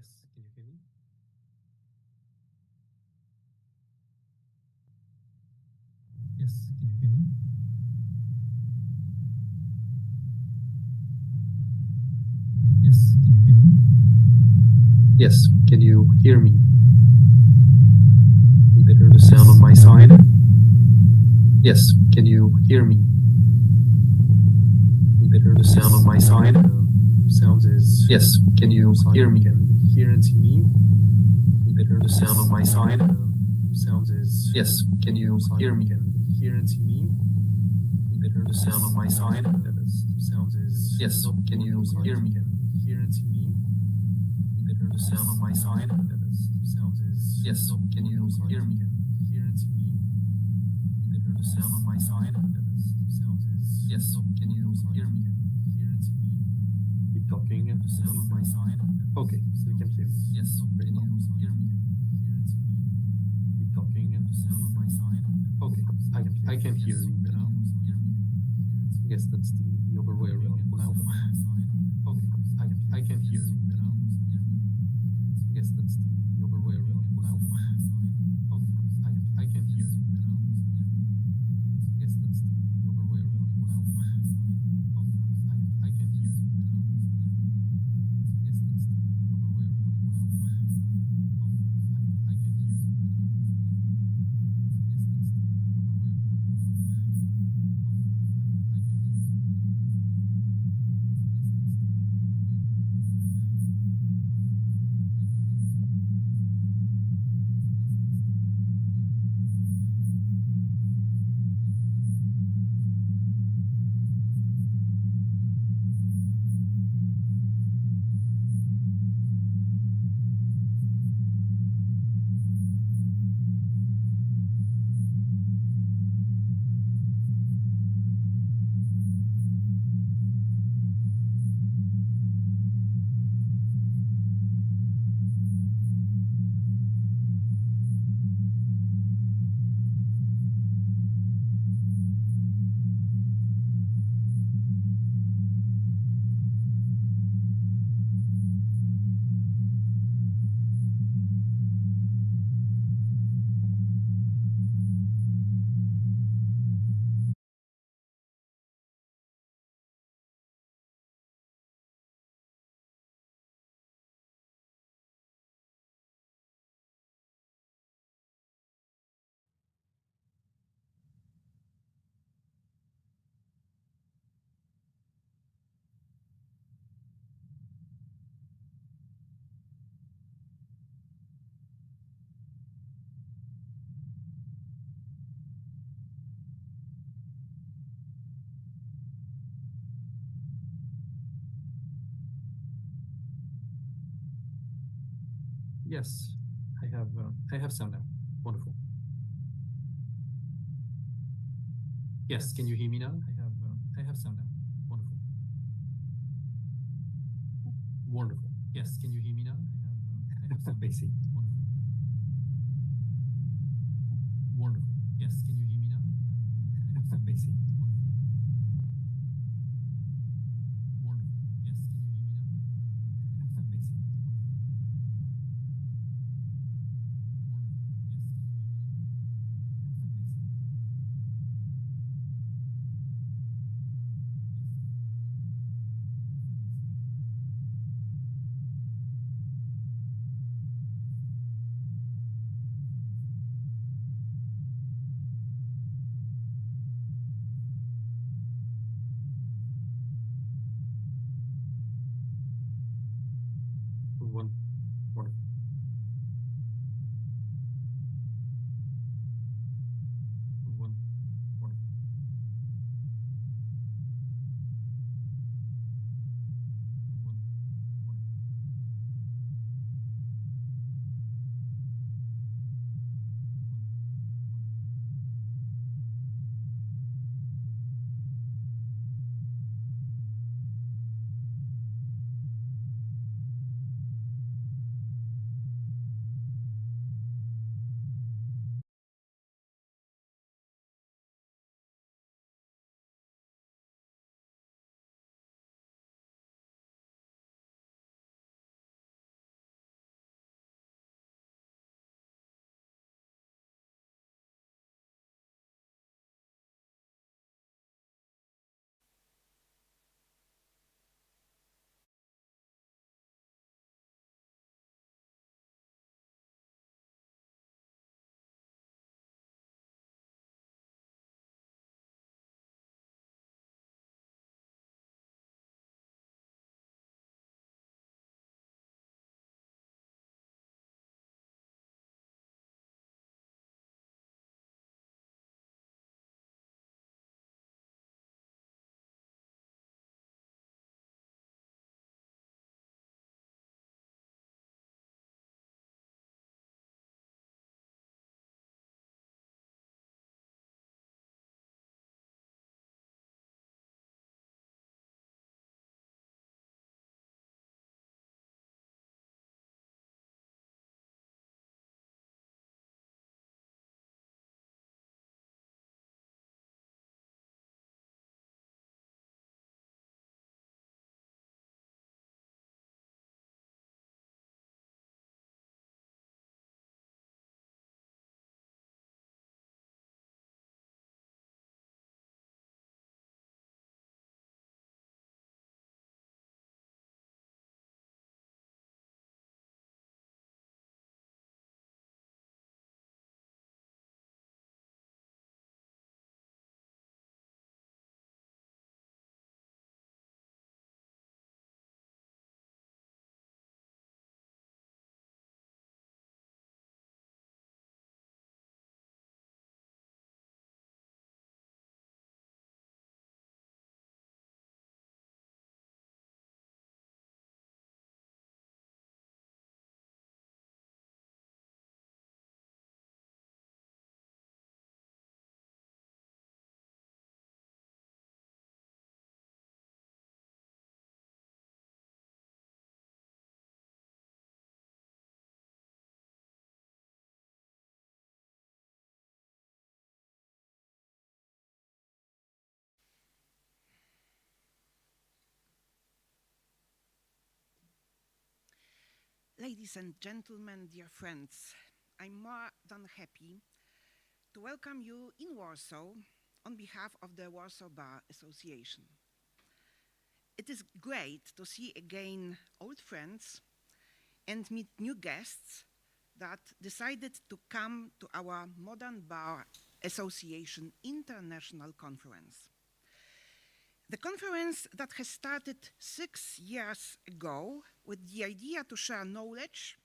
Yes, can you hear me? Yes, can you hear me? Yes, can you hear me? Yes, can you hear me? Better the sound on my side. Yes, can you hear me? Better the sound on my side. Sounds is yes, can you hear me? Can hear and see me? Better the sound on my side. Sounds is yes, can you hear me? Can hear and see me? Better the sound on my side. Sounds is yes, can you hear me? Can hear and see me? Better the sound on my side. Sounds is yes, can you hear me? Can hear and see me? Better the sound on my side. Sounds is yes, can you hear me? Can hear and see me? Keep talking. The sound on my side. Okay, so you can hear me. Yes, can you hear me? Can hear and see me? Keep talking. The sound on my side. Okay, I can hear you now. I guess that's the other way around now. Okay, I can hear you now. I guess that's the other way around now. Okay, I can hear you now. I guess that's the other way around now. Okay, I can hear you now. I guess that's the other way around now. Okay, I can hear you now. I guess that's the other way around now. Okay, I can hear you now. Yes, I have sound now. Wonderful. Yes, can you hear me now? I have sound now. Wonderful. Wonderful. Yes, can you hear me now? I have sound. Basic. Wonderful. Wonderful. Yes, can you hear me now? I have sound. Basic. Wonderful. Wonderful. Yes, can you hear me now? I have sound. Basic. Wonderful. Wonderful. Yes, can you hear me now? I have sound. Basic. One. Wonderful. One. Wonderful. One. Wonderful. Ladies and gentlemen, dear friends, I'm more than happy to welcome you in Warsaw on behalf of the Warsaw Bar Association. It is great to see again old friends and meet new guests that decided to come to our Modern Bar Association International Conference. The conference that has started 6 years ago with the idea to share knowledge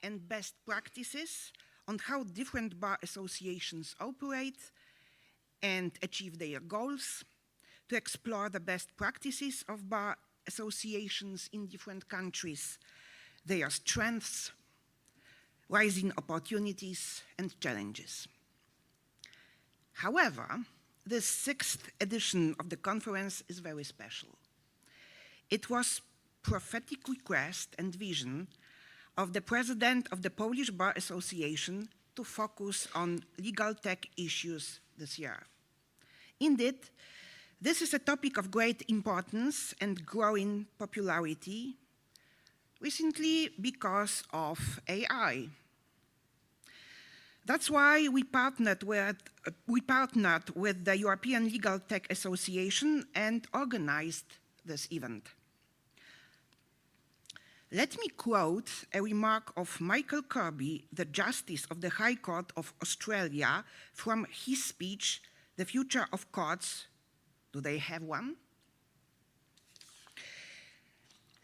and best practices on how different bar associations operate and achieve their goals, to explore the best practices of bar associations in different countries, their strengths, rising opportunities, and challenges. However, this 6th edition of the conference is very special. It was prophetic request and vision of the president of the Polish Bar Association to focus on legal tech issues this year. Indeed, this is a topic of great importance and growing popularity recently because of AI. That's why we partnered with the European Legal Tech Association and organized this event. Let me quote a remark of Michael Kirby, the Justice of the High Court of Australia, from his speech, The Future of Courts. Do they have one?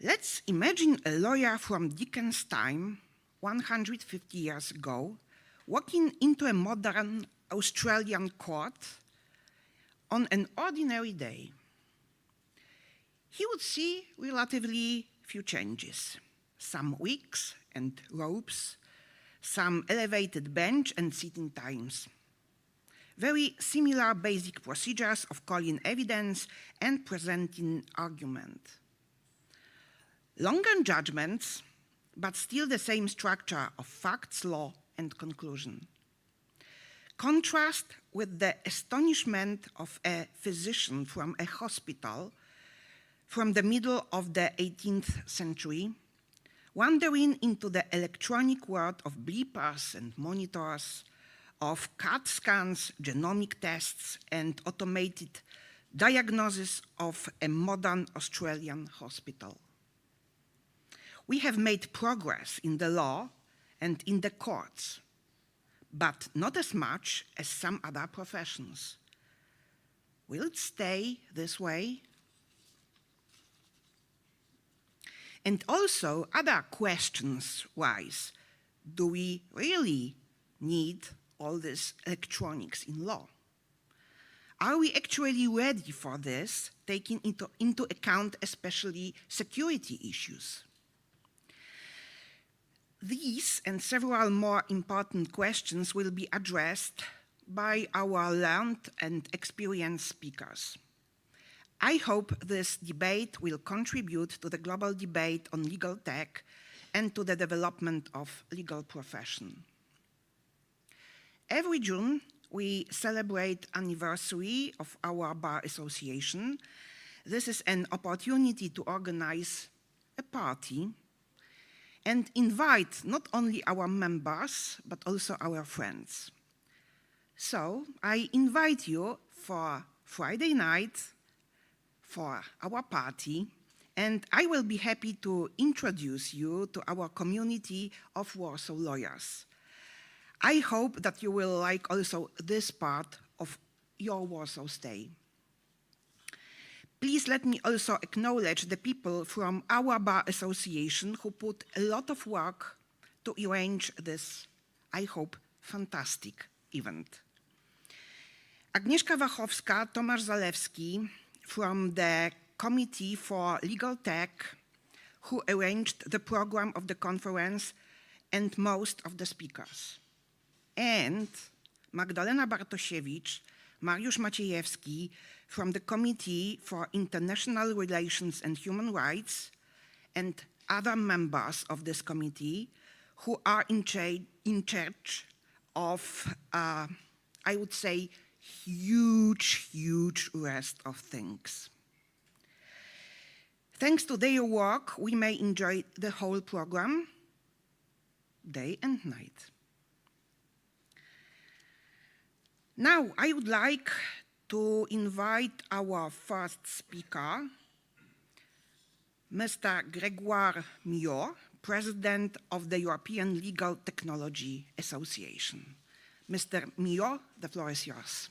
Let's imagine a lawyer from Dickens' time, 150 years ago, walking into a modern Australian court on an ordinary day. He would see relatively few changes: some wigs and robes, some elevated bench and sitting times. Very similar basic procedures of calling evidence and presenting argument. Longer judgments, but still the same structure of facts, law, and conclusion. Contrast with the astonishment of a physician from a hospital from the middle of the 18th century, wandering into the electronic world of bleepers and monitors, of CAT scans, genomic tests, and automated diagnosis of a modern Australian hospital. We have made progress in the law and in the courts, but not as much as some other professions. Will it stay this way? And also other questions rise. Do we really need all this electronics in law? Are we actually ready for this, taking into account especially security issues? These and several more important questions will be addressed by our learned and experienced speakers. I hope this debate will contribute to the global debate on legal tech and to the development of legal profession. Every June, we celebrate anniversary of our bar association. This is an opportunity to organize a party and invite not only our members, but also our friends. So I invite you for Friday night for our party, and I will be happy to introduce you to our community of Warsaw lawyers. I hope that you will like also this part of your Warsaw stay. Please let me also acknowledge the people from our bar association who put a lot of work to arrange this, I hope, fantastic event. Agnieszka Wachowska, Tomasz Zalewski from the Committee for Legal Tech, who arranged the program of the conference and most of the speakers. And Magdalena Bartosiewicz, Mariusz Maciejewski from the Committee for International Relations and Human Rights, and other members of this committee who are in charge of, I would say, huge rest of things. Thanks to their work, we may enjoy the whole program, day and night. Now, I would like to invite our first speaker, Mr. Grégoire Millot, President of the European Legal Technology Association. Mr. Millot, the floor is yours.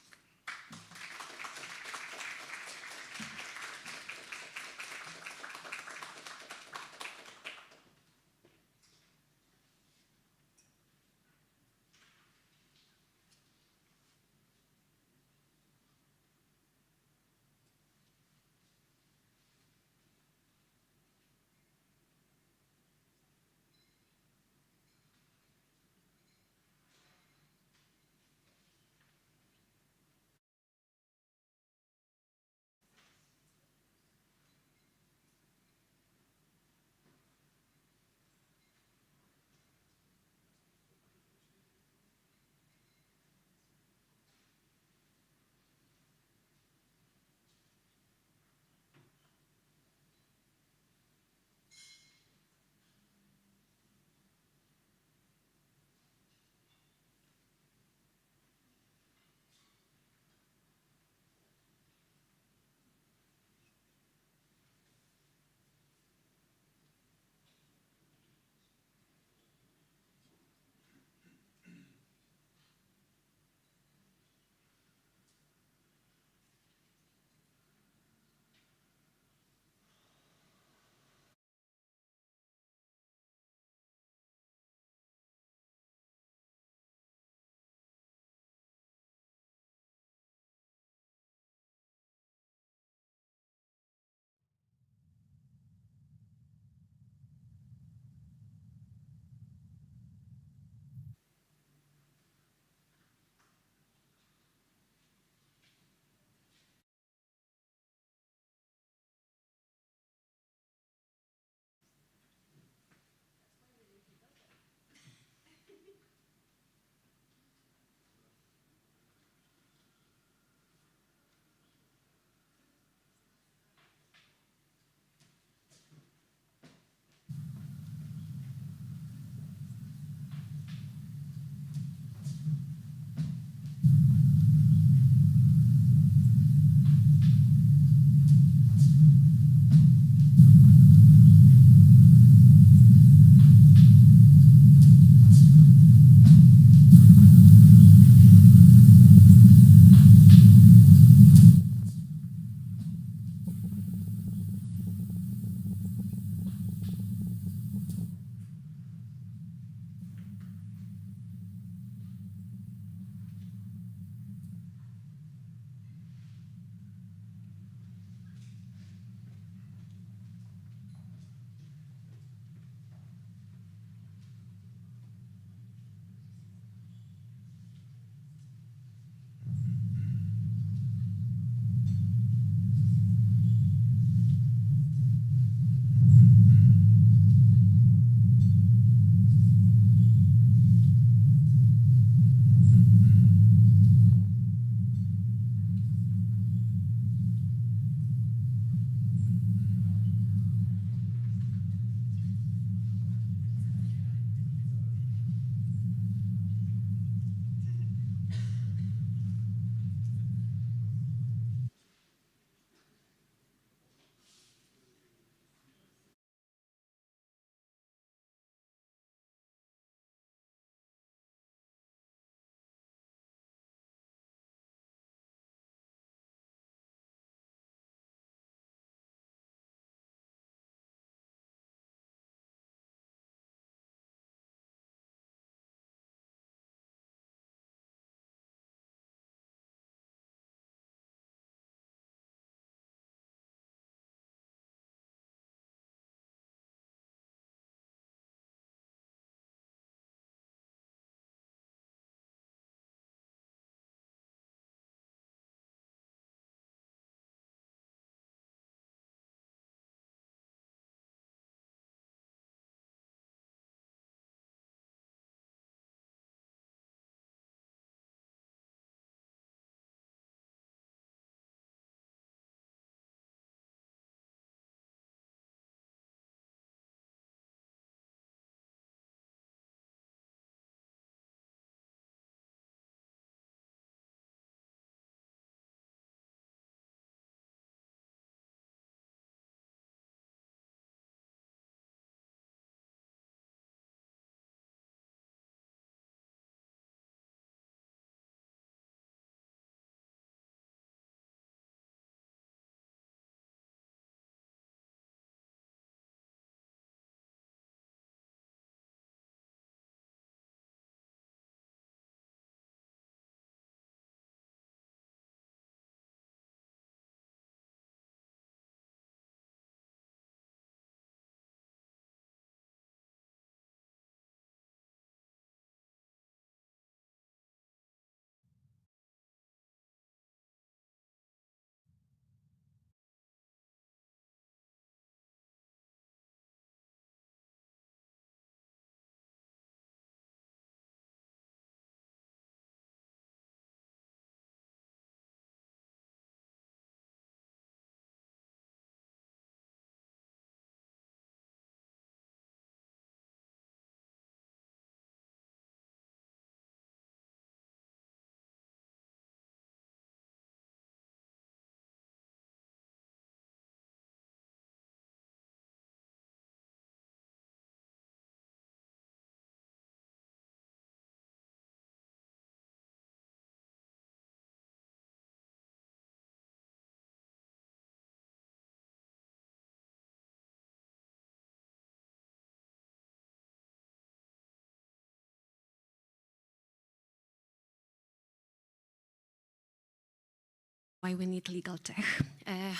why we need legal tech.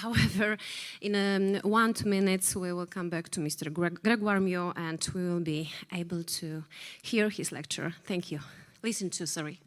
However, in 1-2 minutes, we will come back to Mr. Gregoire Mio, and we will be able to hear his lecture. Thank you. Listen to, sorry.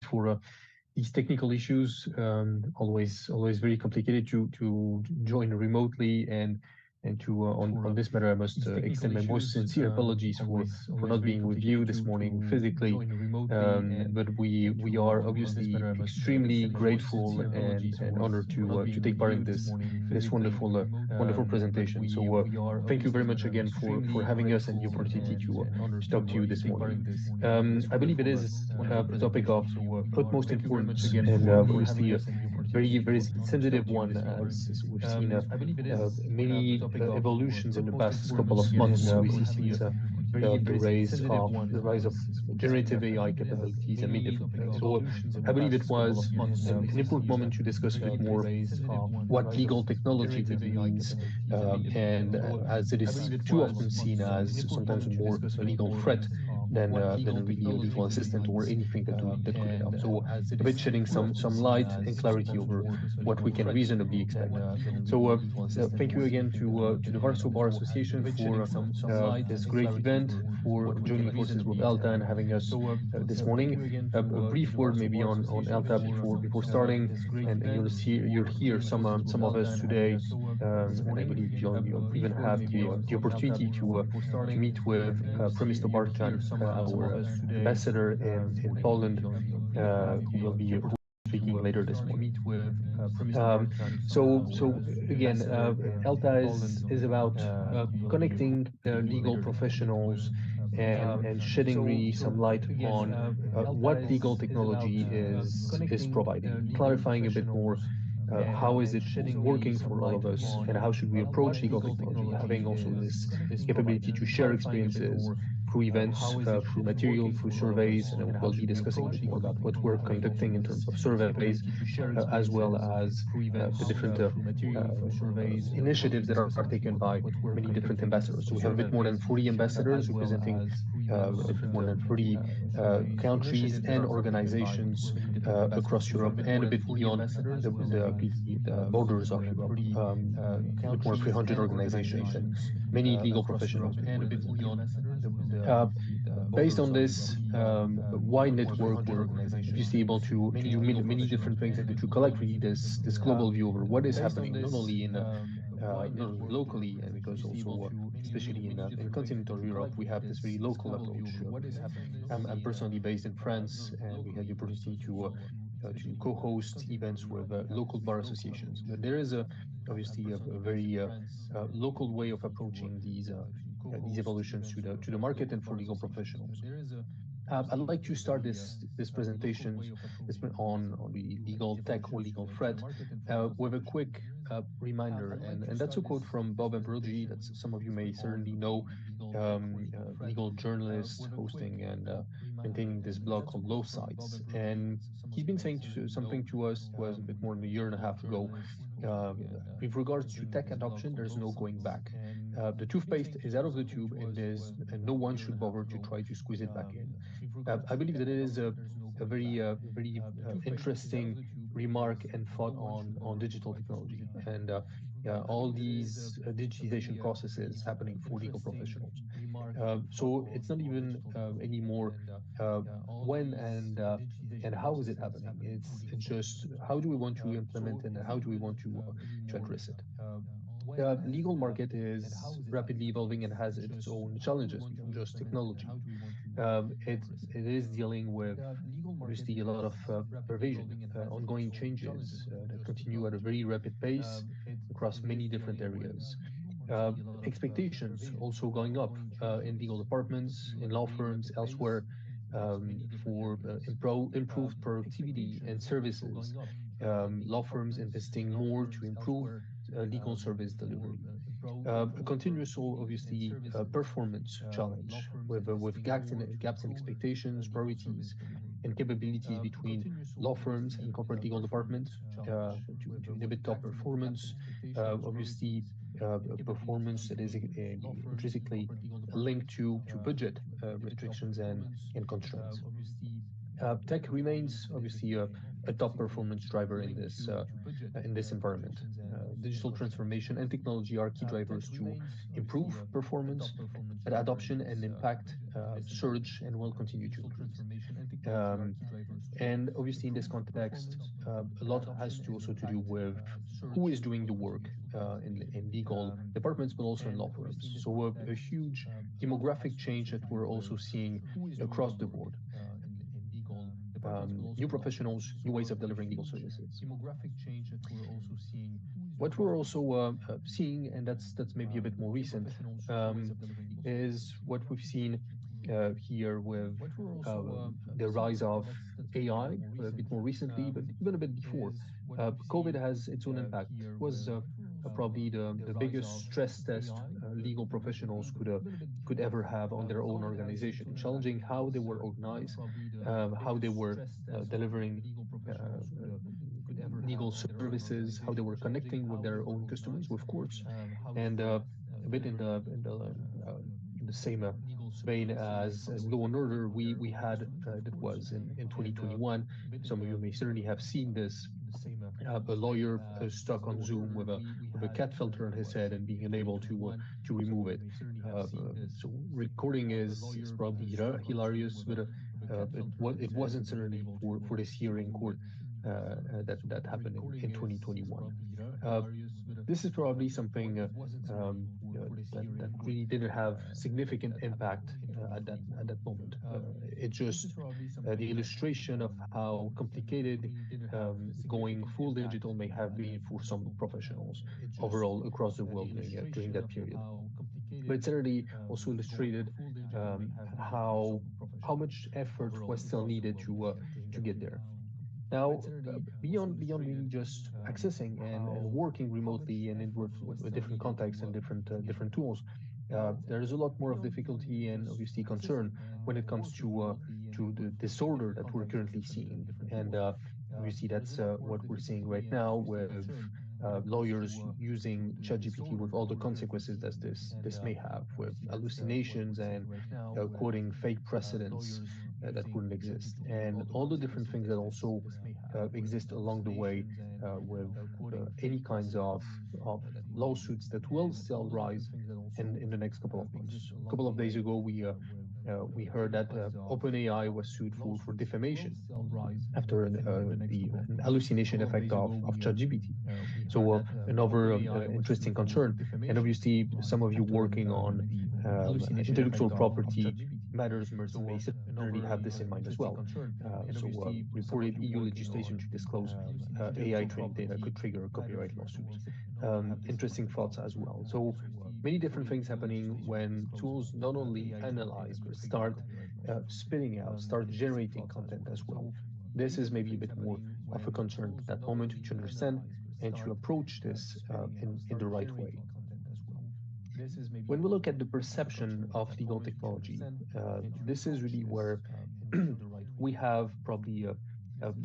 For these technical issues, always very complicated to join remotely, and to on this matter I must extend my most sincere apologies for not being with you this morning physically. But we are obviously extremely grateful and honored to take part in this wonderful presentation. So thank you very much again for having us and the opportunity to talk to you this morning. I believe it is a topic of utmost importance, and obviously a very sensitive one, as we've seen many evolutions in the past couple of months, obviously since the rise of generative AI capabilities and many different things. So I believe it was an important moment to discuss a bit more what legal technology really means, and as it is too often seen as sometimes more a legal threat than really a legal assistant or anything that could help. So a bit shedding some light and clarity over what we can reasonably expect. So thank you again to the Warsaw Bar Association for this great event, for joining forces with ELTA and having us this morning. A brief word maybe on ELTA before starting, and you'll hear some of us today, and I believe you'll even have the opportunity to meet with Mr. Barkan, our ambassador in Poland, who will be speaking later this morning. So again, ELTA is about connecting legal professionals and shedding really some light on what legal technology is providing, clarifying a bit more how is it working for all of us, and how should we approach legal technology, having also this capability to share experiences through events, through material, through surveys, and we'll be discussing a bit more about what we're conducting in terms of surveys, as well as the different initiatives that are taken by many different ambassadors. So we have a bit more than 40 ambassadors representing a bit more than 30 countries and organizations across Europe and a bit beyond the borders of Europe. A bit more than 300 organizations and many legal professionals being represented. Based on this wide network, we're obviously able to do many different things and to collect really this global view over what is happening, not only not only locally, and because also especially in continental Europe, we have this very local approach. I'm personally based in France, and we had the opportunity to co-host events with local bar associations. But there is obviously a very local way of approaching these evolutions to the market and for legal professionals. I'd like to start this presentation on the legal tech or legal threat with a quick reminder, and that's a quote from Bob Ambrogi that some of you may certainly know, legal journalist hosting and maintaining this blog called Low Sites. And he's been saying something to us was a bit more than a year and a half ago. With regards to tech adoption, there's no going back. The toothpaste is out of the tube, and no one should bother to try to squeeze it back in. I believe that it is a very interesting remark and thought on digital technology and all these digitization processes happening for legal professionals. So it's not even anymore when and how is it happening. It's just how do we want to implement and how do we want to address it. The legal market is rapidly evolving and has its own challenges beyond just technology. It is dealing with obviously a lot of pervasion, ongoing changes that continue at a very rapid pace across many different areas. Expectations also going up in legal departments, in law firms, elsewhere for improved productivity and services. Law firms investing more to improve legal service delivery. A continuous, obviously, performance challenge with gaps in expectations, priorities, and capabilities between law firms and corporate legal departments to inhibit top performance. Obviously, performance that is intrinsically linked to budget restrictions and constraints. Tech remains obviously a top performance driver in this environment. Digital transformation and technology are key drivers to improve performance, but adoption and impact surge and will continue to increase. And obviously, in this context, a lot has to also to do with who is doing the work in legal departments, but also in law firms. So a huge demographic change that we're also seeing across the board. New professionals, new ways of delivering legal services. What we're also seeing, and that's maybe a bit more recent, is what we've seen here with the rise of AI a bit more recently, but even a bit before. COVID has its own impact. It was probably the biggest stress test legal professionals could ever have on their own organization, challenging how they were organized, how they were delivering legal services, how they were connecting with their own customers, with courts, and a bit in the same vein as Law and Order we had that was in 2021. Some of you may certainly have seen this. A lawyer stuck on Zoom with a cat filter on his head and being unable to remove it. So recording is probably hilarious, but it wasn't certainly for this hearing court that happened in 2021. This is probably something that really didn't have significant impact at that moment. It's just the illustration of how complicated going full digital may have been for some professionals overall across the world during that period. But it certainly also illustrated how much effort was still needed to get there. Now, beyond really just accessing and working remotely and in with different contexts and different tools, there is a lot more of difficulty and obviously concern when it comes to the disorder that we're currently seeing. And obviously that's what we're seeing right now with lawyers using ChatGPT with all the consequences that this may have, with hallucinations and quoting fake precedents that wouldn't exist, and all the different things that also exist along the way with any kinds of lawsuits that will still rise in the next couple of months. A couple of days ago, we heard that OpenAI was sued for defamation after an hallucination effect of ChatGPT. So another interesting concern, and obviously some of you working on intellectual property matters may certainly have this in mind as well. Reported EU legislation to disclose AI training data could trigger a copyright lawsuit. Interesting thoughts as well. So many different things happening when tools not only analyze but start spitting out, start generating content as well. This is maybe a bit more of a concern at that moment to understand and to approach this in the right way. When we look at the perception of legal technology, this is really where we have probably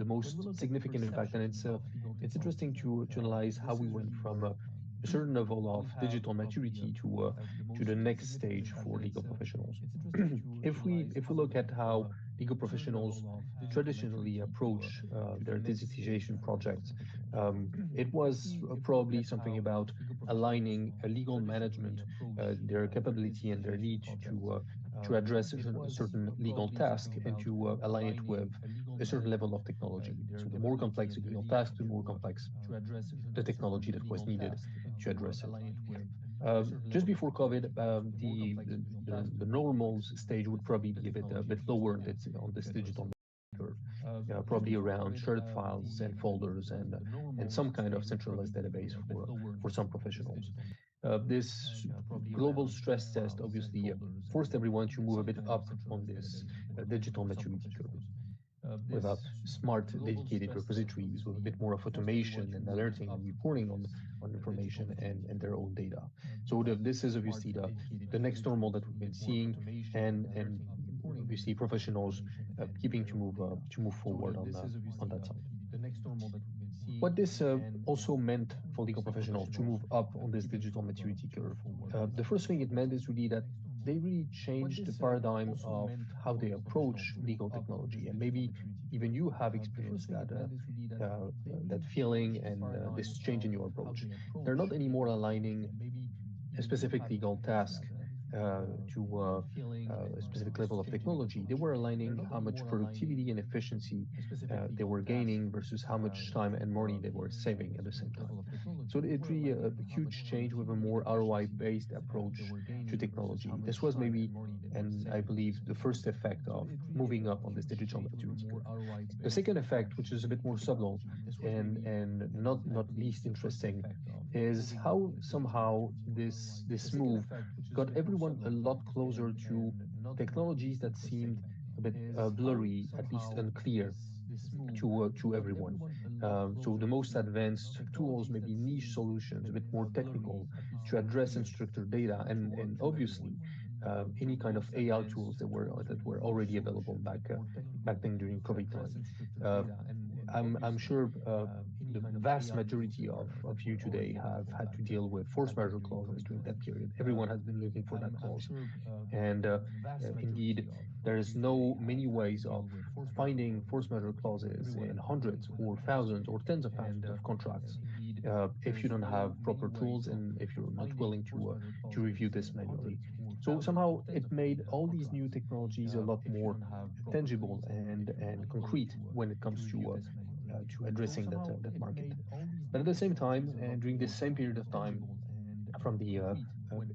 the most significant impact, and it's interesting to analyze how we went from a certain level of digital maturity to the next stage for legal professionals. If we look at how legal professionals traditionally approach their digitization projects, it was probably something about aligning a legal management, their capability and their need to address a certain legal task and to align it with a certain level of technology. So the more complex the legal task, the more complex the technology that was needed to address it. Just before COVID, the normal stage would probably be a bit lower on this digital curve, probably around shared files and folders and some kind of centralized database for some professionals. This global stress test obviously forced everyone to move a bit up on this digital maturity curve with a smart dedicated repositories with a bit more of automation and alerting and reporting on information and their own data. So this is obviously the next normal that we've been seeing, and obviously professionals keeping to move forward on that side. What this also meant for legal professionals to move up on this digital maturity curve, the first thing it meant is really that they really changed the paradigm of how they approach legal technology. And maybe even you have experienced that feeling and this change in your approach. They're not anymore aligning a specific legal task to a specific level of technology. They were aligning how much productivity and efficiency they were gaining versus how much time and money they were saving at the same time. So it really a huge change with a more ROI-based approach to technology. This was maybe, and I believe, the first effect of moving up on this digital maturity curve. The second effect, which is a bit more subtle and not least interesting, is how somehow this move got everyone a lot closer to technologies that seemed a bit blurry, at least unclear to everyone. So the most advanced tools, maybe niche solutions, a bit more technical to address unstructured data, and obviously any kind of AI tools that were already available back then during COVID time. Uh, I'm sure the vast majority of you today have had to deal with force majeure clauses during that period. Everyone has been looking for that clause. And indeed, there is no many ways of finding force majeure clauses in hundreds or thousands or tens of thousands of contracts if you don't have proper tools and if you're not willing to review this manually. So somehow it made all these new technologies a lot more tangible and concrete when it comes to addressing that market. But at the same time, and during this same period of time, from the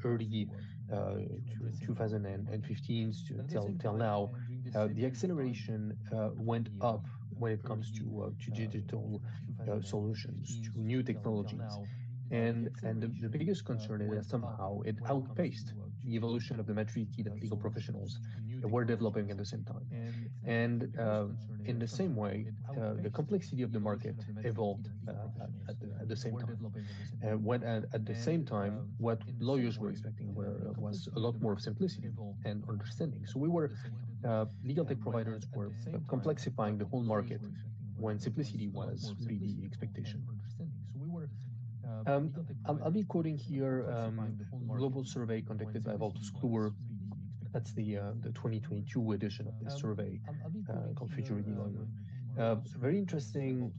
early 2015s till now, the acceleration went up when it comes to digital solutions, to new technologies. And the biggest concern is that somehow it outpaced the evolution of the maturity that legal professionals were developing at the same time. And in the same way, the complexity of the market evolved at the same time. When at the same time, what lawyers were expecting was a lot more of simplicity and understanding. So legal tech providers were complexifying the whole market when simplicity was really the expectation. Um, I'll be quoting here global survey conducted by Voltus Kluwer. That's the 2022 edition of this survey called Future Ready Lawyer. Very interesting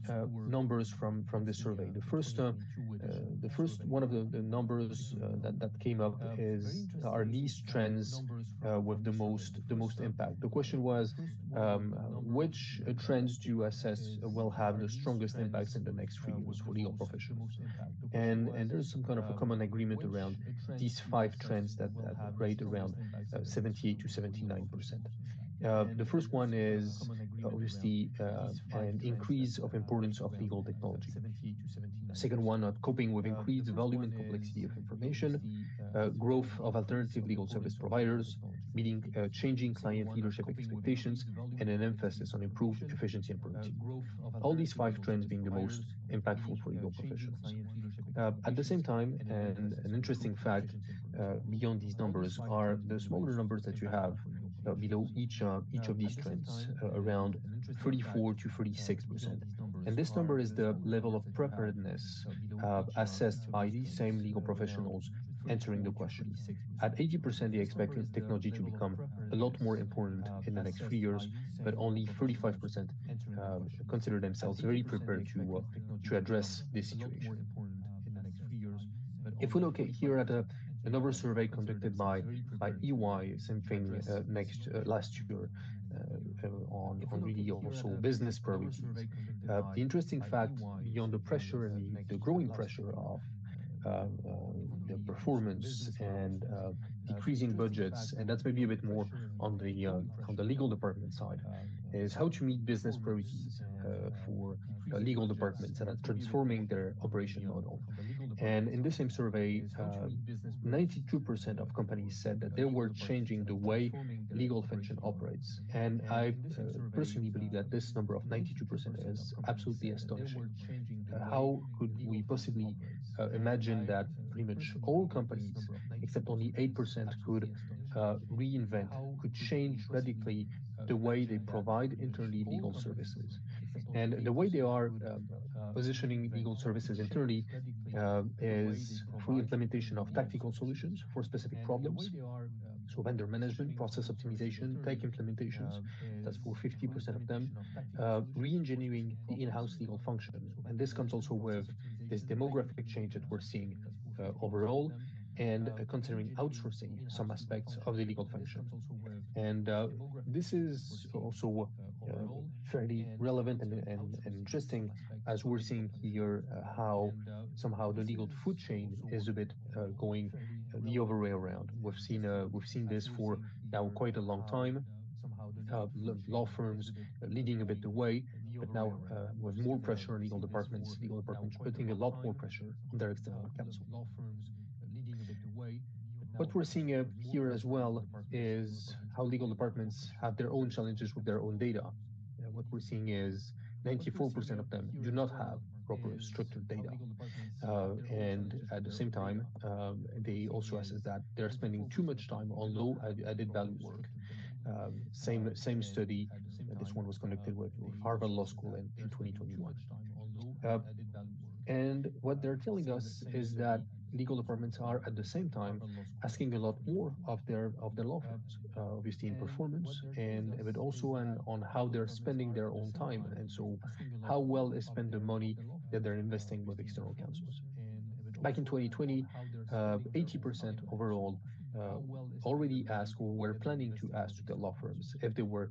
numbers from this survey. The first one of the numbers that came up are these trends with the most impact. The question was, which trends do you assess will have the strongest impacts in the next 3 years for legal professionals? And there's some kind of a common agreement around these five trends that rate around 78 to 79%. The first one is obviously an increase of importance of legal technology. Second one, not coping with increased volume and complexity of information, growth of alternative legal service providers, meeting changing client leadership expectations, and an emphasis on improved efficiency and productivity. All these five trends being the most impactful for legal professionals. At the same time, and an interesting fact beyond these numbers are the smaller numbers that you have below each of these trends, around 34 to 36%. And this number is the level of preparedness assessed by these same legal professionals answering the question. At 80%, they expect technology to become a lot more important in the next 3 years, but only 35% consider themselves very prepared to address this situation. If we look at here at another survey conducted by EY, same thing last year on really also business priorities. The interesting fact beyond the pressure and the growing pressure of the performance and decreasing budgets, and that's maybe a bit more on the legal department side, is how to meet business priorities for legal departments that are transforming their operation model. And in the same survey, 92% of companies said that they were changing the way legal function operates. And I personally believe that this number of 92% is absolutely astonishing. How could we possibly imagine that pretty much all companies, except only 8%, could reinvent, could change radically the way they provide internally legal services? And the way they are positioning legal services internally is through implementation of tactical solutions for specific problems. So vendor management, process optimization, tech implementations, that's for 50% of them, re-engineering the in-house legal function. And this comes also with this demographic change that we're seeing overall, and considering outsourcing some aspects of the legal function. And this is also fairly relevant and interesting, as we're seeing here how somehow the legal food chain is a bit going the other way around. We've seen this for now quite a long time. Law firms leading a bit the way, but now with more pressure on legal departments putting a lot more pressure on their external counsel. What we're seeing here as well is how legal departments have their own challenges with their own data. What we're seeing is 94% of them do not have proper structured data. And at the same time, they also assess that they're spending too much time on low added value work. Same study, this one was conducted with Harvard Law School in 2021. And what they're telling us is that legal departments are at the same time asking a lot more of their law firms, obviously in performance, and but also on how they're spending their own time, and so how well is spent the money that they're investing with external counsels. Back in 2020, 80% overall already asked or were planning to ask to the law firms if they were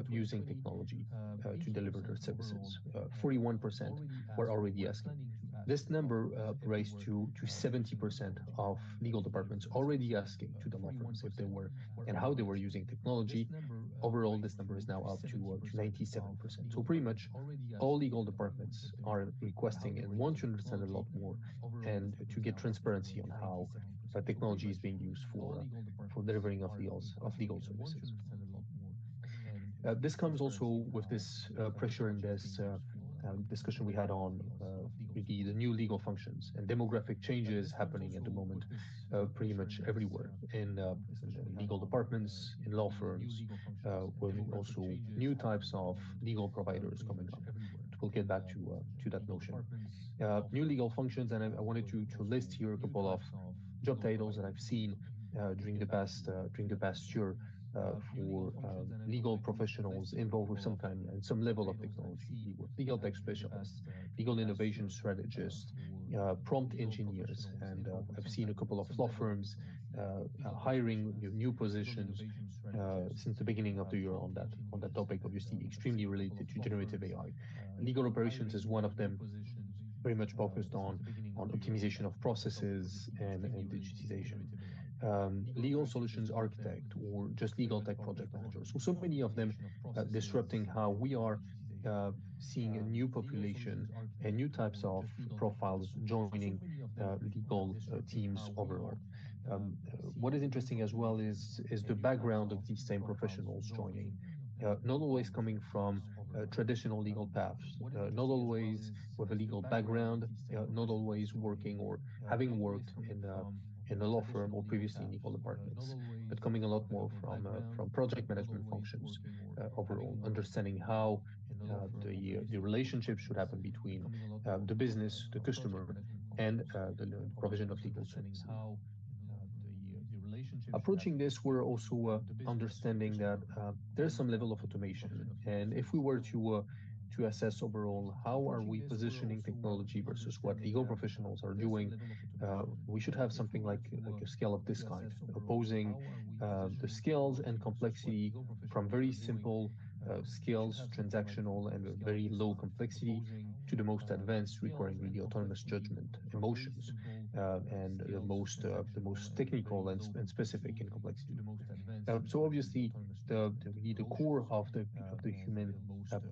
using technology to deliver their services. 41% were already asking. This number raised to 70% of legal departments already asking to the law firms if they were and how they were using technology. Overall, this number is now up to 97%. So pretty much all legal departments are requesting and want to understand a lot more and to get transparency on how technology is being used for delivering of legal services. This comes also with this pressure and this discussion we had on the new legal functions and demographic changes happening at the moment pretty much everywhere in legal departments, in law firms, with also new types of legal providers coming up. We'll get back to that notion. New legal functions, and I wanted to list here a couple of job titles that I've seen during the past year for legal professionals involved with some kind and some level of technology. Legal tech specialists, legal innovation strategists, prompt engineers, and I've seen a couple of law firms hiring new positions since the beginning of the year on that topic. Obviously, extremely related to generative AI. Legal operations is one of them, very much focused on optimization of processes and digitization. legal solutions architect, or just legal tech project manager. So many of them disrupting how we are seeing a new population and new types of profiles joining legal teams overall. What is interesting as well is the background of these same professionals joining. Not always coming from traditional legal paths, not always with a legal background, not always working or having worked in a law firm or previously in legal departments, but coming a lot more from project management functions overall, understanding how the relationship should happen between the business, the customer, and the provision of legal services. Approaching this, we're also understanding that there's some level of automation, and if we were to assess overall how are we positioning technology versus what legal professionals are doing, we should have something like a scale of this kind, opposing the skills and complexity from very simple skills, transactional and very low complexity, to the most advanced, requiring really autonomous judgment, emotions, and the most technical and specific in complexity. So obviously, really the core of the human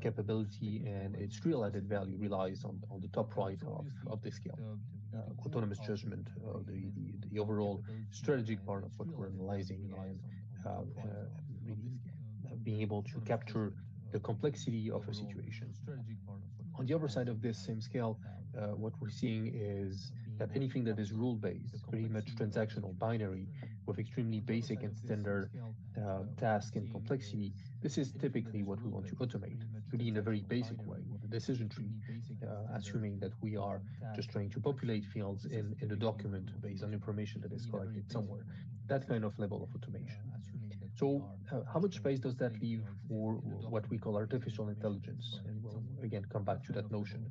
capability and its real added value relies on the top right of the scale. Autonomous judgment, the overall strategic part of what we're analyzing, and really being able to capture the complexity of a situation. On the other side of this same scale, what we're seeing is that anything that is rule-based, pretty much transactional, binary, with extremely basic and standard task and complexity, this is typically what we want to automate, really in a very basic way, with a decision tree, assuming that we are just trying to populate fields in the document based on information that is collected somewhere. That kind of level of automation. So how much space does that leave for what we call artificial intelligence? And we'll again come back to that notion.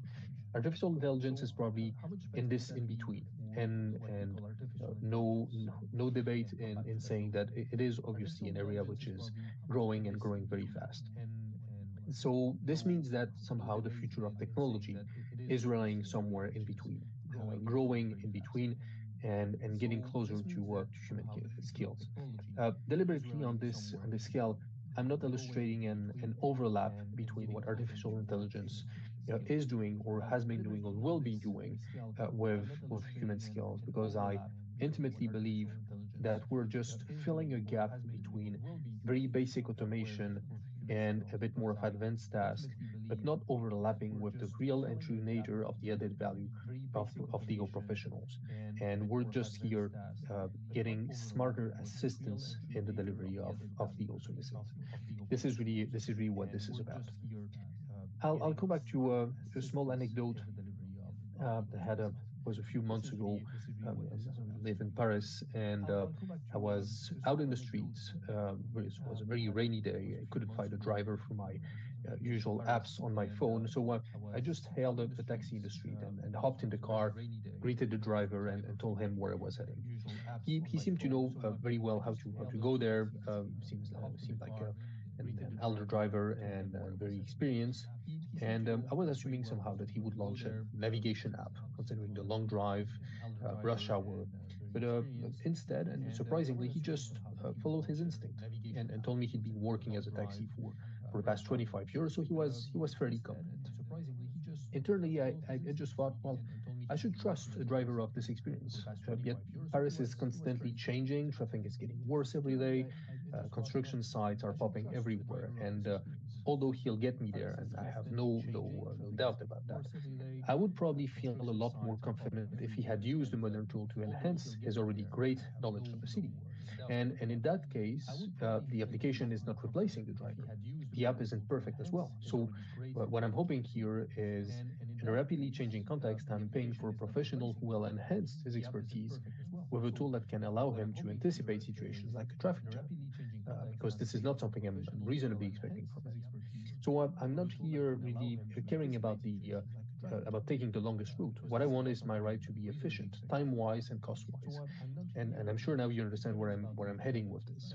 Artificial intelligence is probably in this in between, and no debate in saying that it is obviously an area which is growing and growing very fast. So this means that somehow the future of technology is relying somewhere in between, growing in between, and getting closer to human skills. Deliberately on this scale, I'm not illustrating an overlap between what artificial intelligence is doing or has been doing or will be doing with human skills, because I intimately believe that we're just filling a gap between very basic automation and a bit more of advanced task, but not overlapping with the real and true nature of the added value of legal professionals. And we're just here getting smarter assistance in the delivery of legal services. This is really what this is about. I'll go back to a small anecdote that was a few months ago. I live in Paris, and I was out in the streets. It was a very rainy day. I couldn't find a driver for my usual apps on my phone, so I just hailed a taxi in the street and hopped in the car, greeted the driver, and told him where I was heading. He seemed to know very well how to go there. Seemed like an elder driver and very experienced. And I was assuming somehow that he would launch a navigation app, considering the long drive, rush hour. But instead, and surprisingly, he just followed his instinct and told me he'd been working as a taxi for the past 25 years, so he was fairly competent. Internally, I just thought, well, I should trust a driver of this experience. Yet Paris is constantly changing, traffic is getting worse every day, construction sites are popping everywhere, and although he'll get me there, and I have no doubt about that, I would probably feel a lot more confident if he had used the modern tool to enhance his already great knowledge of the city. And in that case, the application is not replacing the driver. The app isn't perfect as well. So what I'm hoping here is, in a rapidly changing context, I'm paying for a professional who will enhance his expertise with a tool that can allow him to anticipate situations like a traffic jam, because this is not something I'm reasonably expecting from him. So I'm not here really caring about taking the longest route. What I want is my ride to be efficient, time-wise and cost-wise. And I'm sure now you understand where I'm heading with this.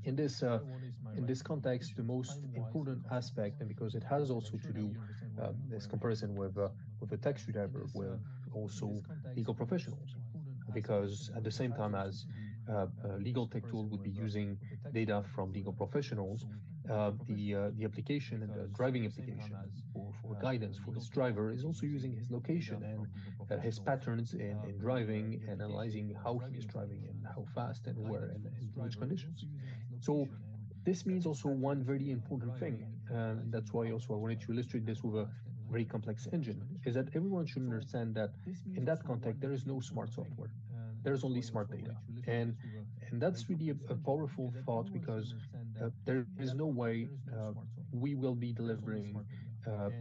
In this context, the most important aspect, and because it has also to do this comparison with a taxi driver, with also legal professionals, because at the same time as legal tech tool would be using data from legal professionals, the application and the driving application for guidance for its driver is also using his location and his patterns in driving and analyzing how he is driving and how fast and where and which conditions. So this means also one very important thing. That's why also I wanted to illustrate this with a very complex engine, is that everyone should understand that in that context, there is no smart software. There's only smart data. And and that's really a powerful thought because there is no way we will be delivering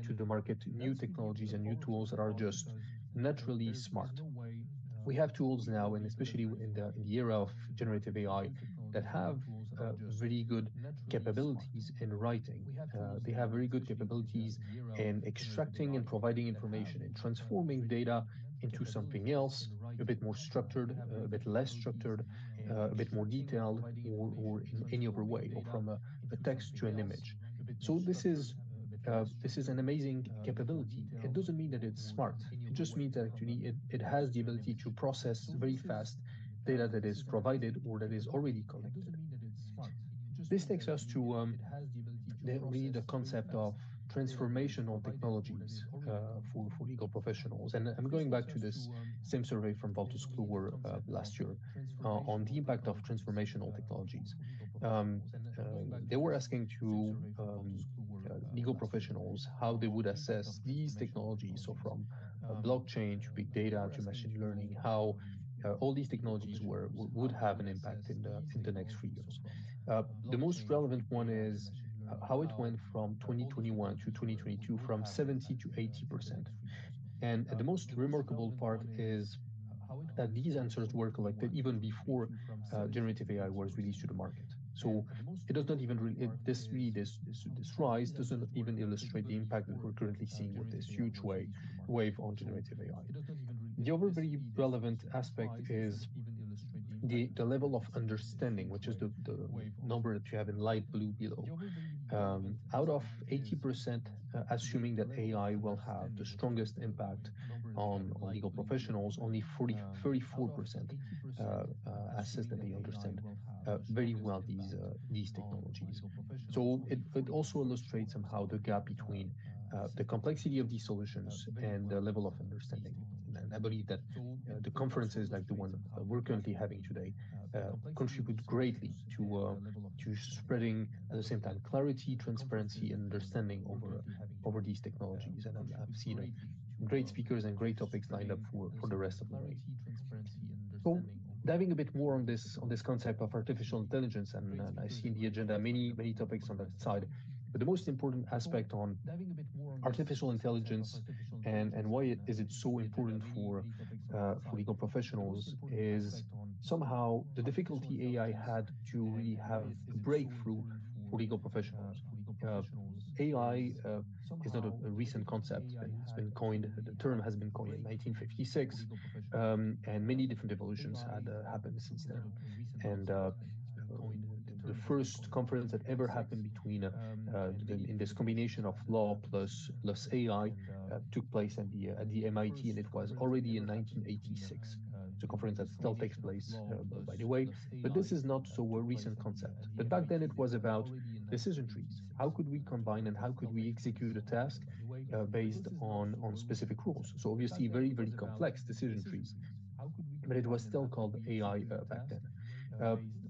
to the market new technologies and new tools that are just naturally smart. We have tools now, and especially in the era of generative AI, that have very good capabilities in writing. They have very good capabilities in extracting and providing information and transforming data into something else, a bit more structured, a bit less structured, a bit more detailed, or in any other way, or from a text to an image. So this is an amazing capability. It doesn't mean that it's smart. It just means that actually it has the ability to process very fast data that is provided or that is already collected. This takes us to really the concept of transformational technologies for legal professionals. And I'm going back to this same survey from Valtus Kluwer last year on the impact of transformational technologies. Um, they were asking to legal professionals how they would assess these technologies. So from blockchain to big data to machine learning, how all these technologies would have an impact in the next 3 years. The most relevant one is how it went from 2021 to 2022 from 70 to 80%. And the most remarkable part is that these answers were collected even before generative AI was released to the market. So it does not even this rise doesn't even illustrate the impact that we're currently seeing with this huge wave on generative AI. The other very relevant aspect is the level of understanding, which is the number that you have in light blue below. Out of 80%, assuming that AI will have the strongest impact on legal professionals, only 34% assess that they understand very well these technologies. So it also illustrates somehow the gap between the complexity of these solutions and the level of understanding. And I believe that the conferences like the one we're currently having today contribute greatly to spreading at the same time clarity, transparency, and understanding over these technologies. And I've seen great speakers and great topics lined up for the rest of the day. So diving a bit more on this concept of artificial intelligence, and I see in the agenda many topics on that side. But the most important aspect on artificial intelligence and why is it so important for legal professionals is somehow the difficulty AI had to really have a breakthrough for legal professionals. AI is not a recent concept. It's been coined. The term has been coined in 1956, and many different evolutions had happened since then. And the first conference that ever happened between in this combination of law plus AI took place at the MIT, and it was already in 1986. It's a conference that still takes place, by the way, but this is not so a recent concept. But back then it was about decision trees. How could we combine and how could we execute a task based on specific rules? So obviously very complex decision trees, but it was still called AI back then.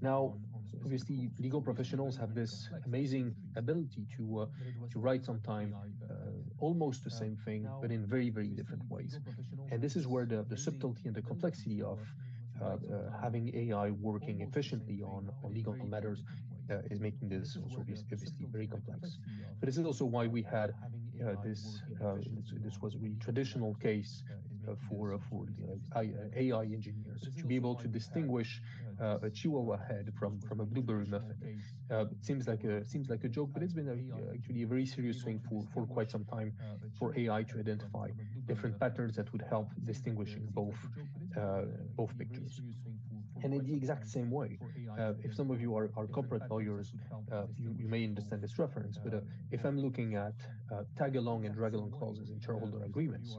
Now, obviously, legal professionals have this amazing ability to write sometime almost the same thing, but in very different ways. And this is where the subtlety and the complexity of having AI working efficiently on legal matters is making this also obviously very complex. But this is also why we had this was a really traditional case for AI engineers to be able to distinguish a Chihuahua head from a blueberry muffin. It seems like a joke, but it's been actually a very serious thing for quite some time for AI to identify different patterns that would help distinguishing both pictures. And in the exact same way, if some of you are corporate lawyers, you may understand this reference, but if I'm looking at tag along and drag along clauses in shareholder agreements,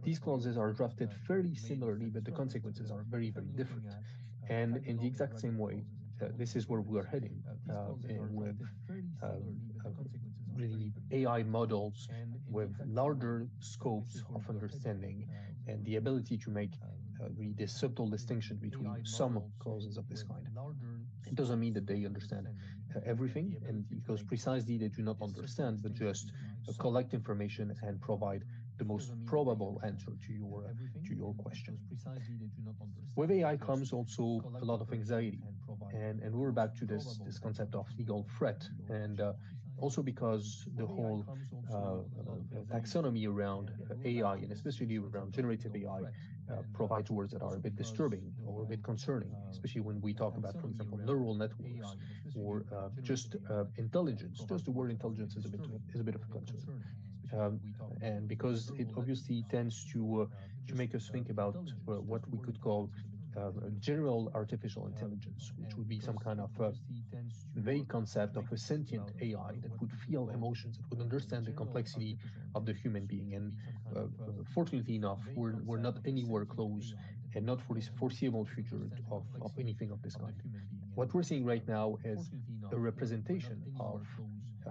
these clauses are drafted fairly similarly, but the consequences are very different. And in the exact same way, this is where we are heading with um, uh, really AI models with larger scopes of understanding and the ability to make really this subtle distinction between some causes of this kind. It doesn't mean that they understand everything, and because precisely they do not understand, but just collect information and provide the most probable answer to your question. With AI comes also a lot of anxiety, and we're back to this concept of legal threat, and also because the whole taxonomy around AI, and especially around generative AI, provides words that are a bit disturbing or a bit concerning, especially when we talk about, for example, neural networks or just intelligence. Just the word intelligence is a bit of a concern, um, and because it obviously tends to make us think about what we could call general artificial intelligence, which would be some kind of vague concept of a sentient AI that would feel emotions, that would understand the complexity of the human being. And fortunately enough, we're not anywhere close, and not for this foreseeable future of anything of this kind. What we're seeing right now is a representation of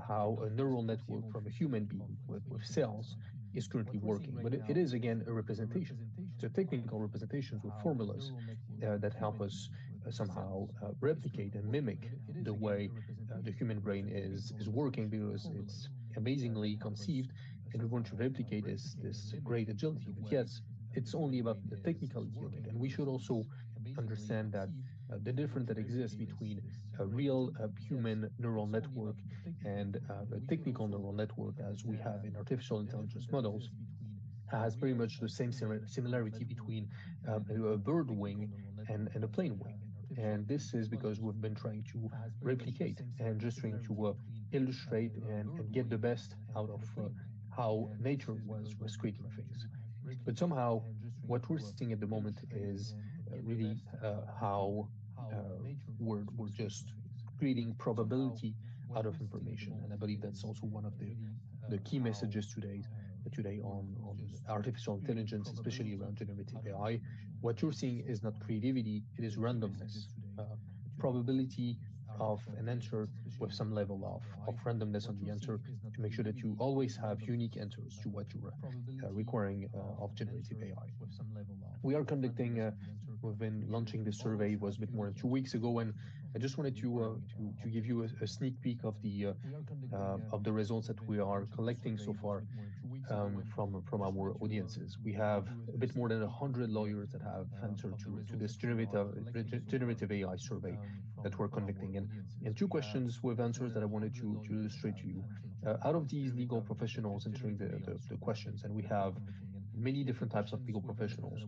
how a neural network from a human being with cells is currently working. But it is, again, a representation. It's a technical representation with formulas that help us somehow replicate and mimic the way the human brain is working, because it's amazingly conceived and we want to replicate this great agility. But yes, it's only about the technicality of it. And we should also understand that the difference that exists between a real human neural network and a technical neural network, as we have in artificial intelligence models, has pretty much the same similarity between a bird wing and a plane wing. And this is because we've been trying to replicate and just trying to illustrate and get the best out of how nature was creating things. But somehow, what we're seeing at the moment is really how we're just creating probability out of information. And I believe that's also one of the key messages today on artificial intelligence, especially around generative AI. What you're seeing is not creativity, it is randomness. Uh, Probability of an answer with some level of randomness on the answer, to make sure that you always have unique answers to what you're requiring of generative AI. We are conducting, we've been launching this survey, was a bit more than 2 weeks ago, and I just wanted to give you a sneak peek of the results that we are collecting so far from our audiences. We have a bit more than 100 lawyers that have answered to this generative AI survey that we're conducting. And two questions with answers that I wanted to illustrate to you. Out of these legal professionals entering the questions, and we have many different types of legal professionals,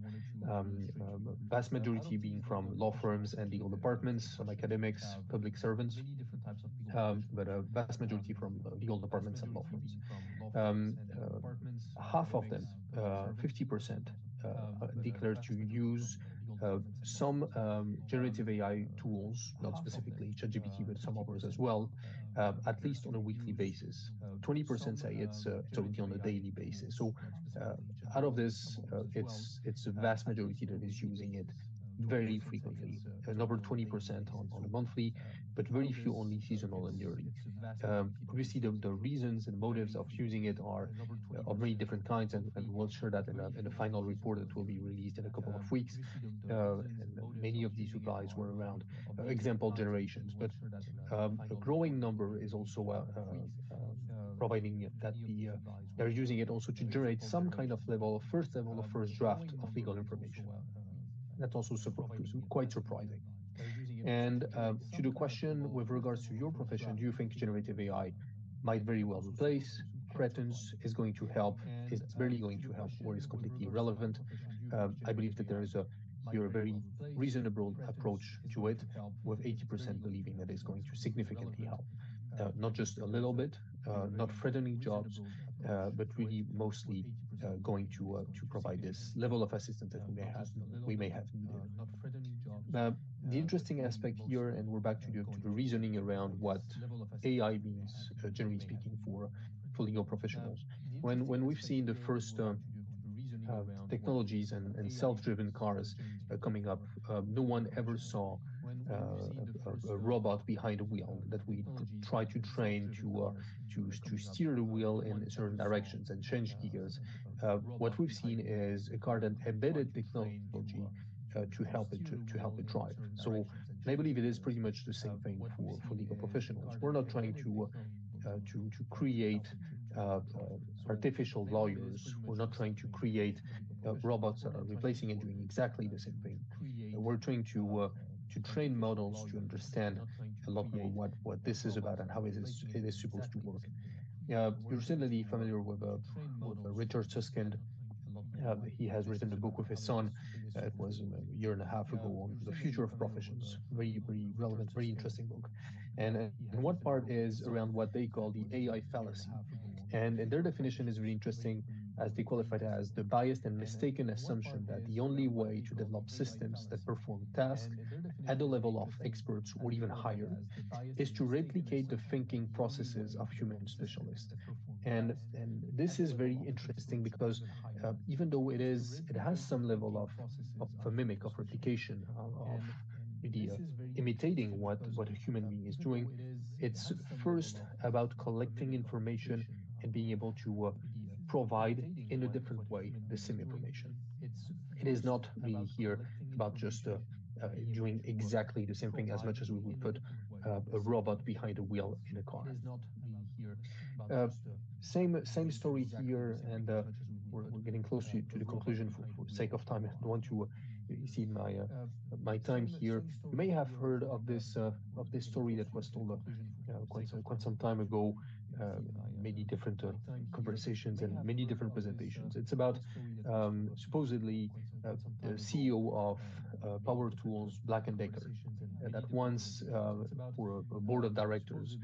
vast majority being from law firms and legal departments, some academics, public servants, but a vast majority from legal departments and law firms. Half of them, 50%, declared to use some generative AI tools, not specifically ChatGPT, but some others as well, at least on a weekly basis. 20% say it's already on a daily basis. So out of this, it's a vast majority that is using it very frequently. Another 20% on a monthly, but very few only seasonal and yearly. Obviously, the reasons and motives of using it are of many different kinds, and we'll share that in a final report that will be released in a couple of weeks. And many of these replies were around example generations, but a growing number is also providing that they're using it also to generate some kind of first level of first draft of legal information. That's also quite surprising. And to the question with regards to your profession, do you think generative AI might very well replace, threatens, is going to help, is barely going to help, or is completely irrelevant? I believe that there is a very reasonable approach to it, with 80% believing that it's going to significantly help. Not just a little bit, not threatening jobs, but really mostly going to provide this level of assistance that we may have needed. The interesting aspect here, and we're back to the reasoning around what AI means, generally speaking, for legal professionals. When we've seen the first technologies and self-driven cars coming up. No one ever saw a robot behind a wheel that we try to train to steer the wheel in certain directions and change gears. What we've seen is a car that embedded technology to help it drive. So, and I believe it is pretty much the same thing for legal professionals. We're not trying to create artificial lawyers. We're not trying to create robots that are replacing and doing exactly the same thing. We're trying to train models to understand a lot more what this is about and how it is supposed to work. You're certainly familiar with Richard Susskind. He has written a book with his son. It was a year and a half ago on the future of professions. Very, very relevant, very interesting book. And one part is around what they call the AI fallacy. And their definition is really interesting, as they qualify it as the biased and mistaken assumption that the only way to develop systems that perform tasks at the level of experts or even higher is to replicate the thinking processes of human specialists. And this is very interesting because even though it has some level of a mimic of replication of the imitating what a human being is doing, it's first about collecting information and being able to provide in a different way the same information. It is not really here about just doing exactly the same thing as much as we would put a robot behind a wheel in a car. Uh, same story here, and we're getting close to the conclusion for sake of time. I don't want to exceed my time here. You may have heard of this story that was told quite some time ago, many different conversations and many different presentations. It's about supposedly the CEO of Power Tools, Black and Decker, that once for a board of directors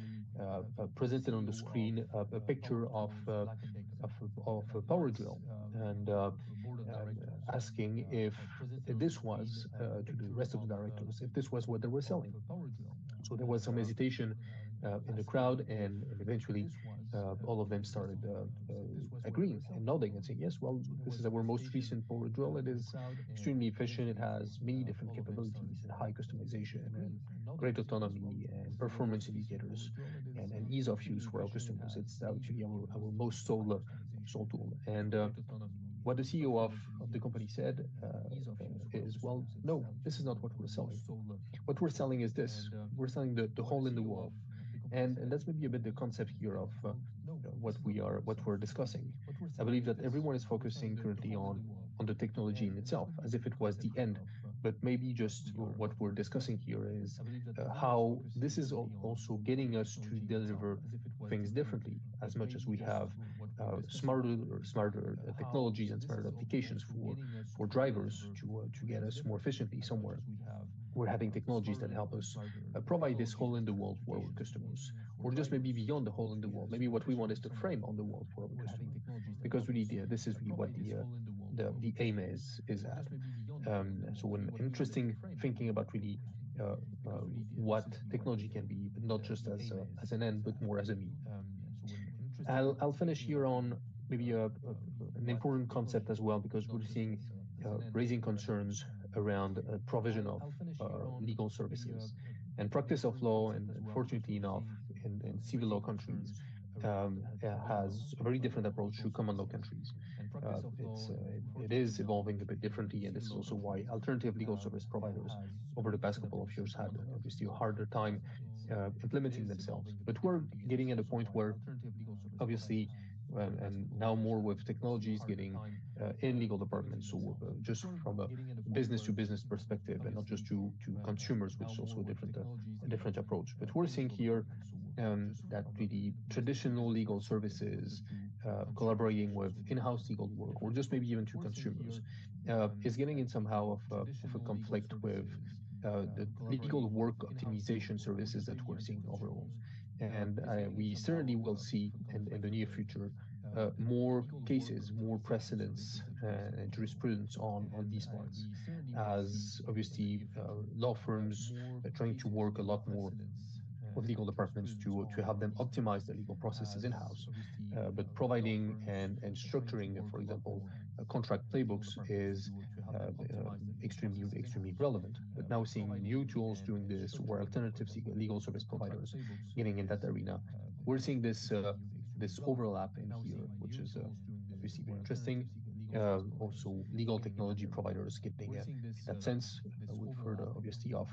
presented on the screen a picture of a power drill and asking if this was to the rest of the directors if this was what they were selling. So there was some hesitation in the crowd, and eventually all of them started agreeing and nodding and saying, yes, well, this is our most recent power drill. It is extremely efficient. It has many different capabilities and high customization and great autonomy and performance indicators and ease of use for our customers. It's actually our most sold tool. And what the CEO of the company said is, well, no, this is not what we're selling. What we're selling is this. We're selling the hole in the wall. And that's maybe a bit the concept here of what we're discussing. I believe that everyone is focusing currently on the technology in itself, as if it was the end. But maybe just what we're discussing here is how this is also getting us to deliver things differently, as much as we have smarter technologies and smarter applications for drivers to get us more efficiently somewhere. We're having technologies that help us provide this hole in the wall for our customers, or just maybe beyond the hole in the wall. Maybe what we want is the frame on the wall for our customer, because really this is really what the aim is at. So an interesting thinking about really uh, uh, what technology can be, but not just as an end, but more as a mean. I'll finish here on maybe an important concept as well, because we're seeing raising concerns around provision of legal services and practice of law, and fortunately enough, in civil law countries, has a very different approach to common law countries. It is evolving a bit differently, and this is also why alternative legal service providers over the past couple of years had obviously a harder time implementing themselves. But we're getting at a point where obviously, and now more with technologies getting in legal departments. So just from a business to business perspective, and not just to consumers, which is also a different approach. But we're seeing here that the traditional legal services collaborating with in-house legal work, or just maybe even to consumers, is getting in somehow of a conflict with the legal work optimization services that we're seeing overall. And we certainly will see in the near future more cases, more precedents and jurisprudence on these parts, as obviously law firms are trying to work a lot more legal departments to have them optimize the legal processes in-house. But providing and structuring, for example, contract playbooks is extremely relevant. But now seeing new tools doing this, or alternatives, legal service providers getting in that arena, we're seeing this overlap in here, which is obviously very interesting. Also, legal technology providers getting in that sense. We've heard obviously of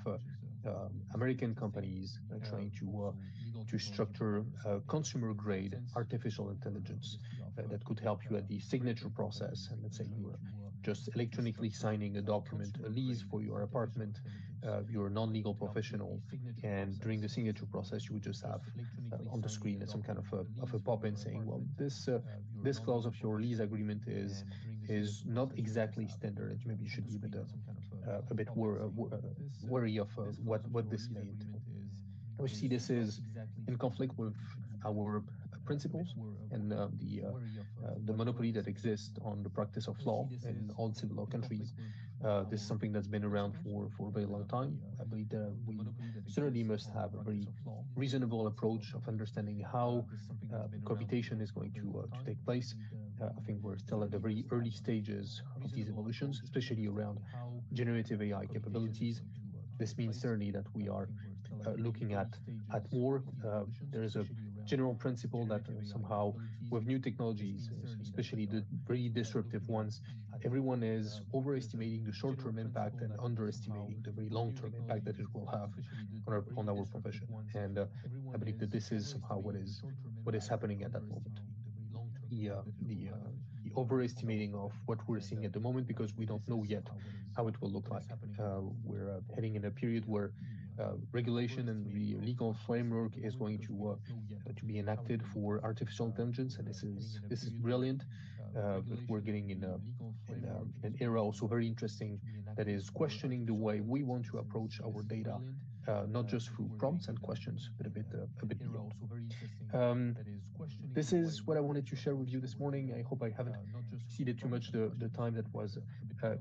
American companies trying to structure consumer-grade artificial intelligence that could help you at the signature process. And let's say you are just electronically signing a document, a lease for your apartment. You're a non-legal professional, and during the signature process, you would just have on the screen some kind of a pop-in saying, "Well, this clause of your lease agreement is not exactly standard. And maybe you should be a bit worry of what this may entail." We see this is in conflict with our principles and the monopoly that exists on the practice of law in all civil law countries. This is something that's been around for a very long time. I believe that we certainly must have a very reasonable approach of understanding how computation is going to take place. I think we're still at the very early stages of these evolutions, especially around generative AI capabilities. This means certainly that we are looking at more. There is a general principle that somehow with new technologies, especially the very disruptive ones, everyone is overestimating the short-term impact and underestimating the very long-term impact that it will have on our profession. And I believe that this is somehow what is happening at that moment. The overestimating of what we're seeing at the moment, because we don't know yet how it will look like. We're heading in a period where regulation and the legal framework is going to be enacted for artificial intelligence, and this is brilliant. But we're getting in an era also very interesting that is questioning the way we want to approach our data, not just through prompts and questions, but a bit beyond. This is what I wanted to share with you this morning. I hope I haven't exceeded too much the time that was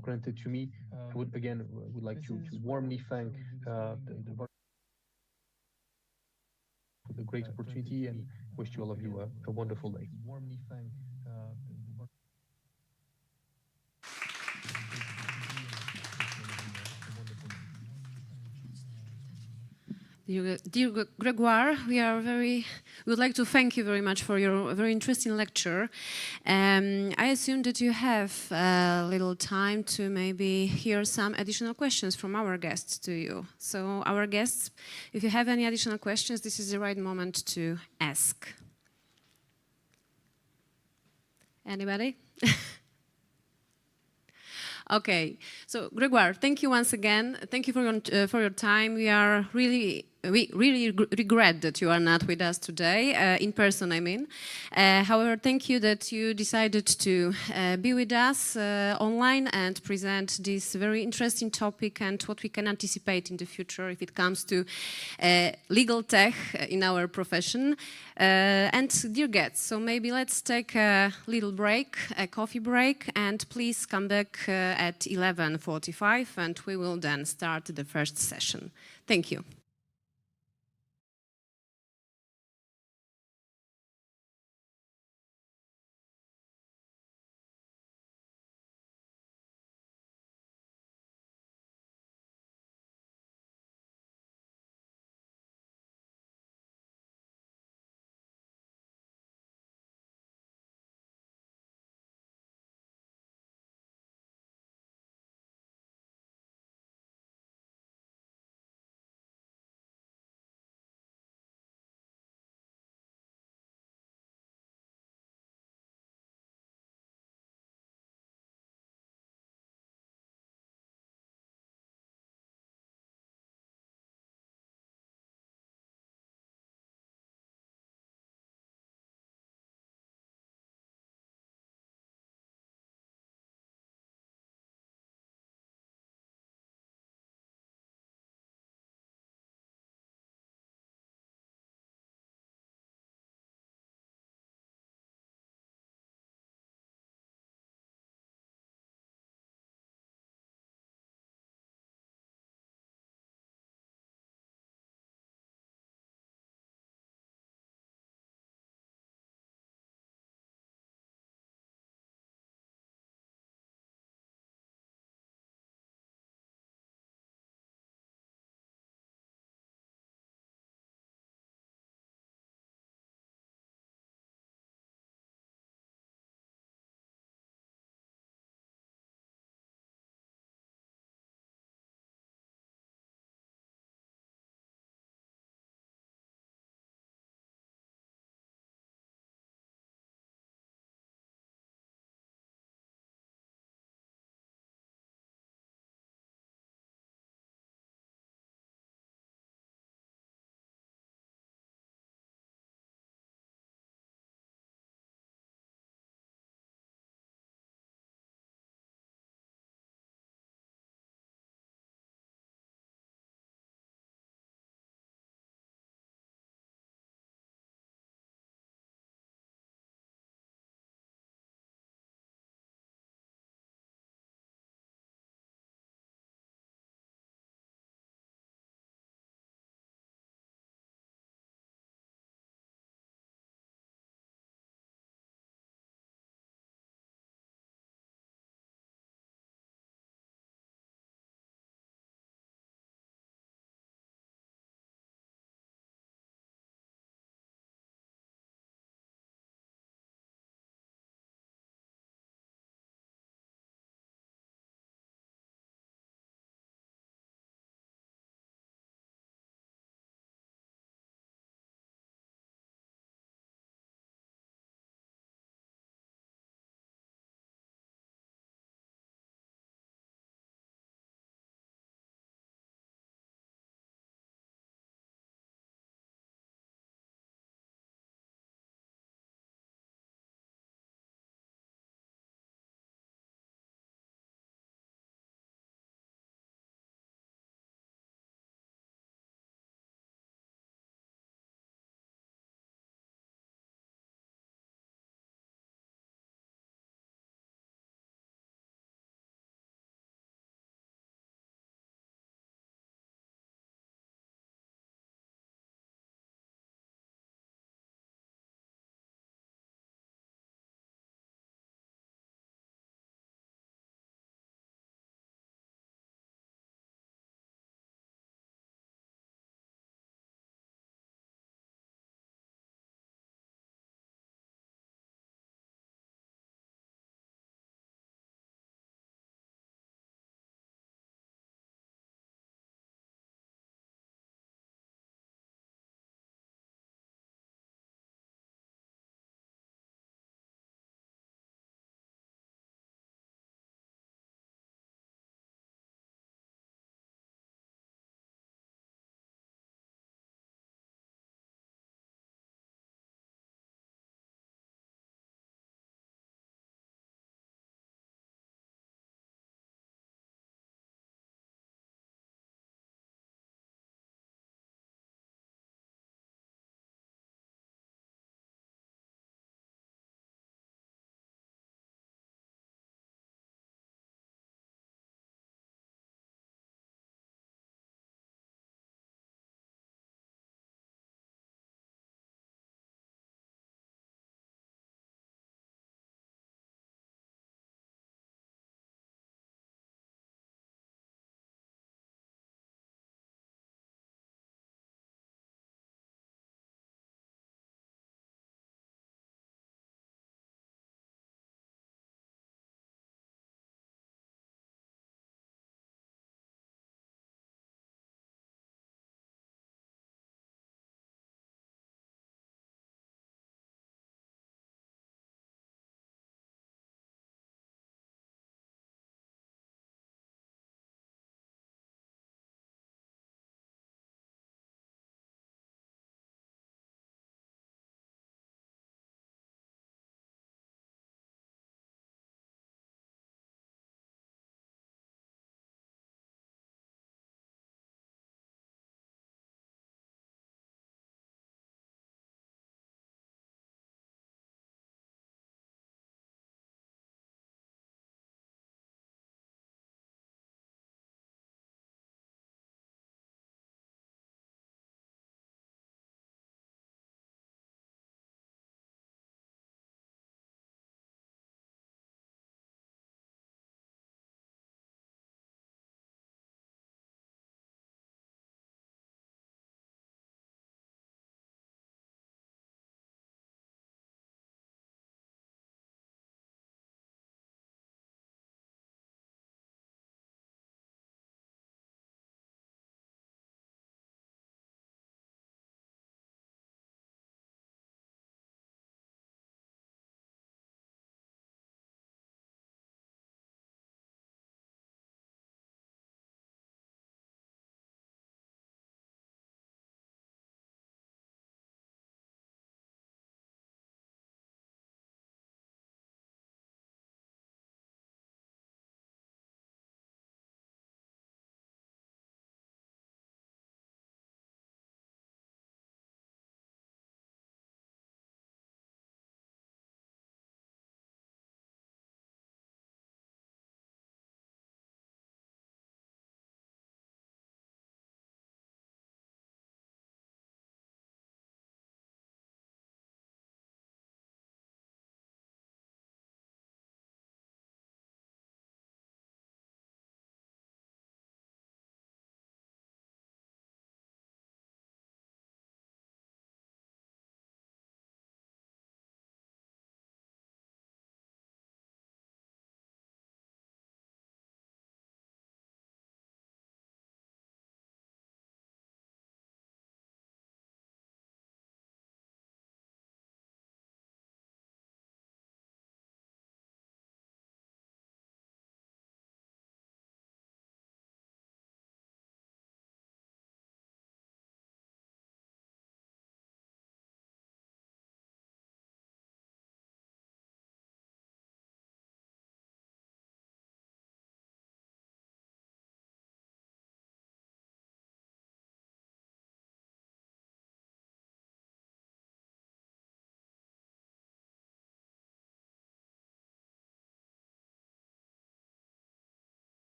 granted to me. I would again would like to warmly thank the great opportunity and wish to all of you a wonderful day. Dear Gregoire, we would like to thank you very much for your very interesting lecture. I assume that you have a little time to maybe hear some additional questions from our guests to you. So our guests, if you have any additional questions, this is the right moment to ask. Anybody? Okay, so Gregoire, thank you once again. Thank you for your time. We really regret that you are not with us today, in person, I mean. However, thank you that you decided to be with us online and present this very interesting topic and what we can anticipate in the future if it comes to legal tech in our profession. And dear guests, so maybe let's take a little break, a coffee break, and please come back at 11:45 and we will then start the first session. Thank you.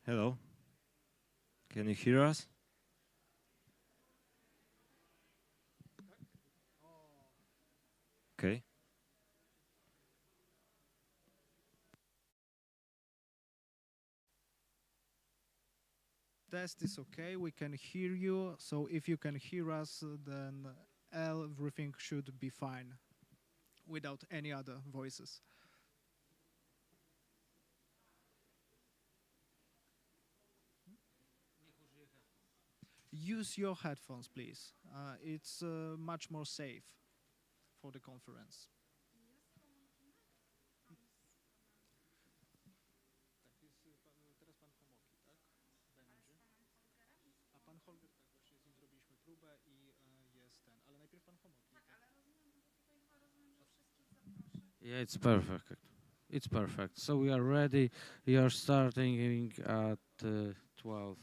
Hello. Can you hear us? Okay. Test is okay, we can hear you. So if you can hear us, then everything should be fine without any other voices. Use your headphones, please. It's much more safe for the conference. A pan Holger, tak właśnie z nim zrobiliśmy próbę i jest ten, ale najpierw pan Homoki. Yeah, it's perfect. It's perfect. So we are ready. We are starting at 12:25.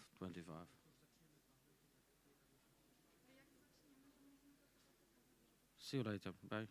See you later. Bye.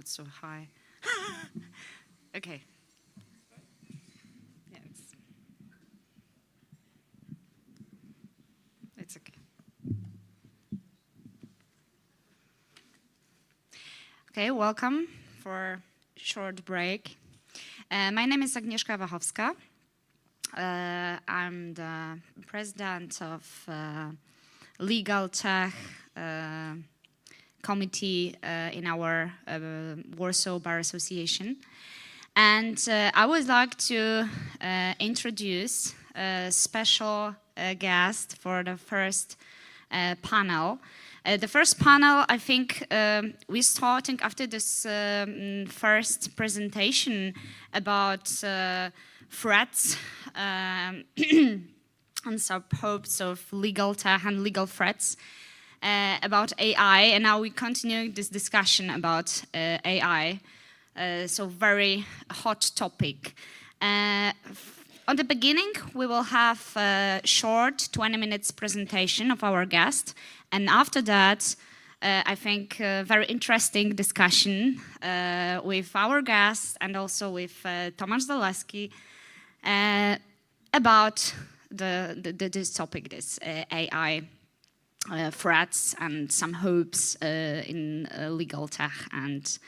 not so high. Okay. Yeah, it's okay. Okay, welcome for short break. My name is Agnieszka Wachowska. I'm the president of LegalTech committee in our Warsaw Bar Association. And I would like to introduce a special guest for the first panel. The first panel, I think we're starting after this first presentation about threats and some hopes of legal tech and legal threats about AI, and now we continue this discussion about AI. So very hot topic. On the beginning, we will have a short 20 minutes presentation of our guest, and after that, I think a very interesting discussion with our guest and also with Tomasz Zaleski about this topic, this AI threats and some hopes in legal tech and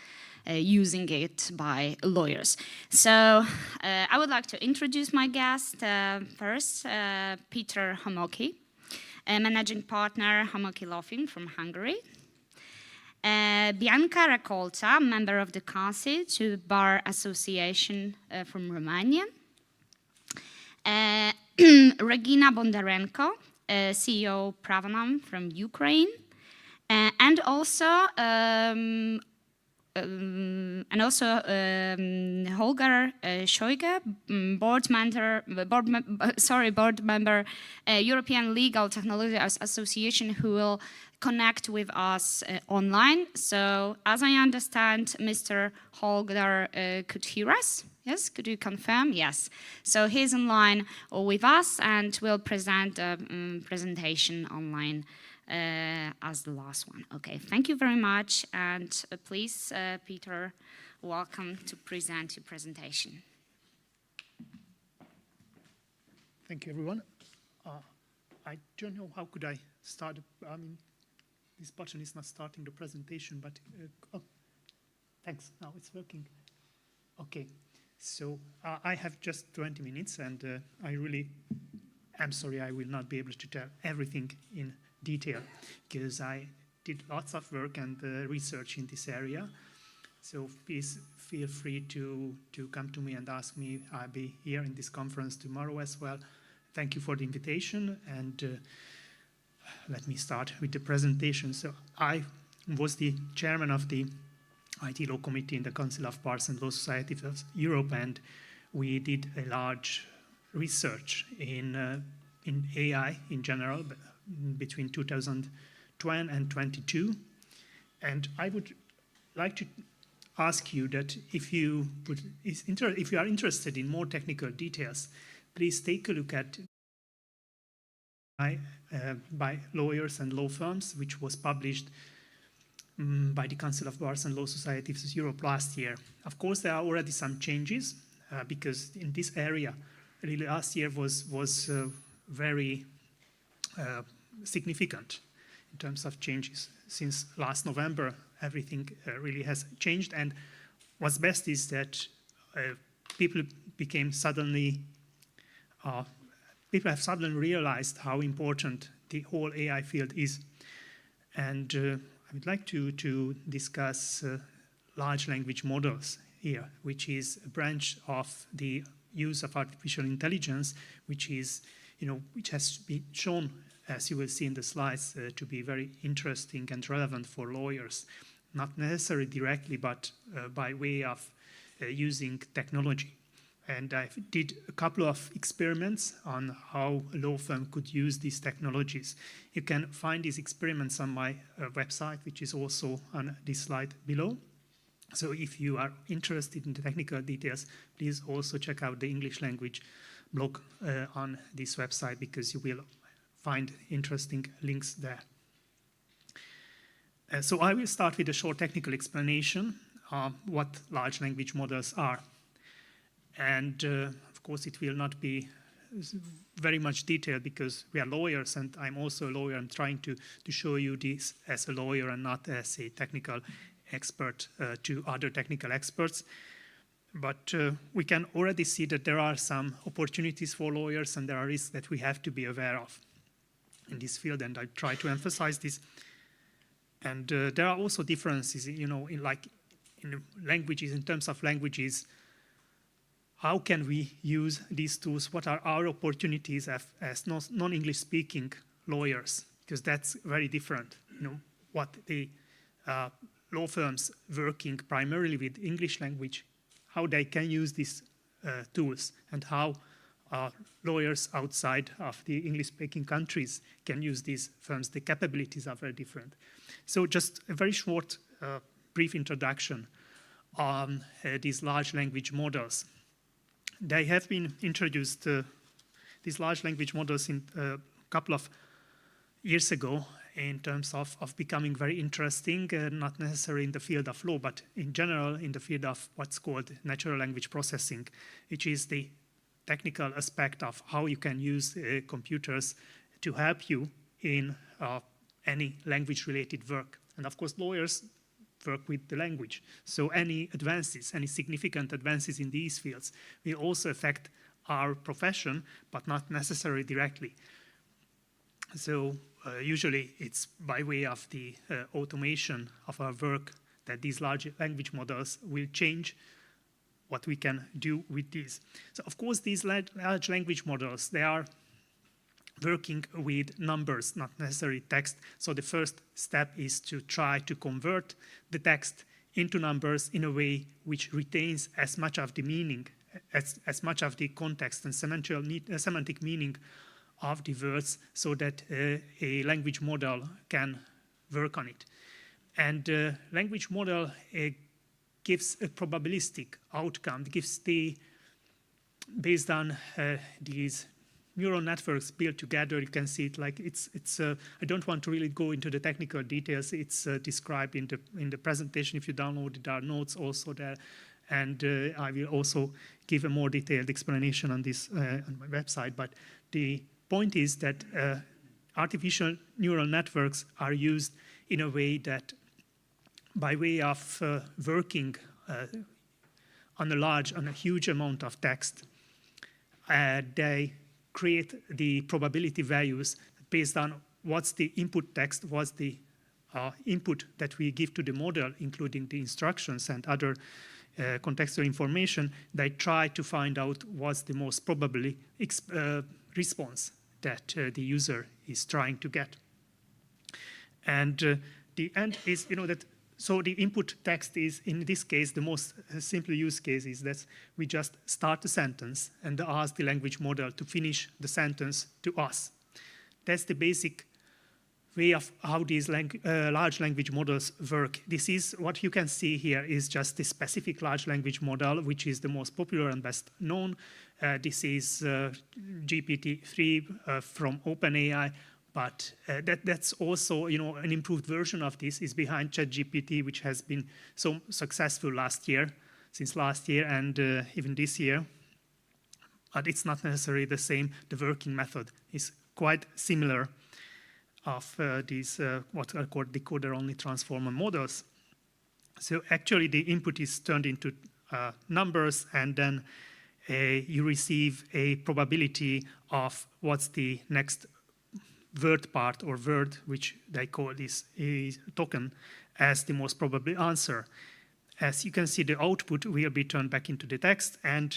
using it by lawyers. So I would like to introduce my guest first, Peter Homoki, a managing partner, Homoki Law Firm from Hungary. Bianca Recolta, member of the Council to Bar Association from Romania. Regina Bondarenko, CEO Pravanam from Ukraine. And also Holger Scheuge, board member, European Legal Technology Association, who will connect with us online. So, as I understand, Mr. Holger could hear us. Yes, could you confirm? Yes. So he's online with us and will present a presentation online as the last one. Okay, thank you very much. And please, Peter, welcome to present your presentation. Thank you, everyone. I don't know how could I start. I mean, this button is not starting the presentation, but oh, thanks. Now it's working. Okay. So I have just 20 minutes, and I really am sorry I will not be able to tell everything in detail, because I did lots of work and research in this area. So please feel free to come to me and ask me. I'll be here in this conference tomorrow as well. Thank you for the invitation, and let me start with the presentation. So I was the chairman of the IT Law Committee in the Council of Bars and Law Societies of Europe, and we did a large research in AI in general between 2010 and 22. And I would like to ask you that if you are interested in more technical details, please take a look at by lawyers and law firms, which was published by the Council of Bars and Law Societies of Europe last year. Of course, there are already some changes because in this area, really last year was very significant in terms of changes. Since last November, everything really has changed, and what's best is that people have suddenly realized how important the whole AI field is. And I would like to discuss large language models here, which is a branch of the use of artificial intelligence, which has been shown, as you will see in the slides, to be very interesting and relevant for lawyers, not necessarily directly, but by way of using technology. And I did a couple of experiments on how a law firm could use these technologies. You can find these experiments on my website, which is also on this slide below. So if you are interested in the technical details, please also check out the English language blog on this website, because you will find interesting links there. So I will start with a short technical explanation what large language models are. And of course, it will not be very much detailed because we are lawyers, and I'm also a lawyer. I'm trying to show you this as a lawyer and not as a technical expert to other technical experts. But we can already see that there are some opportunities for lawyers and there are risks that we have to be aware of in this field, and I try to emphasize this. And there are also differences, in languages, in terms of languages. How can we use these tools? What are our opportunities as non-English speaking lawyers? Because that's very different. What the law firms working primarily with English language, how they can use these tools, and how lawyers outside of the English-speaking countries can use these firms. The capabilities are very different. So just a very short, brief introduction on these large language models. They have been introduced, these large language models, in a couple of years ago in terms of becoming very interesting, not necessarily in the field of law, but in general in the field of what's called natural language processing, which is the technical aspect of how you can use computers to help you in any language-related work. And of course, lawyers work with the language. So any advances, any significant advances in these fields will also affect our profession, but not necessarily directly. So usually it's by way of the automation of our work that these large language models will change what we can do with these. So of course, these large language models, they are working with numbers, not necessarily text. So the first step is to try to convert the text into numbers in a way which retains as much of the meaning, as much of the context and semantic meaning of the words, so that a language model can work on it. And language model gives a probabilistic outcome, gives based on these neural networks built together. You can see it like it's I don't want to really go into the technical details. It's described in the presentation. If you download it, there are notes also there. And I will also give a more detailed explanation on this on my website. But the point is that artificial neural networks are used in a way that, by way of working on a huge amount of text, they create the probability values based on what's the input text, what's the input that we give to the model, including the instructions and other contextual information. They try to find out what's the most probably response that the user is trying to get. And the end is, that so the input text is, in this case, the most simple use case is that we just start a sentence and ask the language model to finish the sentence to us. That's the basic way of how these large language models work. This is what you can see here is just the specific large language model, which is the most popular and best known. This is GPT-3 from OpenAI. But that's also, an improved version of this is behind ChatGPT, which has been so successful since last year and even this year. But it's not necessarily the same. The working method is quite similar of these what are called decoder-only transformer models. So actually, the input is turned into numbers, and then you receive a probability of what's the next word part or word, which they call this a token, as the most probable answer. As you can see, the output will be turned back into the text, and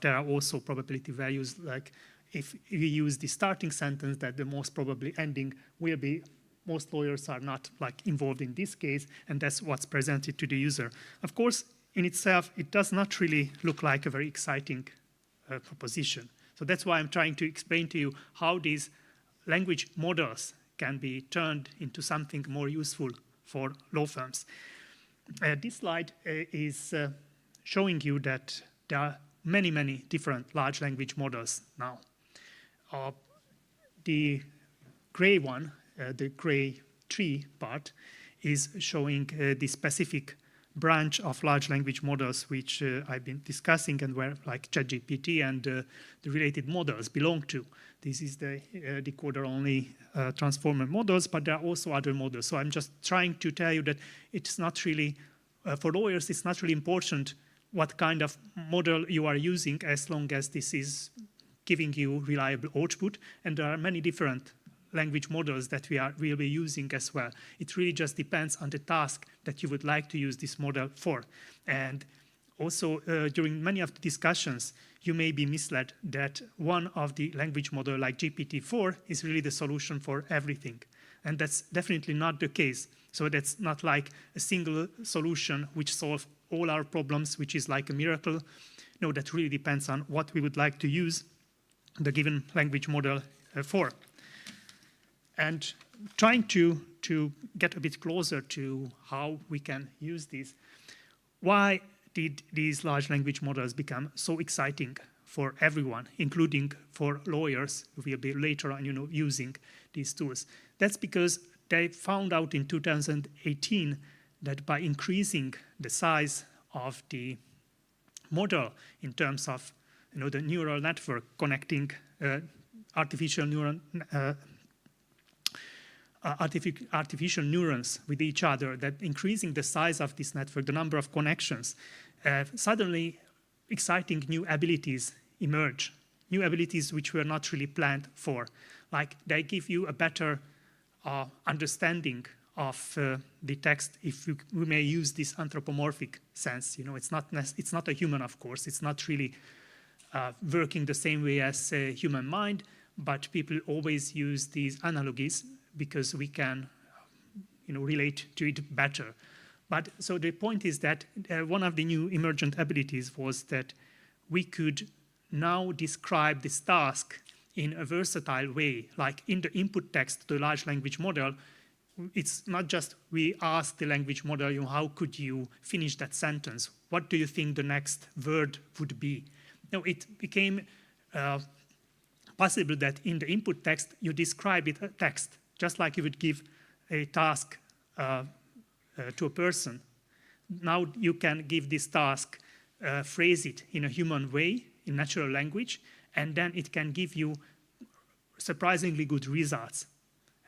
there are also probability values, like if we use the starting sentence, that the most probably ending will be. Most lawyers are not involved in this case, and that's what's presented to the user. Of course, in itself, it does not really look like a very exciting proposition. So that's why I'm trying to explain to you how these language models can be turned into something more useful for law firms. This slide is showing you that there are many, many different large language models now. The gray one, the gray tree part, is showing the specific branch of large language models which I've been discussing and where like ChatGPT and the related models belong to. This is the decoder-only transformer models, but there are also other models. So I'm just trying to tell you that it's not really, for lawyers, it's not really important what kind of model you are using as long as this is giving you reliable output. And there are many different language models that we'll be using as well. It really just depends on the task that you would like to use this model for. And also, during many of the discussions, you may be misled that one of the language model like GPT-4 is really the solution for everything. And that's definitely not the case. So that's not like a single solution which solves all our problems, which is like a miracle. No, that really depends on what we would like to use the given language model for. And trying to get a bit closer to how we can use these. Why did these large language models become so exciting for everyone, including for lawyers who will be later on, using these tools? That's because they found out in 2018 that by increasing the size of the model in terms of the neural network connecting artificial neurons with each other, that increasing the size of this network, the number of connections, suddenly exciting new abilities emerge, new abilities which were not really planned for. Like they give you a better understanding of the text, if we may use this anthropomorphic sense. It's not a human, of course. It's not really working the same way as a human mind, but people always use these analogies because we can relate to it better. But so the point is that one of the new emergent abilities was that we could now describe this task in a versatile way. Like in the input text to the large language model, it's not just we ask the language model, how could you finish that sentence? What do you think the next word would be? No, it became possible that in the input text, you describe it a text, just like you would give a task to a person. Now you can give this task, phrase it in a human way, in natural language, and then it can give you surprisingly good results.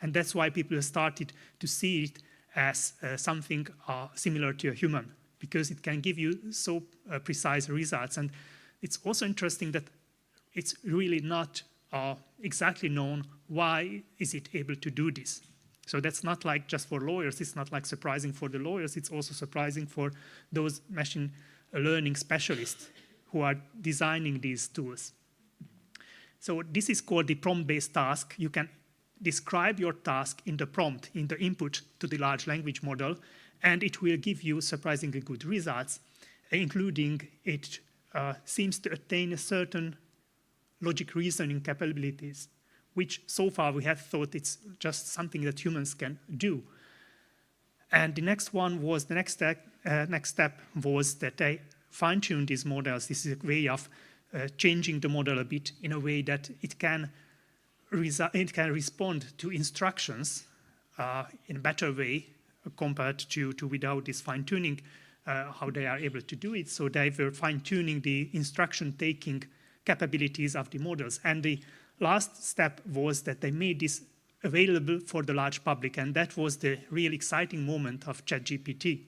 And that's why people started to see it as something similar to a human, because it can give you so precise results. And it's also interesting that it's really not exactly known why is it able to do this. So that's not like just for lawyers. It's not like surprising for the lawyers. It's also surprising for those machine learning specialists who are designing these tools. So this is called the prompt-based task. You can describe your task in the prompt, in the input to the large language model, and it will give you surprisingly good results, including it seems to attain a certain logic reasoning capabilities, which so far we have thought it's just something that humans can do. And the next one was, the next step was that they fine-tuned these models. This is a way of changing the model a bit in a way that it can respond to instructions in a better way compared to without this fine-tuning, how they are able to do it. So they were fine-tuning the instruction-taking capabilities of the models. And the last step was that they made this available for the large public, and that was the real exciting moment of ChatGPT.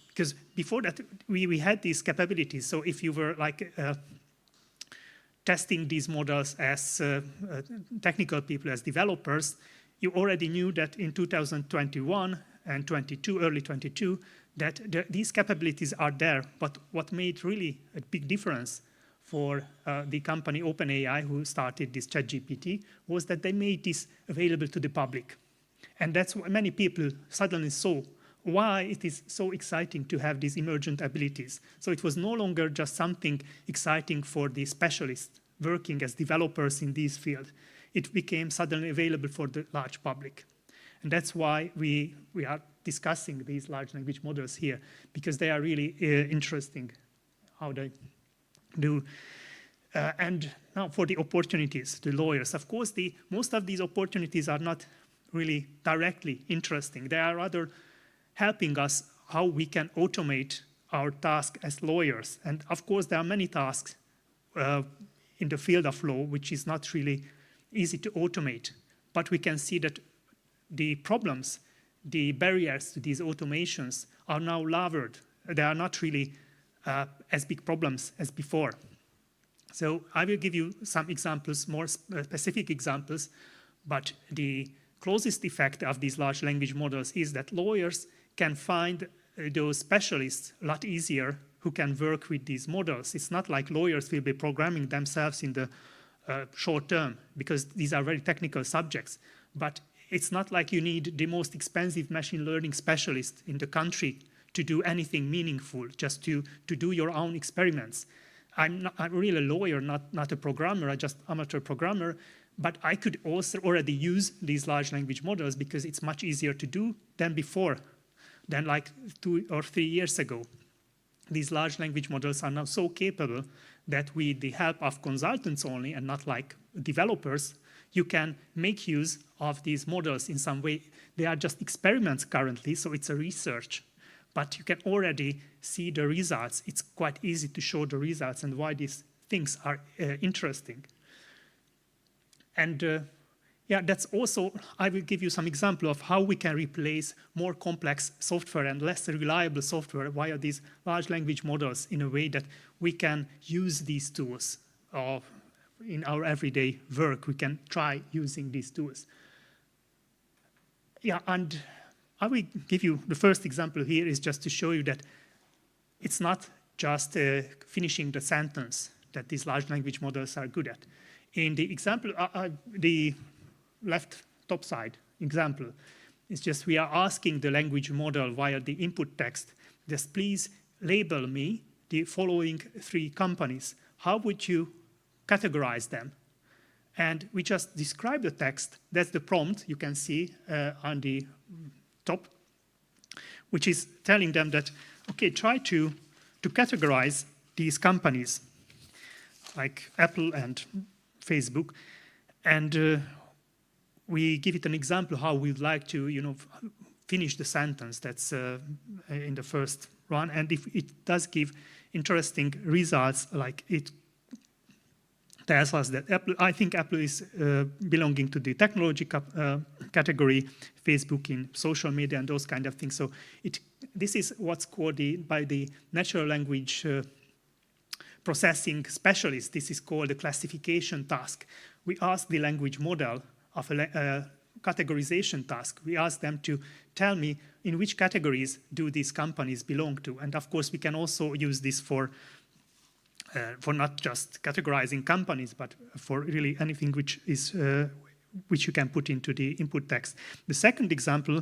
Because before that, we had these capabilities. So if you were like testing these models as technical people, as developers, you already knew that in 2021 and early 22, that these capabilities are there. But what made really a big difference for the company OpenAI, who started this ChatGPT, was that they made this available to the public. And that's why many people suddenly saw why it is so exciting to have these emergent abilities. So it was no longer just something exciting for the specialists working as developers in this field. It became suddenly available for the large public. And that's why we are discussing these large language models here, because they are really interesting how they do. And now for the opportunities, the lawyers. Of course, most of these opportunities are not really directly interesting. They are rather helping us how we can automate our task as lawyers. And of course, there are many tasks in the field of law which is not really easy to automate. But we can see that the problems, the barriers to these automations are now lowered. They are not really as big problems as before. So I will give you some examples, more specific examples, but the closest effect of these large language models is that lawyers can find those specialists a lot easier who can work with these models. It's not like lawyers will be programming themselves in the short term, because these are very technical subjects. But it's not like you need the most expensive machine learning specialist in the country to do anything meaningful, just to do your own experiments. I'm really a lawyer, not a programmer, I'm just amateur programmer, but I could also already use these large language models because it's much easier to do than before, than like 2 or 3 years ago. These large language models are now so capable that with the help of consultants only and not like developers, you can make use of these models in some way. They are just experiments currently, so it's a research. But you can already see the results. It's quite easy to show the results and why these things are interesting. And yeah, that's also, I will give you some example of how we can replace more complex software and less reliable software via these large language models in a way that we can use these tools in our everyday work. We can try using these tools. Yeah, and I will give you the first example here is just to show you that it's not just finishing the sentence that these large language models are good at. In the example, the left top side example is just we are asking the language model via the input text, just please label me the following 3 companies. How would you categorize them? And we just describe the text. That's the prompt you can see on the top, which is telling them that, okay, try to categorize these companies like Apple and Facebook. And we give it an example how we'd like to, finish the sentence that's in the first run. And if it does give interesting results, like it tells us that I think Apple is belonging to the technology category, Facebook in social media and those kind of things. So this is what's called by the natural language processing specialist. This is called the classification task. We ask the language model of a categorization task. We ask them to tell me in which categories do these companies belong to. And of course, we can also use this for not just categorizing companies, but for really anything which you can put into the input text. The second example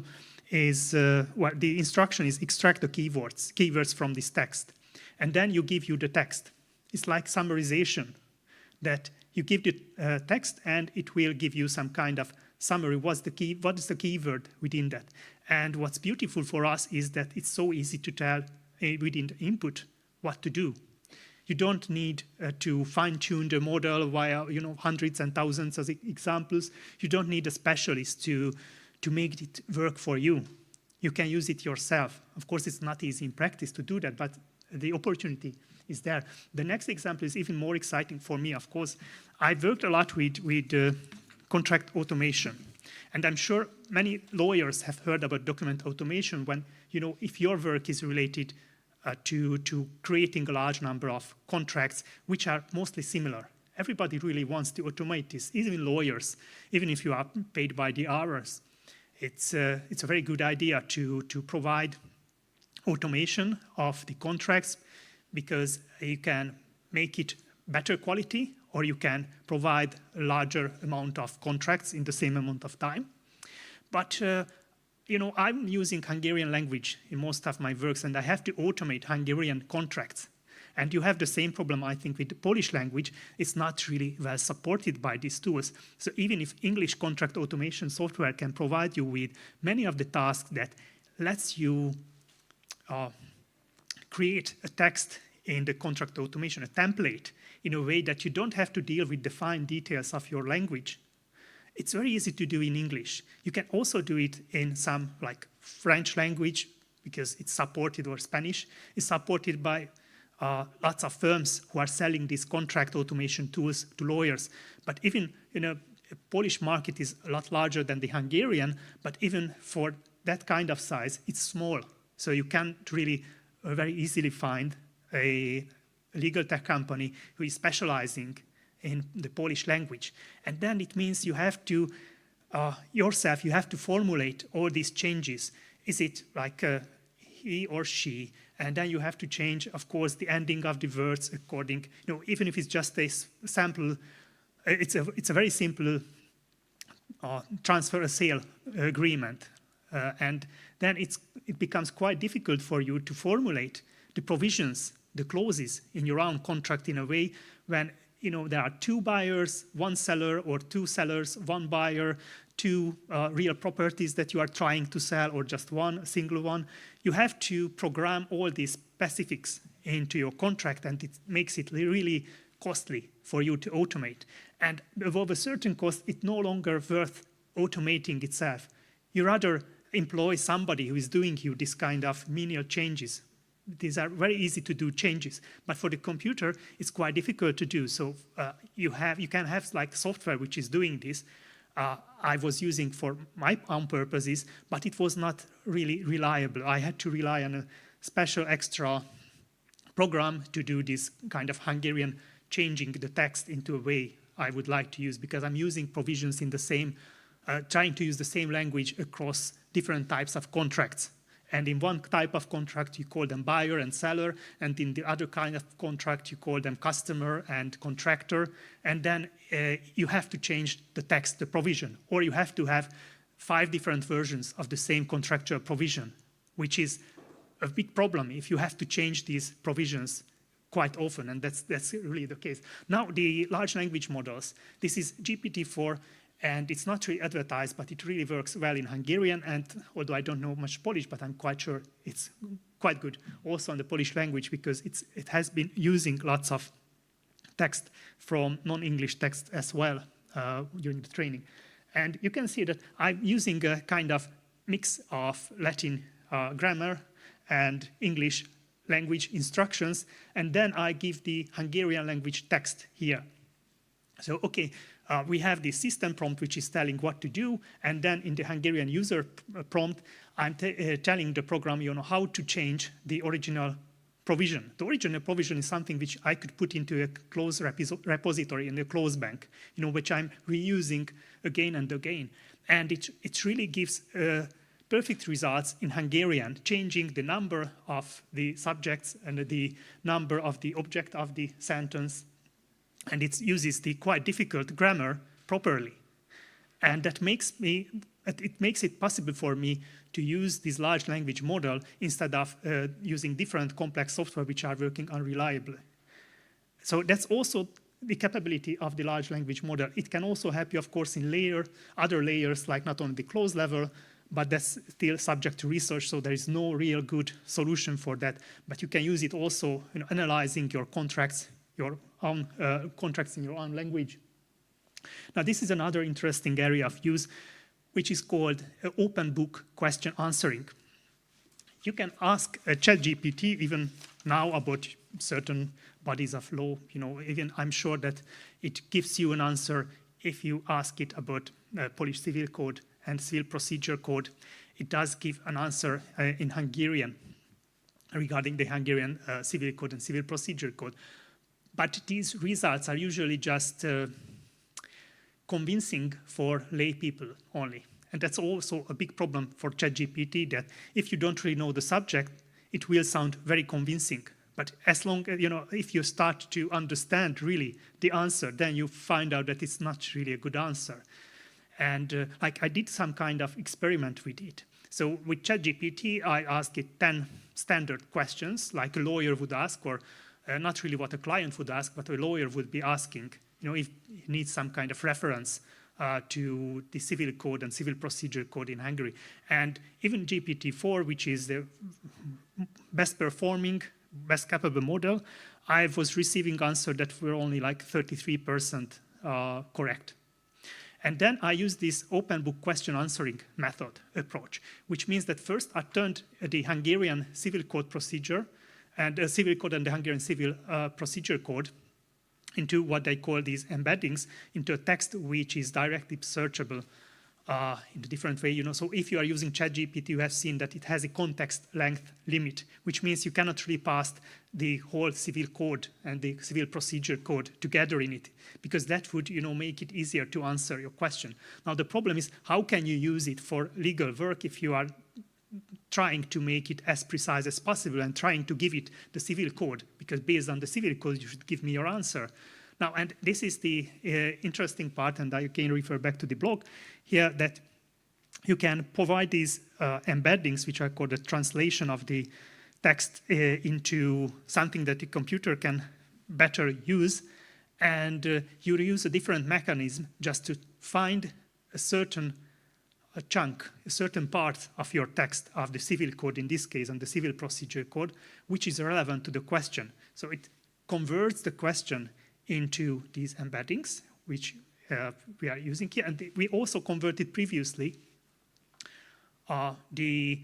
is, the instruction is extract the keywords from this text. And then you give you the text. It's like summarization, that you give the text and it will give you some kind of summary. What is the keyword within that? And what's beautiful for us is that it's so easy to tell within the input what to do. You don't need to fine-tune the model via hundreds and thousands of examples. You don't need a specialist to make it work for you. You can use it yourself. Of course, it's not easy in practice to do that, but the opportunity is there. The next example is even more exciting for me, of course. I worked a lot with contract automation. And I'm sure many lawyers have heard about document automation when, if your work is related to creating a large number of contracts, which are mostly similar. Everybody really wants to automate this, even lawyers, even if you are paid by the hours. It's a very good idea to provide automation of the contracts, because you can make it better quality, or you can provide a larger amount of contracts in the same amount of time. But I'm using Hungarian language in most of my works, and I have to automate Hungarian contracts. And you have the same problem, I think, with the Polish language. It's not really well supported by these tools. So even if English contract automation software can provide you with many of the tasks that lets you create a text in the contract automation, a template, in a way that you don't have to deal with the fine details of your language. It's very easy to do in English. You can also do it in some like French language, because it's supported, or Spanish is supported by lots of firms who are selling these contract automation tools to lawyers. But even the Polish market is a lot larger than the Hungarian, but even for that kind of size, it's small. So you can't really very easily find a legal tech company who is specializing in the Polish language. And then it means you have to, yourself, you have to formulate all these changes. Is it like he or she? And then you have to change, of course, the ending of the words according, even if it's just a sample, it's a very simple transfer a sale agreement. And then it becomes quite difficult for you to formulate the provisions, the clauses in your own contract in a way when there are two buyers, one seller, or two sellers, one buyer, two real properties that you are trying to sell, or just one, a single one. You have to program all these specifics into your contract, and it makes it really costly for you to automate. And above a certain cost, it's no longer worth automating itself. You rather employ somebody who is doing you this kind of menial changes. These are very easy to do changes, but for the computer, it's quite difficult to do. So you can have like software which is doing this. I was using for my own purposes, but it was not really reliable. I had to rely on a special extra program to do this kind of Hungarian changing the text into a way I would like to use, because I'm using provisions in the same, trying to use the same language across different types of contracts. And in one type of contract, you call them buyer and seller. And in the other kind of contract, you call them customer and contractor. And then you have to change the text, the provision. Or you have to have 5 different versions of the same contractual provision, which is a big problem if you have to change these provisions quite often. And that's really the case. Now, the large language models. This is GPT-4. And it's not really advertised, but it really works well in Hungarian. And although I don't know much Polish, but I'm quite sure it's quite good also on the Polish language, because it has been using lots of text from non-English text as well during the training. And you can see that I'm using a kind of mix of Latin grammar and English language instructions. And then I give the Hungarian language text here. So, okay. We have the system prompt, which is telling what to do. And then in the Hungarian user prompt, I'm telling the program, how to change the original provision. The original provision is something which I could put into a closed repository in the closed bank, which I'm reusing again and again. And it really gives perfect results in Hungarian, changing the number of the subjects and the number of the object of the sentence. And it uses the quite difficult grammar properly. And that makes it possible for me to use this large language model instead of using different complex software which are working unreliably. So that's also the capability of the large language model. It can also help you, of course, in other layers, like not only the closed level, but that's still subject to research, so there is no real good solution for that. But you can use it also in analyzing your contracts, your own contracts in your own language. Now, this is another interesting area of use, which is called open book question answering. You can ask a ChatGPT even now about certain bodies of law. Even I'm sure that it gives you an answer if you ask it about Polish Civil Code and Civil Procedure Code. It does give an answer in Hungarian regarding the Hungarian Civil Code and Civil Procedure Code. But these results are usually just convincing for lay people only. And that's also a big problem for ChatGPT, that if you don't really know the subject, it will sound very convincing. But as long as, if you start to understand really the answer, then you find out that it's not really a good answer. And I did some kind of experiment with it. So with ChatGPT, I asked it 10 standard questions, like a lawyer would ask, or not really what a client would ask, but a lawyer would be asking, if he needs some kind of reference to the Civil Code and Civil Procedure Code in Hungary. And even GPT-4, which is the best performing, best capable model, I was receiving answers that were only like 33% correct. And then I use this open book question answering method approach, which means that first I turned the Hungarian civil code procedure and civil code and the Hungarian civil procedure code into what they call these embeddings into a text which is directly searchable in a different way. So if you are using ChatGPT, you have seen that it has a context length limit, which means you cannot really pass the whole civil code and the civil procedure code together in it, because that would make it easier to answer your question. Now the problem is, how can you use it for legal work if you are trying to make it as precise as possible and trying to give it the civil code, because based on the civil code you should give me your answer. Now, and this is the interesting part, and I can refer back to the blog here, that you can provide these embeddings, which are called the translation of the text into something that the computer can better use, and you use a different mechanism just to find a certain chunk, a certain part of your text, of the civil code in this case, and the civil procedure code, which is relevant to the question. So it converts the question into these embeddings, which we are using here. And we also converted previously the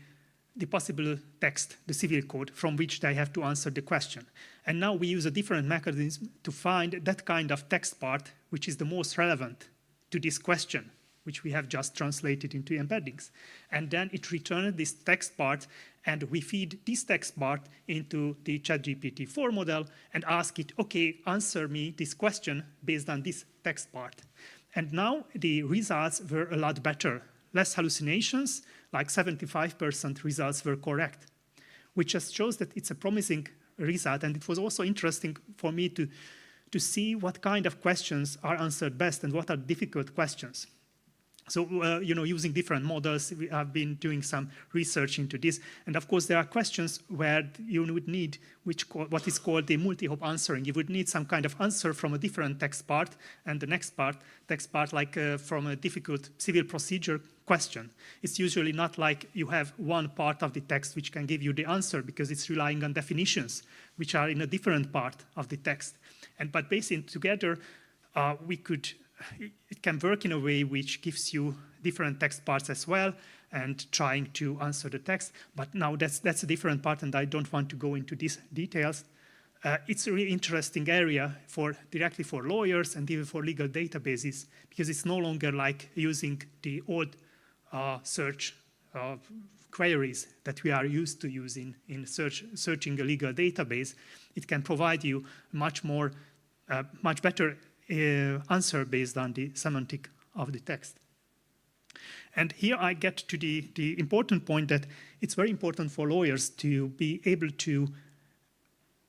possible text, the civil code, from which they have to answer the question. And now we use a different mechanism to find that kind of text part which is the most relevant to this question, which we have just translated into embeddings. And then it returned this text part, and we feed this text part into the ChatGPT-4 model and ask it, okay, answer me this question based on this text part. And now the results were a lot better. Less hallucinations, like 75% results were correct, which just shows that it's a promising result. And it was also interesting for me to see what kind of questions are answered best and what are difficult questions. So, using different models, we have been doing some research into this. And of course, there are questions where you would need what is called the multi-hop answering. You would need some kind of answer from a different text part, and the next text part, like from a difficult civil procedure question. It's usually not like you have one part of the text which can give you the answer, because it's relying on definitions, which are in a different part of the text. But basing together, it can work in a way which gives you different text parts as well, and trying to answer the text. But now that's a different part, and I don't want to go into these details. It's a really interesting area directly for lawyers and even for legal databases, because it's no longer like using the old search queries that we are used to using in searching a legal database. It can provide you much better answer based on the semantic of the text. And here I get to the important point that it's very important for lawyers to be able to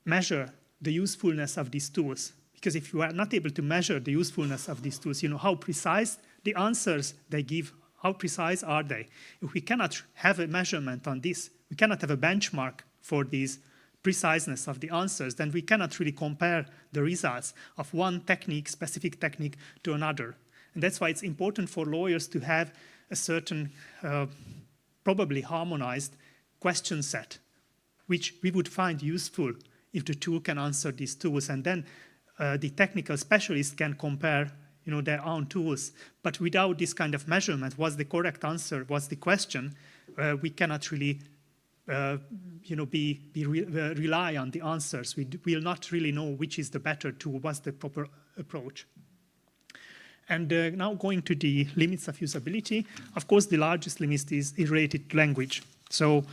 measure the usefulness of these tools. Because if you are not able to measure the usefulness of these tools, how precise the answers they give, how precise are they? If we cannot have a measurement on this, we cannot have a benchmark for these preciseness of the answers, then we cannot really compare the results of one specific technique to another. And that's why it's important for lawyers to have a certain, probably harmonized question set, which we would find useful if the tool can answer these tools. And then the technical specialist can compare their own tools. But without this kind of measurement, what's the correct answer, what's the question, we cannot really rely on the answers. We will not really know which is the better tool, what's the proper approach. And now going to the limits of usability, of course, the largest limit is related to language. So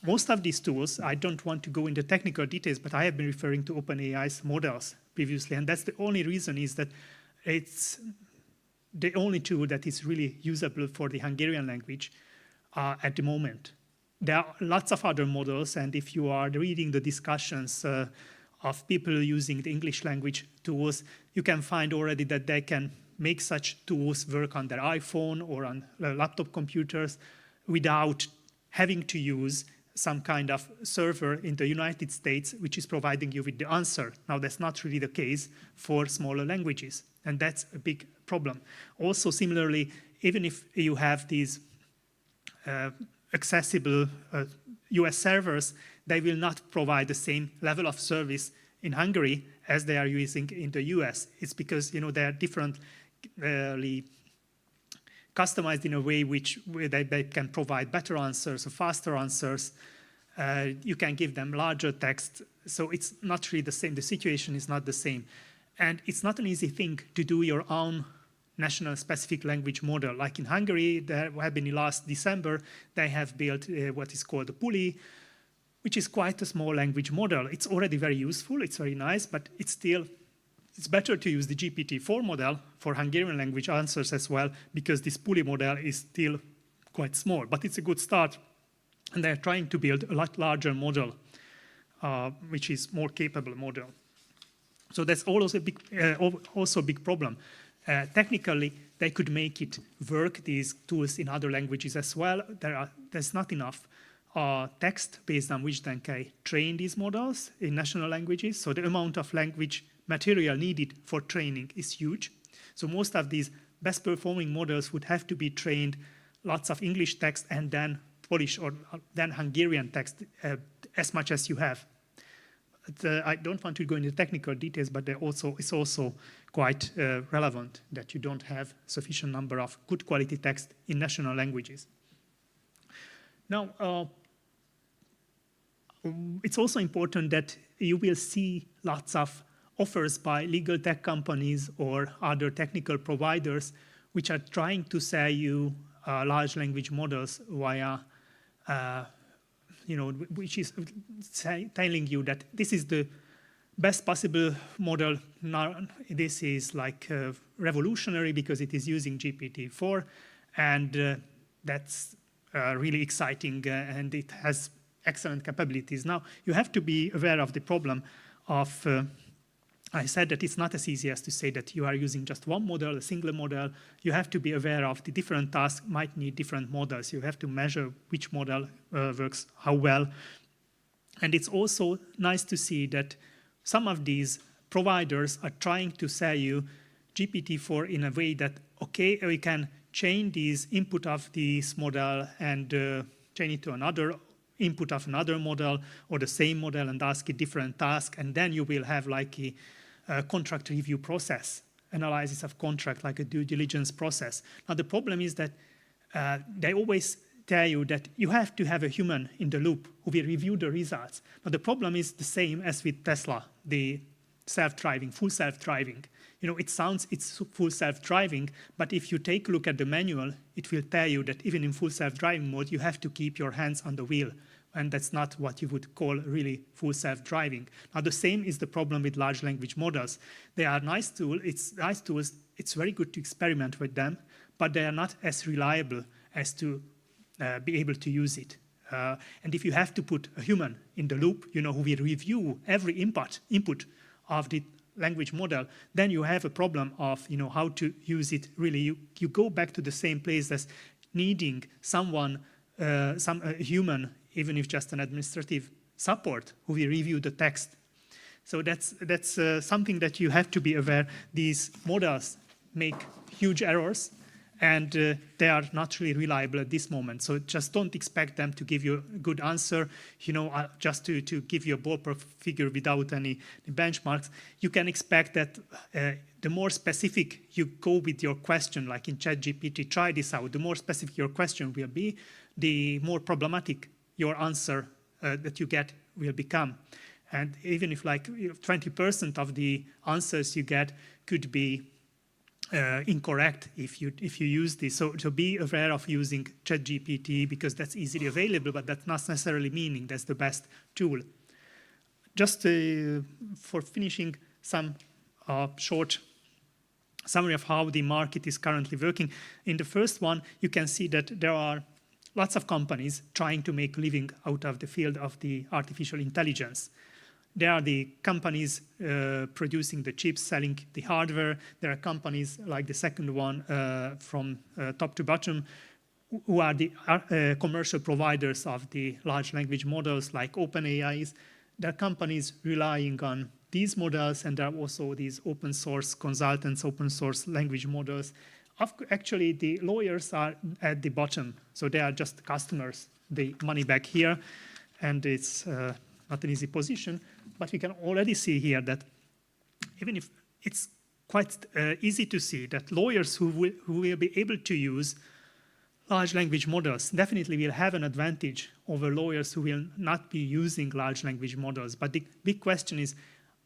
most of these tools, I don't want to go into technical details, but I have been referring to OpenAI's models previously, and that's the only reason is that it's the only tool that is really usable for the Hungarian language at the moment. There are lots of other models, and if you are reading the discussions of people using the English language tools, you can find already that they can make such tools work on their iPhone or on laptop computers without having to use some kind of server in the United States which is providing you with the answer. Now, that's not really the case for smaller languages, and that's a big problem. Also, similarly, even if you have these accessible US servers, they will not provide the same level of service in Hungary as they are using in the US. It's because there are different customized in a way where they can provide better answers or faster answers. You can give them larger text. So it's not really the same. The situation is not the same. And it's not an easy thing to do your own national specific language model. Like in Hungary, there have been last December, they have built what is called a pulley, which is quite a small language model. It's already very useful, it's very nice, but it's better to use the GPT-4 model for Hungarian language answers as well, because this pulley model is still quite small, but it's a good start. And they're trying to build a lot larger model, which is more capable model. So that's also a big problem. Technically, they could make it work, these tools, in other languages as well. There's not enough text based on which they can train these models in national languages. So the amount of language material needed for training is huge. So most of these best performing models would have to be trained lots of English text and then Polish or then Hungarian text as much as you have. I don't want to go into technical details, but it's also quite relevant that you don't have sufficient number of good quality text in national languages. Now, it's also important that you will see lots of offers by legal tech companies or other technical providers which are trying to sell you large language models via which is telling you that this is the best possible model. Now, this is like revolutionary because it is using GPT-4, and that's really exciting, and it has excellent capabilities. Now, you have to be aware of the problem of I said that it's not as easy as to say that you are using just one model, a single model. You have to be aware of the different tasks might need different models. You have to measure which model works how well. And it's also nice to see that some of these providers are trying to sell you GPT-4 in a way that, okay, we can change these input of this model and change it to another input of another model or the same model and ask a different task, and then you will have like a contract review process, analysis of contract, like a due diligence process. Now the problem is that they always tell you that you have to have a human in the loop who will review the results. Now the problem is the same as with Tesla, the self-driving, full self-driving. You know, it sounds it's full self-driving, but if you take a look at the manual, it will tell you that even in full self-driving mode, you have to keep your hands on the wheel. And that's not what you would call really full self-driving. Now, the same is the problem with large language models. They are nice tools. It's very good to experiment with them, but they are not as reliable as to be able to use it. And if you have to put a human in the loop, you know, who will review every input of the language model, then you have a problem of, you know, how to use it really. You go back to the same place as needing someone, a human, even if just an administrative support, who will review the text. So that's something that you have to be aware. These models make huge errors, and they are not really reliable at this moment. So just don't expect them to give you a good answer, you know, just to give you a ballpark figure without any benchmarks. You can expect that the more specific you go with your question, like in ChatGPT, try this out, the more specific your question will be, the more problematic your answer that you get will become. And even if like 20% of the answers you get could be incorrect if you use this. So to be aware of using ChatGPT, because that's easily available, but that's not necessarily meaning that's the best tool. Just for finishing, some short summary of how the market is currently working. In the first one, you can see that there are lots of companies trying to make a living out of the field of the artificial intelligence. There are the companies producing the chips, selling the hardware. There are companies like the second one from top to bottom, who are the commercial providers of the large language models like OpenAIs. There are companies relying on these models, and there are also these open source consultants, open source language models. Actually, the lawyers are at the bottom, so they are just customers. The money back here, and it's not an easy position. But we can already see here that even if it's quite easy to see that lawyers who will be able to use large language models definitely will have an advantage over lawyers who will not be using large language models. But the big question is,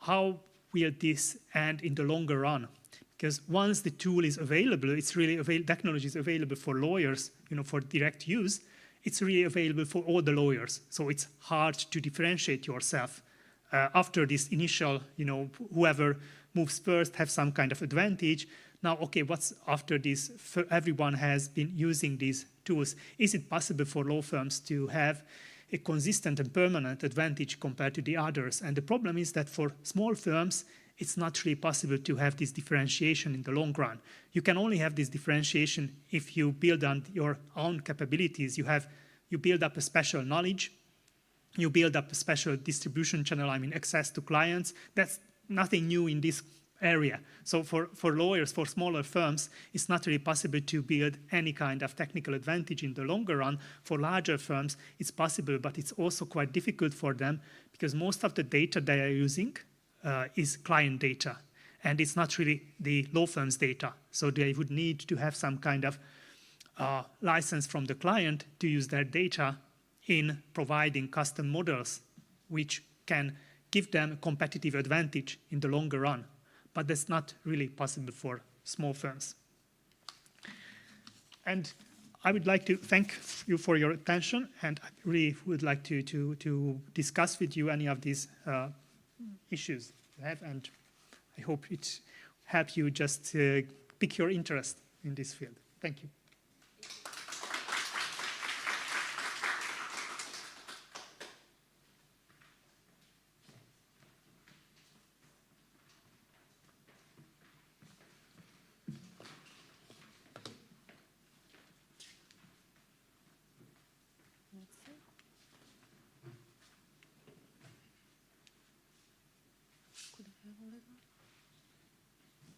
how will this end in the longer run? Because once the tool is available, it's really technology is available for lawyers, for direct use. It's really available for all the lawyers. So it's hard to differentiate yourself. After this initial, whoever moves first have some kind of advantage. Now, okay, what's after this? Everyone has been using these tools. Is it possible for law firms to have a consistent and permanent advantage compared to the others? And the problem is that for small firms, it's not really possible to have this differentiation in the long run. You can only have this differentiation if you build on your own capabilities. You build up a special knowledge, you build up a special distribution channel, access to clients. That's nothing new in this area. So for lawyers, for smaller firms, it's not really possible to build any kind of technical advantage in the longer run. For larger firms, it's possible, but it's also quite difficult for them because most of the data they are using is client data, and it's not really the law firm's data. So they would need to have some kind of license from the client to use their data in providing custom models, which can give them a competitive advantage in the longer run. But that's not really possible for small firms. And I would like to thank you for your attention, and I really would like to discuss with you any of these issues you have, and I hope it helps you just pick your interest in this field. Thank you.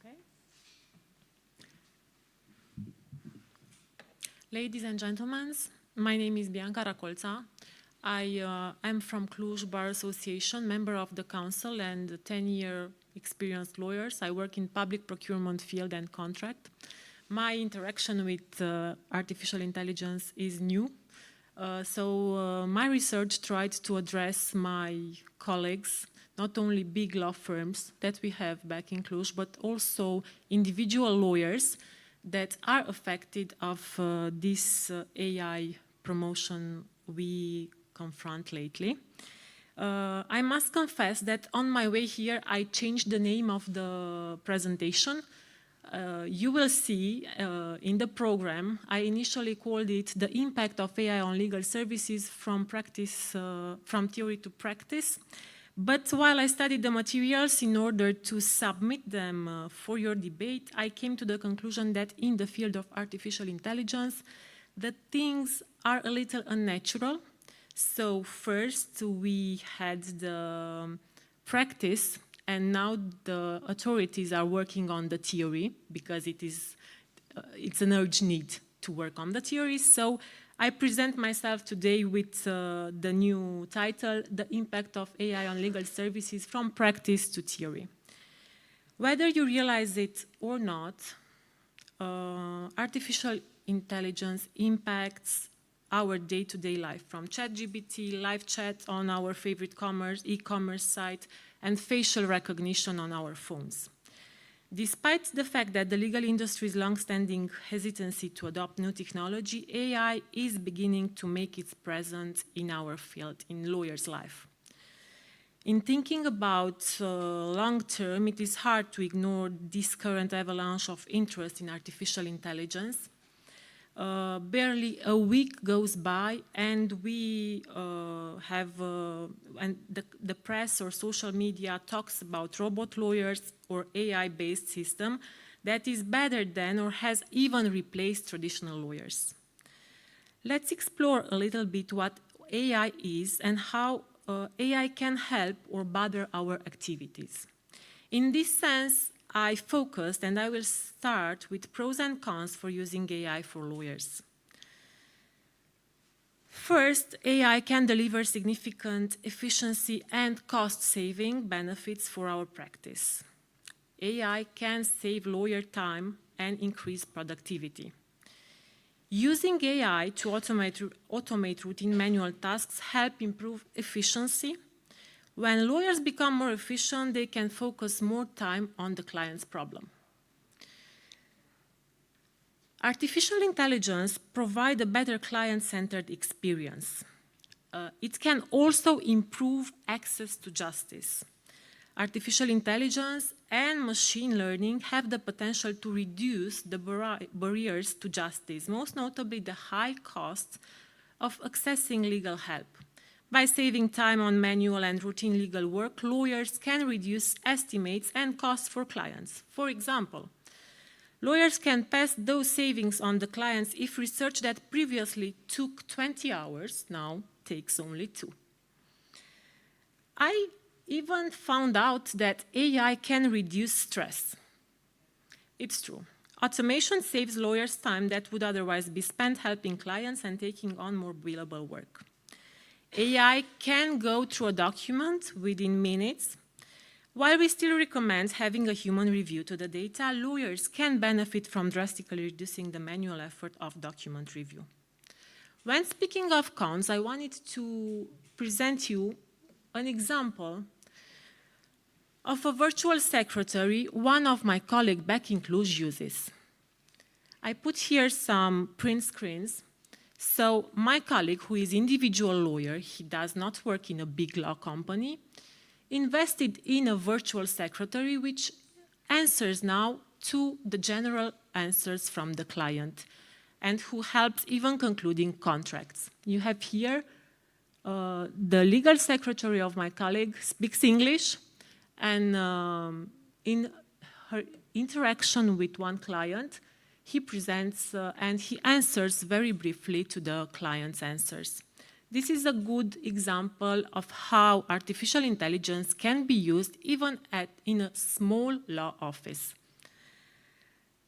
Okay. Ladies and gentlemen, my name is Bianca Racolța. I'm from Cluj Bar Association, member of the council and 10-year experienced lawyers. I work in public procurement field and contract. My interaction with artificial intelligence is new. So my research tried to address my colleagues, not only big law firms that we have back in Cluj, but also individual lawyers that are affected of this AI promotion we confront lately. I must confess that on my way here, I changed the name of the presentation. You will see in the program, I initially called it The Impact of AI on Legal Services from Theory to Practice. But while I studied the materials in order to submit them for your debate, I came to the conclusion that in the field of artificial intelligence, the things are a little unnatural. So first we had the practice, and now the authorities are working on the theory because it's an urgent need to work on the theory. So I present myself today with the new title, The Impact of AI on Legal Services from Practice to Theory. Whether you realize it or not, artificial intelligence impacts our day-to-day life, from ChatGPT, live chat on our favorite e-commerce site, and facial recognition on our phones. Despite the fact that the legal industry's long-standing hesitancy to adopt new technology, AI is beginning to make its presence in our field, in lawyers' life. In thinking about long-term, it is hard to ignore this current avalanche of interest in artificial intelligence. Barely a week goes by and we and the press or social media talks about robot lawyers or AI-based system that is better than or has even replaced traditional lawyers. Let's explore a little bit what AI is and how AI can help or bother our activities. In this sense, I focused, and I will start with pros and cons for using AI for lawyers. First, AI can deliver significant efficiency and cost-saving benefits for our practice. AI can save lawyer time and increase productivity. Using AI to automate routine manual tasks help improve efficiency. When lawyers become more efficient, they can focus more time on the client's problem. Artificial intelligence provides a better client-centered experience. It can also improve access to justice. Artificial intelligence and machine learning have the potential to reduce the barriers to justice, most notably the high cost of accessing legal help. By saving time on manual and routine legal work, lawyers can reduce estimates and costs for clients. For example, lawyers can pass those savings on the clients if research that previously took 20 hours now takes only 2. I even found out that AI can reduce stress. It's true. Automation saves lawyers time that would otherwise be spent helping clients and taking on more billable work. AI can go through a document within minutes. While we still recommend having a human review to the data, lawyers can benefit from drastically reducing the manual effort of document review. When speaking of cons, I wanted to present you an example of a virtual secretary one of my colleagues back in Cluj uses. I put here some print screens. So my colleague, who is individual lawyer, he does not work in a big law company, invested in a virtual secretary which answers now to the general answers from the client and who helps even concluding contracts. You have here the legal secretary of my colleague speaks English, and in her interaction with one client, he presents and he answers very briefly to the client's answers. This is a good example of how artificial intelligence can be used even in a small law office.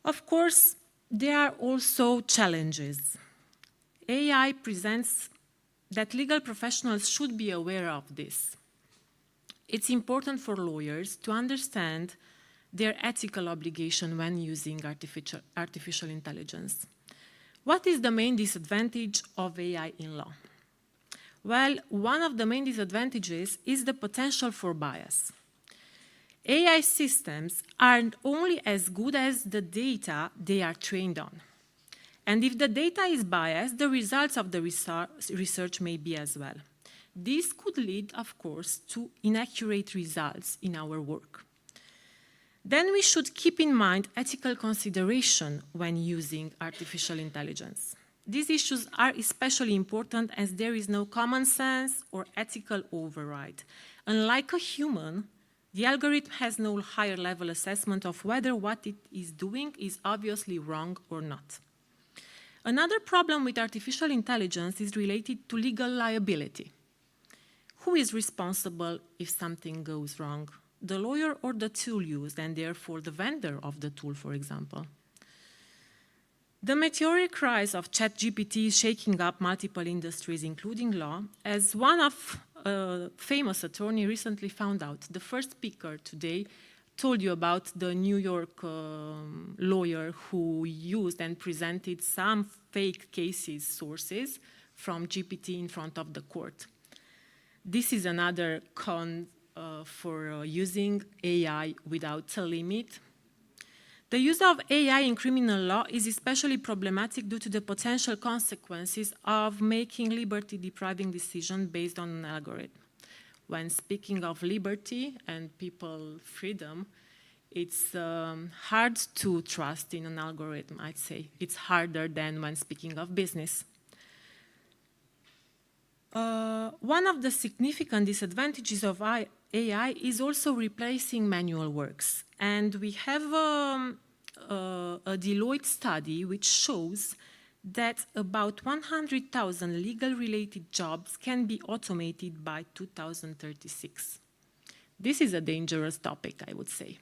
Of course, there are also challenges. AI presents that legal professionals should be aware of this. It's important for lawyers to understand their ethical obligation when using artificial intelligence. What is the main disadvantage of AI in law? Well, one of the main disadvantages is the potential for bias. AI systems are only as good as the data they are trained on. And if the data is biased, the results of the research may be as well. This could lead, of course, to inaccurate results in our work. Then we should keep in mind ethical consideration when using artificial intelligence. These issues are especially important as there is no common sense or ethical override. Unlike a human, the algorithm has no higher level assessment of whether what it is doing is obviously wrong or not. Another problem with artificial intelligence is related to legal liability. Who is responsible if something goes wrong? The lawyer or the tool used, and therefore the vendor of the tool, for example? The meteoric rise of ChatGPT is shaking up multiple industries, including law, as one of a famous attorney recently found out. The first speaker today told you about the New York lawyer who used and presented some fake cases sources from GPT in front of the court. This is another con for using AI without a limit. The use of AI in criminal law is especially problematic due to the potential consequences of making liberty-depriving decisions based on an algorithm. When speaking of liberty and people freedom, it's hard to trust in an algorithm, I'd say. It's harder than when speaking of business. One of the significant disadvantages of AI is also replacing manual works. And we have a Deloitte study which shows that about 100,000 legal-related jobs can be automated by 2036. This is a dangerous topic, I would say.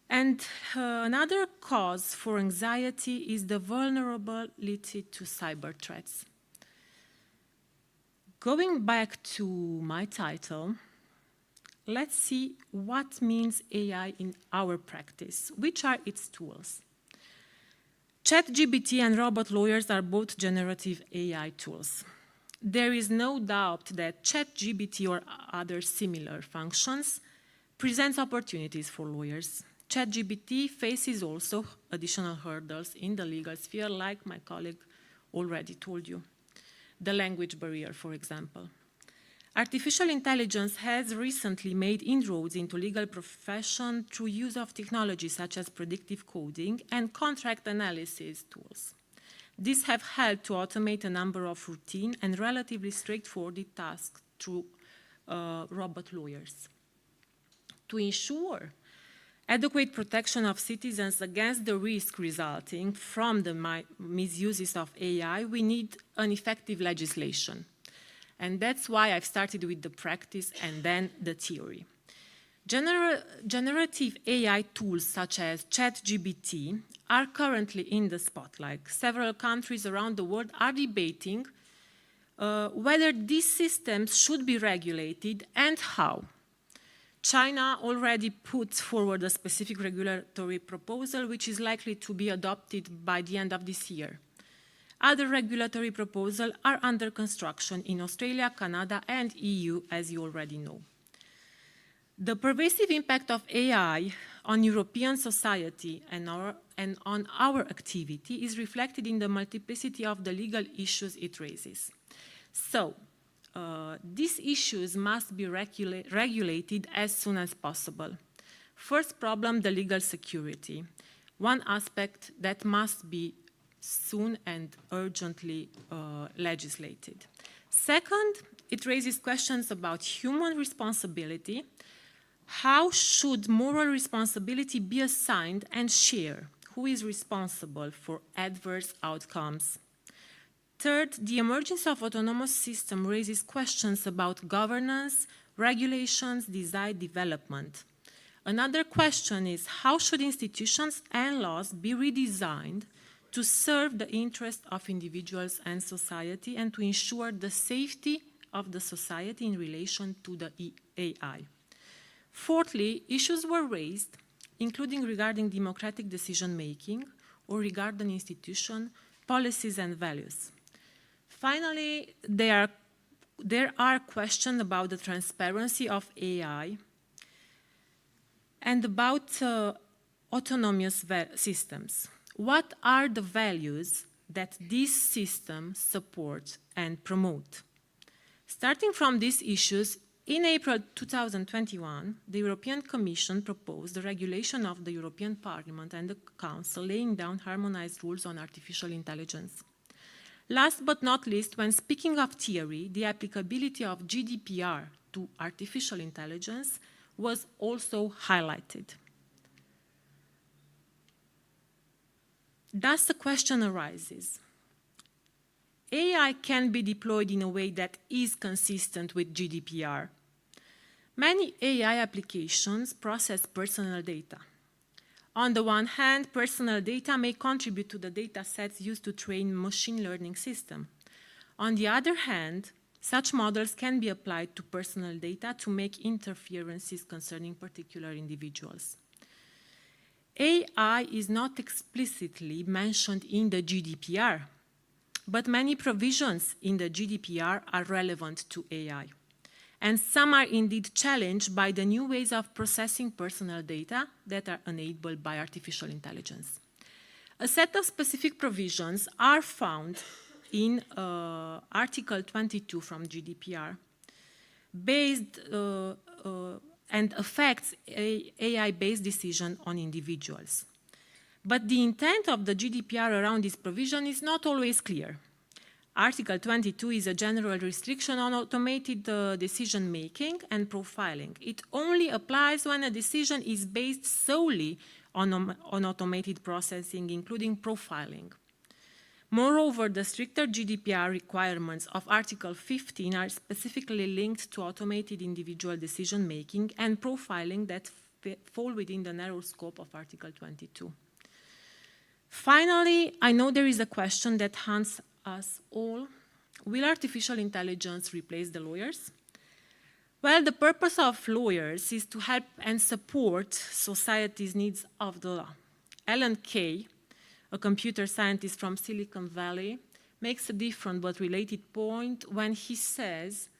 And another cause for anxiety is the vulnerability to cyber threats. Going back to my title, let's see what means AI in our practice. Which are its tools? ChatGPT and robot lawyers are both generative AI tools. There is no doubt that ChatGPT or other similar functions presents opportunities for lawyers. ChatGPT faces also additional hurdles in the legal sphere, like my colleague already told you. The language barrier, for example. Artificial intelligence has recently made inroads into legal profession through use of technologies such as predictive coding and contract analysis tools. These have helped to automate a number of routine and relatively straightforward tasks through robot lawyers. To ensure adequate protection of citizens against the risk resulting from the misuses of AI, we need an effective legislation. And that's why I've started with the practice and then the theory. Generative AI tools such as ChatGPT are currently in the spotlight. Several countries around the world are debating whether these systems should be regulated and how. China already put forward a specific regulatory proposal which is likely to be adopted by the end of this year. Other regulatory proposals are under construction in Australia, Canada, and EU, as you already know. The pervasive impact of AI on European society and on our activity is reflected in the multiplicity of the legal issues it raises. So, these issues must be regulated as soon as possible. First problem, the legal security. One aspect that must be soon and urgently legislated. Second, it raises questions about human responsibility. How should moral responsibility be assigned and shared? Who is responsible for adverse outcomes? Third, the emergence of autonomous systems raises questions about governance, regulations, design, development. Another question is how should institutions and laws be redesigned to serve the interests of individuals and society and to ensure the safety of the society in relation to the AI. Fourthly, issues were raised, including regarding democratic decision-making or regarding institution, policies, and values. Finally, there are questions about the transparency of AI and about autonomous systems. What are the values that these systems support and promote? Starting from these issues, in April 2021, the European Commission proposed the regulation of the European Parliament and the Council laying down harmonized rules on artificial intelligence. Last but not least, when speaking of theory, the applicability of GDPR to artificial intelligence was also highlighted. Thus, the question arises. AI can be deployed in a way that is consistent with GDPR. Many AI applications process personal data. On the one hand, personal data may contribute to the data sets used to train machine learning systems. On the other hand, such models can be applied to personal data to make interferences concerning particular individuals. AI is not explicitly mentioned in the GDPR, but many provisions in the GDPR are relevant to AI. And some are indeed challenged by the new ways of processing personal data that are enabled by artificial intelligence. A set of specific provisions are found in Article 22 from GDPR, based and affects AI-based decision on individuals. But the intent of the GDPR around this provision is not always clear. Article 22 is a general restriction on automated decision-making and profiling. It only applies when a decision is based solely on automated processing, including profiling. Moreover, the stricter GDPR requirements of Article 15 are specifically linked to automated individual decision-making and profiling that fall within the narrow scope of Article 22. Finally, I know there is a question that haunts us all. Will artificial intelligence replace the lawyers? Well, the purpose of lawyers is to help and support society's needs of the law. Alan Kay, a computer scientist from Silicon Valley, makes a different but related point when he says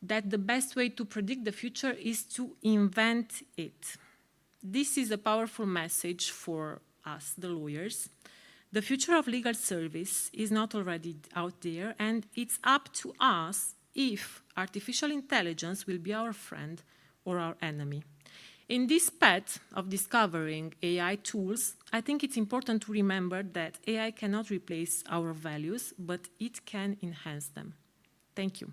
that the best way to predict the future is to invent it. This is a powerful message for us, the lawyers. The future of legal service is not already out there, and it's up to us if artificial intelligence will be our friend or our enemy. In this path of discovering AI tools, I think it's important to remember that AI cannot replace our values, but it can enhance them. Thank you.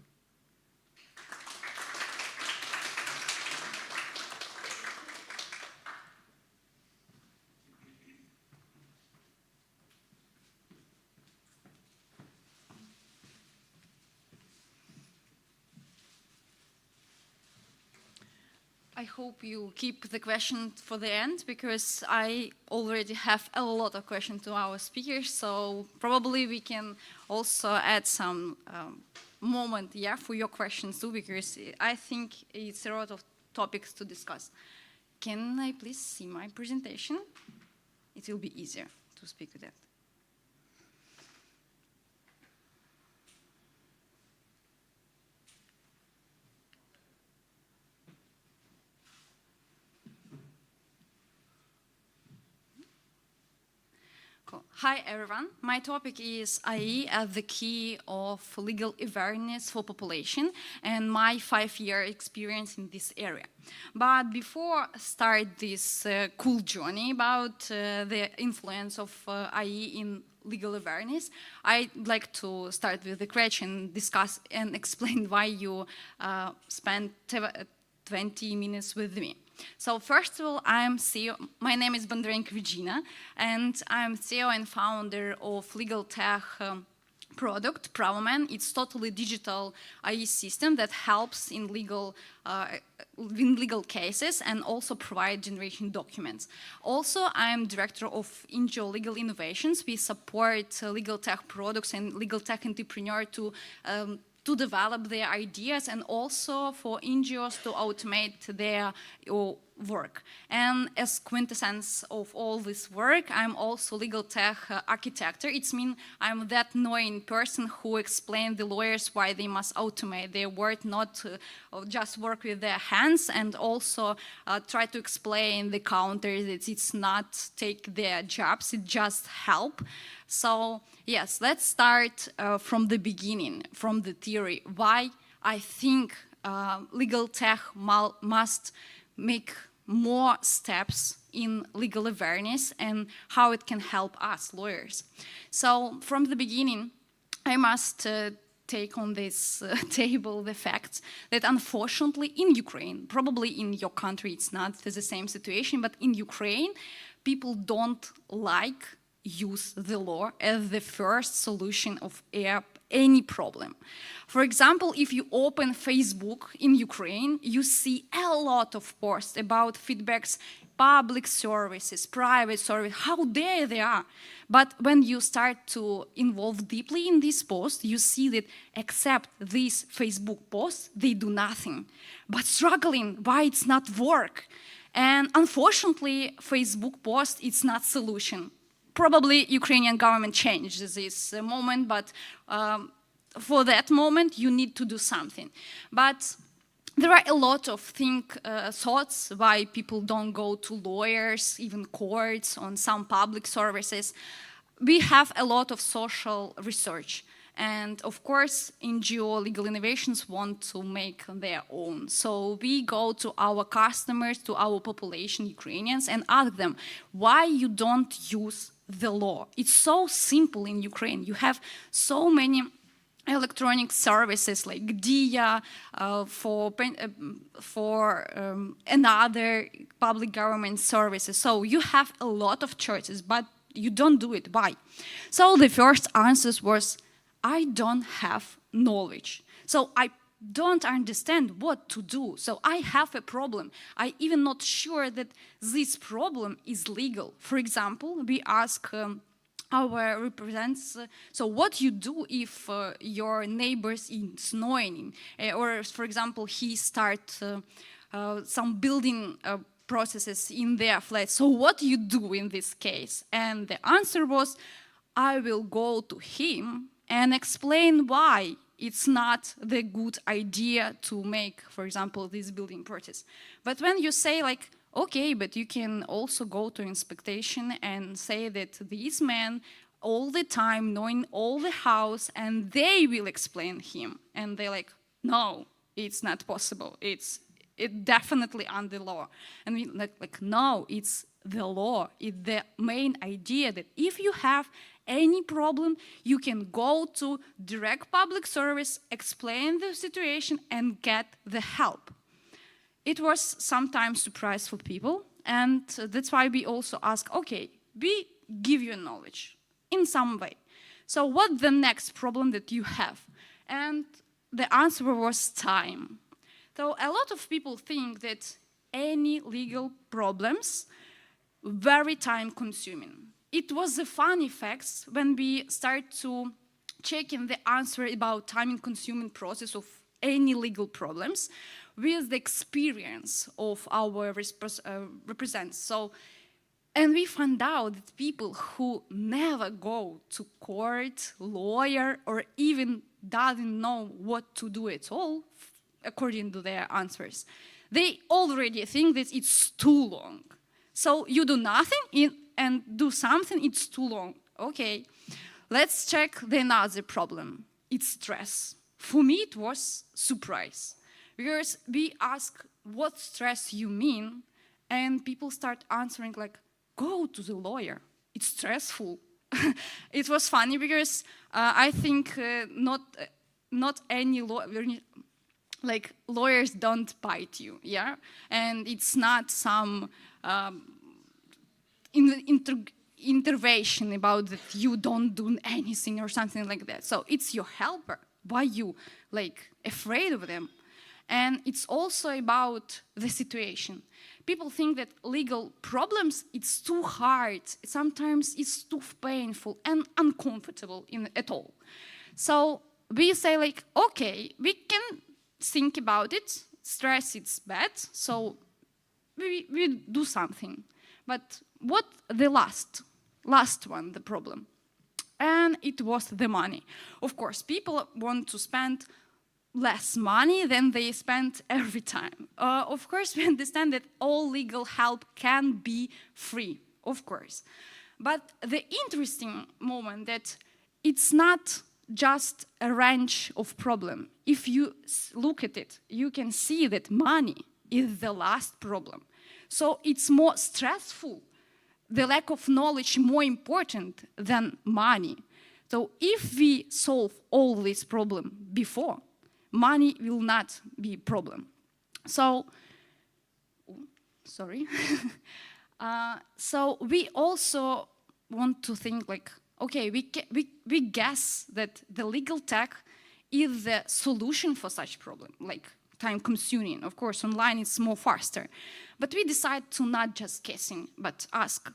I hope you keep the question for the end, because I already have a lot of questions to our speakers, so probably we can also add some moment, yeah, for your questions too, because I think it's a lot of topics to discuss. Can I please see my presentation? It will be easier to speak with that. Hi everyone, my topic is AI as the key of legal awareness for population and my 5-year experience in this area. But before I start this cool journey about the influence of AI in legal awareness, I'd like to start with the question, discuss and explain why you spent 20 minutes with me. So first of all, I'm CEO. My name is Bondarenko Virginia, and I'm CEO and founder of LegalTech product, Pravoman. It's totally digital AI system that helps in legal cases and also provide generation documents. Also, I'm director of NGO Legal Innovations. We support LegalTech products and LegalTech entrepreneurs to develop their ideas and also for NGOs to automate their work. And as quintessence of all this work, I'm also legal tech architect. It means I'm that knowing person who explains the lawyers why they must automate their work, not just work with their hands, and also try to explain the counter that it's not take their jobs, it just help. So yes, let's start from the beginning, from the theory, why I think legal tech must make more steps in legal awareness and how it can help us lawyers. So from the beginning, I must take on this table the fact that unfortunately in Ukraine, probably in your country it's not the same situation, but in Ukraine, people don't use the law as the first solution of any problem. For example, if you open Facebook in Ukraine, you see a lot of posts about feedbacks, public services, private service, how there they are. But when you start to involve deeply in this post, you see that except these Facebook posts, they do nothing. But struggling, why it's not work? And unfortunately, Facebook post, it's not solution. Probably Ukrainian government changed this moment, but for that moment, you need to do something. But there are a lot of thoughts why people don't go to lawyers, even courts, on some public services. We have a lot of social research. And of course, NGO Legal Innovations want to make their own. So we go to our customers, to our population, Ukrainians, and ask them, why you don't use the law? It's so simple in Ukraine. You have so many electronic services like DIA for another public government services. So you have a lot of choices, but you don't do it. Why? So the first answer was, I don't have knowledge. So I don't understand what to do. So I have a problem. I even not sure that this problem is legal. For example, we ask our represents, so what you do if your neighbors is annoying, or for example, he start some building processes in their flat. So what you do in this case? And the answer was, I will go to him and explain why it's not the good idea to make, for example, this building process. But when you say like, okay, but you can also go to inspection and say that these men all the time knowing all the house and they will explain him. And they're like, no, it's not possible. It's definitely under law. And we like, no, it's the law. It's the main idea that if you have any problem, you can go to direct public service, explain the situation and get the help. It was sometimes surprise for people, and that's why we also ask, okay, we give you knowledge in some way. So what's the next problem that you have? And the answer was time. So a lot of people think that any legal problems very time consuming. It was a funny fact when we start to check in the answer about time consuming process of any legal problems with the experience of our representatives. So, and we found out that people who never go to court, lawyer, or even doesn't know what to do at all, according to their answers, they already think that it's too long. So you do nothing and do something, it's too long. Okay, let's check the another problem. It's stress. For me, it was surprise. Because we ask what stress you mean, and people start answering like, go to the lawyer, it's stressful. It was funny because I think not any lawyer, like lawyers don't bite you, yeah? And it's not some intervention about that you don't do anything or something like that. So it's your helper. Why you like afraid of them? And it's also about the situation. People think that legal problems, it's too hard. Sometimes it's too painful and uncomfortable at all. So we say like, okay, we can think about it. Stress, it's bad. So we do something. But what the last one, the problem? And it was the money. Of course, people want to spend less money than they spend every time. Of course, we understand that all legal help can be free, of course. But the interesting moment that it's not just a range of problem. If you look at it, you can see that money is the last problem. So it's more stressful. The lack of knowledge more important than money. So if we solve all this problem before, money will not be a problem. So, sorry. So we also want to think like, okay, we guess that the legal tech is the solution for such problem, like time consuming. Of course, online it's more faster. But we decide to not just guessing, but ask,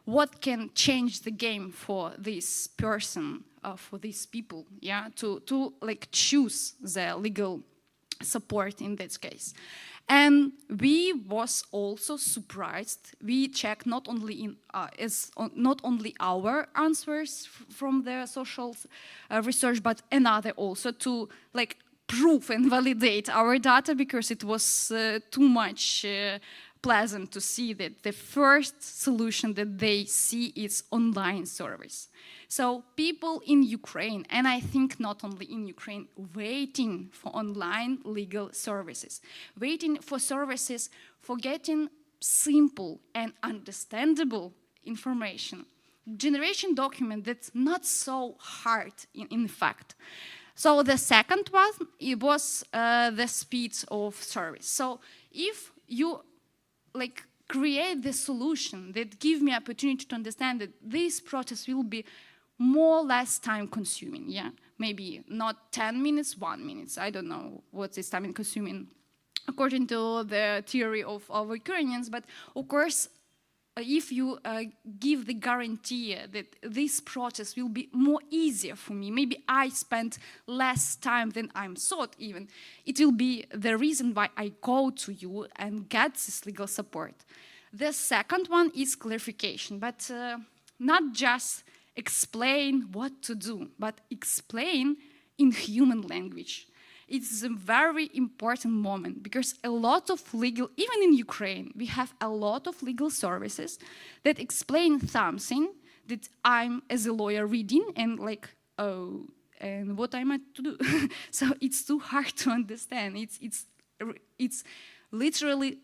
what can change the game for this person, for these people, yeah, to like choose the legal support in this case. And we was also surprised. We checked not only not only our answers from the social research, but another also to like prove and validate our data, because it was too much pleasant to see that the first solution that they see is online service. So people in Ukraine, and I think not only in Ukraine, waiting for online legal services, waiting for services for getting simple and understandable information, generation document that's not so hard in fact. So the second one, it was the speed of service. So if you like create the solution that give me opportunity to understand that this process will be more or less time consuming, yeah? Maybe not 10 minutes, 1 minute. I don't know what is time consuming according to the theory of Ukrainians, but of course, if you give the guarantee that this process will be more easier for me, maybe I spend less time than I'm thought even, it will be the reason why I go to you and get this legal support. The second one is clarification, but not just explain what to do, but explain in human language. It's a very important moment because a lot of legal, even in Ukraine, we have a lot of legal services that explain something that I'm, as a lawyer, reading and like, oh, and what am I to do? So it's too hard to understand. It's literally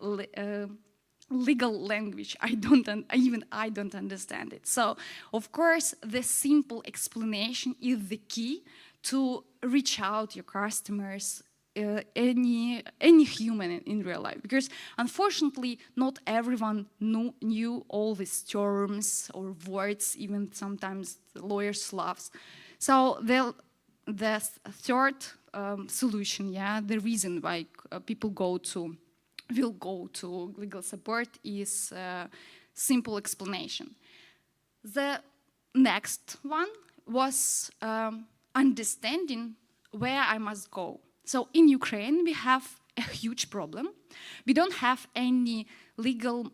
legal language. I don't understand it. So, of course, the simple explanation is the key to reach out to your customers, any human in real life, because unfortunately not everyone knew all these terms or words, even sometimes lawyers loves. So the third solution, the reason why people will go to legal support is simple explanation. The next one was understanding where I must go. So in Ukraine, we have a huge problem. We don't have any legal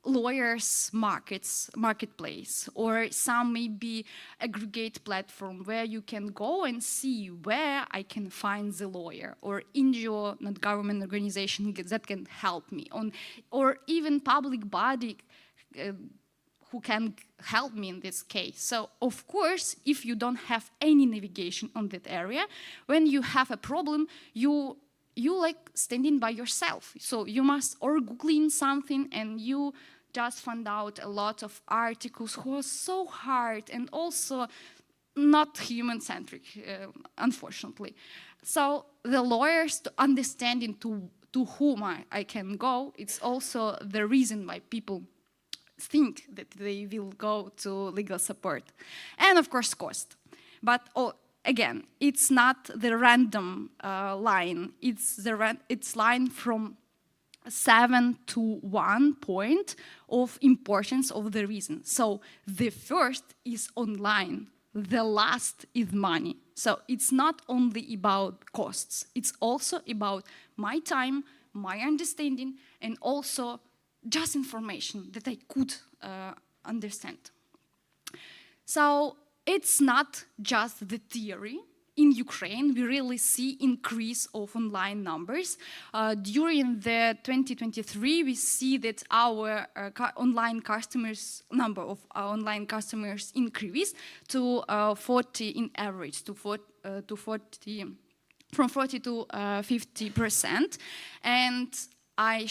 lawyers marketplace, or some maybe aggregate platform where you can go and see where I can find the lawyer, or NGO, not government organization that can help me, or even public body who can help me in this case. So, of course, if you don't have any navigation on that area, when you have a problem, you like standing by yourself. So you must or Googling something and you just found out a lot of articles who are so hard and also not human-centric, unfortunately. So the lawyers understanding to whom I can go, it's also the reason why people think that they will go to legal support. And of course, cost. But again, it's not the random line. It's line from 7 to 1 point of importance of the reason. So the first is online. The last is money. So it's not only about costs. It's also about my time, my understanding, and also just information that I could understand. So it's not just the theory. In Ukraine, we really see increase of online numbers. During the 2023, we see that our online customers, number of online customers increased to 40 in average, to 40, from 40 to 50%. And I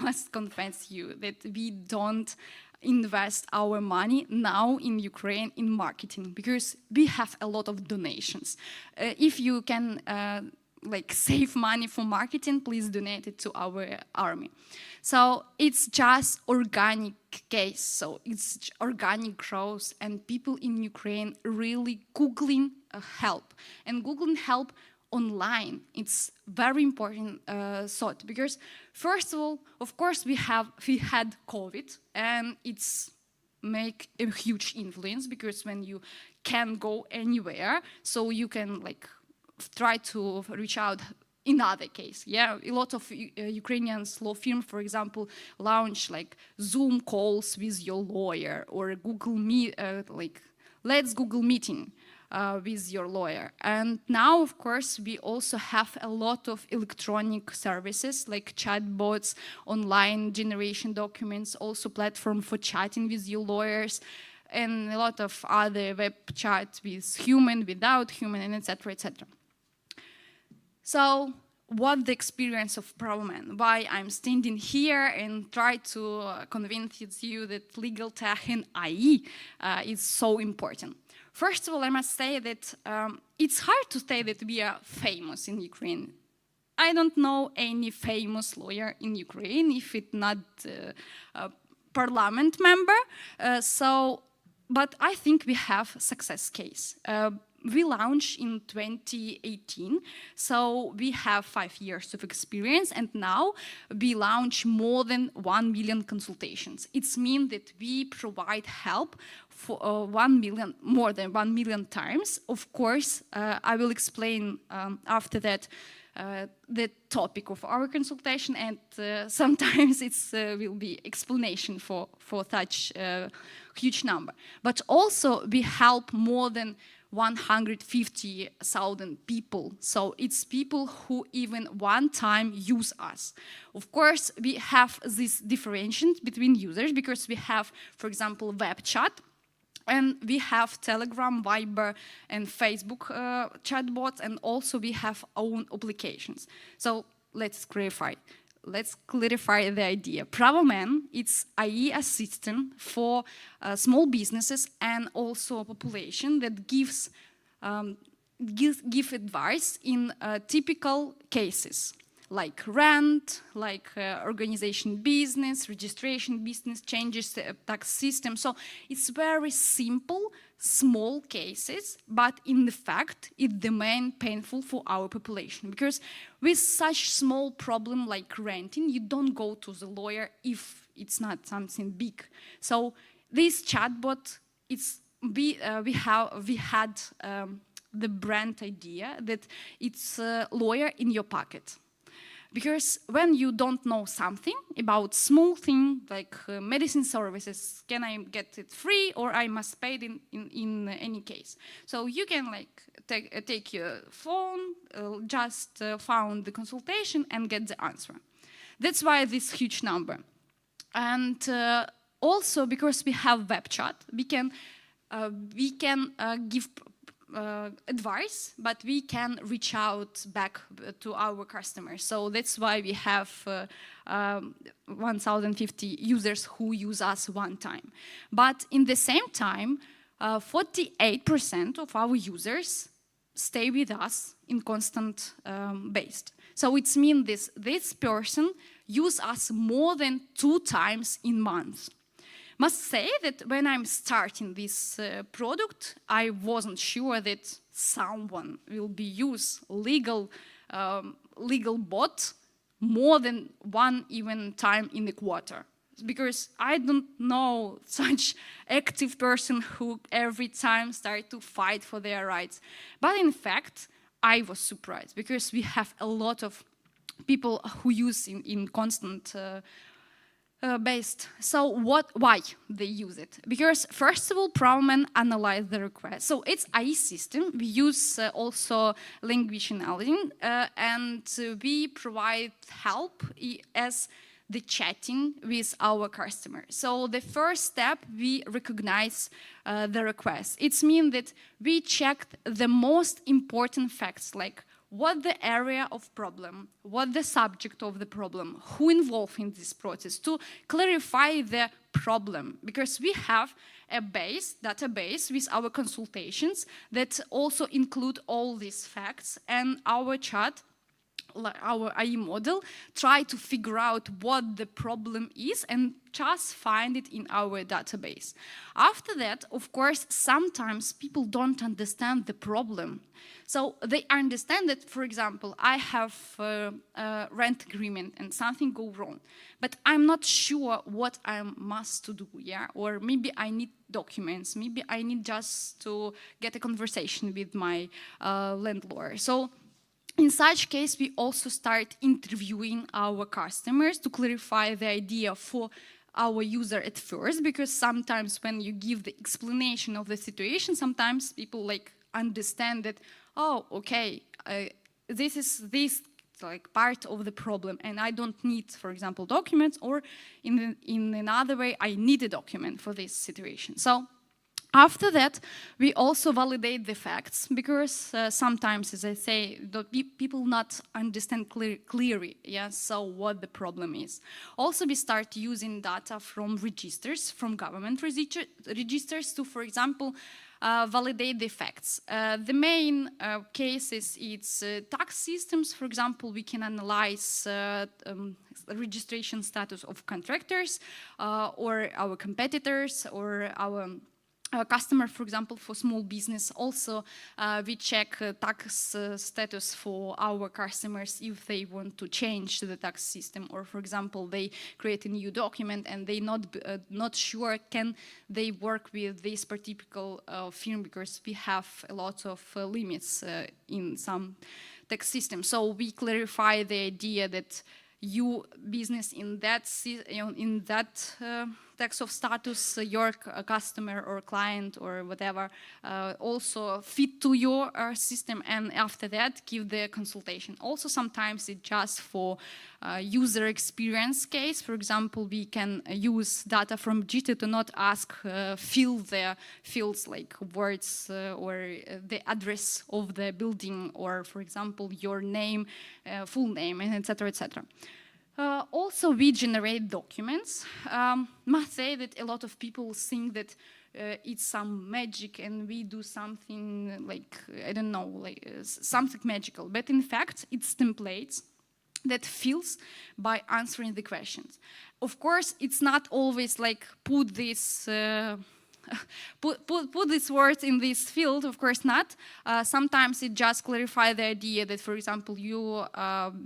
must confess you that we don't invest our money now in Ukraine in marketing because we have a lot of donations. If you can like save money for marketing, please donate it to our army. So it's just organic case. So it's organic growth, and people in Ukraine really Googling help, and Googling help online. It's very important thought because first of all, of course, we had COVID, and it's make a huge influence because when you can go anywhere, so you can like try to reach out. In other case, a lot of Ukrainian law firms, for example, launch like Zoom calls with your lawyer, or Google Meet, like let's Google meeting with your lawyer. And now, of course, we also have a lot of electronic services like chatbots, online generation documents, also platform for chatting with your lawyers, and a lot of other web chat with human, without human, and etc., etc. So what the experience of problem, why I'm standing here and try to convince you that LegalTech and IE is so important. First of all, I must say that it's hard to say that we are famous in Ukraine. I don't know any famous lawyer in Ukraine, if it's not a parliament member. But I think we have a success case. we launched in 2018, so we have 5 years of experience, and now we launch more than 1 million consultations. It means that we provide help for 1 million, more than 1 million times. Of course, I will explain after that the topic of our consultation, and sometimes it will be explanation for such huge number. But also we help more than 150,000 people. So it's people who even one time use us. Of course, we have this differentiation between users because we have, for example, web chat, and we have Telegram, Viber, and Facebook chatbots, and also we have own applications. So let's clarify. Let's clarify the idea. Pravoman, it's AI assistant for small businesses and also a population that gives give advice in typical cases like rent, like organization business, registration business, changes to tax system. So it's very simple, small cases, but in the fact, it's the main painful for our population. Because with such small problem like renting, you don't go to the lawyer if it's not something big. So this chatbot, we had the brand idea that it's a lawyer in your pocket. Because when you don't know something about small thing like medicine services, can I get it free or I must pay it in any case? So you can like take your phone, just found the consultation and get the answer. That's why this huge number. And also because we have web chat, we can give advice, but we can reach out back to our customers. So that's why we have 1,050 users who use us one time. But in the same time, 48% of our users stay with us in constant basis. So it means this person use us more than 2 times in months. Must say that when I'm starting this product, I wasn't sure that someone will be use legal bot more than 1 even time in a quarter. Because I don't know such active person who every time start to fight for their rights. But in fact, I was surprised because we have a lot of people who use in constant based. So why they use it? Because first of all, Pravoman analyze the request. So it's AI system. We use also language analysis, and we provide help as the chatting with our customer. So the first step, we recognize the request. It means that we checked the most important facts like what the area of problem, what the subject of the problem, who involved in this process, to clarify the problem. Because we have a database with our consultations that also include all these facts, and our chat, our AI model, try to figure out what the problem is and just find it in our database. After that, of course, sometimes people don't understand the problem. So they understand that, for example, I have a rent agreement and something go wrong, but I'm not sure what I must to do, yeah? Or maybe I need documents, maybe I need just to get a conversation with my landlord. So in such case, we also start interviewing our customers to clarify the idea for our user at first, because sometimes when you give the explanation of the situation, sometimes people like understand that, oh, okay, this is like part of the problem, and I don't need, for example, documents, or in another way, I need a document for this situation. So after that, we also validate the facts, because sometimes, as I say, the people not understand clearly, yeah, so what the problem is. Also, we start using data from registers, from government registers to, for example, validate the facts. The main cases, it's tax systems. For example, we can analyze registration status of contractors, or our competitors, or our customer, for example, for small business. Also, we check tax status for our customers if they want to change the tax system, or for example, they create a new document and they not sure can they work with this particular firm because we have a lot of limits in some tax system. So we clarify the idea that you business in that tax of status, your customer or client or whatever, also fit to your system, and after that give the consultation. Also sometimes it's just for user experience case. For example, we can use data from GT to not ask fill the fields like words or the address of the building, or for example your name, full name, and etc. etc. Also, we generate documents. Must say that a lot of people think that it's some magic and we do something like, I don't know, like something magical. But in fact, it's templates that fills by answering the questions. Of course, it's not always like put this put these words in this field, of course not. Sometimes it just clarifies the idea that, for example, you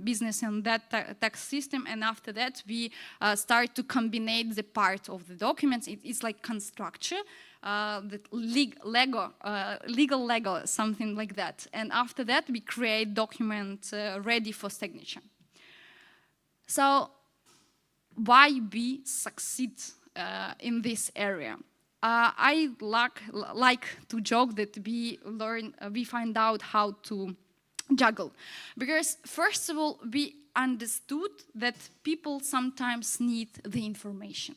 business in that tax system, and after that we start to combine the part of the documents. It's like construction, legal, something like that. And after that we create document ready for signature. So why we succeed in this area? I like to joke that we find out how to juggle. Because first of all, we understood that people sometimes need the information.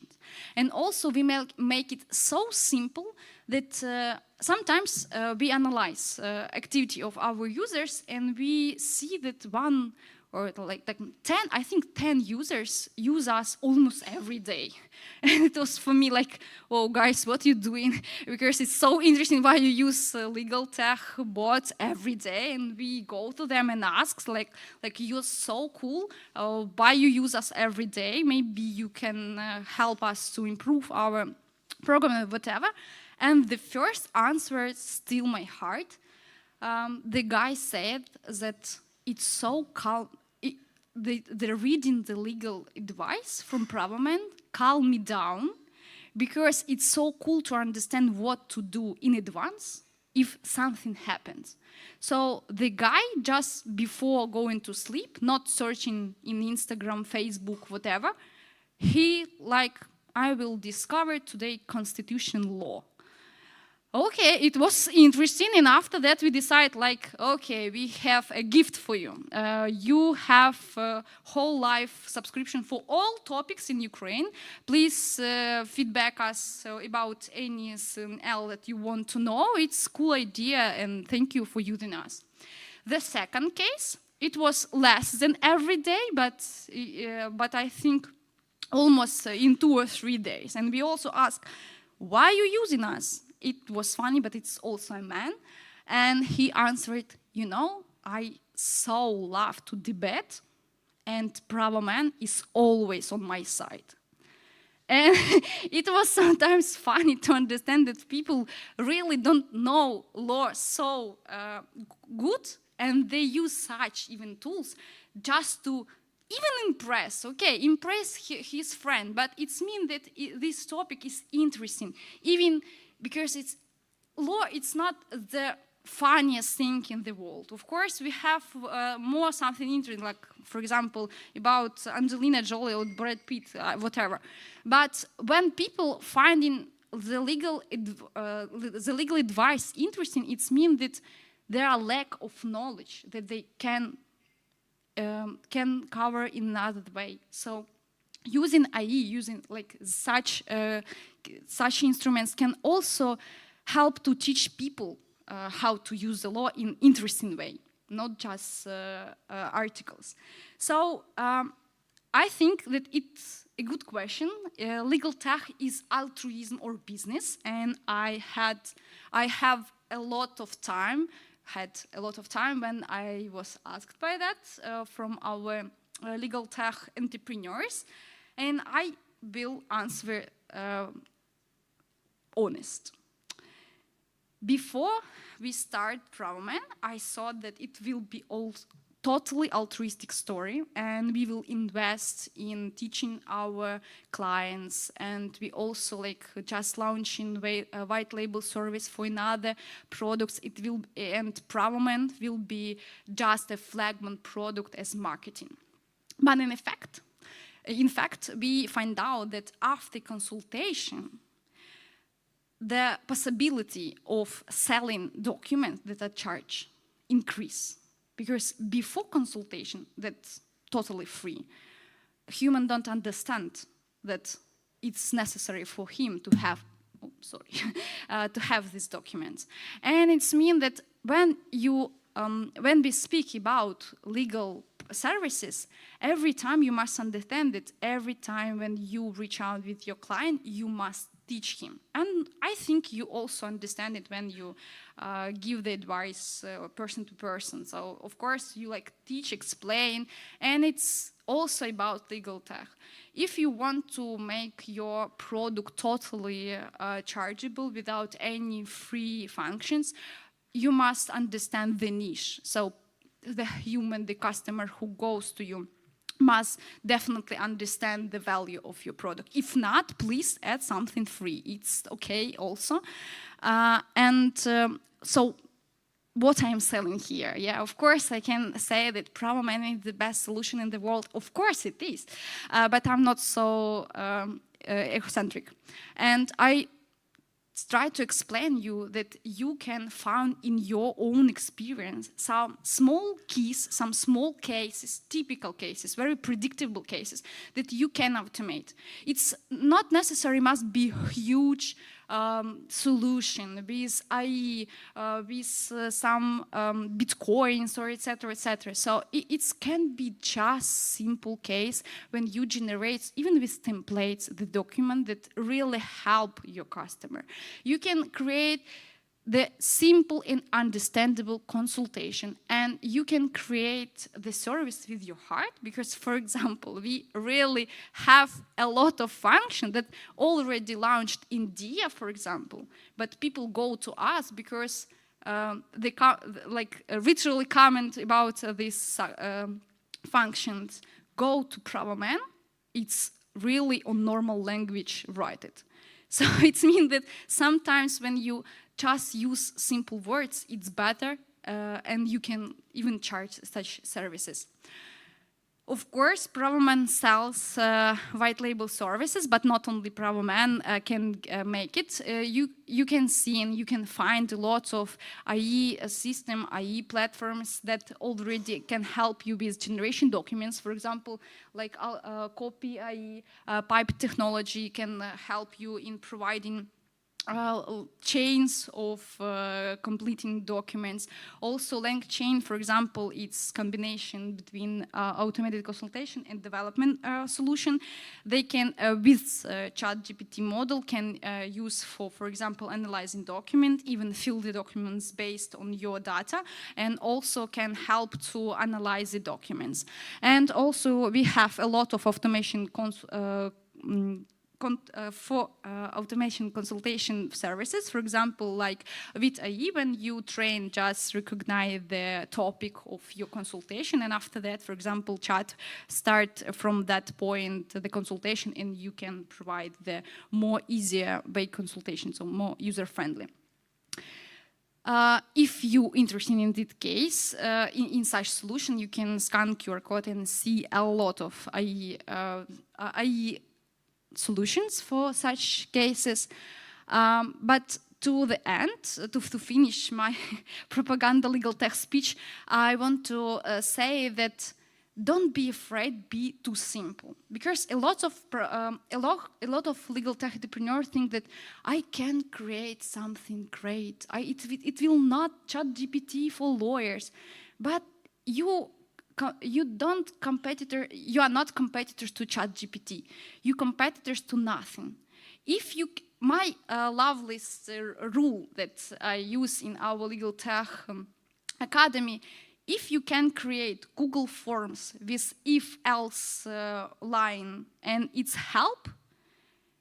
And also we make it so simple that sometimes we analyze activity of our users and we see that one or like 10, I think 10 users use us almost every day. And it was for me like, oh guys, what are you doing? Because it's so interesting why you use LegalTech bots every day. And we go to them and ask, like you're so cool, why you use us every day? Maybe you can help us to improve our program or whatever. And the first answer still my heart. The guy said that it's so calm. The reading the legal advice from parliament calmed me down, because it's so cool to understand what to do in advance if something happens. So the guy, just before going to sleep, not searching in Instagram, Facebook, whatever, he like, I will discover today constitution law. Okay, it was interesting, and after that we decide like, okay, we have a gift for you. You have a whole life subscription for all topics in Ukraine. Please feedback us about any SNL that you want to know. It's a cool idea, and thank you for using us. The second case, it was less than every day, but I think almost in 2 or 3 days. And we also ask, why are you using us? It was funny, but it's also a man. And he answered, you know, I so love to debate, and bravo man is always on my side. And it was sometimes funny to understand that people really don't know law so good, and they use such even tools just to even impress, okay, impress his friend, but it means that this topic is interesting, even because it's law, it's not the funniest thing in the world. Of course, we have more something interesting, like, for example, about Angelina Jolie or Brad Pitt, whatever. But when people finding the legal advice interesting, it means that there are lack of knowledge that they can cover in another way. So using AI, using like such instruments can also help to teach people how to use the law in interesting way, not just articles. So I think that it's a good question. LegalTech is altruism or business, and I have a lot of time. When I was asked by that from our LegalTech entrepreneurs, and I will answer honest. Before we start ProMan, I thought that it will be all totally altruistic story, and we will invest in teaching our clients, and we also like just launching a white label service for another products. It will, and ProMan will be just a flagman product as marketing. But in fact, we find out that after consultation, the possibility of selling documents that are charged increase. Because before consultation, that's totally free. Humans don't understand that it's necessary for him to have, to have these documents. And it's mean that when we speak about legal services, every time you must understand that every time when you reach out with your client, you must teach him. And I think you also understand it when you give the advice person to person. So of course you like teach, explain, and it's also about LegalTech. If you want to make your product totally chargeable without any free functions, you must understand the niche. So the human, the customer who goes to you must definitely understand the value of your product. If not, please add something free. It's okay also. So what I'm selling here, yeah, of course I can say that ProMan is the best solution in the world. Of course it is, but I'm not so egocentric. And I try to explain you that you can find in your own experience some small keys, some small cases, typical cases, very predictable cases that you can automate. It's not necessary must be huge solution with IE, with some bitcoins or etc., etc. So it can be just simple case when you generate, even with templates, the document that really help your customer. You can create the simple and understandable consultation, and you can create the service with your heart, because, for example, we really have a lot of function that already launched in DIA, for example, but people go to us because they literally comment about these functions, go to ProMan, it's really on normal language, write it. So it means that sometimes when you just use simple words, it's better, and you can even charge such services. Of course, ProMan sells white label services, but not only ProMan can make it. You can see and you can find lots of IE system, IE platforms that already can help you with generation documents. For example, like Copy IE, Pipe Technology can help you in providing chains of completing documents. Also, LangChain, for example, it's combination between automated consultation and development solution. They can, with ChatGPT model, can use for example, analyzing document, even fill the documents based on your data, and also can help to analyze the documents. And also, we have a lot of automation for automation consultation services, for example, like with IE, when you train, just recognize the topic of your consultation, and after that, for example, chat start from that point the consultation, and you can provide the more easier way consultation, so more user-friendly. If you're interested in this case, in such solution, you can scan QR code and see a lot of IE solutions for such cases. But to the end, to finish my propaganda LegalTech speech, I want to say that don't be afraid, be too simple. Because a lot of LegalTech entrepreneurs think that I can create something great. It will not ChatGPT for lawyers. But you are not competitors to ChatGPT. You competitors to nothing. If you, my lovely rule that I use in our LegalTech Academy, if you can create Google Forms with if-else line and its help,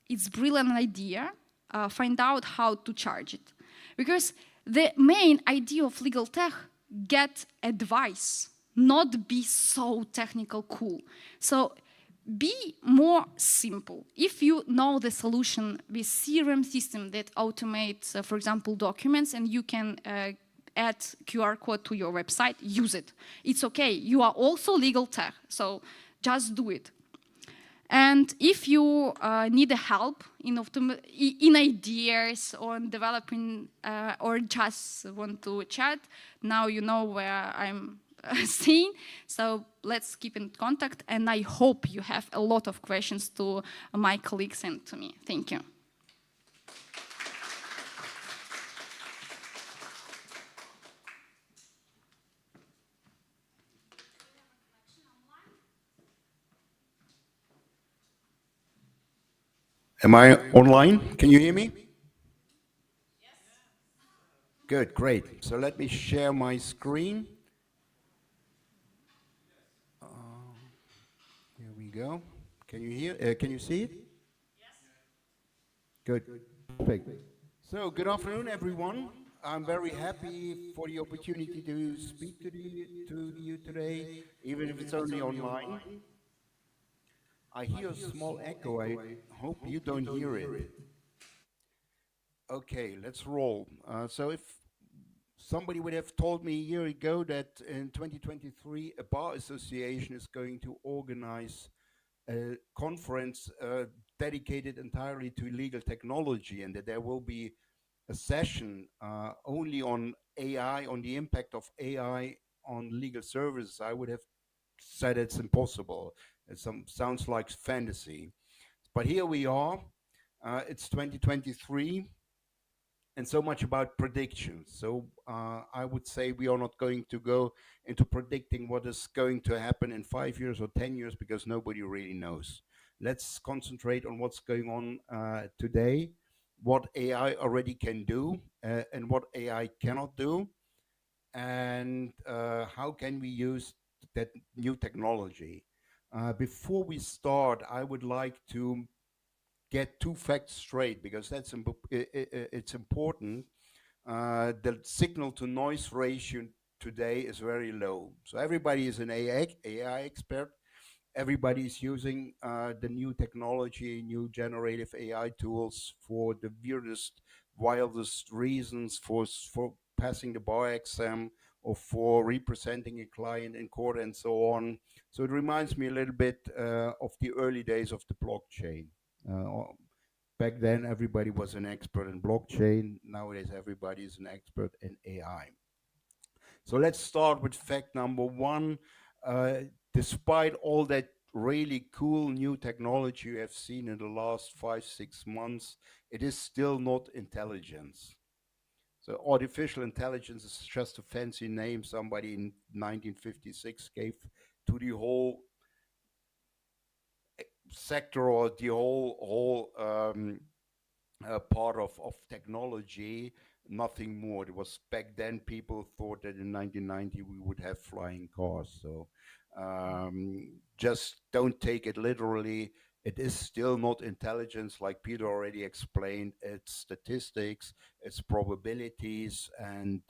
it's a brilliant idea. Find out how to charge it. Because the main idea of legal tech, get advice, not be so technical cool. So be more simple. If you know the solution with CRM system that automates, for example, documents, and you can add QR code to your website, use it. It's okay. You are also legal tech, so just do it. And if you need help in ideas or in developing or just want to chat, now you know where I'm staying. So let's keep in contact. And I hope you have a lot of questions to my colleagues and to me. Thank you. Am I online? Can you hear me? Yes. Good, great. So let me share my screen. Here we go. Can you hear? Can you see it? Yes. Good. Perfect. So good afternoon, everyone. I'm very happy for the opportunity to speak to you today, even if it's only online. I hear a small echo. I hope you don't hear it. Okay, let's roll. So if somebody would have told me a year ago that in 2023 a bar association is going to organize a conference dedicated entirely to legal technology, and that there will be a session only on AI, on the impact of AI on legal services, I would have said it's impossible. It sounds like fantasy. But here we are. It's 2023. And so much about predictions. So I would say we are not going to go into predicting what is going to happen in 5 years or 10 years, because nobody really knows. Let's concentrate on what's going on today, what AI already can do, and what AI cannot do, and how can we use that new technology. Before we start, I would like to get two facts straight, because it's important. The signal to noise ratio today is very low. So everybody is an AI expert. Everybody is using the new technology, new generative AI tools for the weirdest, wildest reasons, for passing the bar exam, or for representing a client in court and so on. So it reminds me a little bit of the early days of the blockchain. Back then, everybody was an expert in blockchain. Nowadays, everybody is an expert in AI. So let's start with fact number one. Despite all that really cool new technology you have seen in the last 5-6 months, it is still not intelligence. So artificial intelligence is just a fancy name somebody in 1956 gave to the whole sector, or the whole part of technology, nothing more. It was back then people thought that in 1990 we would have flying cars. So just don't take it literally. It is still not intelligence, like Peter already explained. It's statistics, it's probabilities, and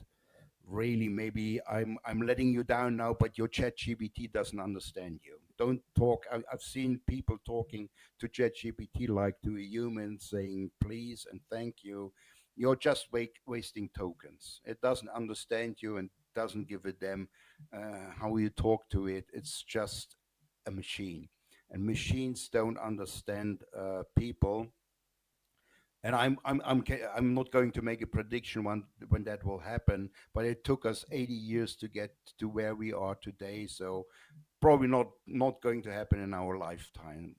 really maybe I'm letting you down now, but your ChatGPT doesn't understand you. Don't talk. I've seen people talking to ChatGPT like to a human, saying please and thank you. You're just wasting tokens. It doesn't understand you and doesn't give a damn how you talk to it. It's just a machine, and machines don't understand people. And I'm not going to make a prediction when that will happen, but it took us 80 years to get to where we are today. So probably not going to happen in our lifetime.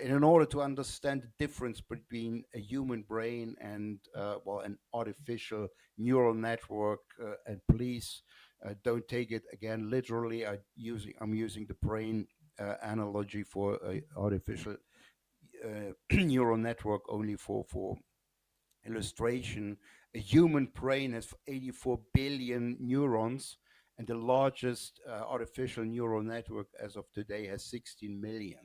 In order to understand the difference between a human brain and well, an artificial neural network, and please don't take it again literally. I'm using the brain analogy for artificial neural network only for illustration. A human brain has 84 billion neurons, and the largest artificial neural network as of today has 16 million.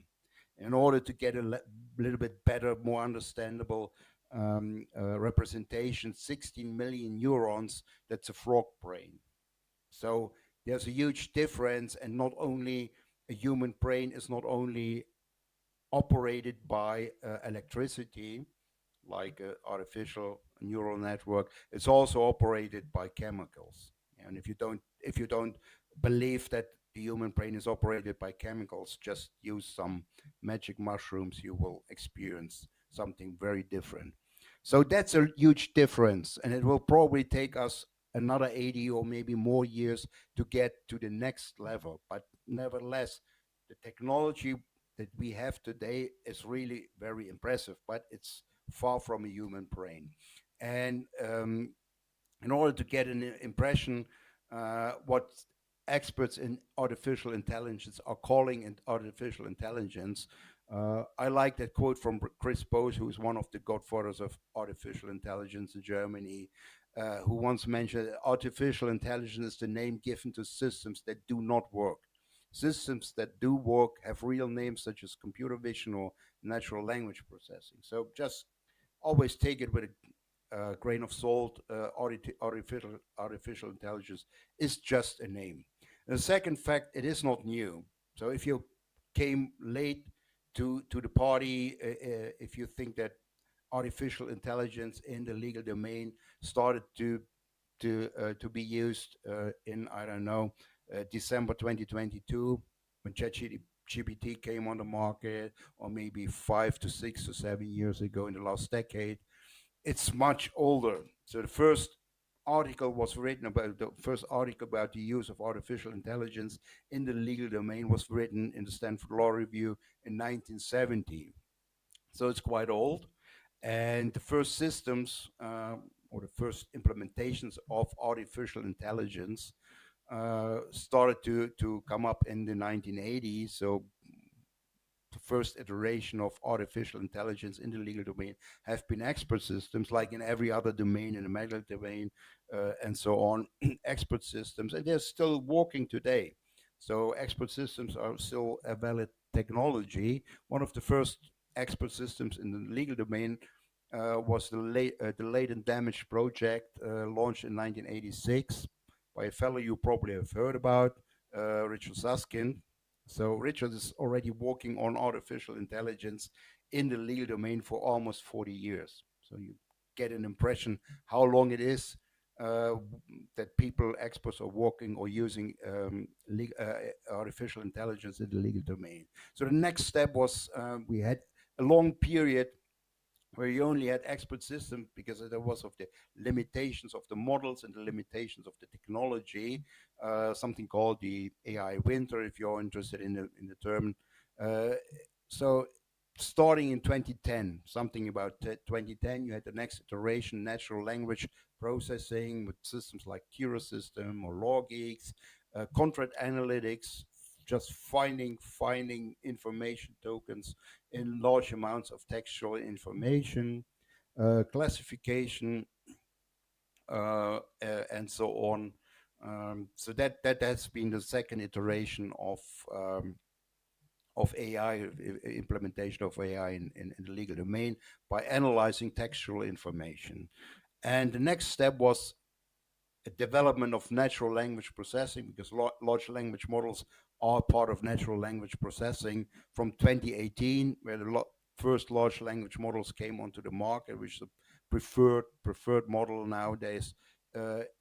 In order to get a little bit better, more understandable representation, 16 million neurons, that's a frog brain. So there's a huge difference, and not only a human brain is not only operated by electricity, like an artificial neural network, it's also operated by chemicals. And if you don't believe that the human brain is operated by chemicals, just use some magic mushrooms, you will experience something very different. So that's a huge difference, and it will probably take us another 80 or maybe more years to get to the next level. But nevertheless, the technology that we have today is really very impressive, but it's far from a human brain. And in order to get an impression, what experts in artificial intelligence are calling artificial intelligence, I like that quote from Chris Bose, who is one of the godfathers of artificial intelligence in Germany, who once mentioned that artificial intelligence is the name given to systems that do not work. Systems that do work have real names such as computer vision or natural language processing. So just always take it with a grain of salt. Artificial intelligence is just a name. And the second fact, it is not new. So if you came late to the party, if you think that artificial intelligence in the legal domain started to be used in, I don't know, December 2022, when ChatGPT came on the market, or maybe 5 to 6 to 7 years ago in the last decade. It's much older. So the first article was written about the use of artificial intelligence in the legal domain was written in the Stanford Law Review in 1970. So it's quite old. And the first systems or the first implementations of artificial intelligence started to come up in the 1980s. So the first iteration of artificial intelligence in the legal domain have been expert systems, like in every other domain, in the medical domain, and so on, expert systems, and they're still working today. So expert systems are still a valid technology. One of the first expert systems in the legal domain was the latent damage project, launched in 1986 by a fellow you probably have heard about, Richard Susskind. So Richard is already working on artificial intelligence in the legal domain for almost 40 years. So you get an impression how long it is that people, experts, are working or using artificial intelligence in the legal domain. So the next step was we had a long period where you only had expert systems because there was of the limitations of the models and the limitations of the technology, something called the AI winter, if you're interested in the term. So starting in 2010, something about 2010, you had the next iteration, natural language processing with systems like Kira System or LawGeeks, contract analytics, just finding information tokens in large amounts of textual information, classification, and so on. So that has been the second iteration of AI, implementation of AI in the legal domain by analyzing textual information. And the next step was a development of natural language processing, because large language models are part of natural language processing from 2018, where the first large language models came onto the market, which is a preferred model nowadays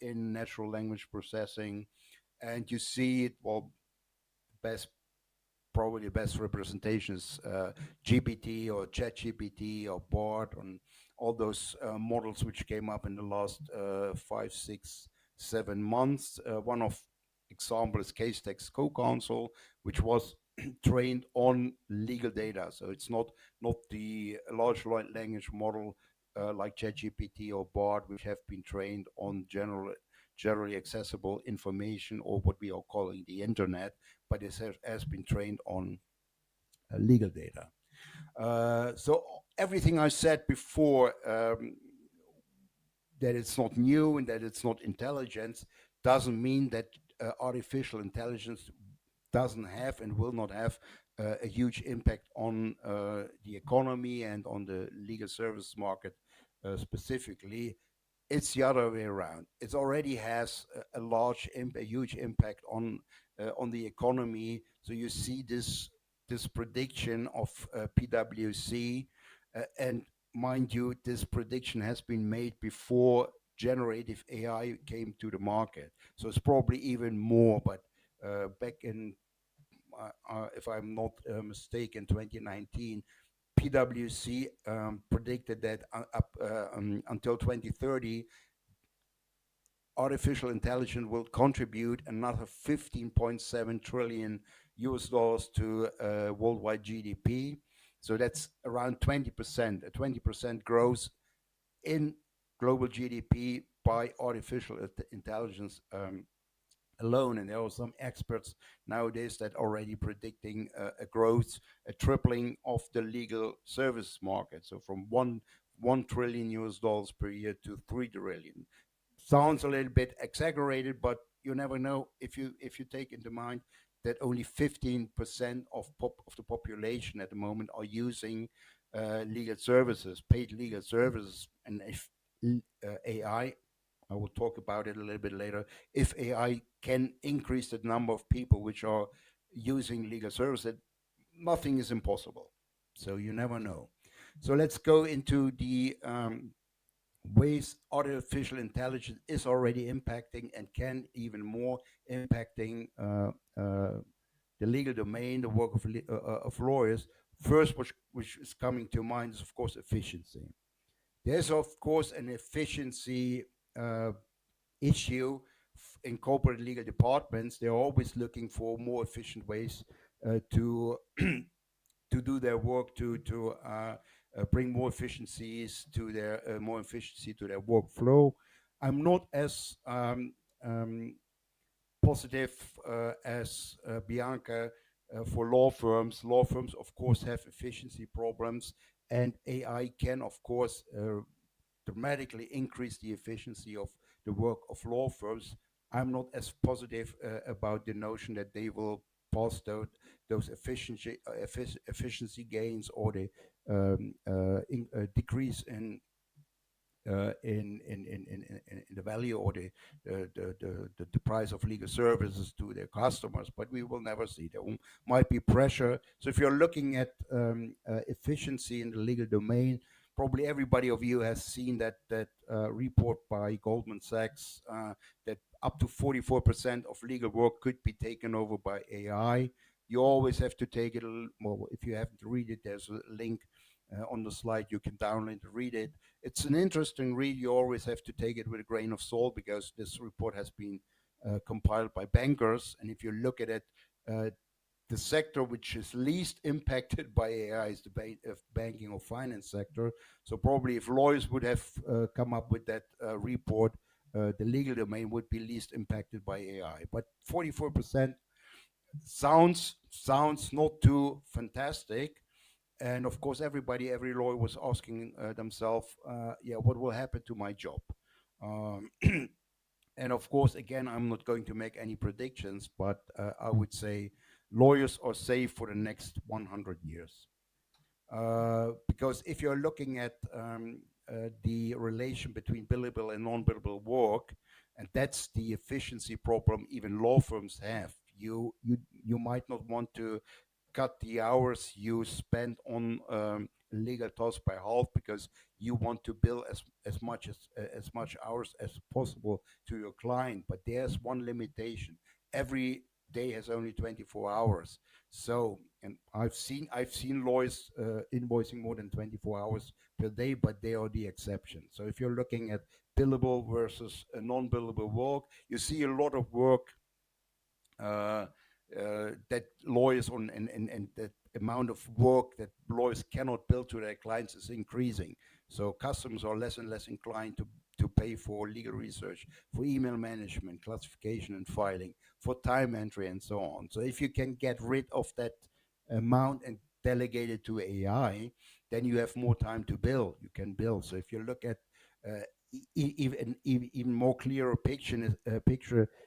in natural language processing. And you see it, well, probably the best representation is GPT or ChatGPT or BART, and all those models which came up in the last 5, 6, 7 months. One of example is Casetext Co-Counsel, which was trained on legal data. So it's not the large language model like ChatGPT or BART, which have been trained on generally accessible information, or what we are calling the internet, but it has been trained on legal data. So everything I said before, that it's not new and that it's not intelligence, doesn't mean that artificial intelligence doesn't have and will not have a huge impact on the economy and on the legal service market specifically, it's the other way around. It already has a huge impact on the economy. So you see this prediction of PwC, and mind you, this prediction has been made before generative AI came to the market. So it's probably even more. But back in, if I'm not mistaken, 2019, PwC predicted that until 2030, artificial intelligence will contribute another 15.7 trillion US dollars to worldwide GDP. So that's around 20%, a 20% growth in global GDP by artificial intelligence alone. And there are some experts nowadays that are already predicting a growth, a tripling of the legal service market. So from 1 trillion US dollars per year to 3 trillion. Sounds a little bit exaggerated, but you never know if you take into mind that only 15% of the population at the moment are using legal services, paid legal services. And if AI, I will talk about it a little bit later, if AI can increase the number of people which are using legal services, nothing is impossible. So you never know. So let's go into the ways artificial intelligence is already impacting and can even more impacting the legal domain, the work of lawyers. First, which is coming to mind is, of course, efficiency. There's, of course, an efficiency issue in corporate legal departments. They're always looking for more efficient ways to to do their work, to bring more efficiencies to their efficiency to their workflow. I'm not as positive as Bianca for law firms. Law firms, of course, have efficiency problems, and AI can, of course, dramatically increase the efficiency of the work of law firms. I'm not as positive about the notion that they will pass those efficiency gains or the decrease in the value or the price of legal services to their customers, but we will never see. There might be pressure. So if you're looking at efficiency in the legal domain, probably everybody of you has seen that report by Goldman Sachs that up to 44% of legal work could be taken over by AI. You always have to take it a little more. If you haven't read it, there's a link on the slide. You can download and read it. It's an interesting read. You always have to take it with a grain of salt because this report has been compiled by bankers. And if you look at it, the sector which is least impacted by AI is the banking or finance sector. So probably if lawyers would have come up with that report, the legal domain would be least impacted by AI. But 44% sounds not too fantastic. And of course, every lawyer was asking themselves, yeah, what will happen to my job? And of course, again, I'm not going to make any predictions, but I would say lawyers are safe for the next 100 years. Because if you're looking at the relation between billable and non-billable work, and that's the efficiency problem even law firms have. You might not want to cut the hours you spend on legal tasks by half because you want to bill as much hours as possible to your client. But there's one limitation: every day has only 24 hours. So, and I've seen lawyers invoicing more than 24 hours per day, but they are the exception. So if you're looking at billable versus non-billable work, you see a lot of work that lawyers and that amount of work that lawyers cannot bill to their clients is increasing. So customers are less and less inclined to pay for legal research, for email management, classification and filing, for time entry and so on. So if you can get rid of that amount and delegate it to AI, then you have more time to bill. You can bill. So if you look at even more clearer picture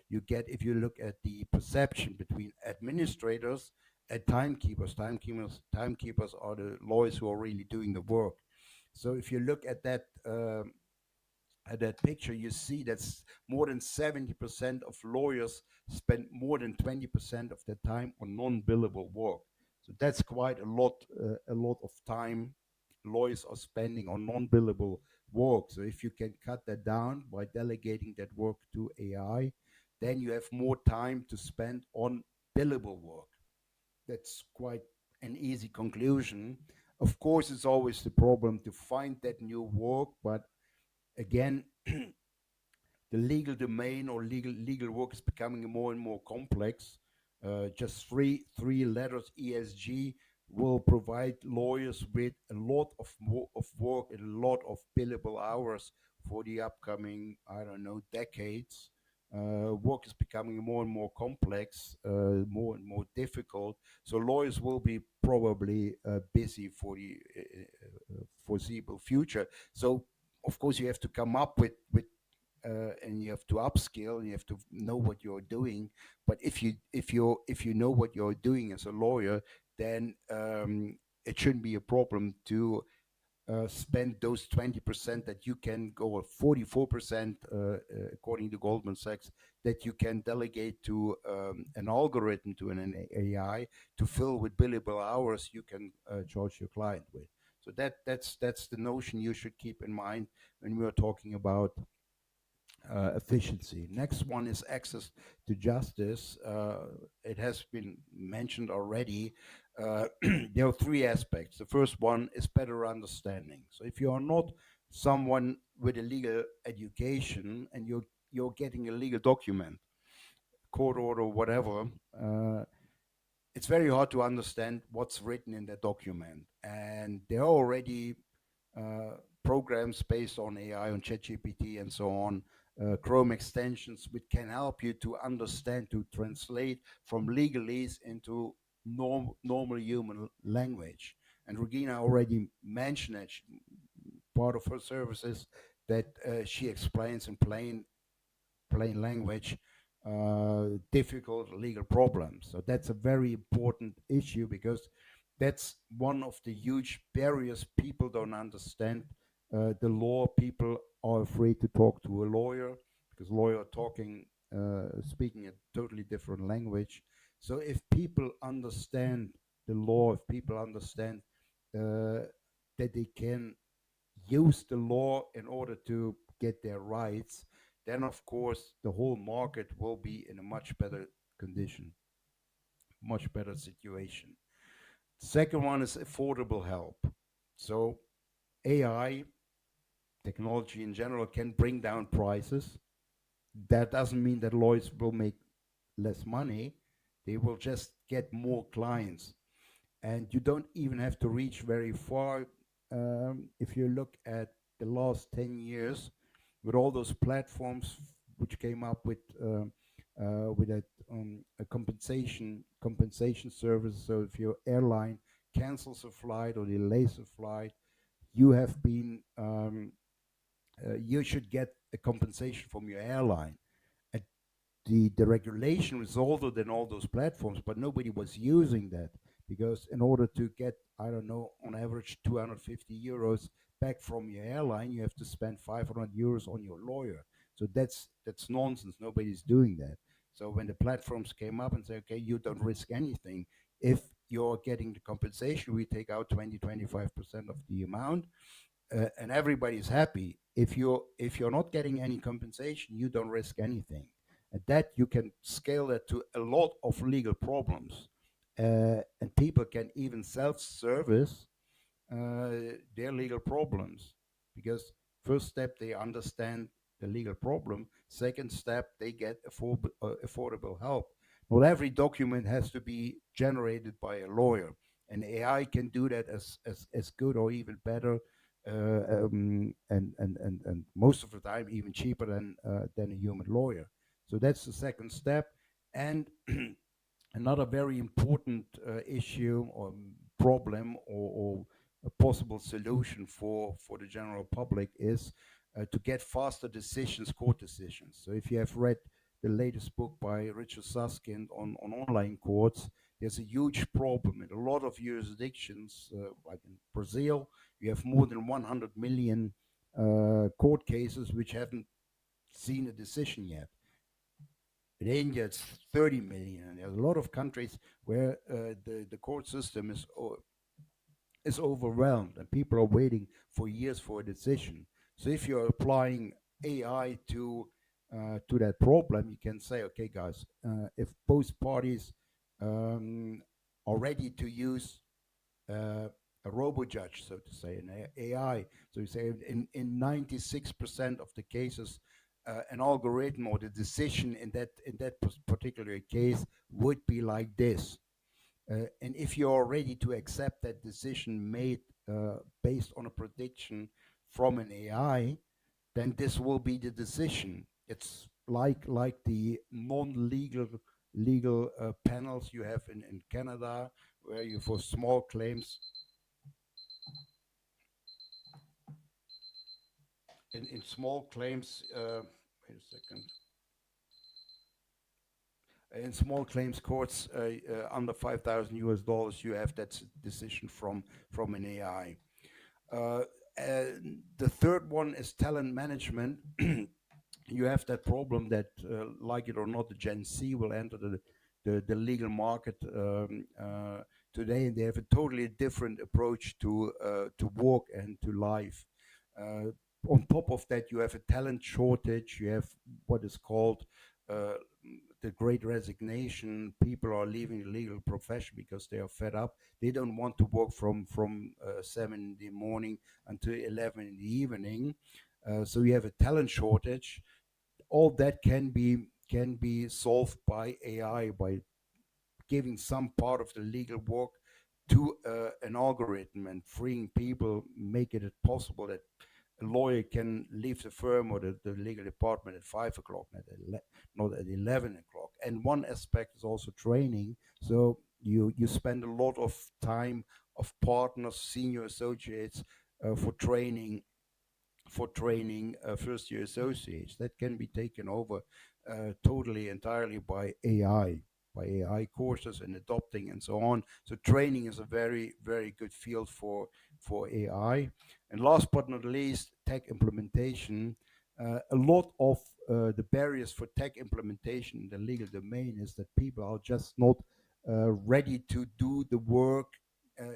you get if you look at the perception between administrators and timekeepers. Timekeepers are the lawyers who are really doing the work. So if you look at that picture, you see that's more than 70% of lawyers spend more than 20% of their time on non-billable work. So that's quite a lot of time lawyers are spending on non-billable work. So if you can cut that down by delegating that work to AI, then you have more time to spend on billable work. That's quite an easy conclusion. Of course, it's always the problem to find that new work, but again, the legal domain or legal work is becoming more and more complex. Just three letters ESG will provide lawyers with a lot of work and a lot of billable hours for the upcoming, I don't know, decades. Work is becoming more and more complex, more and more difficult. So lawyers will be probably busy for the foreseeable future. So of course you have to come up with and you have to upskill. You have to know what you're doing. But if you know what you're doing as a lawyer, then it shouldn't be a problem to spend those 20% that you can go, or 44% according to Goldman Sachs, that you can delegate to an algorithm, to an AI, to fill with billable hours you can charge your client with. So that's the notion you should keep in mind when we are talking about efficiency. Next one is access to justice. It has been mentioned already. There are three aspects. The first one is better understanding. So if you are not someone with a legal education and you're getting a legal document, court order, whatever, it's very hard to understand what's written in that document. And there are already programs based on AI, on ChatGPT and so on, Chrome extensions, which can help you to understand, to translate from legalese into normal human language. And Regina already mentioned it. Part of her services that she explains in plain language difficult legal problems. So that's a very important issue, because that's one of the huge barriers. People don't understand the law. People are afraid to talk to a lawyer because lawyers are speaking a totally different language. So if people understand the law, if people understand that they can use the law in order to get their rights, then of course the whole market will be in a much better condition, much better situation. Second one is affordable help. So AI technology in general can bring down prices. That doesn't mean that lawyers will make less money. They will just get more clients. And you don't even have to reach very far. If you look at the last 10 years, with all those platforms which came up with a compensation service. So if your airline cancels a flight or delays a flight, you have been you should get a compensation from your airline. And the regulation resulted in all those platforms, but nobody was using that, because in order to get, I don't know, on average 250 euros back from your airline, you have to spend 500 euros on your lawyer. So that's nonsense. Nobody's doing that. So when the platforms came up and said, okay, you don't risk anything. If you're getting the compensation, we take out 20-25% of the amount, and everybody's happy. If you're not getting any compensation, you don't risk anything. And that you can scale that to a lot of legal problems. And people can even self-service their legal problems, because first step, they understand the legal problem. Second step, they get affordable help. Not every document has to be generated by a lawyer, and AI can do that as good or even better, and most of the time even cheaper than a human lawyer. So that's the second step. And another very important issue or problem, or a possible solution for the general public, is to get faster decisions, court decisions. So if you have read the latest book by Richard Susskind on online courts, there's a huge problem in a lot of jurisdictions, like in Brazil, You have more than 100 million court cases which haven't seen a decision yet. In India, it's 30 million. And there's a lot of countries where the court system is overwhelmed and people are waiting for years for a decision. So if you're applying AI to that problem, you can say, okay, guys, if both parties are ready to use a robo judge, so to say, an AI. So you say in 96% of the cases, an algorithm or the decision in that particular case would be like this. And if you're ready to accept that decision made based on a prediction from an AI, then this will be the decision. It's like the legal panels you have in Canada, where you for small claims. In small claims, wait a second. In small claims courts under $5,000, you have that decision from an AI. The third one is talent management. You have that problem that, like it or not, the Gen Z will enter the legal market today, and they have a totally different approach to work and to life. On top of that, you have a talent shortage. You have what is called the Great Resignation. People are leaving the legal profession because they are fed up. They don't want to work from 7 in the morning until 11 in the evening. So you have a talent shortage. All that can be solved by AI, by giving some part of the legal work to an algorithm and freeing people, make it possible that a lawyer can leave the firm or the legal department at 5 o'clock, not at 11 o'clock. And one aspect is also training. So you spend a lot of time of partners, senior associates for training first-year associates. That can be taken over totally, entirely by AI courses and adopting and so on. So training is a very, very good field for AI. And last but not least, tech implementation. A lot of the barriers for tech implementation in the legal domain is that people are just not ready to do the work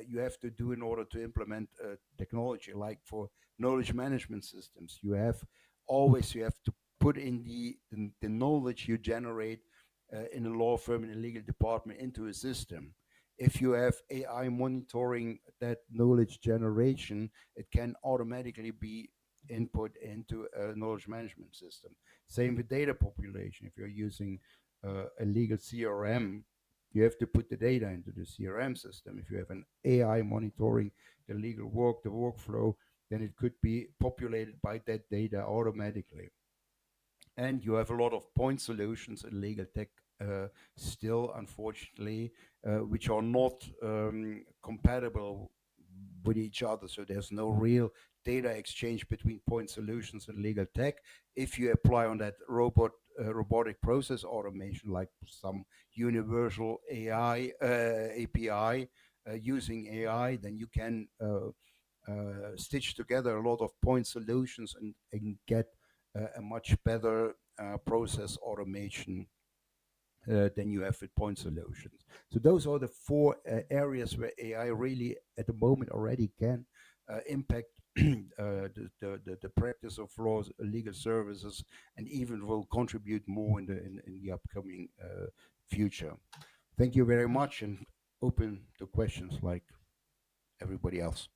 you have to do in order to implement technology. Like for knowledge management systems, you have to put in the knowledge you generate in a law firm, in a legal department, into a system. If you have AI monitoring that knowledge generation, it can automatically be input into a knowledge management system. Same with data population. If you're using a legal CRM, you have to put the data into the CRM system. If you have an AI monitoring the legal work, the workflow, then it could be populated by that data automatically. And you have a lot of point solutions in legal tech still, unfortunately, which are not compatible with each other. So there's no real data exchange between point solutions and legal tech. If you apply on that robotic process automation, like some universal AI API using AI, then you can stitch together a lot of point solutions and get a much better process automation than you have with point solutions. So those are the four areas where AI really at the moment already can impact the practice of laws, legal services, and even will contribute more in the upcoming future. Thank you very much, and open to questions like everybody else.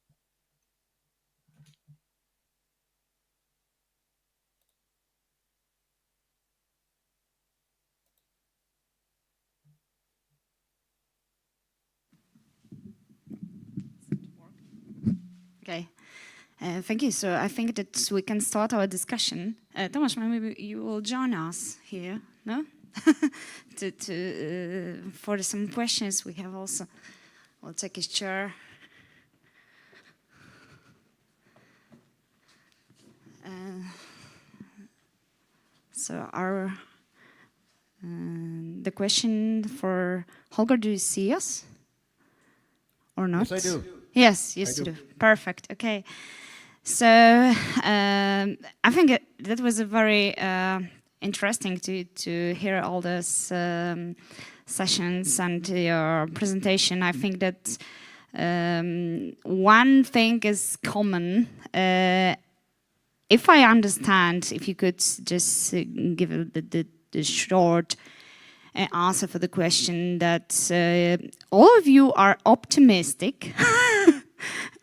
Okay. Thank you. So I think that we can start our discussion. Tomasz, maybe you will join us here, no? For some questions we have also. We'll take his chair. So the question for Holger, do you see us or not? Yes, I do. Yes, I yes, do. you do. Perfect. Okay. So I think that was a very interesting to hear all those sessions and your presentation. I think that one thing is common. If I understand, if you could just give the short answer for the question, that all of you are optimistic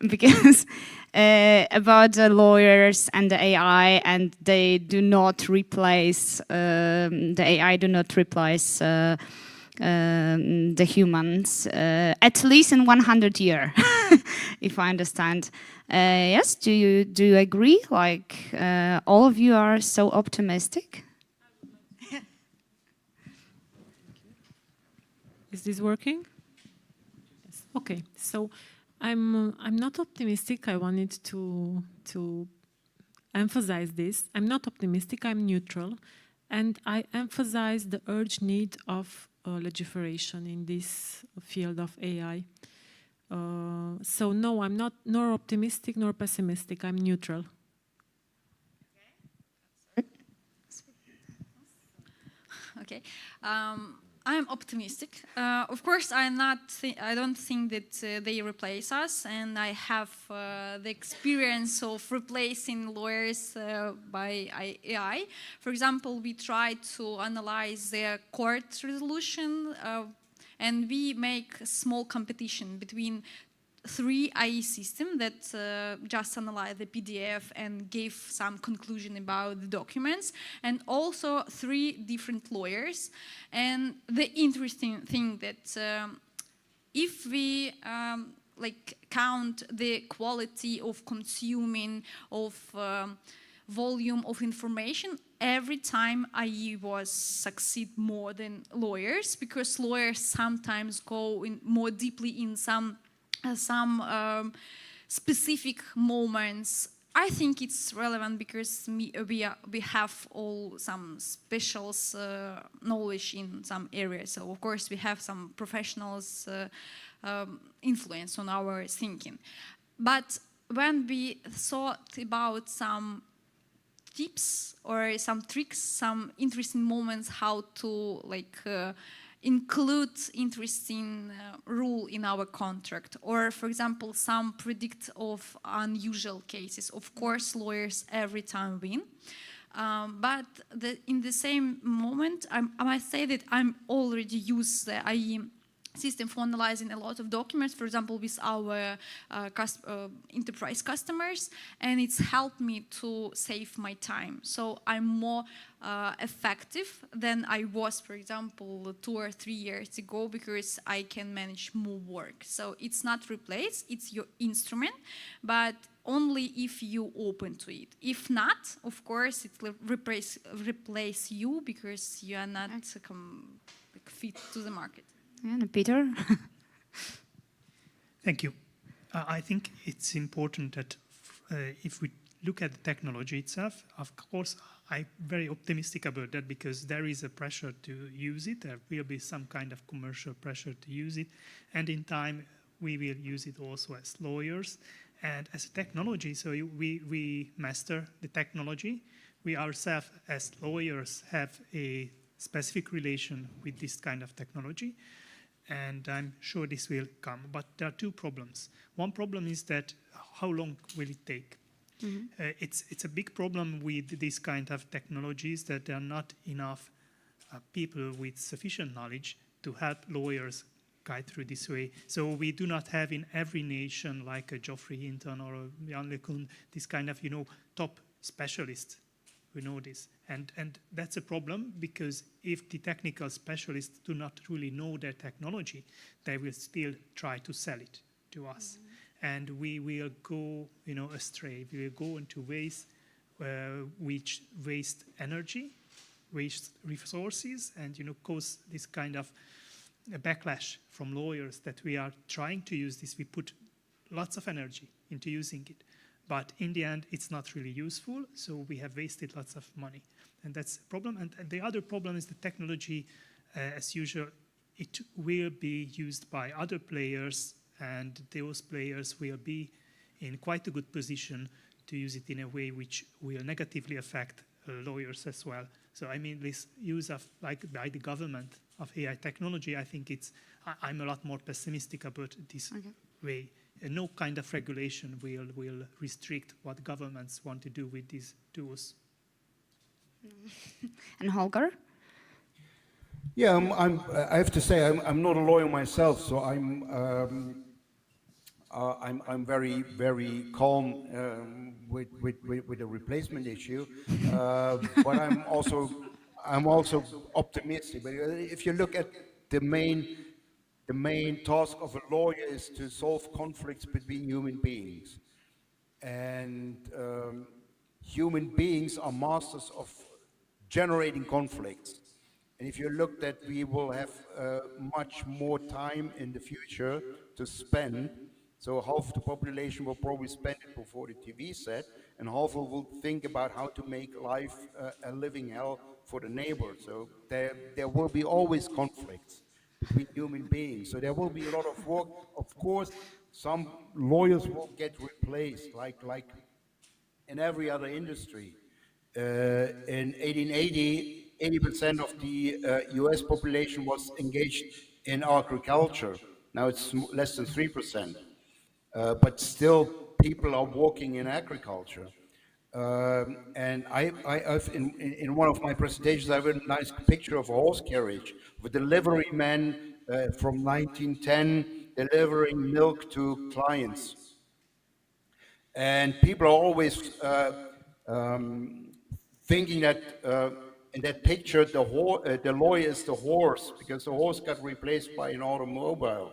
because about the lawyers and the AI, and they do not replace the AI do not replace the humans, at least in 100 years, if I understand. Yes, do you agree? Like all of you are so optimistic? Is this working? Yes. Okay, so I'm not optimistic. I wanted to emphasize this. I'm not optimistic. I'm neutral, and I emphasize the urgent need of legislation in this field of AI. So no, I'm not nor optimistic nor pessimistic. I'm neutral. Okay. I'm optimistic. Of course, I don't think that they replace us, and I have the experience of replacing lawyers by AI. For example, we try to analyze the court resolution, and we make a small competition between 3 IE systems that just analyze the PDF and give some conclusion about the documents, and also 3 different lawyers. And the interesting thing that if we like count the quality of consuming of volume of information, every time IE was succeed more than lawyers, because lawyers sometimes go in more deeply in some specific moments. I think it's relevant because we have all some special knowledge in some areas. So of course we have some professionals influence on our thinking. But when we thought about some tips or some tricks, some interesting moments how to like include interesting rule in our contract, or for example some predict of unusual cases. Of course lawyers every time win, but in the same moment I must say that I'm already used the IE system for analyzing a lot of documents, for example, with our enterprise customers, and it's helped me to save my time. So I'm more effective than I was, for example, 2 or 3 years ago, because I can manage more work. So it's not replace, it's your instrument, but only if you open to it. If not, of course, it will replace you because you are not fit to the market. And Peter? Thank you. I think it's important that if we look at the technology itself, of course, I'm very optimistic about that because there is a pressure to use it. There will be some kind of commercial pressure to use it. And in time, we will use it also as lawyers and as a technology. So we master the technology. We ourselves, as lawyers, have a specific relation with this kind of technology. And I'm sure this will come. But there are 2 problems. One problem is that how long will it take? Mm-hmm. It's a big problem with this kind of technologies that there are not enough people with sufficient knowledge to help lawyers guide through this way. So we do not have in every nation like a Geoffrey Hinton or a Jan LeCun, this kind of, top specialists who know this. And that's a problem because if the technical specialists do not really know their technology, they will still try to sell it to us. Mm-hmm. And we will go, astray. We will go into ways which waste energy, waste resources, and, cause this kind of a backlash from lawyers that we are trying to use this. We put lots of energy into using it. But in the end, it's not really useful, so we have wasted lots of money. And that's a problem. And the other problem is the technology, as usual, it will be used by other players and those players will be in quite a good position to use it in a way which will negatively affect lawyers as well. So I mean, this use of, like, by the government of AI technology, I think I'm a lot more pessimistic about this way. No kind of regulation will restrict what governments want to do with these tools. And Holger? Yeah, I have to say I'm not a lawyer myself, so I'm very, very calm with the replacement issue, but I'm also optimistic. But if you look at the main task of a lawyer is to solve conflicts between human beings, and human beings are masters of generating conflicts. And if you look that we will have much more time in the future to spend, so half the population will probably spend it before the TV set, and half will think about how to make life a living hell for the neighbor. So there will be always conflicts between human beings. So there will be a lot of work. Of course, some lawyers will get replaced, like in every other industry. In 1880, 80% of the US population was engaged in agriculture. Now it's less than 3%. But still, people are working in agriculture. And I've in one of my presentations, I have a nice picture of a horse carriage with a delivery man from 1910 delivering milk to clients. And people are always thinking that in that picture, the lawyer is the horse, because the horse got replaced by an automobile.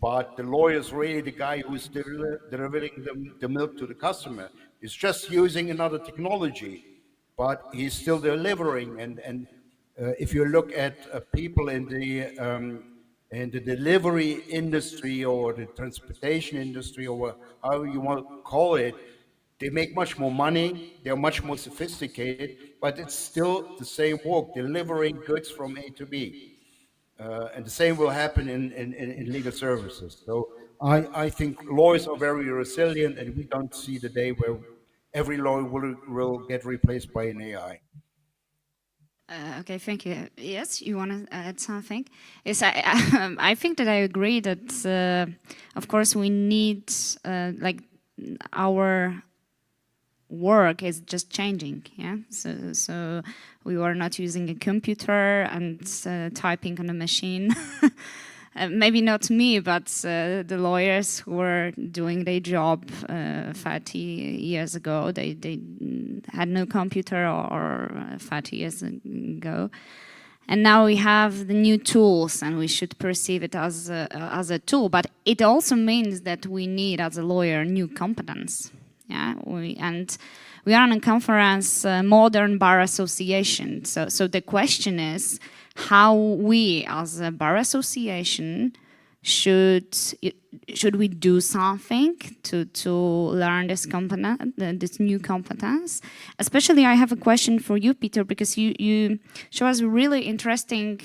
But the lawyer is really the guy who's delivering the milk to the customer. He's just using another technology, but he's still delivering. And if you look at people in the delivery industry or the transportation industry, or however you want to call it, they make much more money, they're much more sophisticated, but it's still the same work, delivering goods from A to B. And the same will happen in legal services. So I think lawyers are very resilient, and we don't see the day where every lawyer will get replaced by an AI. Okay, thank you. Yes, you want to add something? Yes, I think that I agree that, of course, we need, like, our work is just changing, yeah? So we were not using a computer and typing on a machine. Maybe not me, but the lawyers who were doing their job 30 years ago, they had no computer or 30 years ago. And now we have the new tools, and we should perceive it as a tool. But it also means that we need, as a lawyer, new competence. Yeah, we are on a conference, Modern Bar Association. So the question is how we, as a bar association, should we do something to learn this new competence? Especially, I have a question for you, Peter, because you show us really interesting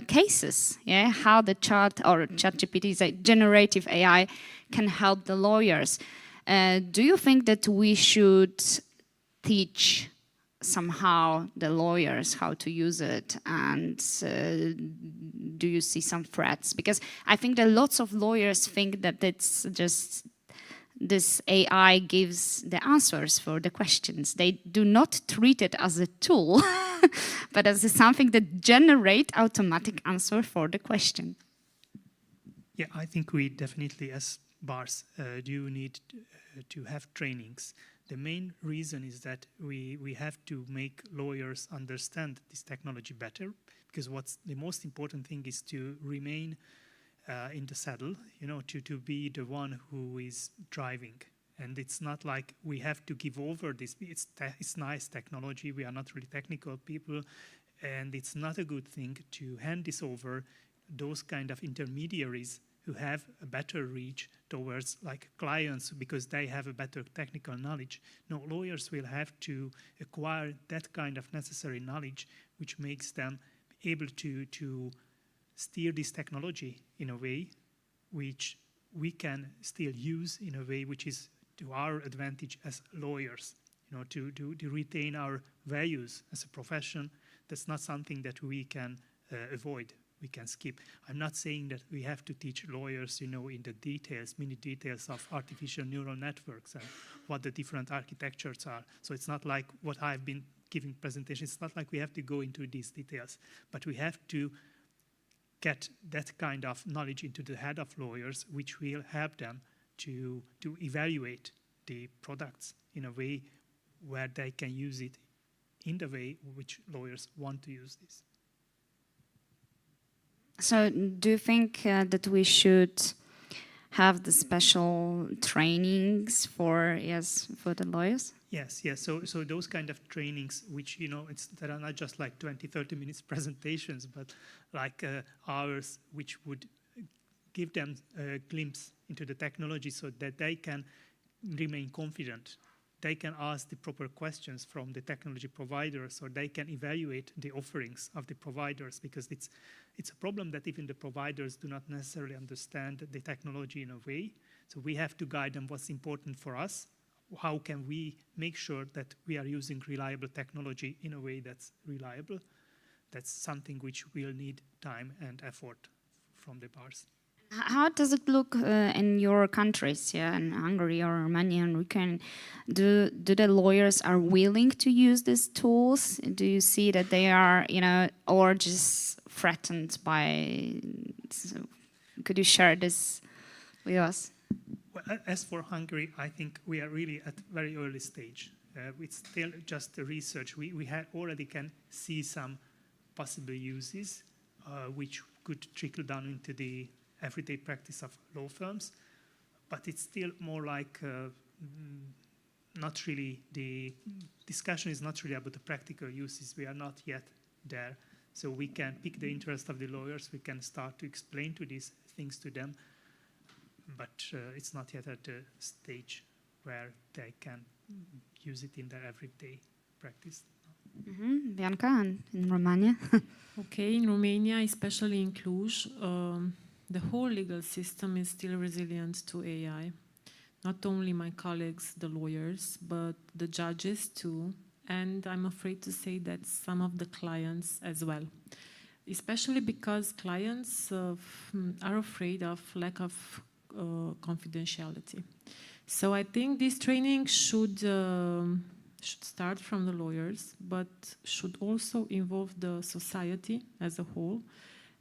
cases. Yeah, how the ChatGPT is a generative AI can help the lawyers. Do you think that we should teach somehow the lawyers how to use it, and do you see some threats? Because I think that lots of lawyers think that it's just this AI gives the answers for the questions. They do not treat it as a tool, but as something that generates automatic answer for the question. Yeah, I think we definitely, as bars, do need to have trainings. The main reason is that we have to make lawyers understand this technology better, because what's the most important thing is to remain in the saddle, you know, to be the one who is driving. And it's not like we have to give over this. It's nice technology. We are not really technical people. And it's not a good thing to hand this over those kind of intermediaries who have a better reach towards, like, clients, because they have a better technical knowledge. No, lawyers will have to acquire that kind of necessary knowledge, which makes them able to steer this technology in a way which we can still use in a way which is to our advantage as lawyers, to retain our values as a profession. That's not something that we can avoid, we can skip. I'm not saying that we have to teach lawyers, in the details, many details of artificial neural networks and what the different architectures are. So it's not like what I've been giving presentations, it's not like we have to go into these details, but we have to get that kind of knowledge into the head of lawyers, which will help them to evaluate the products in a way where they can use it in the way which lawyers want to use this. So do you think that we should have the special trainings for the lawyers? Yes. So those kind of trainings, which that are not just like 20-30 minutes presentations, but like hours, which would give them a glimpse into the technology, so that they can remain confident. They can ask the proper questions from the technology providers, or they can evaluate the offerings of the providers, because it's a problem that even the providers do not necessarily understand the technology in a way. So we have to guide them what's important for us. How can we make sure that we are using reliable technology in a way that's reliable? That's something which will need time and effort from the bars. How does it look in your countries, in Hungary or Romania and Ukraine? Do the lawyers are willing to use these tools? Do you see that they are, or just threatened by? So could you share this with us? Well, as for Hungary, I think we are really at very early stage. It's still just the research. We already can see some possible uses, which could trickle down into the everyday practice of law firms, but it's still more like not really, the discussion is not really about the practical uses. We are not yet there. So we can pick the interest of the lawyers, we can start to explain these things to them, but it's not yet at the stage where they can use it in their everyday practice. Bianca, in Romania? Okay, in Romania, especially in Cluj, the whole legal system is still resilient to AI. Not only my colleagues, the lawyers, but the judges too. And I'm afraid to say that some of the clients as well. Especially because clients are afraid of lack of confidentiality. So I think this training should start from the lawyers, but should also involve the society as a whole,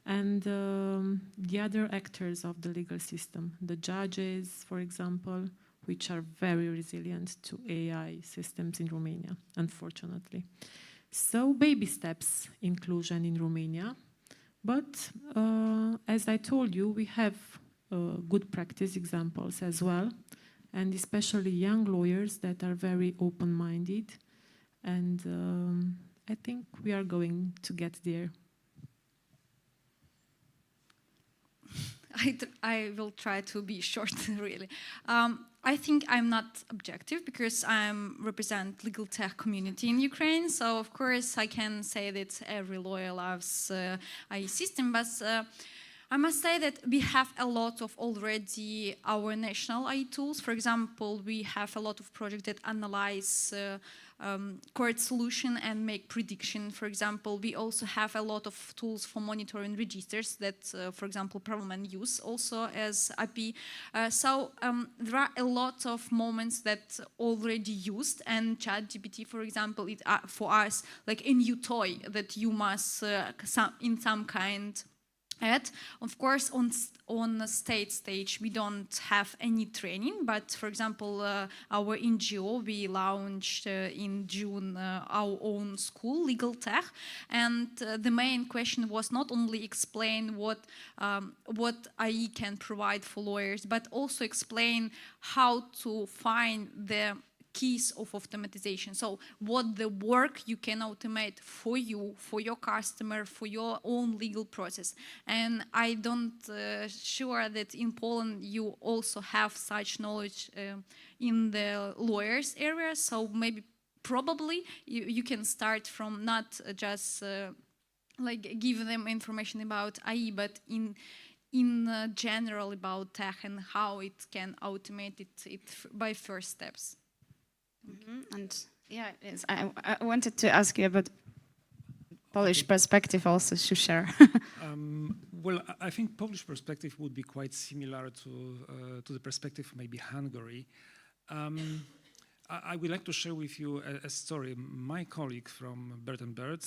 and the other actors of the legal system, the judges, for example, which are very resilient to AI systems in Romania, unfortunately. So baby steps in Cluj and in Romania. But as I told you, we have good practice examples as well, and especially young lawyers that are very open-minded. And I think we are going to get there. I will try to be short, really. I think I'm not objective because I represent LegalTech community in Ukraine. So of course I can say that every lawyer loves AI system, but I must say that we have a lot of already our national AI tools. For example, we have a lot of projects that analyze court solution and make prediction. For example, we also have a lot of tools for monitoring registers that, for example, parliament use also as API. So there are a lot of moments that already used, and ChatGPT, for example, it for us like a new toy that you must in some kind add. Of course, on the state stage, we don't have any training, but for example, our NGO, we launched in June our own school, LegalTech, and the main question was not only explain what AI can provide for lawyers, but also explain how to find the keys of automatization. So what the work you can automate for you, for your customer, for your own legal process. And I don't sure that in Poland you also have such knowledge in the lawyers area. So maybe probably you can start from not just like give them information about AI, but in general about tech and how it can automate it by first steps. And yeah, yes, I wanted to ask you about Polish perspective also to share. Well, I think Polish perspective would be quite similar to the perspective of maybe Hungary. I would like to share with you a story. My colleague from Bird & Bird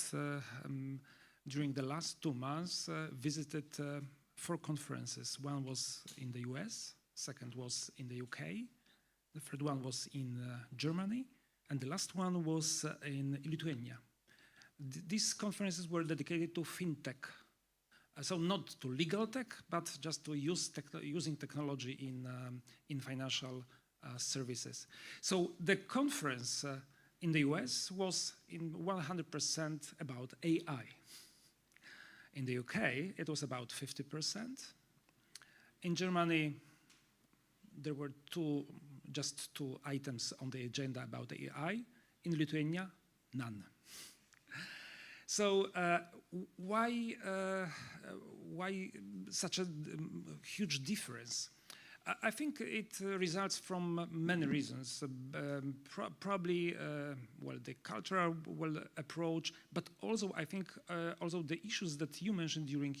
during the last 2 months visited 4 conferences. One was in the US, second was in the UK, the third one was in Germany, and the last one was in Lithuania. These conferences were dedicated to fintech. So not to legal tech, but just to using technology in financial services. So the conference in the US was in 100% about AI. In the UK, it was about 50%. In Germany, there were just two items on the agenda about AI. In Lithuania, none. So why such a huge difference? I think it results from many reasons. Probably, well, the cultural approach, but also I think also the issues that you mentioned during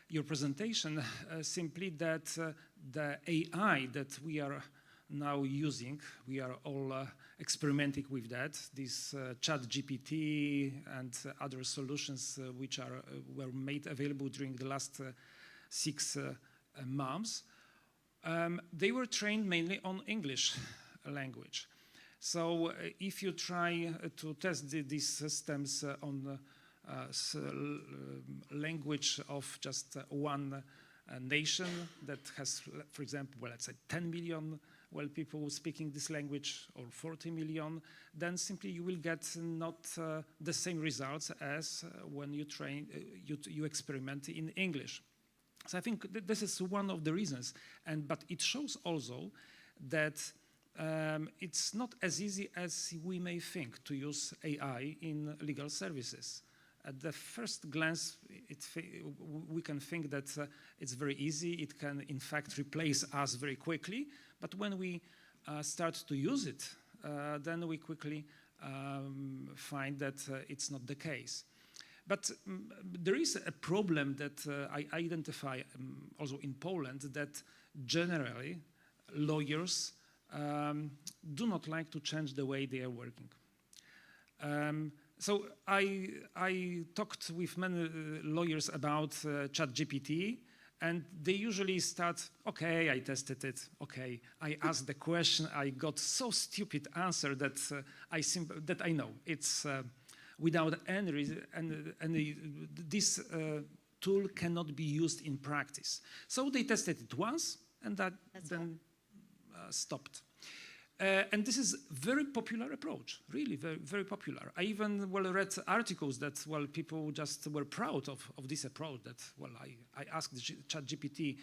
your presentation. Simply that the AI that we are now using, we are all experimenting with that. This ChatGPT and other solutions which were made available during the last 6 months. They were trained mainly on English language. So if you try to test these systems on language of just one nation that has, for example, well, let's say 10 million people speaking this language, or 40 million, then simply you will get not the same results as when you experiment in English. So I think this is one of the reasons, but it shows also that it's not as easy as we may think to use AI in legal services. At the first glance, we can think that it's very easy. It can, in fact, replace us very quickly. But when we start to use it, then we quickly find that it's not the case. But there is a problem that I identify also in Poland, that generally lawyers do not like to change the way they are working. So I talked with many lawyers about ChatGPT, and they usually start, okay, I tested it, okay, I asked the question, I got so stupid answer that I know it's without any reason, and this tool cannot be used in practice. So they tested it once, and then stopped. And this is a very popular approach, really very, very popular. I even read articles that people just were proud of this approach, that I asked ChatGPT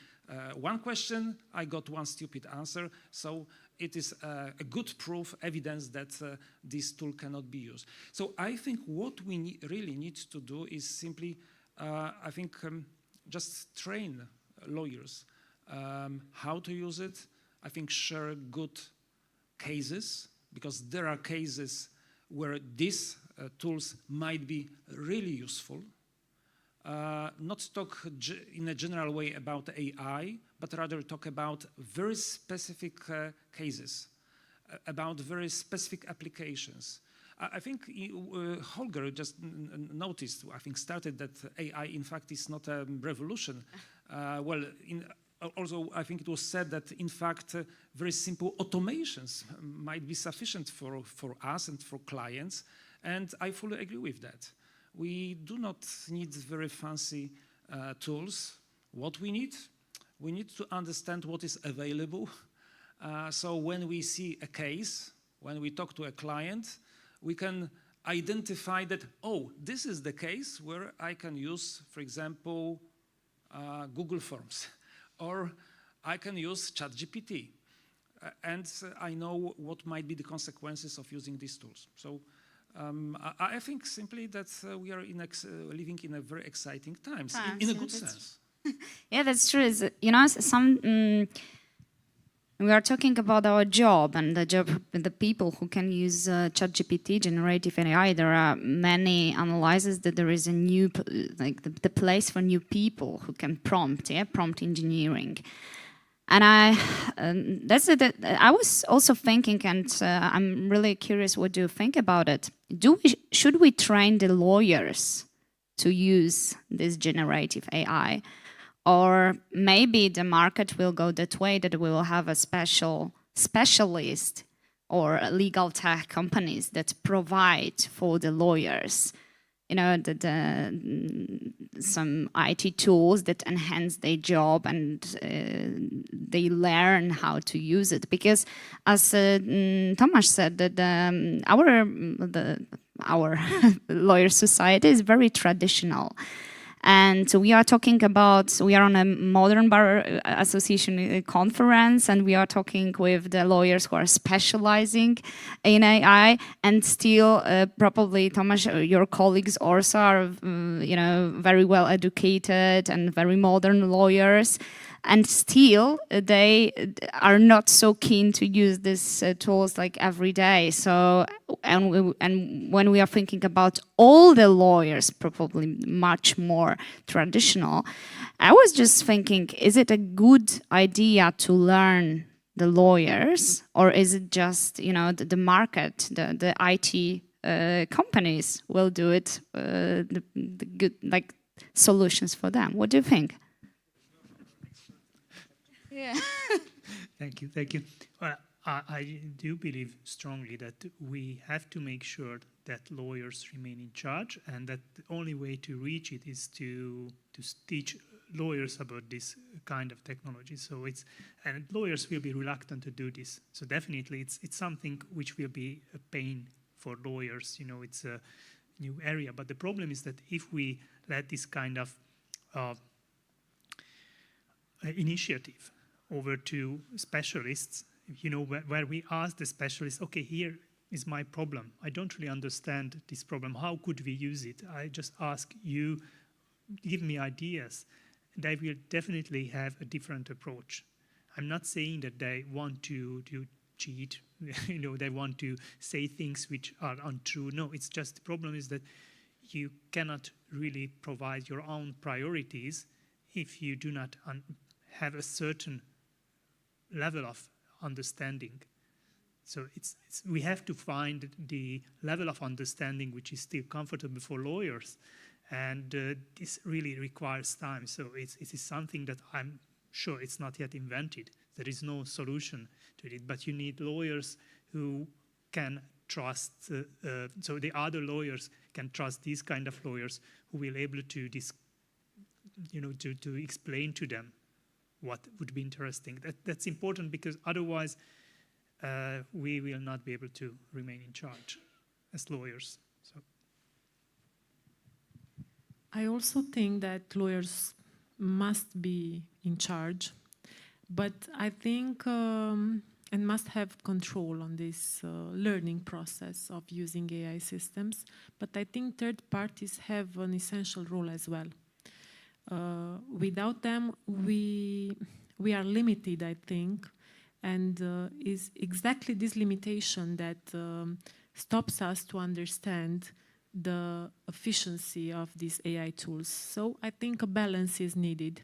one question, I got one stupid answer, so it is a good proof, evidence that this tool cannot be used. So I think what we really need to do is simply, I think, just train lawyers how to use it. I think share good cases, because there are cases where these tools might be really useful. Not talk in a general way about AI, but rather talk about very specific cases, about very specific applications. I think Holger just noticed, I think started that AI in fact is not a revolution. Also, I think it was said that, in fact, very simple automations might be sufficient for us and for clients, and I fully agree with that. We do not need very fancy tools. What we need to understand what is available. So when we see a case, when we talk to a client, we can identify that, oh, this is the case where I can use, for example, Google Forms. Or I can use ChatGPT, and I know what might be the consequences of using these tools. So I think simply that we are living in a very exciting times, in a good sense. Yeah, that's true. You know, we are talking about our job and the people who can use ChatGPT, generative AI. There are many analyses that there is a new, like the place for new people who can prompt, prompt engineering. And I was also thinking, and I'm really curious, what do you think about it? Should we train the lawyers to use this generative AI? Or maybe the market will go that way, that we will have a specialist or legal tech companies that provide for the lawyers, you know, some IT tools that enhance their job, and they learn how to use it. Because as Tomasz said, that our lawyer society is very traditional. And we are talking about, we are on a Modern Bar Association conference, and we are talking with the lawyers who are specializing in AI, and still probably, Tomasz, your colleagues also are, you know, very well educated and very modern lawyers. And still, they are not so keen to use these tools like every day. So, and when we are thinking about all the lawyers, probably much more traditional, I was just thinking, is it a good idea to learn the lawyers, or is it just, you know, the market, the IT companies will do it, the good like solutions for them? What do you think? Yeah. Thank you, thank you. Well, I do believe strongly that we have to make sure that lawyers remain in charge, and that the only way to reach it is to teach lawyers about this kind of technology. So and lawyers will be reluctant to do this. So definitely it's something which will be a pain for lawyers. You know, it's a new area. But the problem is that if we let this kind of initiative over to specialists, you know, where we ask the specialists, okay, here is my problem. I don't really understand this problem. How could we use it? I just ask you, give me ideas. They will definitely have a different approach. I'm not saying that they want to cheat, you know, they want to say things which are untrue. No, it's just the problem is that you cannot really provide your own priorities if you do not have a certain level of understanding. So we have to find the level of understanding which is still comfortable for lawyers, and this really requires time. So it is something that I'm sure it's not yet invented. There is no solution to it, but you need lawyers who can trust, so the other lawyers can trust these kind of lawyers who will be able to, to explain to them what would be interesting. That's important, because otherwise we will not be able to remain in charge as lawyers. So I also think that lawyers must be in charge, but I think and must have control on this learning process of using AI systems. But I think third parties have an essential role as well. Without them, we are limited, I think, and is exactly this limitation that stops us to understand the efficiency of these AI tools. So I think a balance is needed.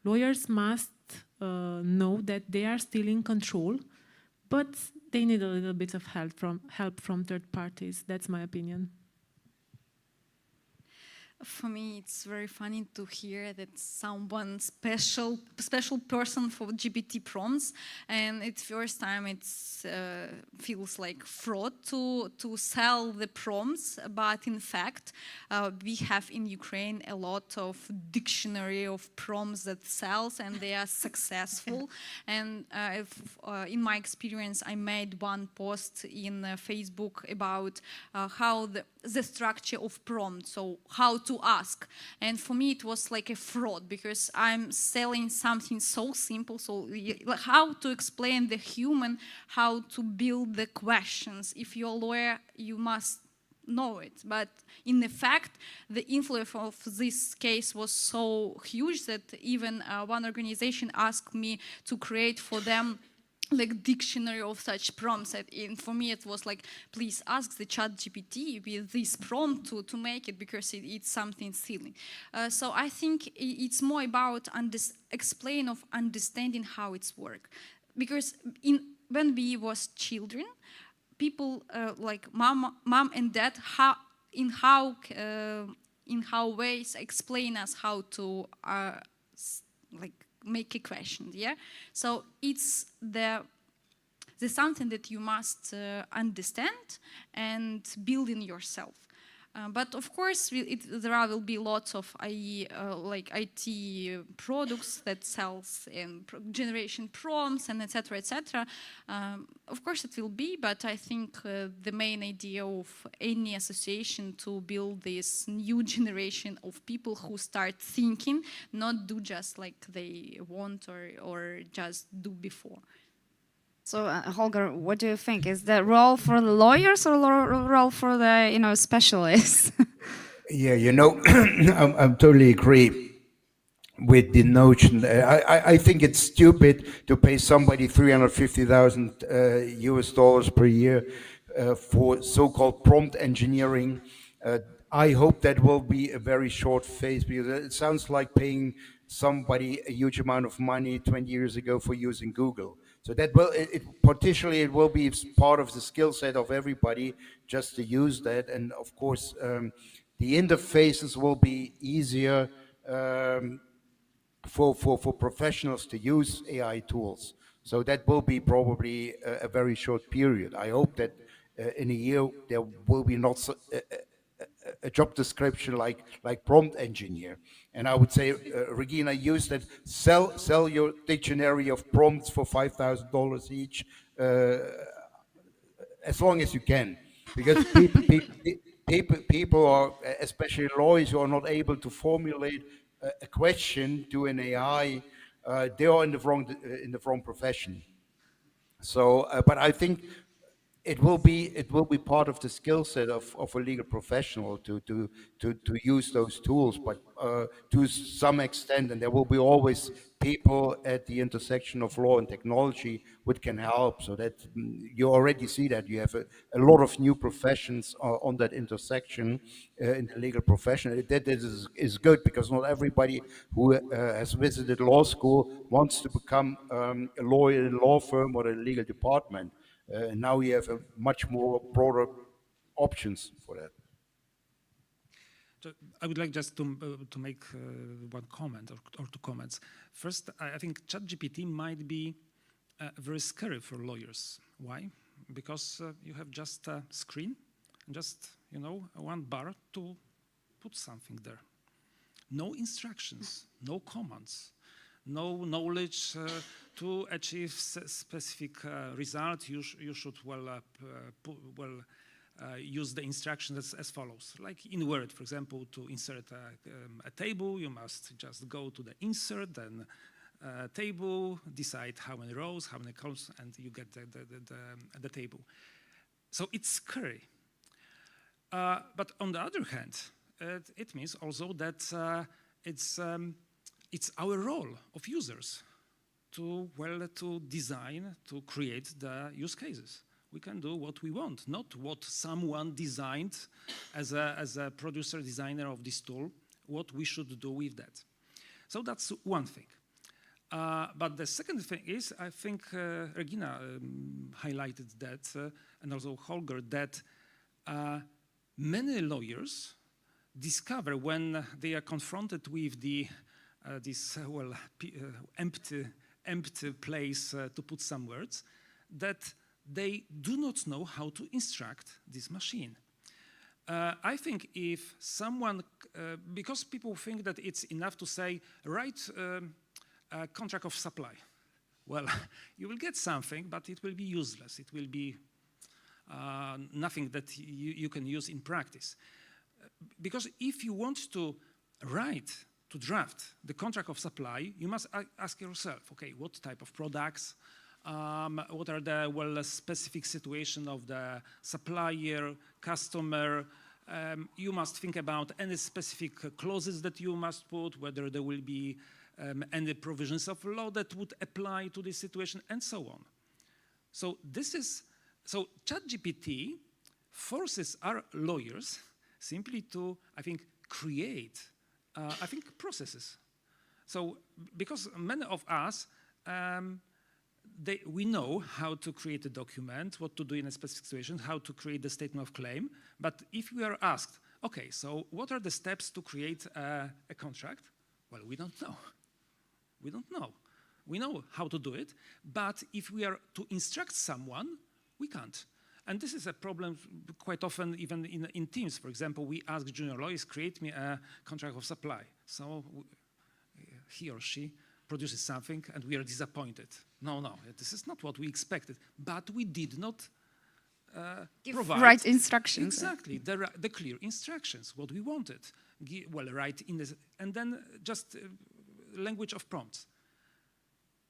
Lawyers must know that they are still in control, but they need a little bit of help from third parties. That's my opinion. For me, it's very funny to hear that someone special person for GPT prompts, and it's first time it feels like fraud to sell the prompts. But in fact, we have in Ukraine a lot of dictionary of prompts that sells, and they are successful. And in my experience, I made one post in Facebook about how the structure of prompt, so how to ask. And for me, it was like a fraud, because I'm selling something so simple. So how to explain the human, how to build the questions. If you're a lawyer, you must know it. But in fact, the influence of this case was so huge that even one organization asked me to create for them like dictionary of such prompts. And for me it was like, please ask the ChatGPT with this prompt to make it, because it's something silly. So I think it's more about explain of understanding how it's work. Because when we was children, people like mom and dad, in how ways explain us how to like make a question, yeah? So it's the something that you must understand and build in yourself. But of course, there will be lots of like IT products that sells and generation prompts and etc. etc. Of course, it will be, but I think the main idea of any association to build this new generation of people who start thinking, not do just like they want or just do before. So, Holger, what do you think? Is the role for the lawyers or role for the specialists? Yeah, I totally agree with the notion. I think it's stupid to pay somebody $350,000 US dollars per year for so-called prompt engineering. I hope that will be a very short phase, because it sounds like paying somebody a huge amount of money 20 years ago for using Google. So that will, potentially it will be part of the skill set of everybody just to use that. And of course, the interfaces will be easier for professionals to use AI tools. So that will be probably a very short period. I hope that in a year there will be not a job description like prompt engineer. And I would say, Regina, use that, sell your dictionary of prompts for $5,000 each, as long as you can, because people are, especially lawyers, who are not able to formulate a question to an AI. They are in the wrong profession. So, but I think it will be part of the skill set of a legal professional to use those tools, but to some extent, and there will be always people at the intersection of law and technology which can help, so that you already see that you have a lot of new professions on that intersection in the legal profession. That is good, because not everybody who has visited law school wants to become a lawyer in a law firm or a legal department. Now we have a much more broader options for that. So I would like just to make one comment or two comments. First, I think ChatGPT might be very scary for lawyers. Why? Because you have just a screen and just one bar to put something there. No instructions, no commands, no knowledge to achieve specific result. You should use the instructions as follows. Like in Word, for example, to insert a table, you must just go to the insert, then table, decide how many rows, how many columns, and you get the table. So it's scary. But on the other hand, it means also that it's our role of users to design, to create the use cases. We can do what we want, not what someone designed as a producer, designer of this tool, what we should do with that. So that's one thing. But the second thing is, I think Regina highlighted that, and also Holger, that many lawyers discover when they are confronted with this empty place to put some words, that they do not know how to instruct this machine. I think if someone, because people think that it's enough to say, write a contract of supply. Well, you will get something, but it will be useless. It will be nothing that you can use in practice. Because if you want to draft the contract of supply, you must ask yourself, okay, what type of products, what are the specific situation of the supplier, customer. You must think about any specific clauses that you must put, whether there will be any provisions of law that would apply to this situation, and so on. So ChatGPT forces our lawyers simply to, I think, create, processes. So because many of us, we know how to create a document, what to do in a specific situation, how to create the statement of claim. But if we are asked, okay, so what are the steps to create a contract? Well, we don't know. We don't know. We know how to do it, but if we are to instruct someone, we can't. And this is a problem quite often, even in teams. For example, we ask junior lawyers, create me a contract of supply. So he or she produces something and we are disappointed. No, this is not what we expected. But we did not provide right instructions. Exactly, the clear instructions, what we wanted. Write in this, and then just language of prompts.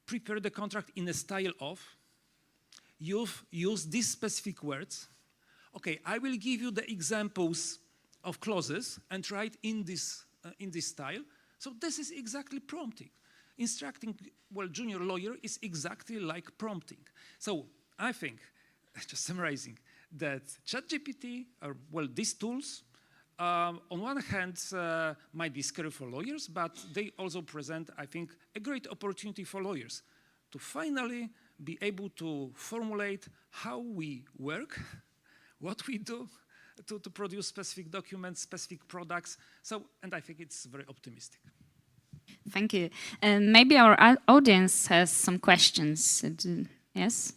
Prepare the contract in a style of, you've used these specific words. Okay, I will give you the examples of clauses and write in this style. So this is exactly prompting. Instructing, junior lawyer is exactly like prompting. So I think, just summarizing, that ChatGPT, or these tools, on one hand, might be scary for lawyers, but they also present, I think, a great opportunity for lawyers to finally be able to formulate how we work, what we do to produce specific documents, specific products. So, and I think it's very optimistic. Thank you. Maybe our audience has some questions. Yes?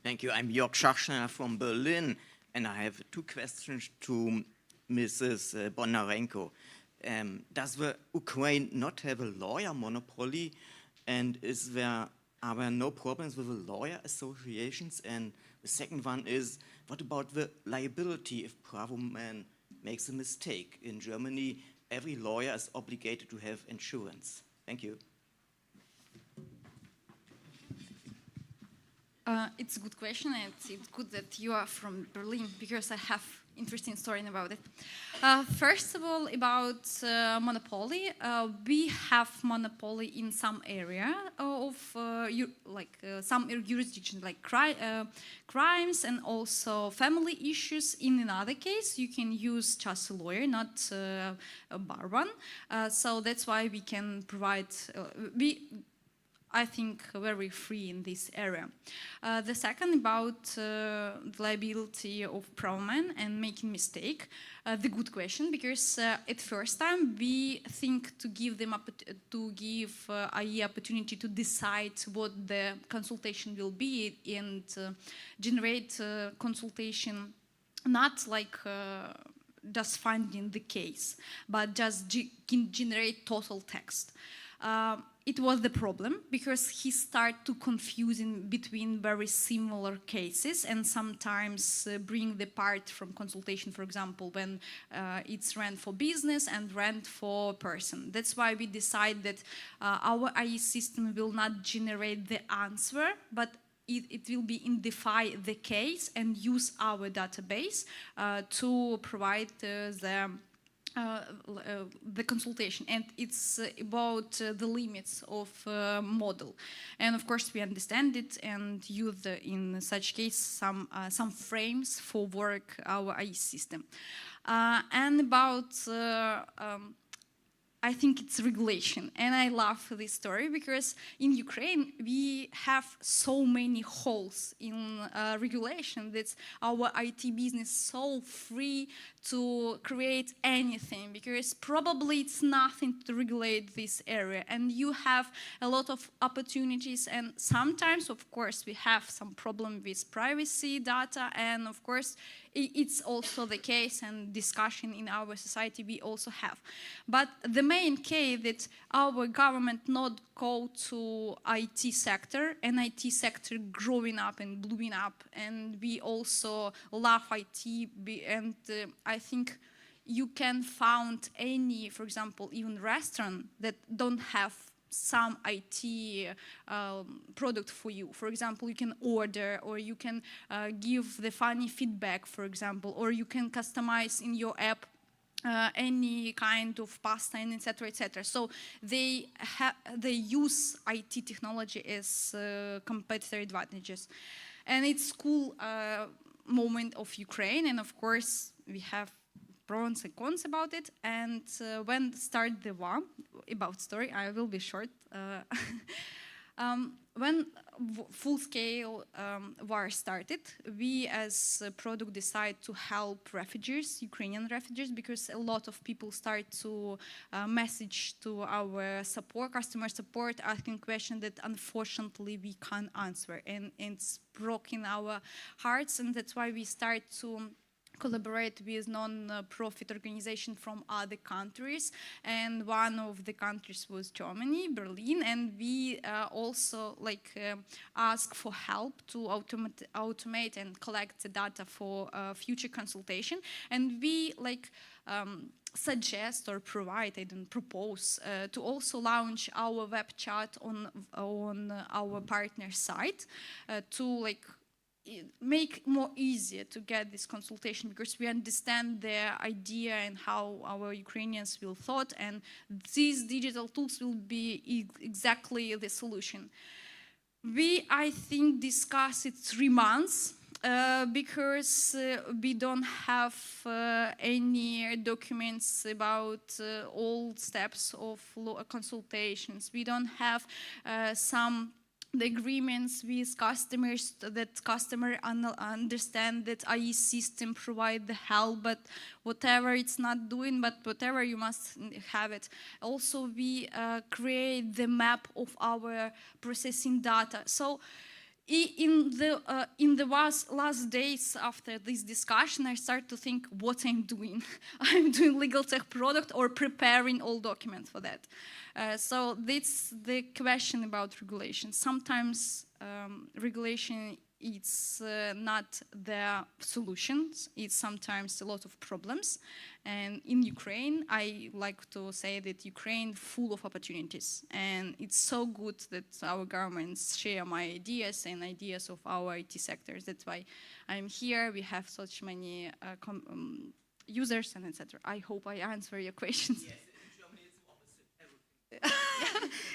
Thank you. I'm Jörg Schachschner from Berlin, and I have two questions to Mrs. Bonarenko. Does the Ukraine not have a lawyer monopoly, and are there no problems with the lawyer associations? And the second one is, what about the liability if Bravo-Man makes a mistake? In Germany, every lawyer is obligated to have insurance. Thank you. It's a good question, and it's good that you are from Berlin, because I have interesting story about it. First of all, about monopoly, we have monopoly in some area of some jurisdiction, like crimes and also family issues. In another case, you can use just a lawyer, not a bar one. So that's why we can provide I think, very free in this area. The second about the liability of Bravo-Man and making mistake. The good question, because at first time we think to give them IE opportunity to decide what the consultation will be and generate consultation, not like just finding the case, but just generate total text. It was the problem because he started to confusing between very similar cases and sometimes bring the part from consultation, for example, when it's rent for business and rent for person. That's why we decide that our IE system will not generate the answer, but it will be identify the case and use our database to provide the consultation, and it's about the limits of model. And of course we understand it and use in such case some frames for work our IE system. And about I think it's regulation, and I love this story because in Ukraine we have so many holes in regulation that our IT business is so free to create anything because probably it's nothing to regulate this area, and you have a lot of opportunities, and sometimes of course we have some problem with privacy data, and of course it's also the case and discussion in our society we also have. But the main case that our government not go to IT sector, and IT sector growing up and blowing up, and we also love IT, and I think you can find any, for example, even restaurant that don't have some IT product for you. For example, you can order, or you can give the funny feedback, for example, or you can customize in your app any kind of pasta, and etc., etc. So they use IT technology as competitor advantages, and it's cool moment of Ukraine. And of course, we have pros and cons about it. And when started the war, about story, I will be short. When full-scale war started, we as a product decided to help refugees, Ukrainian refugees, because a lot of people start to message to our support, customer support, asking questions that unfortunately we can't answer, and it's broken our hearts, and that's why we start to collaborate with non-profit organizations from other countries, and one of the countries was Germany, Berlin, and we also ask for help to automate and collect the data for future consultation, and we suggest or provide and propose to also launch our web chat on our partner site to make more easier to get this consultation, because we understand their idea and how our Ukrainians will thought, and these digital tools will be exactly the solution. We, I think, discussed it 3 months because we don't have any documents about all steps of consultations. We don't have the agreements with customers, that customer understand that IE system provide the help, but whatever it's not doing, but whatever you must have it. Also, we create the map of our processing data. So in the last days after this discussion, I started to think what I'm doing. I'm doing LegalTech product or preparing all documents for that. So that's the question about regulation. Sometimes regulation it's not the solutions. It's sometimes a lot of problems. And in Ukraine, I like to say that Ukraine full of opportunities. And it's so good that our governments share my ideas and ideas of our IT sectors. That's why I'm here. We have such many users and etc. I hope I answer your questions. Yes.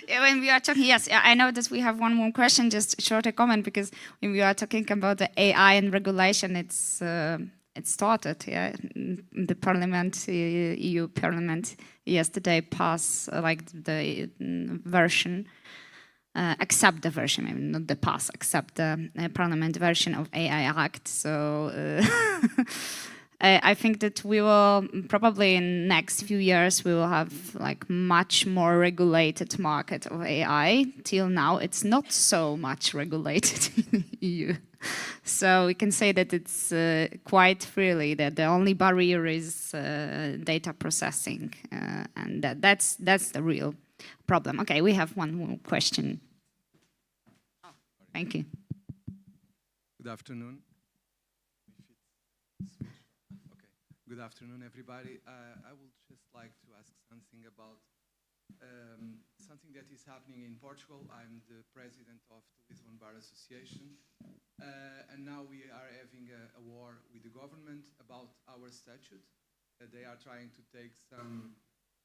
Yeah, when we are talking, yes, I know that we have one more question, just a shorter comment, because when we are talking about the AI and regulation, it started, yeah, the Parliament, EU Parliament yesterday passed the version, accept the version, maybe not the pass, accept the Parliament version of AI Act. So I think that we will probably in next few years we will have much more regulated market of AI. Till now, it's not so much regulated in the EU. So we can say that it's quite freely that the only barrier is data processing, and that's the real problem. Okay, we have one more question. Thank you. Good afternoon. Good afternoon, everybody. I would just like to ask something about something that is happening in Portugal. I'm the president of the Lisbon Bar Association, and now we are having a war with the government about our statute. They are trying to take some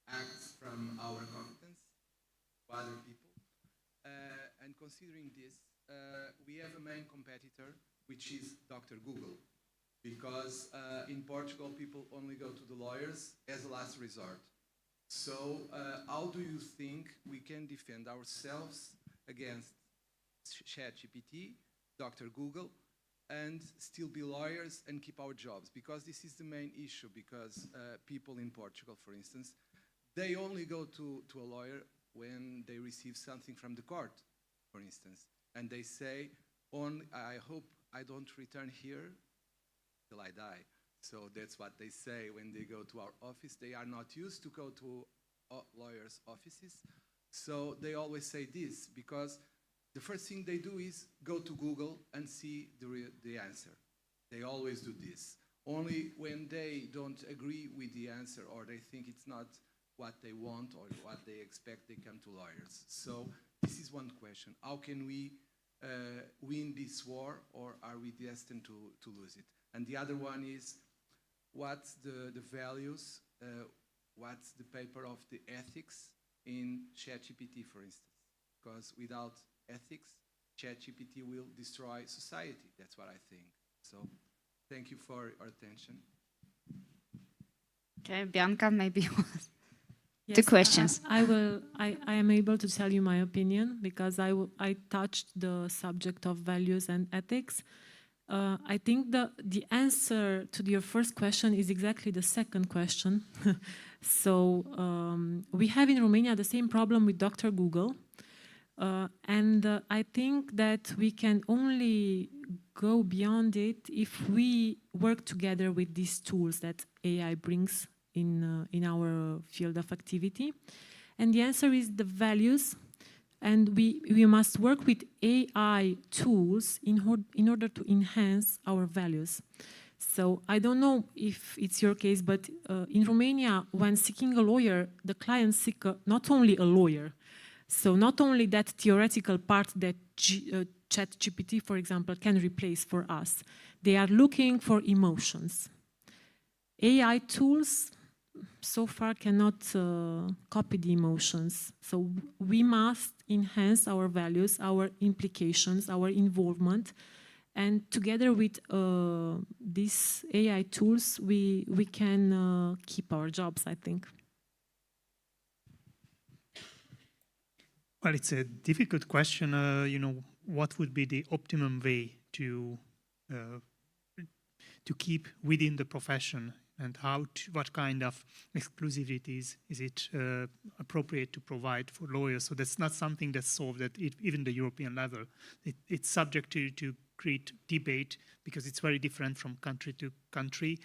acts from our competence to other people. And considering this, we have a main competitor, which is Dr. Google. Because in Portugal, people only go to the lawyers as a last resort. So how do you think we can defend ourselves against ChatGPT, Dr. Google, and still be lawyers and keep our jobs? Because this is the main issue, because people in Portugal, for instance, they only go to a lawyer when they receive something from the court, for instance. And they say, I hope I don't return here till I die. So that's what they say when they go to our office. They are not used to go to lawyers' offices. So they always say this, because the first thing they do is go to Google and see the answer. They always do this. Only when they don't agree with the answer or they think it's not what they want or what they expect, they come to lawyers. So this is one question. How can we win this war, or are we destined to lose it? And the other one is, what's the values, what's the paper of the ethics in ChatGPT, for instance? Because without ethics, ChatGPT will destroy society. That's what I think. So thank you for your attention. Okay, Bianca, maybe Yes, two questions. I am able to tell you my opinion because I touched the subject of values and ethics. I think the answer to your first question is exactly the second question. So we have in Romania the same problem with Dr. Google. And I think that we can only go beyond it if we work together with these tools that AI brings in our field of activity. And the answer is the values. And we must work with AI tools in order to enhance our values. So I don't know if it's your case, but in Romania, when seeking a lawyer, the clients seek not only a lawyer, so not only that theoretical part that ChatGPT, for example, can replace for us. They are looking for emotions. AI tools so far cannot copy the emotions. So we must enhance our values, our implications, our involvement. And together with these AI tools, we can keep our jobs, I think. Well, it's a difficult question. You know, what would be the optimum way to keep within the profession, and what kind of exclusivities is it appropriate to provide for lawyers? So that's not something that's solved at even the European level. It's subject to great debate because it's very different from country to country.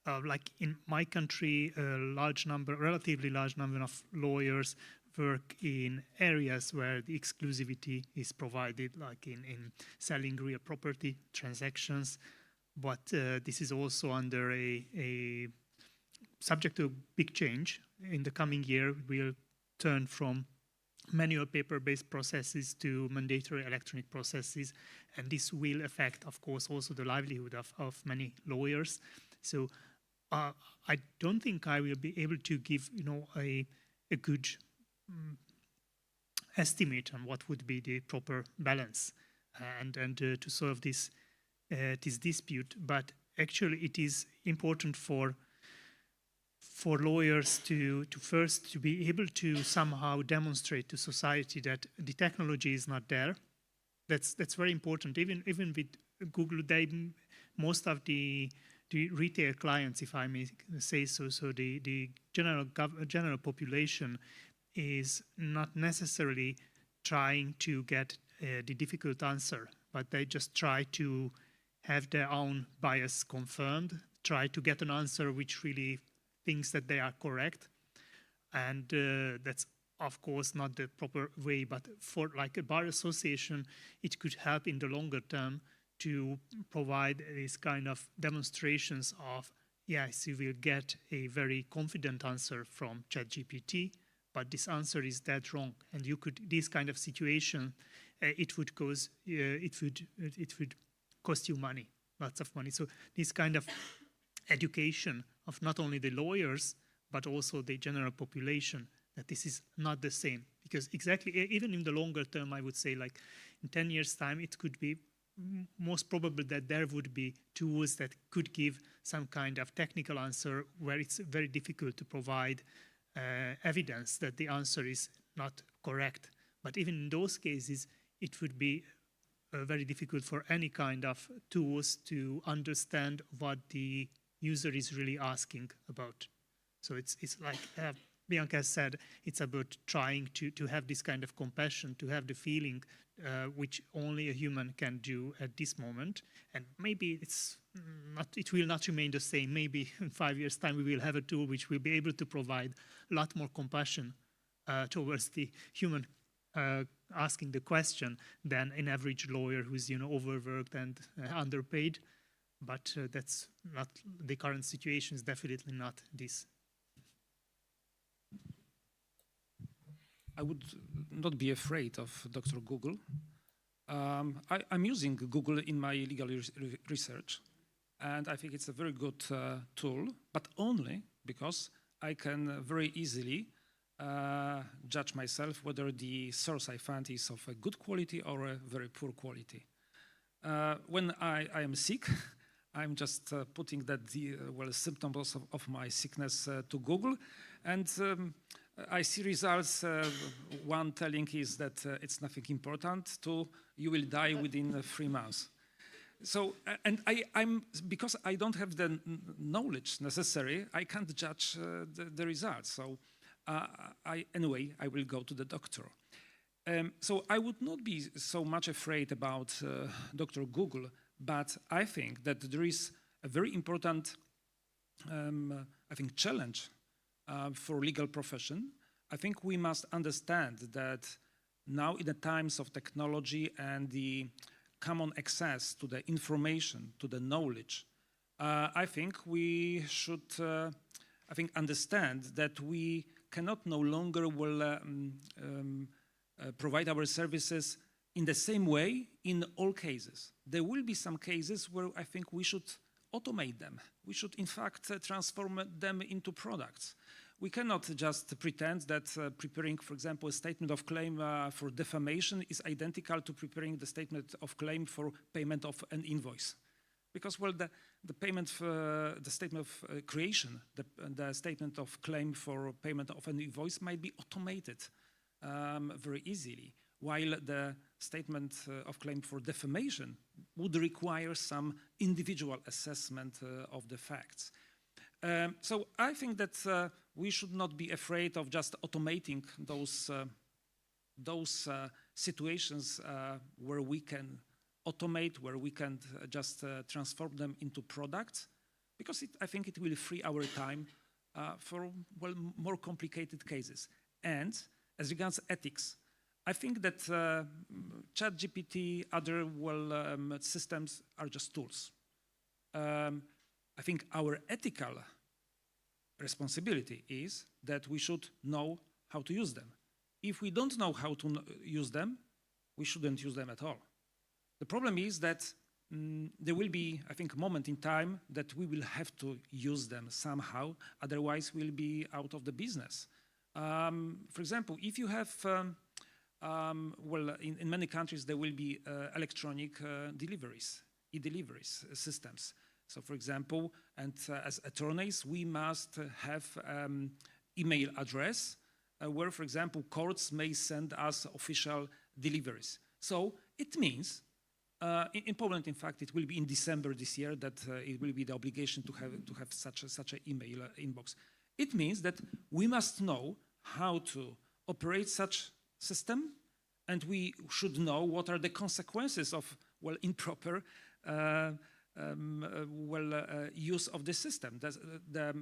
Like in my country, relatively large number of lawyers work in areas where the exclusivity is provided, like in selling real property transactions. But this is also under a subject to big change. In the coming year, we'll turn from manual paper-based processes to mandatory electronic processes, and this will affect, of course, also the livelihood of many lawyers. So I don't think I will be able to give, you know, a good estimate on what would be the proper balance and to solve this dispute. But actually, it is important for lawyers to first be able to somehow demonstrate to society that the technology is not there. That's very important. Even with Google, most of the retail clients, if I may say so, the general population is not necessarily trying to get the difficult answer, but they just try to have their own bias confirmed, try to get an answer which really thinks that they are correct. And that's, of course, not the proper way, but for like a bar association, it could help in the longer term to provide these kind of demonstrations of, yes, you will get a very confident answer from ChatGPT, but this answer is dead wrong. And you could, this kind of situation, it would cost you money, lots of money. So this kind of education of not only the lawyers, but also the general population, that this is not the same. Because exactly, even in the longer term, I would say, like in 10 years' time, it could be most probable that there would be tools that could give some kind of technical answer where it's very difficult to provide evidence that the answer is not correct. But even in those cases, it would be very difficult for any kind of tools to understand what the user is really asking about. So it's like Bianca said, it's about trying to have this kind of compassion, to have the feeling which only a human can do at this moment. And maybe it will not remain the same. Maybe in 5 years' time we will have a tool which will be able to provide a lot more compassion towards the human asking the question than an average lawyer who's, you know, overworked and underpaid. But that's not the current situation. Is definitely not this. I would not be afraid of Dr. Google. I'm using Google in my legal research, and I think it's a very good tool, but only because I can very easily judge myself whether the source I found is of a good quality or a very poor quality. When I am sick, I'm just putting that the symptoms of my sickness to Google, and I see results. One telling is that it's nothing important. Two, you will die within 3 months. So, and I'm because I don't have the knowledge necessary, I can't judge the results. So, anyway, I will go to the doctor. So I would not be so much afraid about Dr. Google, but I think that there is a very important, challenge for legal profession. I think we must understand that now in the times of technology and the common access to the information, to the knowledge, I think we should, understand that we cannot no longer provide our services in the same way in all cases. There will be some cases where I think we should automate them. We should, in fact, transform them into products. We cannot just pretend that preparing, for example, a statement of claim for defamation is identical to preparing the statement of claim for payment of an invoice. Because, well, the payment, the statement of creation, the statement of claim for payment of an invoice might be automated very easily, while the statement of claim for defamation would require some individual assessment of the facts. So I think that we should not be afraid of just automating those situations where we can automate, where we can just transform them into products, because I think it will free our time for more complicated cases. And as regards ethics, I think that ChatGPT, other systems are just tools. I think our ethical responsibility is that we should know how to use them. If we don't know how to use them, we shouldn't use them at all. The problem is that there will be, I think, a moment in time that we will have to use them somehow, otherwise we'll be out of the business. For example, if you have, in many countries there will be electronic deliveries, e-deliveries systems. So, for example, and as attorneys, we must have email address where, for example, courts may send us official deliveries. So it means, in Poland, in fact, it will be in December this year that it will be the obligation to have such an email inbox. It means that we must know how to operate such system, and we should know what are the consequences of improper use of the system,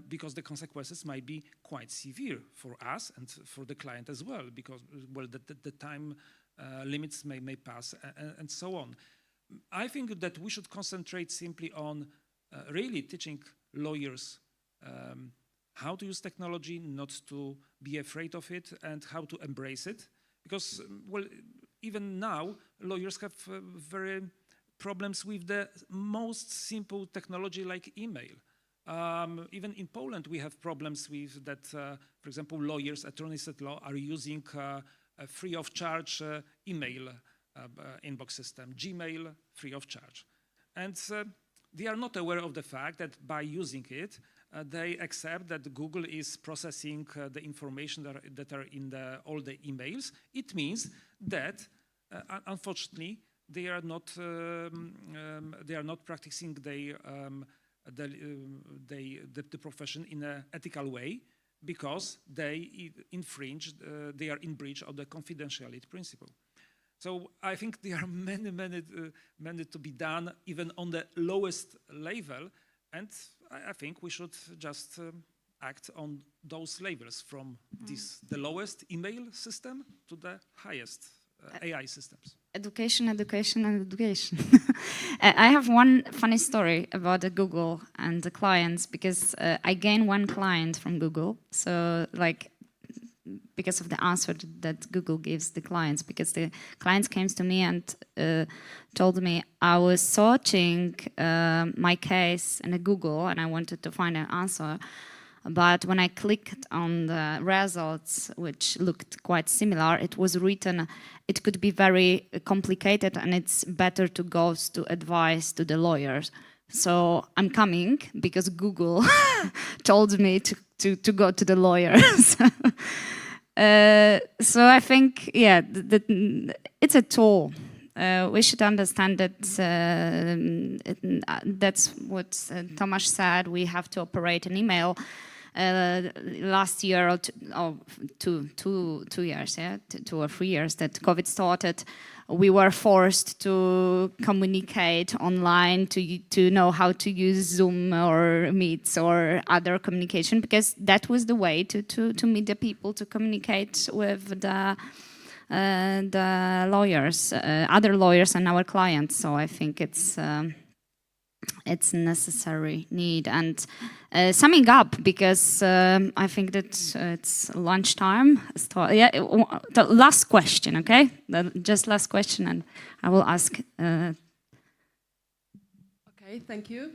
because the consequences might be quite severe for us and for the client as well, because the time limits may pass and so on. I think that we should concentrate simply on really teaching lawyers how to use technology, not to be afraid of it, and how to embrace it, because even now lawyers have very problems with the most simple technology like email. Even in Poland, we have problems with that. For example, lawyers, attorneys at law are using a free of charge email inbox system, Gmail, free of charge. And they are not aware of the fact that by using it, they accept that Google is processing the information that are in all the emails. It means that, unfortunately, they are not practicing the profession in an ethical way, because they are in breach of the confidentiality principle. So I think there are many to be done, even on the lowest level, and I think we should just act on those levels, from the lowest email system to the highest AI systems. Education, education, and education. I have one funny story about the Google and the clients, because I gained one client from Google. So, like, because of the answer that Google gives the clients, because the clients came to me and told me I was searching my case in Google and I wanted to find an answer. But when I clicked on the results, which looked quite similar, it was written, it could be very complicated and it's better to go to advice to the lawyers. So I'm coming because Google told me to go to the lawyers. So I think, yeah, it's a tool. We should understand that that's what Tomasz said. We have to operate an email. Last year or 2 years, yeah, 2 or 3 years that COVID started, we were forced to communicate online, to know how to use Zoom or Meets or other communication, because that was the way to meet the people, to communicate with the lawyers, other lawyers and our clients. So I think it's a necessary need. And summing up, because I think that it's lunchtime. Yeah, the last question, okay? Just last question, and I will ask. Okay, thank you.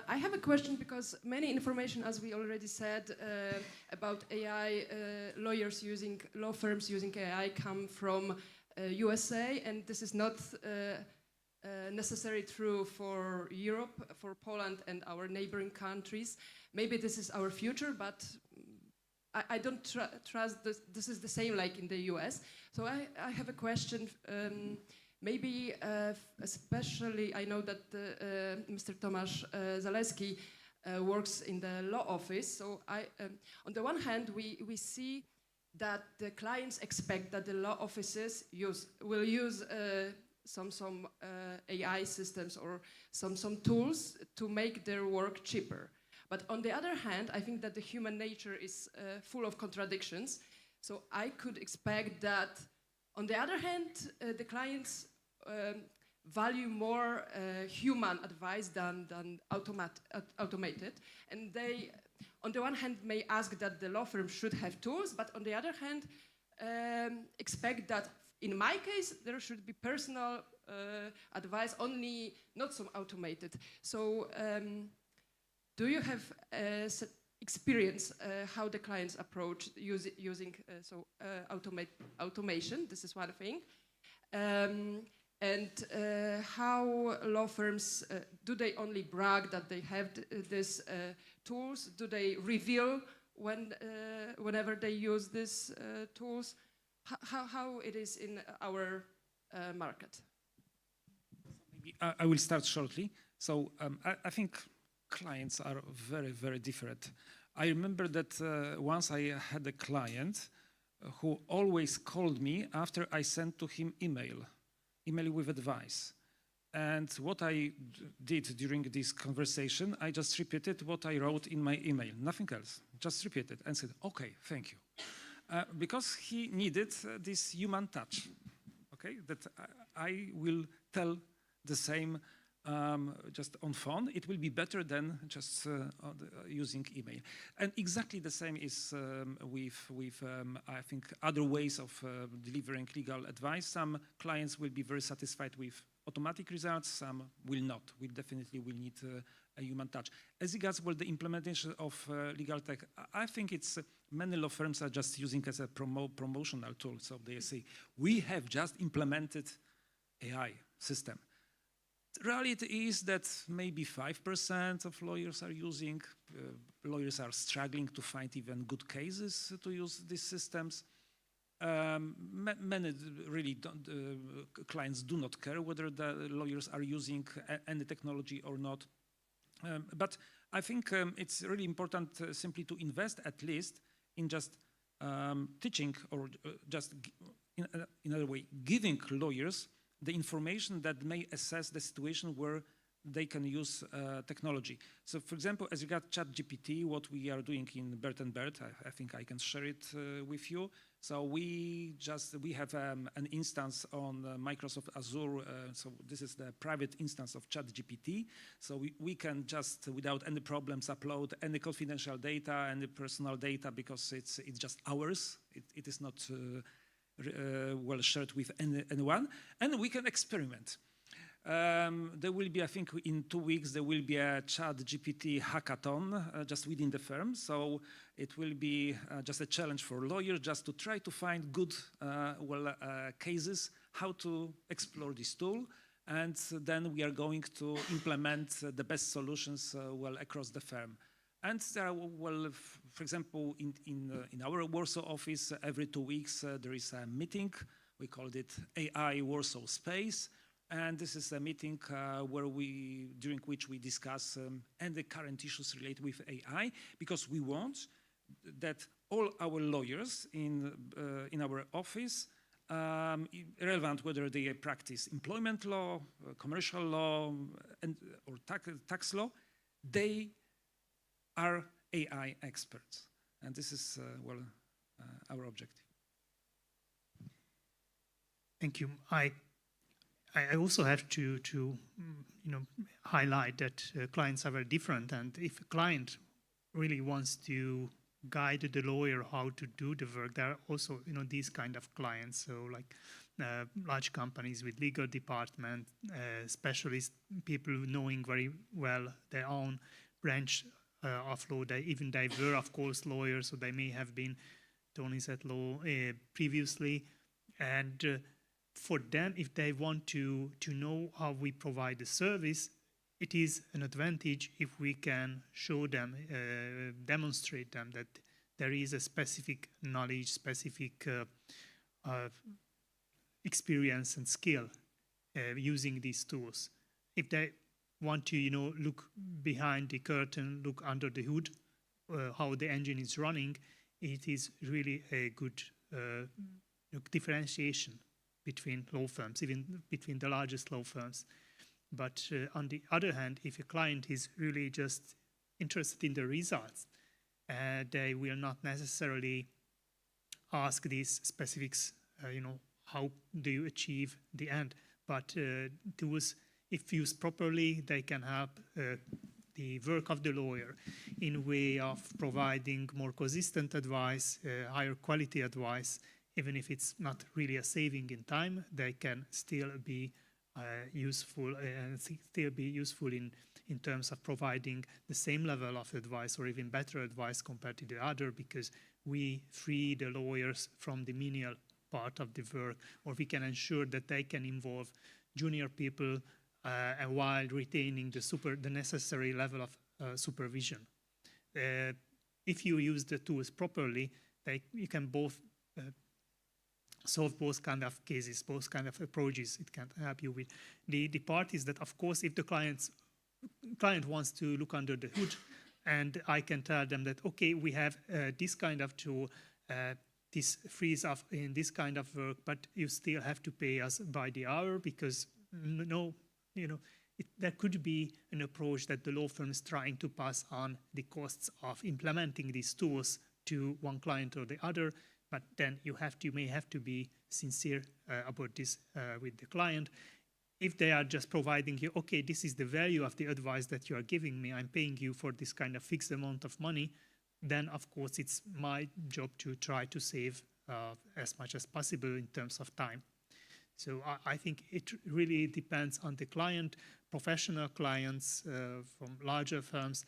I have a question because many information, as we already said, about AI, law firms using AI come from USA, and this is not necessarily true for Europe, for Poland and our neighboring countries. Maybe this is our future, but I don't trust this is the same like in the US. So I have a question. Maybe especially, I know that Mr. Tomasz Zaleski works in the law office. So on the one hand, we see that the clients expect that the law offices will use some AI systems or some tools to make their work cheaper. But on the other hand, I think that the human nature is full of contradictions. So I could expect that, on the other hand, the clients value more human advice than automated. And they, on the one hand, may ask that the law firm should have tools, but on the other hand, expect that in my case, there should be personal advice only, not some automated. So do you have experience how the clients approach using automation? This is one thing. And how law firms, do they only brag that they have these tools? Do they reveal whenever they use these tools? How it is in our market? Maybe I will start shortly. So I think clients are very, very different. I remember that once I had a client who always called me after I sent to him email with advice. And what I did during this conversation, I just repeated what I wrote in my email, nothing else, just repeated and said, okay, thank you. Because he needed this human touch, okay, that I will tell the same just on phone. It will be better than just using email. And exactly the same is with I think, other ways of delivering legal advice. Some clients will be very satisfied with automatic results, some will not. We definitely will need a human touch. As regards the implementation of LegalTech, I think it's many law firms are just using as a promotional tool. So they say, we have just implemented AI system. The reality is that maybe 5% of lawyers are using. Lawyers are struggling to find even good cases to use these systems. Many really clients do not care whether the lawyers are using any technology or not. But I think it's really important simply to invest at least in just teaching or just in another way, giving lawyers the information that may assess the situation where they can use technology. So for example, as regards ChatGPT, what we are doing in Bert and Bert, I think I can share it with you. So we have an instance on Microsoft Azure. So this is the private instance of ChatGPT. So we can just, without any problems, upload any confidential data, any personal data, because it's just ours. It is not well shared with anyone, and we can experiment. There will be, I think, in 2 weeks, there will be a ChatGPT hackathon just within the firm. So it will be just a challenge for lawyers just to try to find good cases, how to explore this tool. And then we are going to implement the best solutions across the firm. And there are, for example, in our Warsaw office, every 2 weeks there is a meeting. We called it AI Warsaw Space. And this is a meeting during which we discuss and the current issues related with AI, because we want that all our lawyers in our office, relevant whether they practice employment law, commercial law, or tax law, they are AI experts. And this is our objective. Thank you. I also have to highlight that clients are very different, and if a client really wants to guide the lawyer how to do the work, there are also these kind of clients. So like large companies with legal department, specialist people knowing very well their own branch of law. They were of course lawyers, so they may have been attorneys at law previously, and for them, if they want to know how we provide the service, it is an advantage if we can show them, demonstrate them that there is a specific knowledge, specific experience and skill using these tools. If they want to, look behind the curtain, look under the hood, how the engine is running, it is really a good differentiation between law firms, even between the largest law firms. But on the other hand, if a client is really just interested in the results, they will not necessarily ask these specifics, how do you achieve the end? But tools, if used properly, they can help the work of the lawyer in a way of providing more consistent advice, higher quality advice. Even if it's not really a saving in time, they can still be useful and still be useful in terms of providing the same level of advice or even better advice compared to the other, because we free the lawyers from the menial part of the work, or we can ensure that they can involve junior people and while retaining the necessary level of supervision. If you use the tools properly, you can both solve both kind of cases, both kind of approaches. It can help you with the part is that, of course, if the client wants to look under the hood, and I can tell them that, okay, we have this kind of tool, this frees up in this kind of work, but you still have to pay us by the hour, because there could be an approach that the law firm is trying to pass on the costs of implementing these tools to one client or the other. But then you may have to be sincere about this with the client. If they are just providing you, okay, this is the value of the advice that you are giving me, I'm paying you for this kind of fixed amount of money, then of course it's my job to try to save as much as possible in terms of time. So I think it really depends on the client. Professional clients from larger firms,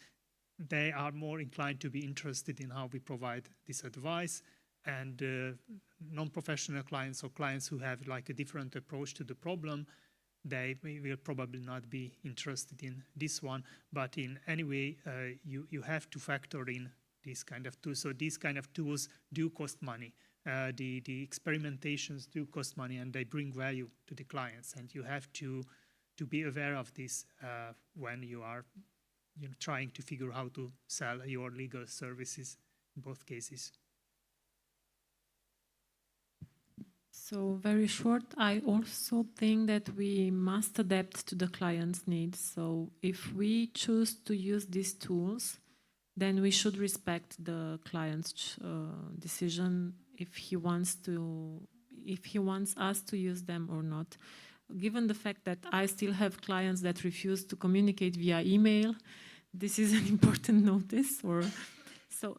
they are more inclined to be interested in how we provide this advice. And non-professional clients or clients who have like a different approach to the problem, they will probably not be interested in this one. But in any way, you have to factor in these kind of tools. So these kind of tools do cost money. The experimentations do cost money, and they bring value to the clients. And you have to be aware of this when you are trying to figure out how to sell your legal services in both cases. So very short, I also think that we must adapt to the client's needs. So if we choose to use these tools, then we should respect the client's decision if he wants us to use them or not. Given the fact that I still have clients that refuse to communicate via email, this is an important notice. So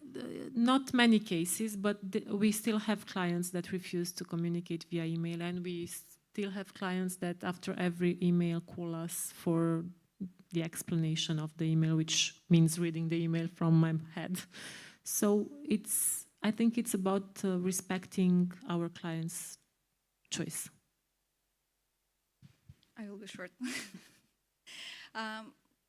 not many cases, but we still have clients that refuse to communicate via email, and we still have clients that after every email call us for the explanation of the email, which means reading the email from my head. So I think it's about respecting our clients' choice. I will be short.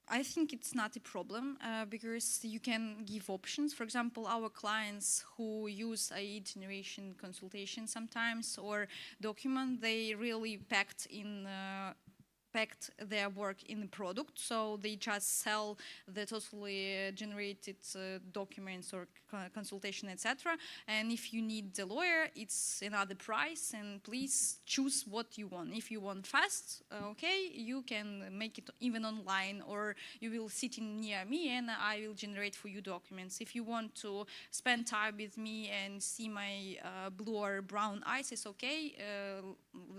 I think it's not a problem because you can give options. For example, our clients who use a generation consultation sometimes or document, they really packed their work in the product, so they just sell the totally generated documents or consultation, etc. And if you need the lawyer, it's another price, and please choose what you want. If you want fast, okay, you can make it even online, or you will sit in near me and I will generate for you documents. If you want to spend time with me and see my blue or brown eyes, it's okay.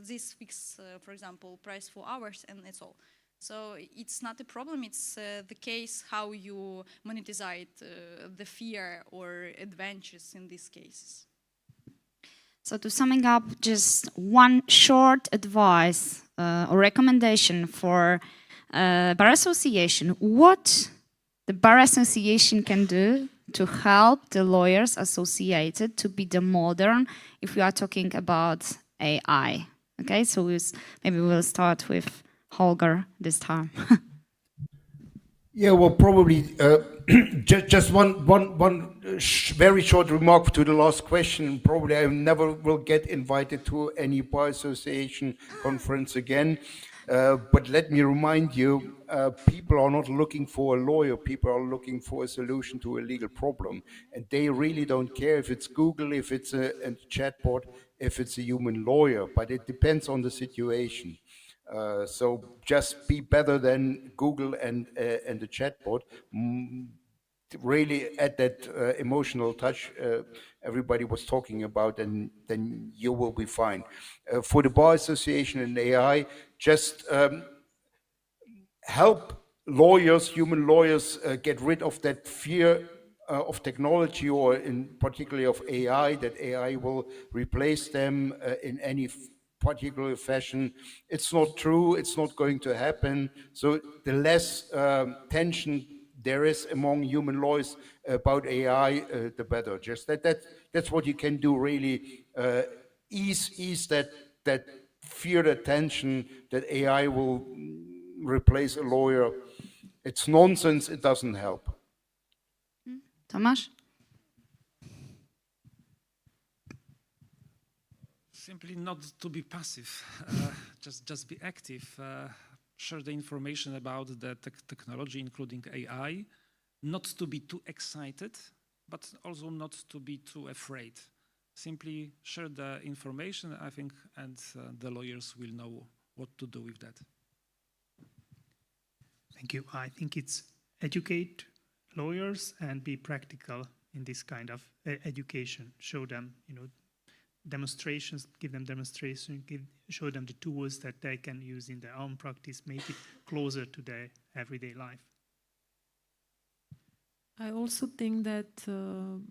This fix, for example, price for hours, and it's all. So it's not a problem, it's the case how you monetize the fear or adventures in these cases. So to summing up, just one short advice or recommendation for Bar Association, what the Bar Association can do to help the lawyers associated to be the modern, if we are talking about AI. Okay, so maybe we'll start with Holger this time. Yeah, well, probably just one very short remark to the last question. Probably I never will get invited to any bar association conference again. But let me remind you, people are not looking for a lawyer. People are looking for a solution to a legal problem. And they really don't care if it's Google, if it's a chatbot, if it's a human lawyer. But it depends on the situation. So just be better than Google and the chatbot. Really add that emotional touch everybody was talking about, and then you will be fine. For the Bar Association and AI, just help lawyers, human lawyers, get rid of that fear of technology, or in particularly of AI, that AI will replace them in any particular fashion. It's not true. It's not going to happen. So the less tension there is among human lawyers about AI, the better. Just that's what you can do, really. Ease that fear, that tension that AI will replace a lawyer. It's nonsense. It doesn't help. Tomasz? Simply not to be passive, just be active. Share the information about the technology, including AI. Not to be too excited, but also not to be too afraid. Simply share the information, I think, and the lawyers will know what to do with that. Thank you. I think it's educate lawyers and be practical in this kind of education. Show them, demonstrations, give them demonstration, show them the tools that they can use in their own practice, make it closer to their everyday life. I also think that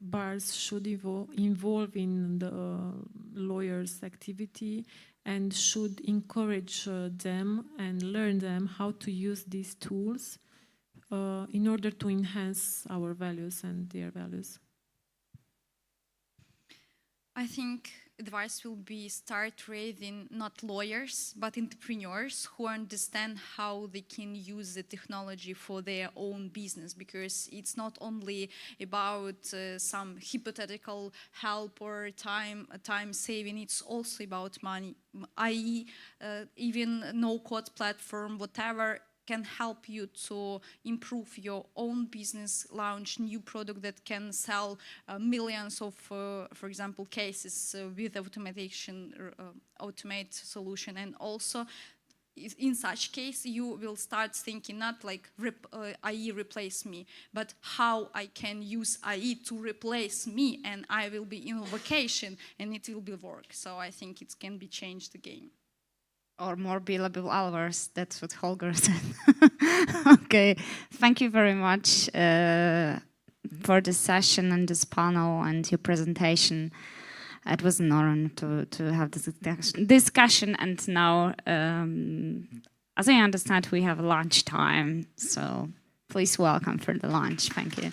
bars should involve in the lawyers' activity and should encourage them and learn them how to use these tools in order to enhance our values and their values. I think advice will be start raising not lawyers, but entrepreneurs who understand how they can use the technology for their own business, because it's not only about some hypothetical help or time saving, it's also about money, i.e. Even no-code platform, whatever, can help you to improve your own business, launch new product that can sell millions of, for example, cases with automate solution. And also, in such case, you will start thinking not like AI replace me, but how I can use AI to replace me, and I will be in vacation and it will be work. So I think it can be changed again. Or more billable hours, that's what Holger said. Okay, thank you very much for this session and this panel and your presentation. It was an honor to have this discussion, and now, as I understand, we have lunch time, so please welcome for the lunch. Thank you.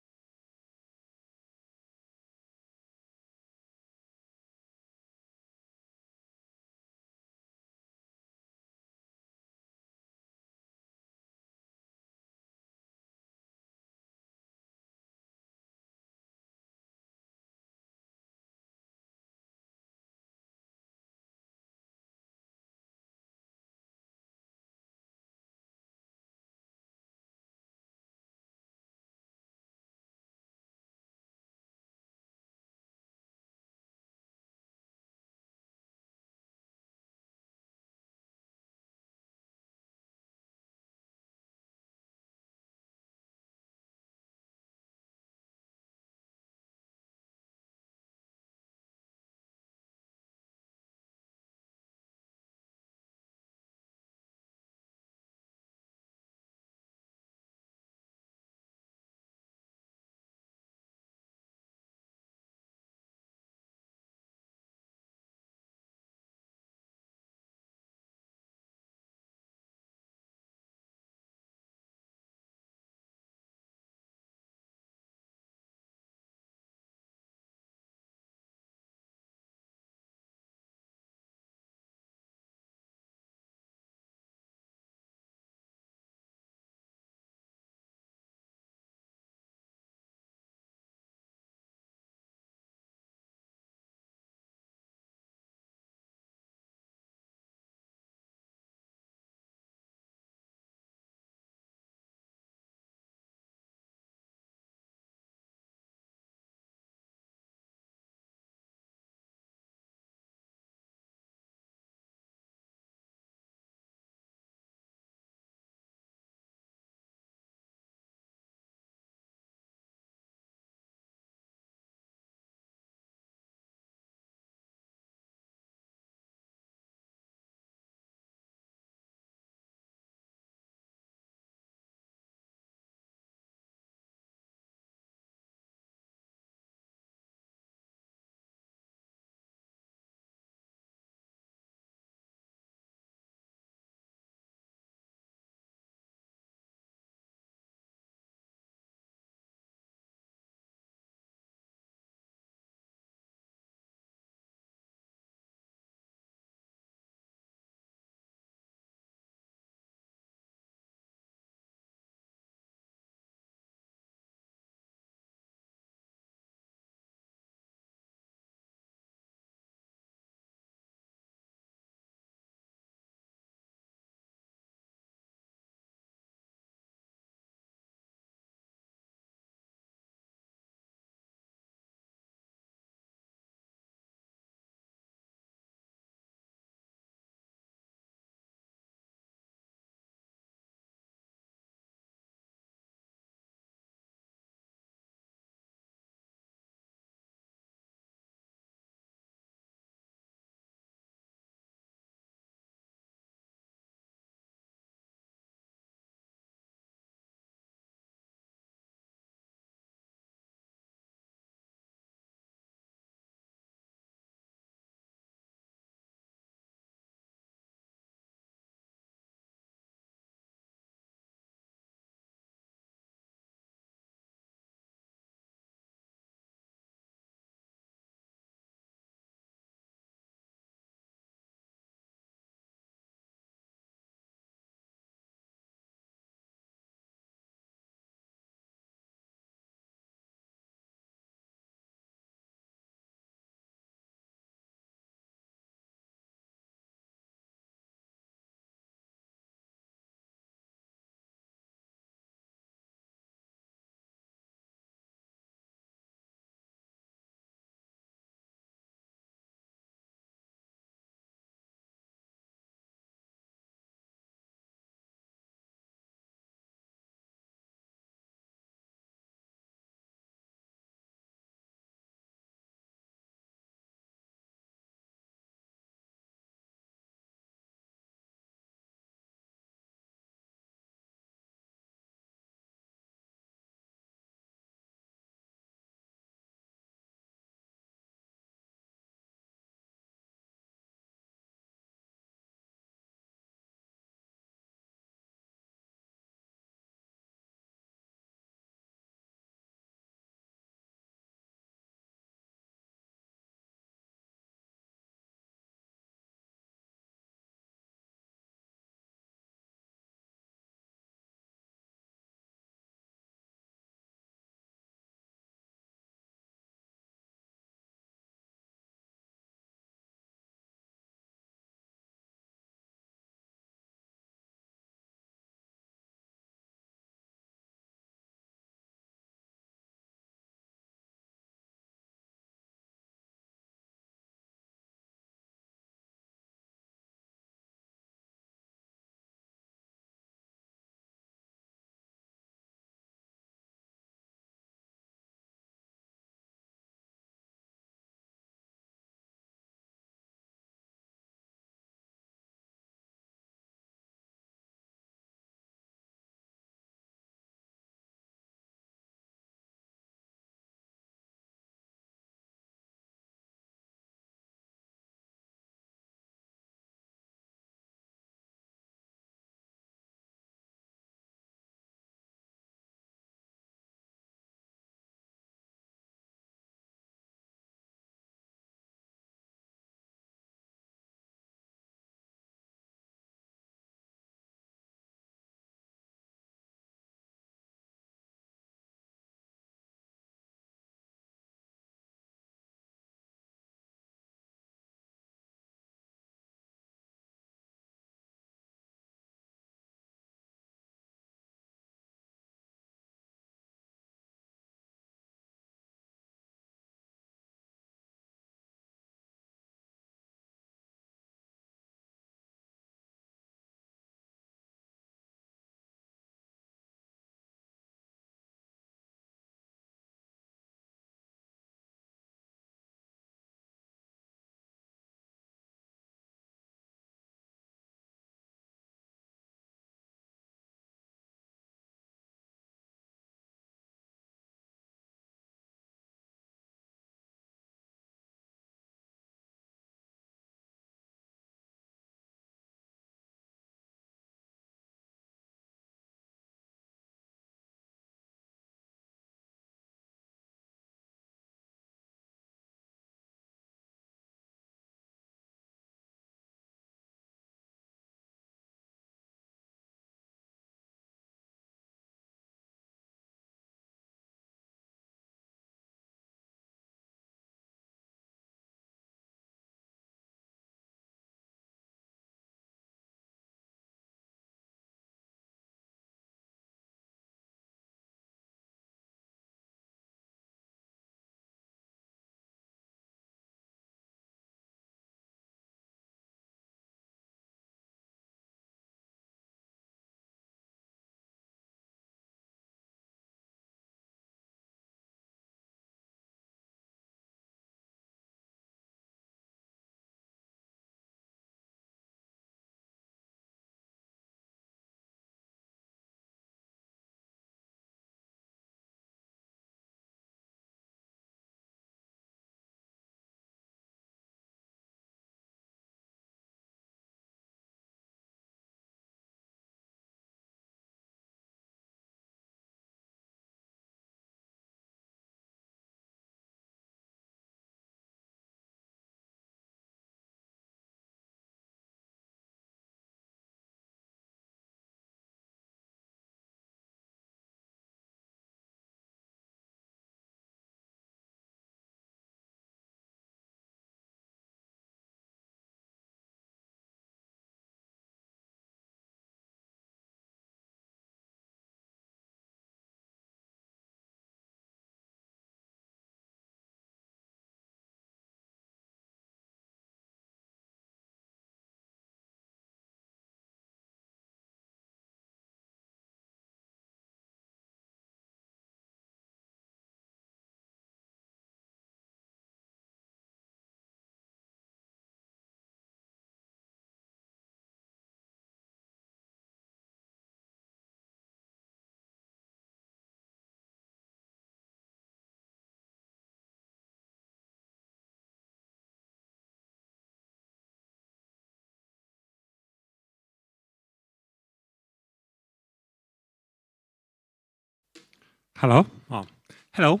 Hello. Oh, hello.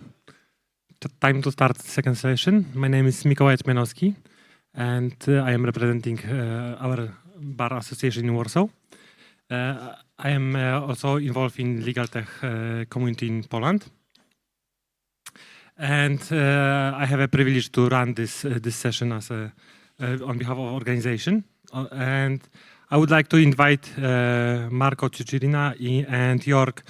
Time to start the second session. My name is Mikołaj Ćmianowski, and I am representing our bar association in Warsaw. I am also involved in LegalTech community in Poland, and I have a privilege to run this session as on behalf of organization. And I would like to invite Marco Cicerina and Jörg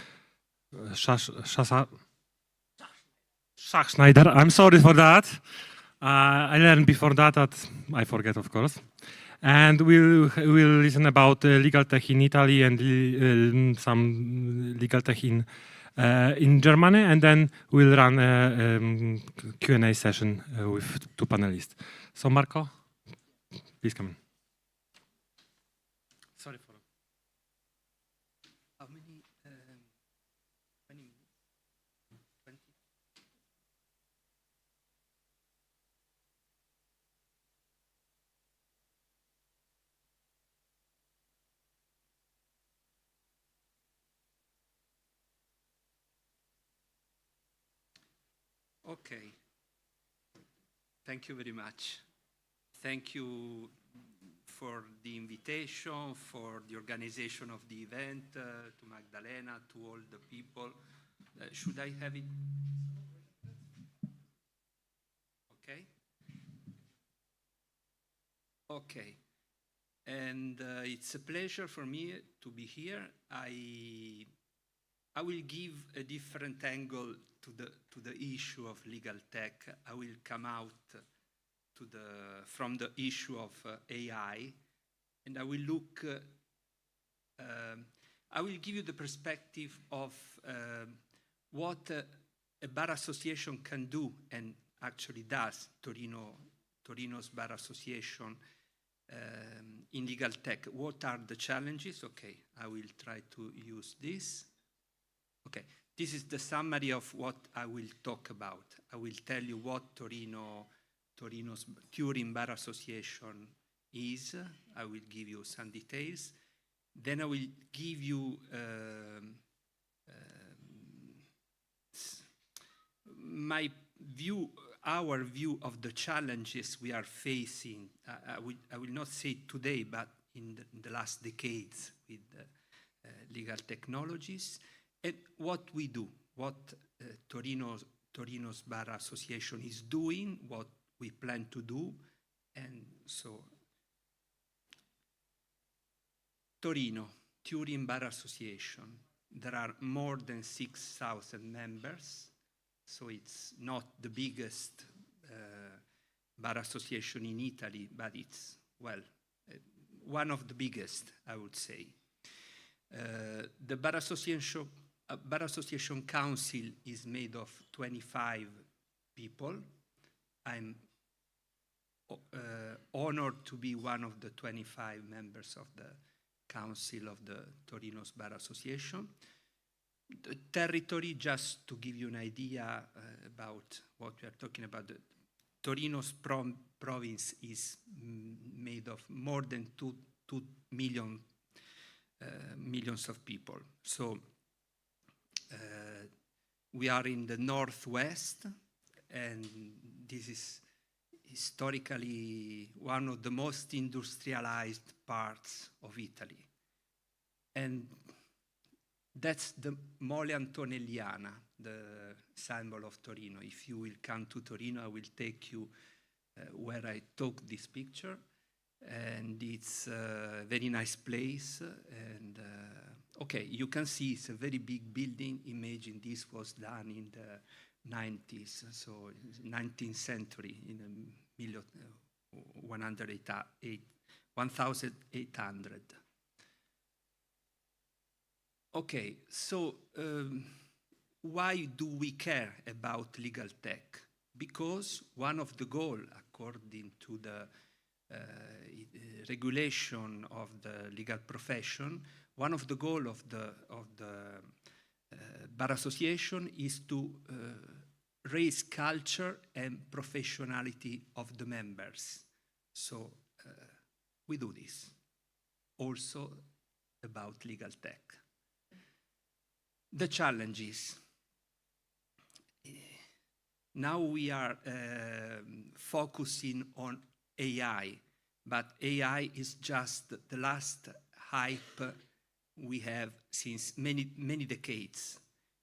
Schachschneider. I'm sorry for that. I learned before that I forget, of course. And we'll listen about legal tech in Italy and some legal tech in Germany, and then we'll run a Q&A session with two panelists. So Marco, please come in. Sorry for how many 20 minutes? 20? Okay. Thank you very much. Thank you for the invitation, for the organization of the event, to Magdalena, to all the people. Should I have it? Okay. Okay. And it's a pleasure for me to be here. I will give a different angle to the issue of legal tech. I will come out from the issue of AI, and I will look. I will give you the perspective of what a bar association can do, and actually does. Torino's bar association in legal tech. What are the challenges? Okay, I will try to use this. Okay, this is the summary of what I will talk about. I will tell you what Torino's Turin Bar Association is. I will give you some details. Then I will give you my view, our view of the challenges we are facing. I will not say today, but in the last decades with legal technologies. And what we do, what Torino's Bar Association is doing, what we plan to do, and so Torino, Turin Bar Association. There are more than 6,000 members, so it's not the biggest bar association in Italy, but it's, well, one of the biggest, I would say. The Bar Association Council is made of 25 people. I'm honored to be one of the 25 members of the Council of the Torino's Bar Association. The territory, just to give you an idea about what we are talking about, the Torino's province is made of more than 2 millions of people. So we are in the northwest, and this is historically one of the most industrialized parts of Italy. And that's the Mole Antonelliana, the symbol of Torino. If you will come to Torino, I will take you where I took this picture. And it's a very nice place. And okay, you can see it's a very big building. Imagine this was done in the 90s, so 19th century, in 1800. Okay, so why do we care about legal tech? Because one of the goals, according to the regulation of the legal profession, one of the goals of the bar association is to raise culture and professionality of the members. So we do this also about legal tech. The challenges. Now we are focusing on AI, but AI is just the last hype we have since many decades.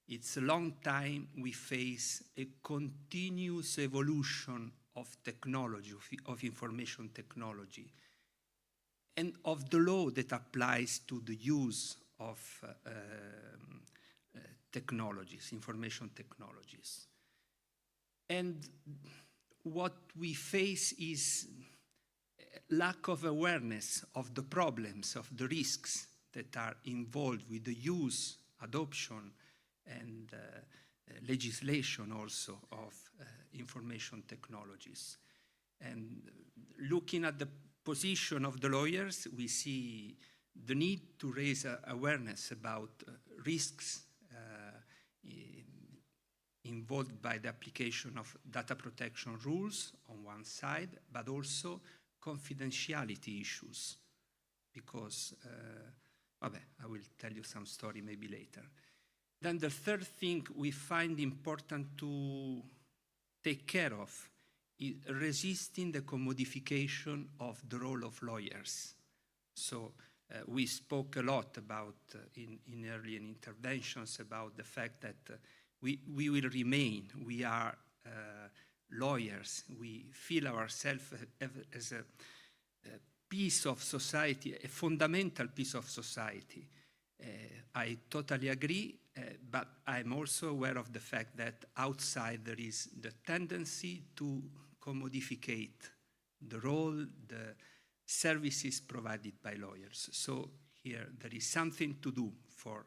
It's a long time we face a continuous evolution of technology, of information technology, and of the law that applies to the use of technologies, information technologies. And what we face is lack of awareness of the problems, of the risks that are involved with the use, adoption, and legislation also of information technologies. And looking at the position of the lawyers, we see the need to raise awareness about risks involved by the application of data protection rules on one side, but also confidentiality issues, because, I will tell you some story maybe later. Then the third thing we find important to take care of is resisting the commodification of the role of lawyers. So we spoke a lot about, in earlier interventions, about the fact that we will remain, we are lawyers, we feel ourselves as a piece of society, a fundamental piece of society. I totally agree, but I'm also aware of the fact that outside there is the tendency to commodificate the role, the services provided by lawyers. So here there is something to do for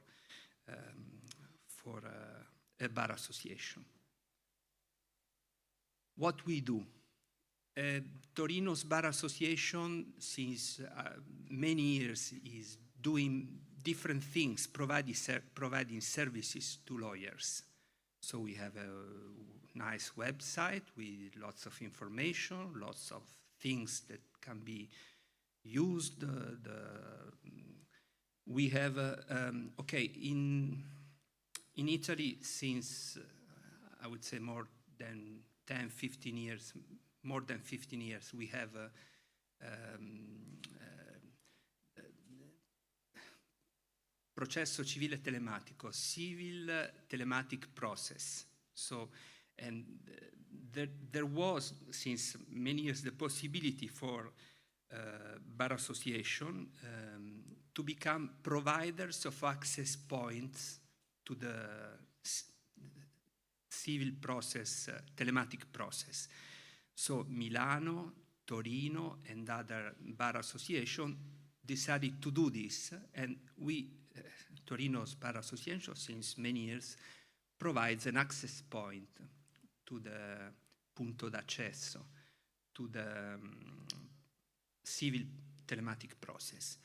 a bar association. What we do. Torino's Bar Association, since many years, is doing different things, providing services to lawyers. So we have a nice website with lots of information, lots of things that can be used. We have, in Italy, since I would say more than 10, 15 years, more than 15 years, we have processo civile telematico, civil telematic process. So, and there was, since many years, the possibility for bar association to become providers of access points to the civil process, telematic process. So Milano, Torino, and other bar associations decided to do this, and we, Torino's Bar Association, since many years, provides an access point to the punto d'accesso, to the civil telematic process.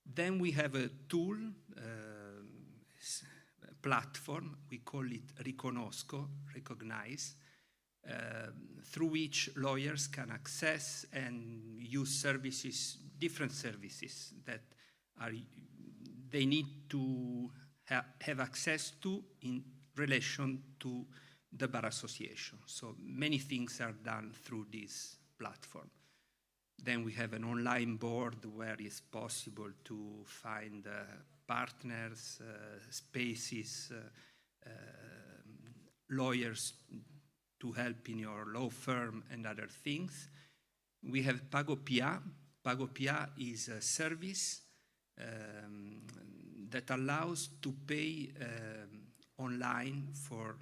Then we have a tool, platform, we call it Riconosco, recognize, through which lawyers can access and use services, different services that they need to have access to in relation to the bar association. So many things are done through this platform. Then we have an online board where it's possible to find partners, spaces, lawyers to help in your law firm and other things. We have PagoPA. PagoPA is a service that allows to pay online for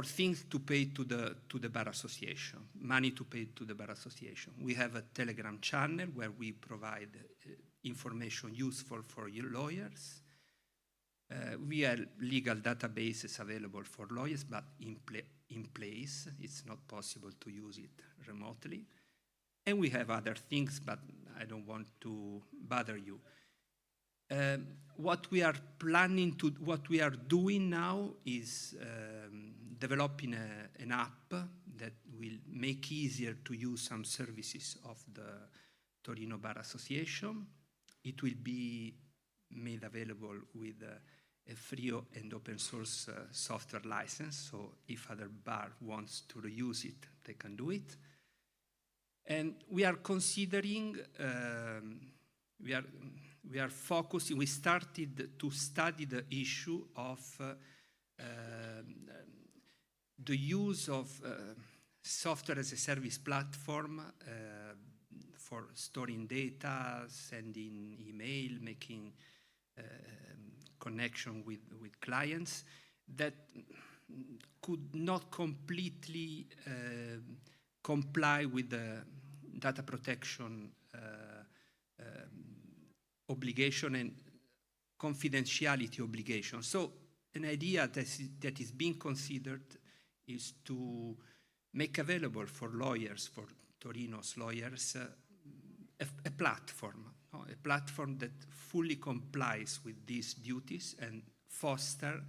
things to pay to the bar association, money to pay to the bar association. We have a Telegram channel where we provide information useful for you lawyers. We have legal databases available for lawyers, but in place. It's not possible to use it remotely. And we have other things, but I don't want to bother you. What we are doing now is developing an app that will make easier to use some services of the Torino Bar Association. It will be made available with a free and open source software license. So if other bar wants to reuse it, they can do it. And we are considering, we are focusing, we started to study the issue of the use of software as a service platform for storing data, sending email, making connection with clients that could not completely comply with the data protection obligation and confidentiality obligation. So an idea that is being considered is to make available for lawyers, for Torino's lawyers, a platform that fully complies with these duties and foster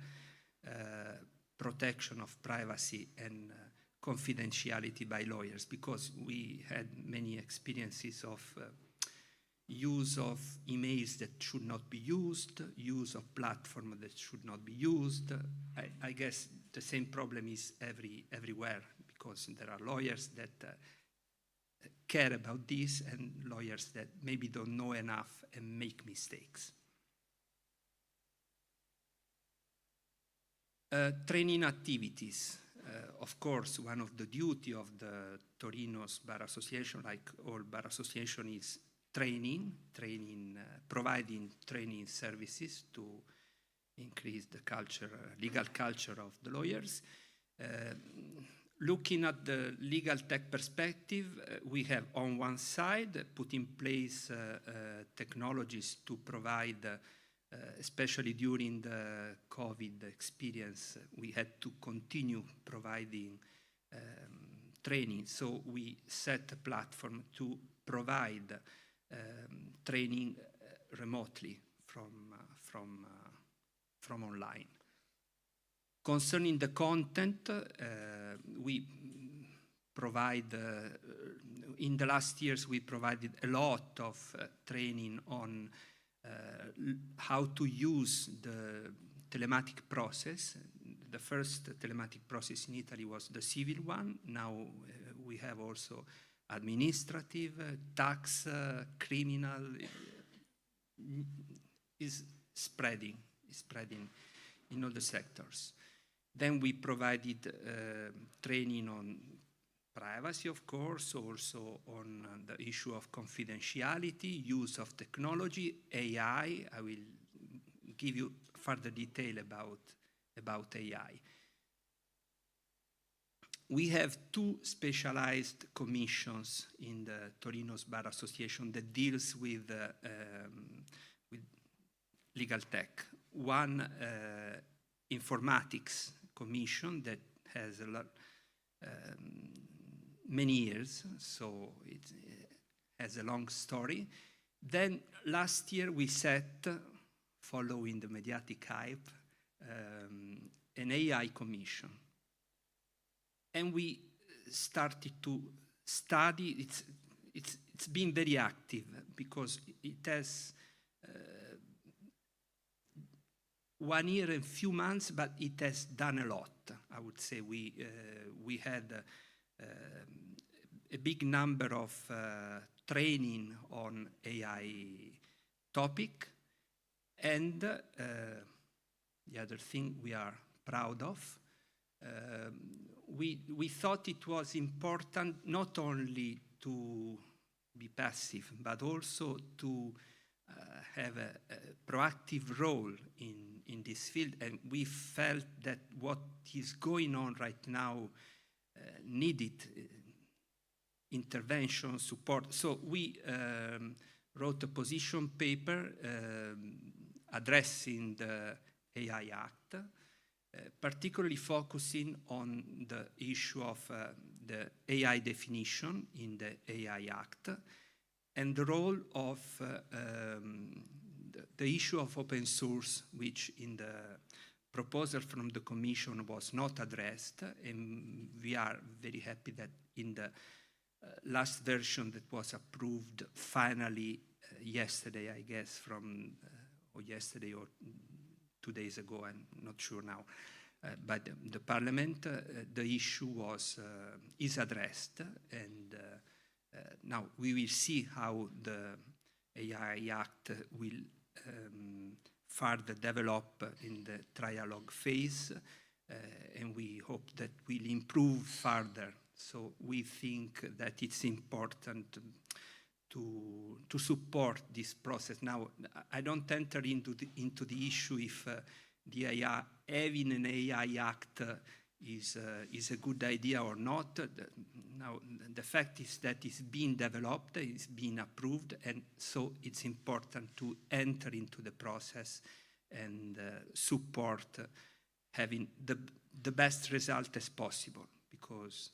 protection of privacy and confidentiality by lawyers, because we had many experiences of use of emails that should not be used, use of platform that should not be used. I guess the same problem is everywhere, because there are lawyers that care about this and lawyers that maybe don't know enough and make mistakes. Training activities. Of course, one of the duty of the Torino's Bar Association, like all bar association, is providing training services to increase the legal culture of the lawyers. Looking at the legal tech perspective, we have on one side put in place technologies to provide, especially during the COVID experience, we had to continue providing training. So we set a platform to provide training remotely from online. Concerning the content, we provide, in the last years, we provided a lot of training on how to use the telematic process. The first telematic process in Italy was the civil one. Now we have also administrative, tax, criminal. Is spreading in all the sectors. Then we provided training on privacy, of course, also on the issue of confidentiality, use of technology, AI. I will give you further detail about AI. We have two specialized commissions in the Torino's Bar Association that deals with legal tech. One informatics commission that has many years, so it has a long story. Then last year we set, following the mediatic hype, an AI commission. And we started to study, it's been very active because it has 1 year and few months, but it has done a lot. I would say we had a big number of training on AI topic, and the other thing we are proud of, we thought it was important not only to be passive, but also to have a proactive role in this field, and we felt that what is going on right now needed intervention, support. So we wrote a position paper addressing the AI Act, particularly focusing on the issue of the AI definition in the AI Act, and the role of the issue of open source, which in the proposal from the Commission was not addressed, and we are very happy that in the last version that was approved finally yesterday, I guess, or yesterday or 2 days ago, I'm not sure now. But the Parliament, the issue is addressed, and now we will see how the AI Act will further develop in the trialogue phase, and we hope that will improve further. So we think that it's important to support this process. Now, I don't enter into the issue if having an AI Act is a good idea or not. Now, the fact is that it's being developed, it's being approved, and so it's important to enter into the process and support having the best result as possible, because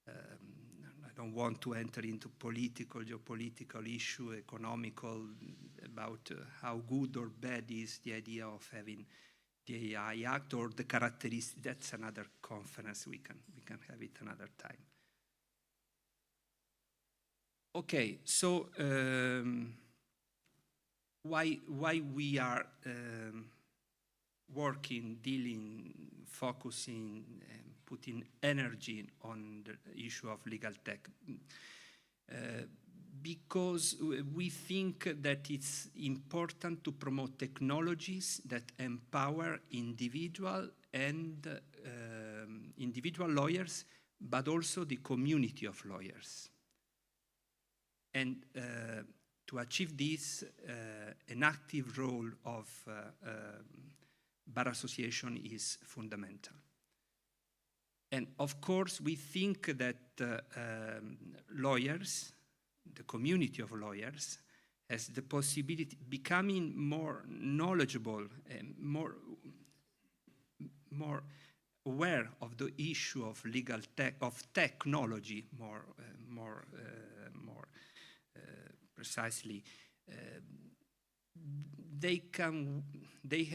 I don't want to enter into political, geopolitical issue, economical, about how good or bad is the idea of having the AI Act or the characteristics. That's another conference. We can have it another time. Okay, so why we are working, dealing, focusing, putting energy on the issue of legal tech? Because we think that it's important to promote technologies that empower individual lawyers, but also the community of lawyers. And to achieve this, an active role of bar association is fundamental. And of course, we think that lawyers, the community of lawyers, has the possibility of becoming more knowledgeable and more aware of the issue of legal tech, of technology, more precisely. They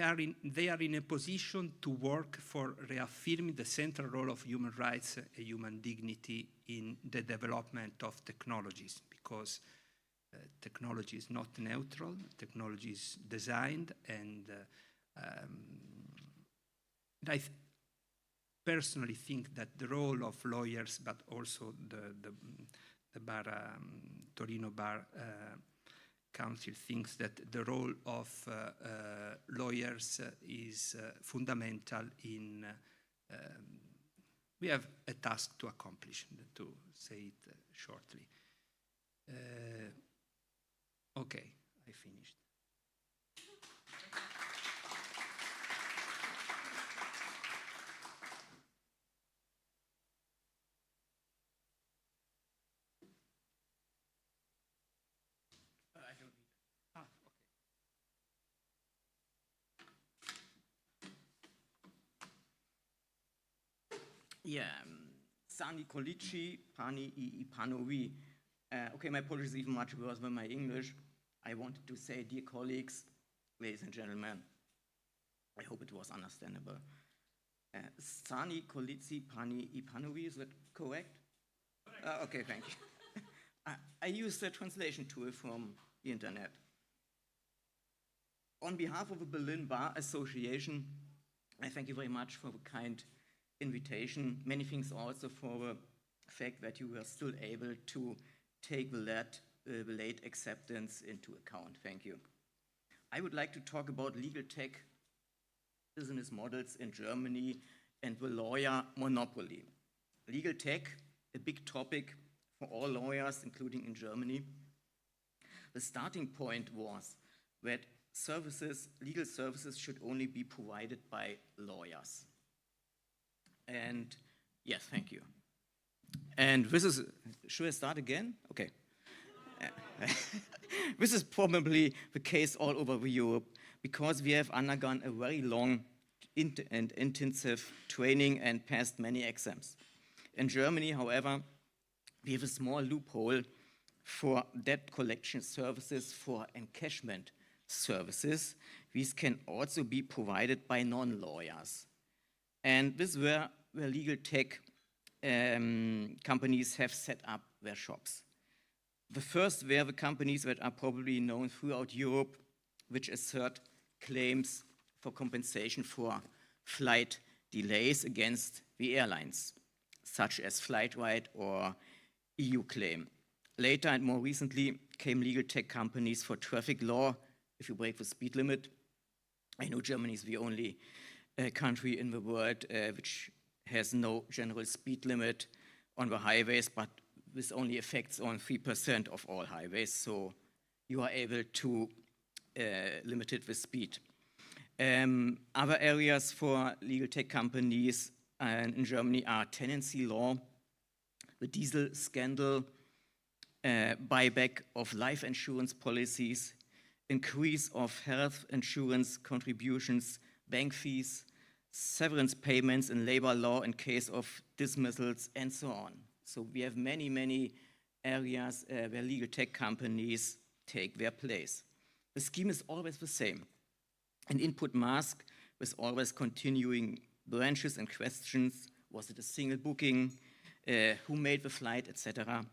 are in a position to work for reaffirming the central role of human rights and human dignity in the development of technologies, because technology is not neutral, technology is designed, and I personally think that the role of lawyers, but also the bar, Torino Bar Council thinks that the role of lawyers is fundamental in, we have a task to accomplish, to say it shortly. Okay, I finished. Yeah, Sani Kolici, Pani I Panovi. Okay, my Polish is even much worse than my English. I wanted to say, dear colleagues, ladies and gentlemen, I hope it was understandable. Sani Kolici, Pani I Panovi, is that correct? Okay, thank you. I used the translation tool from the internet. On behalf of the Berlin Bar Association, I thank you very much for the kind invitation. Many thanks also for the fact that you were still able to take the late acceptance into account. Thank you. I would like to talk about legal tech business models in Germany and the lawyer monopoly. Legal tech, a big topic for all lawyers, including in Germany. The starting point was that legal services should only be provided by lawyers. And yes, thank you. And this is, should I start again? Okay. This is probably the case all over Europe, because we have undergone a very long and intensive training and passed many exams. In Germany, however, we have a small loophole for debt collection services, for encashment services. These can also be provided by non-lawyers. And this is where legal tech companies have set up their shops. The first were the companies that are probably known throughout Europe, which assert claims for compensation for flight delays against the airlines, such as flight right or EU claim. Later and more recently came legal tech companies for traffic law if you break the speed limit. I know Germany is the only country in the world which has no general speed limit on the highways, but this only affects on 3% of all highways, so you are able to limit it with speed. Other areas for legal tech companies in Germany are tenancy law, the diesel scandal, buyback of life insurance policies, increase of health insurance contributions, bank fees, severance payments in labor law in case of dismissals, and so on. So we have many, many areas where legal tech companies take their place. The scheme is always the same. An input mask with always continuing branches and questions. Was it a single booking? Who made the flight, etc.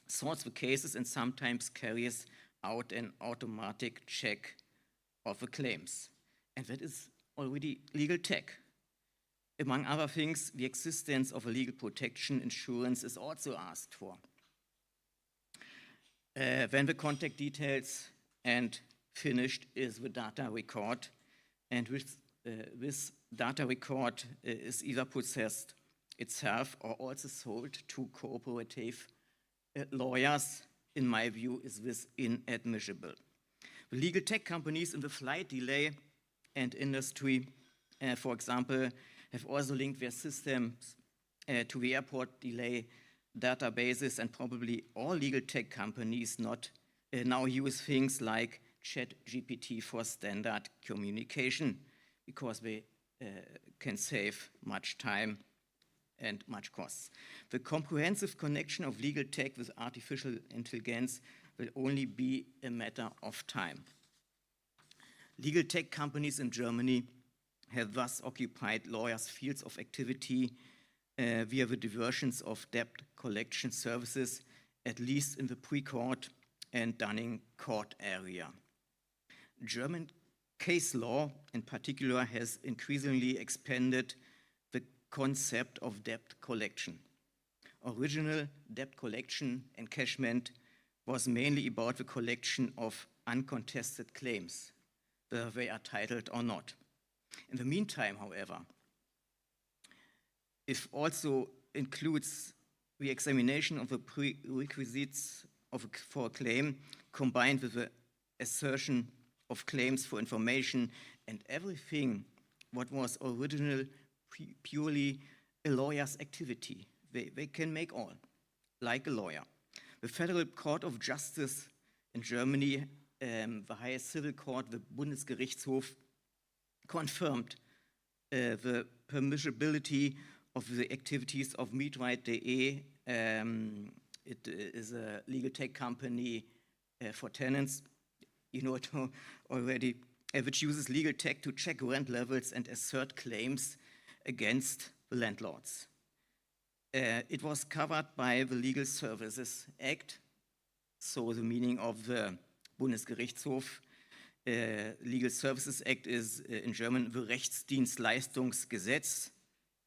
Sorts the cases and sometimes carries out an automatic check of the claims. And that is already legal tech. Among other things, the existence of a legal protection insurance is also asked for. Then the contact details and finished is the data record. And this data record is either possessed itself or also sold to cooperative lawyers. In my view, is this inadmissible. The legal tech companies in the flight delay and industry, for example, have also linked their systems to the airport delay databases, and probably all legal tech companies now use things like ChatGPT for standard communication because they can save much time and much costs. The comprehensive connection of legal tech with artificial intelligence will only be a matter of time. Legal tech companies in Germany have thus occupied lawyers' fields of activity via the diversions of debt collection services, at least in the pre-court and Dunning court area. German case law, in particular, has increasingly expanded the concept of debt collection. Original debt collection encashment was mainly about the collection of uncontested claims, whether they are titled or not. In the meantime, however, it also includes the examination of the prerequisites for a claim combined with the assertion of claims for information and everything what was original purely a lawyer's activity. They can make all, like a lawyer. The Federal Court of Justice in Germany, the highest civil court, the Bundesgerichtshof, confirmed the permissibility of the activities of Mietweit.de. It is a legal tech company for tenants, you know it already, which uses legal tech to check rent levels and assert claims against the landlords. It was covered by the Legal Services Act, so the meaning of the Bundesgerichtshof. Legal Services Act is in German the Rechtsdienstleistungsgesetz.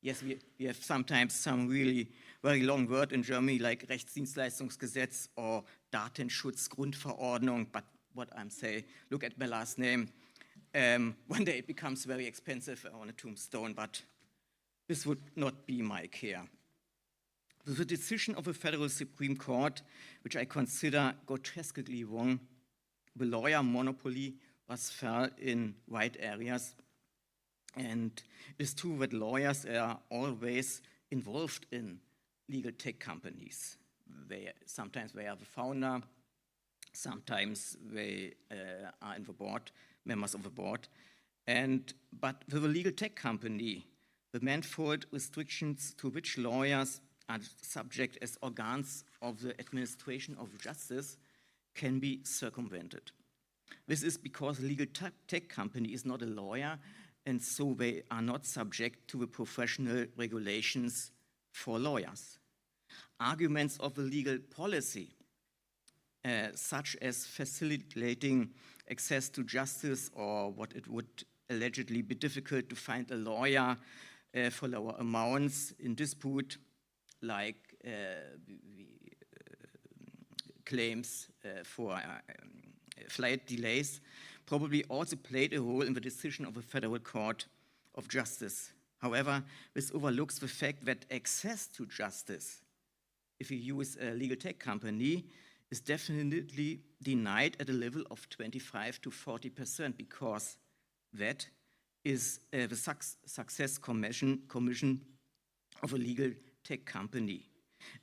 Yes, we have sometimes some really very long word in Germany like Rechtsdienstleistungsgesetz or Datenschutzgrundverordnung, but what I'm saying, look at my last name. One day it becomes very expensive on a tombstone, but this would not be my care. The decision of the Federal Supreme Court, which I consider grotesquely wrong, the lawyer monopoly was fell in wide areas, and it's true that lawyers are always involved in legal tech companies. Sometimes they are the founder, sometimes they are in the board, members of the board. But with a legal tech company, the manifold restrictions to which lawyers are subject as organs of the administration of justice can be circumvented. This is because a legal tech company is not a lawyer, and so they are not subject to the professional regulations for lawyers. Arguments of the legal policy, such as facilitating access to justice or what it would allegedly be difficult to find a lawyer for lower amounts in dispute, like claims for flight delays, probably also played a role in the decision of the Federal Court of Justice. However, this overlooks the fact that access to justice, if you use a legal tech company, is definitely denied at a level of 25 to 40%, because that is the success commission of a legal tech company.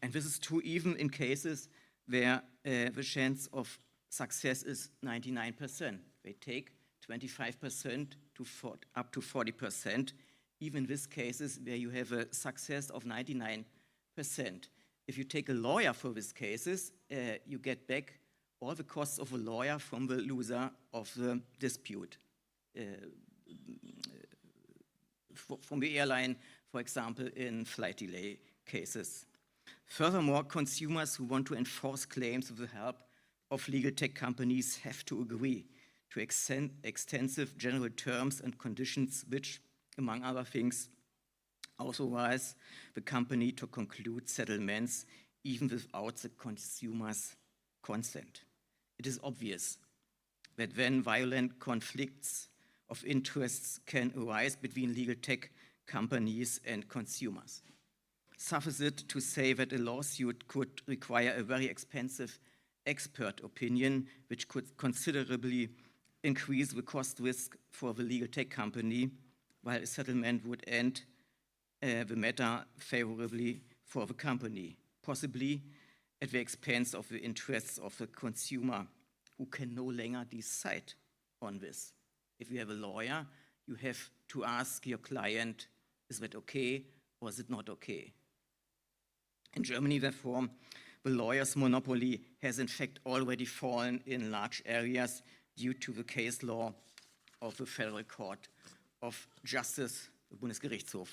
And this is true even in cases where the chance of success is 99%. They take 25% to up to 40%, even in these cases where you have a success of 99%. If you take a lawyer for these cases, you get back all the costs of a lawyer from the loser of the dispute. From the airline, for example, in flight delay cases. Furthermore, consumers who want to enforce claims with the help of legal tech companies have to agree to extensive general terms and conditions which, among other things, authorize the company to conclude settlements even without the consumer's consent. It is obvious that when violent conflicts of interests can arise between legal tech companies and consumers. Suffice it to say that a lawsuit could require a very expensive expert opinion, which could considerably increase the cost risk for the legal tech company, while a settlement would end the matter favorably for the company, possibly at the expense of the interests of the consumer, who can no longer decide on this. If you have a lawyer, you have to ask your client, is that okay or is it not okay? In Germany, therefore, the lawyer's monopoly has in fact already fallen in large areas due to the case law of the Federal Court of Justice, the Bundesgerichtshof.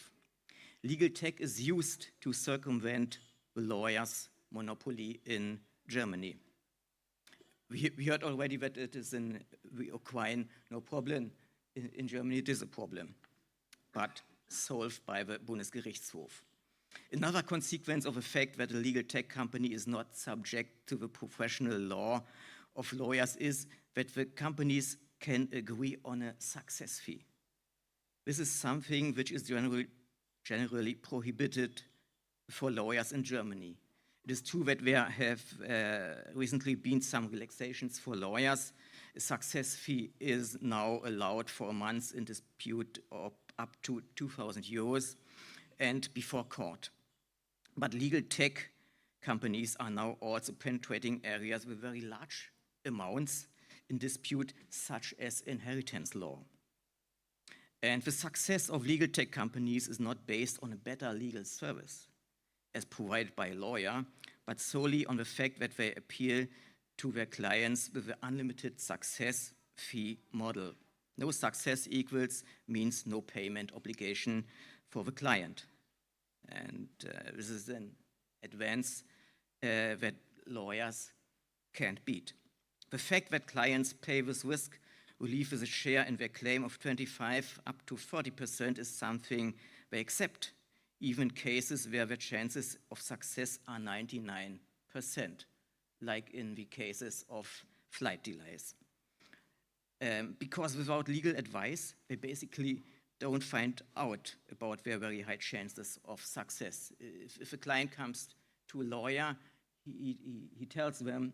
Legal tech is used to circumvent the lawyer's monopoly in Germany. We heard already that it is in Ukraine no problem. In Germany, it is a problem, but solved by the Bundesgerichtshof. Another consequence of the fact that a legal tech company is not subject to the professional law of lawyers is that the companies can agree on a success fee. This is something which is generally prohibited for lawyers in Germany. It is true that there have recently been some relaxations for lawyers. A success fee is now allowed for a month in dispute of up to 2,000 euros and before court. But legal tech companies are now also penetrating areas with very large amounts in dispute, such as inheritance law. And the success of legal tech companies is not based on a better legal service as provided by a lawyer, but solely on the fact that they appeal to their clients with the unlimited success fee model. No success equals means no payment obligation for the client. And this is an advance that lawyers can't beat. The fact that clients pay with risk relief with a share in their claim of 25 up to 40% is something they accept, even cases where the chances of success are 99%, like in the cases of flight delays. Because without legal advice, they basically don't find out about their very high chances of success. If a client comes to a lawyer, he tells them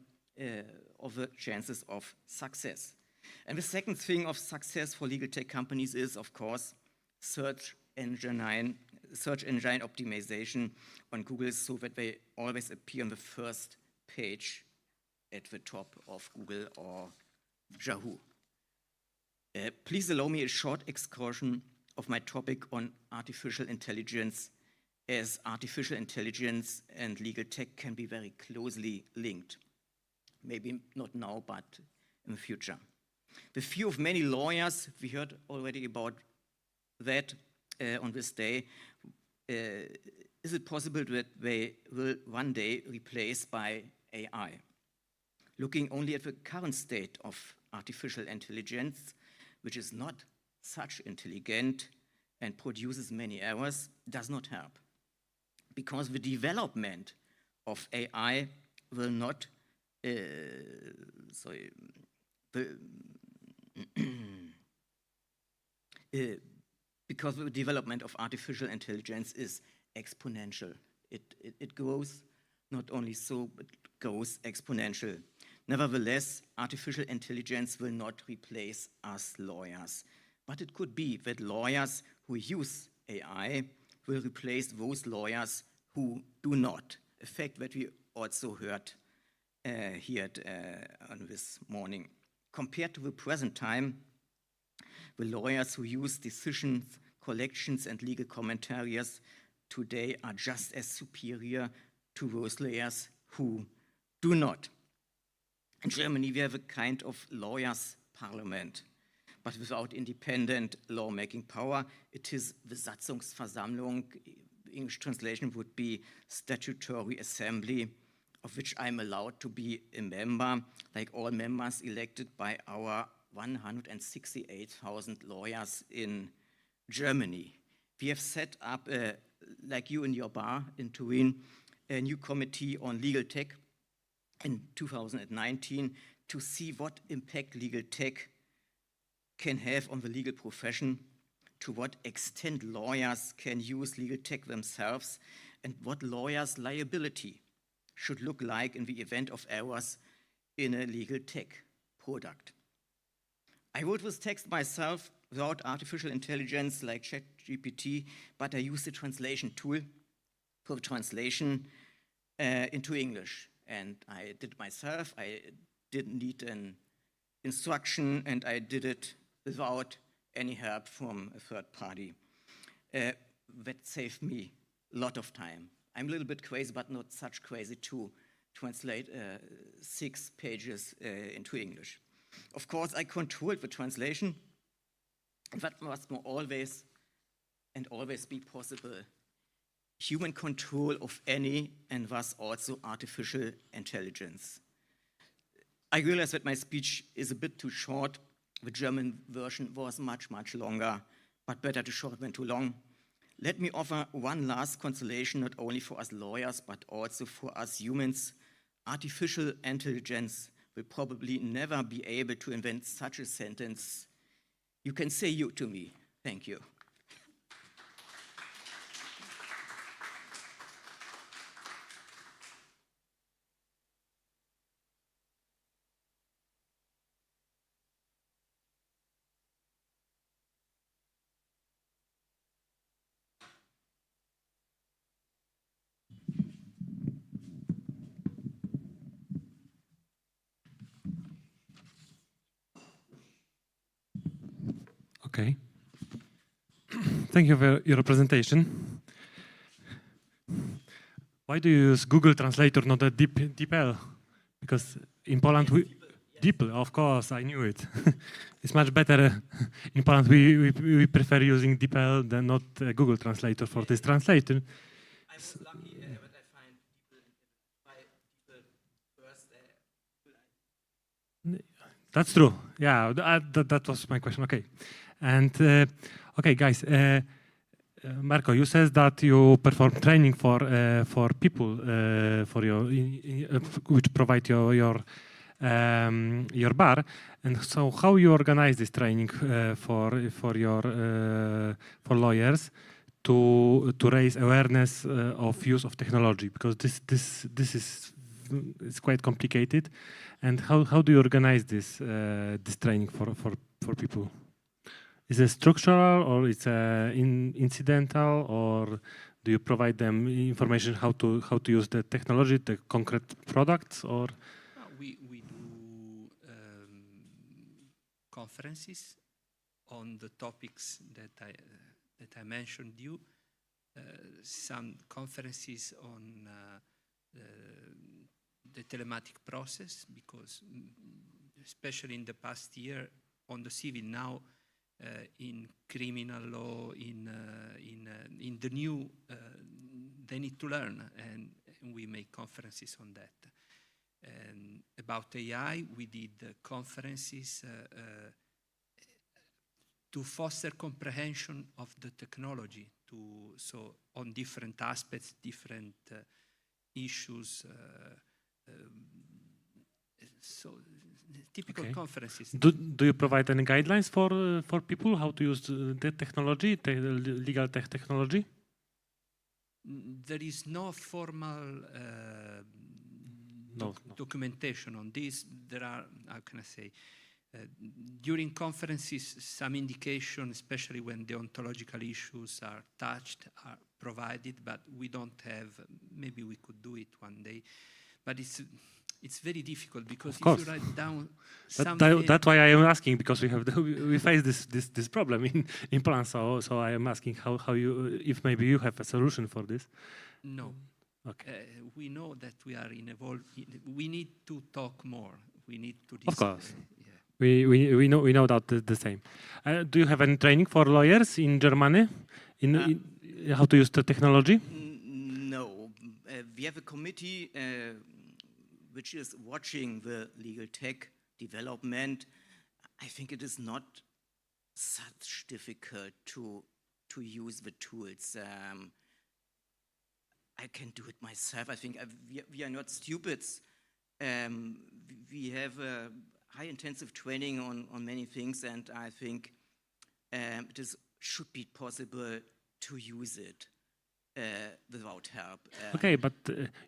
of the chances of success. And the second thing of success for legal tech companies is, of course, search engine optimization on Google, so that they always appear on the first page at the top of Google or Yahoo. Please allow me a short excursion of my topic on artificial intelligence, as artificial intelligence and legal tech can be very closely linked. Maybe not now, but in the future. The view of many lawyers, we heard already about that on this day, is it possible that they will one day replaced by AI? Looking only at the current state of artificial intelligence, which is not such intelligent and produces many errors does not help. Because the development of AI will not, because the development of artificial intelligence is exponential. It grows not only so, but goes exponential. Nevertheless, artificial intelligence will not replace us lawyers. But it could be that lawyers who use AI will replace those lawyers who do not. A fact that we also heard here on this morning. Compared to the present time, the lawyers who use decisions, collections, and legal commentaries today are just as superior to those lawyers who do not. In Germany, we have a kind of lawyers' parliament, but without independent lawmaking power. It is the Satzungsversammlung. English translation would be statutory assembly, of which I'm allowed to be a member, like all members elected by our 168,000 lawyers in Germany. We have set up, like you in your bar in Turin, a new committee on legal tech in 2019 to see what impact legal tech can have on the legal profession, to what extent lawyers can use legal tech themselves, and what lawyers' liability should look like in the event of errors in a legal tech product. I wrote this text myself without artificial intelligence like ChatGPT, but I used a translation tool for the translation into English. And I did it myself. I didn't need an instruction, and I did it without any help from a third party. That saved me a lot of time. I'm a little bit crazy, but not such crazy to translate 6 pages into English. Of course, I controlled the translation, and that must always be possible. Human control of any and thus also artificial intelligence. I realize that my speech is a bit too short. The German version was much, much longer, but better too short than too long. Let me offer one last consolation, not only for us lawyers, but also for us humans. Artificial intelligence will probably never be able to invent such a sentence. You can say you to me. Thank you. Okay. Thank you for your presentation. Why do you use Google Translator, not a DeepL? Because in Poland, DeepL, of course, I knew it. It's much better. In Poland, we prefer using DeepL than not Google Translator for this translation. I was lucky that I find DeepL first. That's true. Yeah, that was my question. Okay. And okay, guys, Marco, you said that you perform training for people for your which provide your bar, and so how you organize this training for lawyers to raise awareness of use of technology, because this is quite complicated, and how do you organize this training for people? Is it structural, or it's incidental, or do you provide them information how to use the technology, the concrete products, or? We do conferences on the topics that I mentioned you. Some conferences on the telematic process, because especially in the past year on the civil now. In criminal law, in the new, they need to learn, and we make conferences on that. And about AI, we did conferences to foster comprehension of the technology, so on different aspects, different issues. So typical conferences. Do you provide any guidelines for people how to use the technology, legal tech technology? There is no formal documentation on this. There are, how can I say, during conferences, some indication, especially when deontological issues are touched, are provided, but we don't have. Maybe we could do it one day, but it's very difficult because if you write down something. That's why I am asking, because we face this problem in Poland. So I am asking how you, if maybe you have a solution for this. No. Okay. We know that we are in we need to talk more. We need to. Of course. We know that the same. Do you have any training for lawyers in Germany in how to use the technology? No, we have a committee which is watching the legal tech development. I think it is not such difficult to use the tools. I can do it myself. I think we are not stupid. We have a high intensive training on many things, and I think it should be possible to use it without help. Okay, but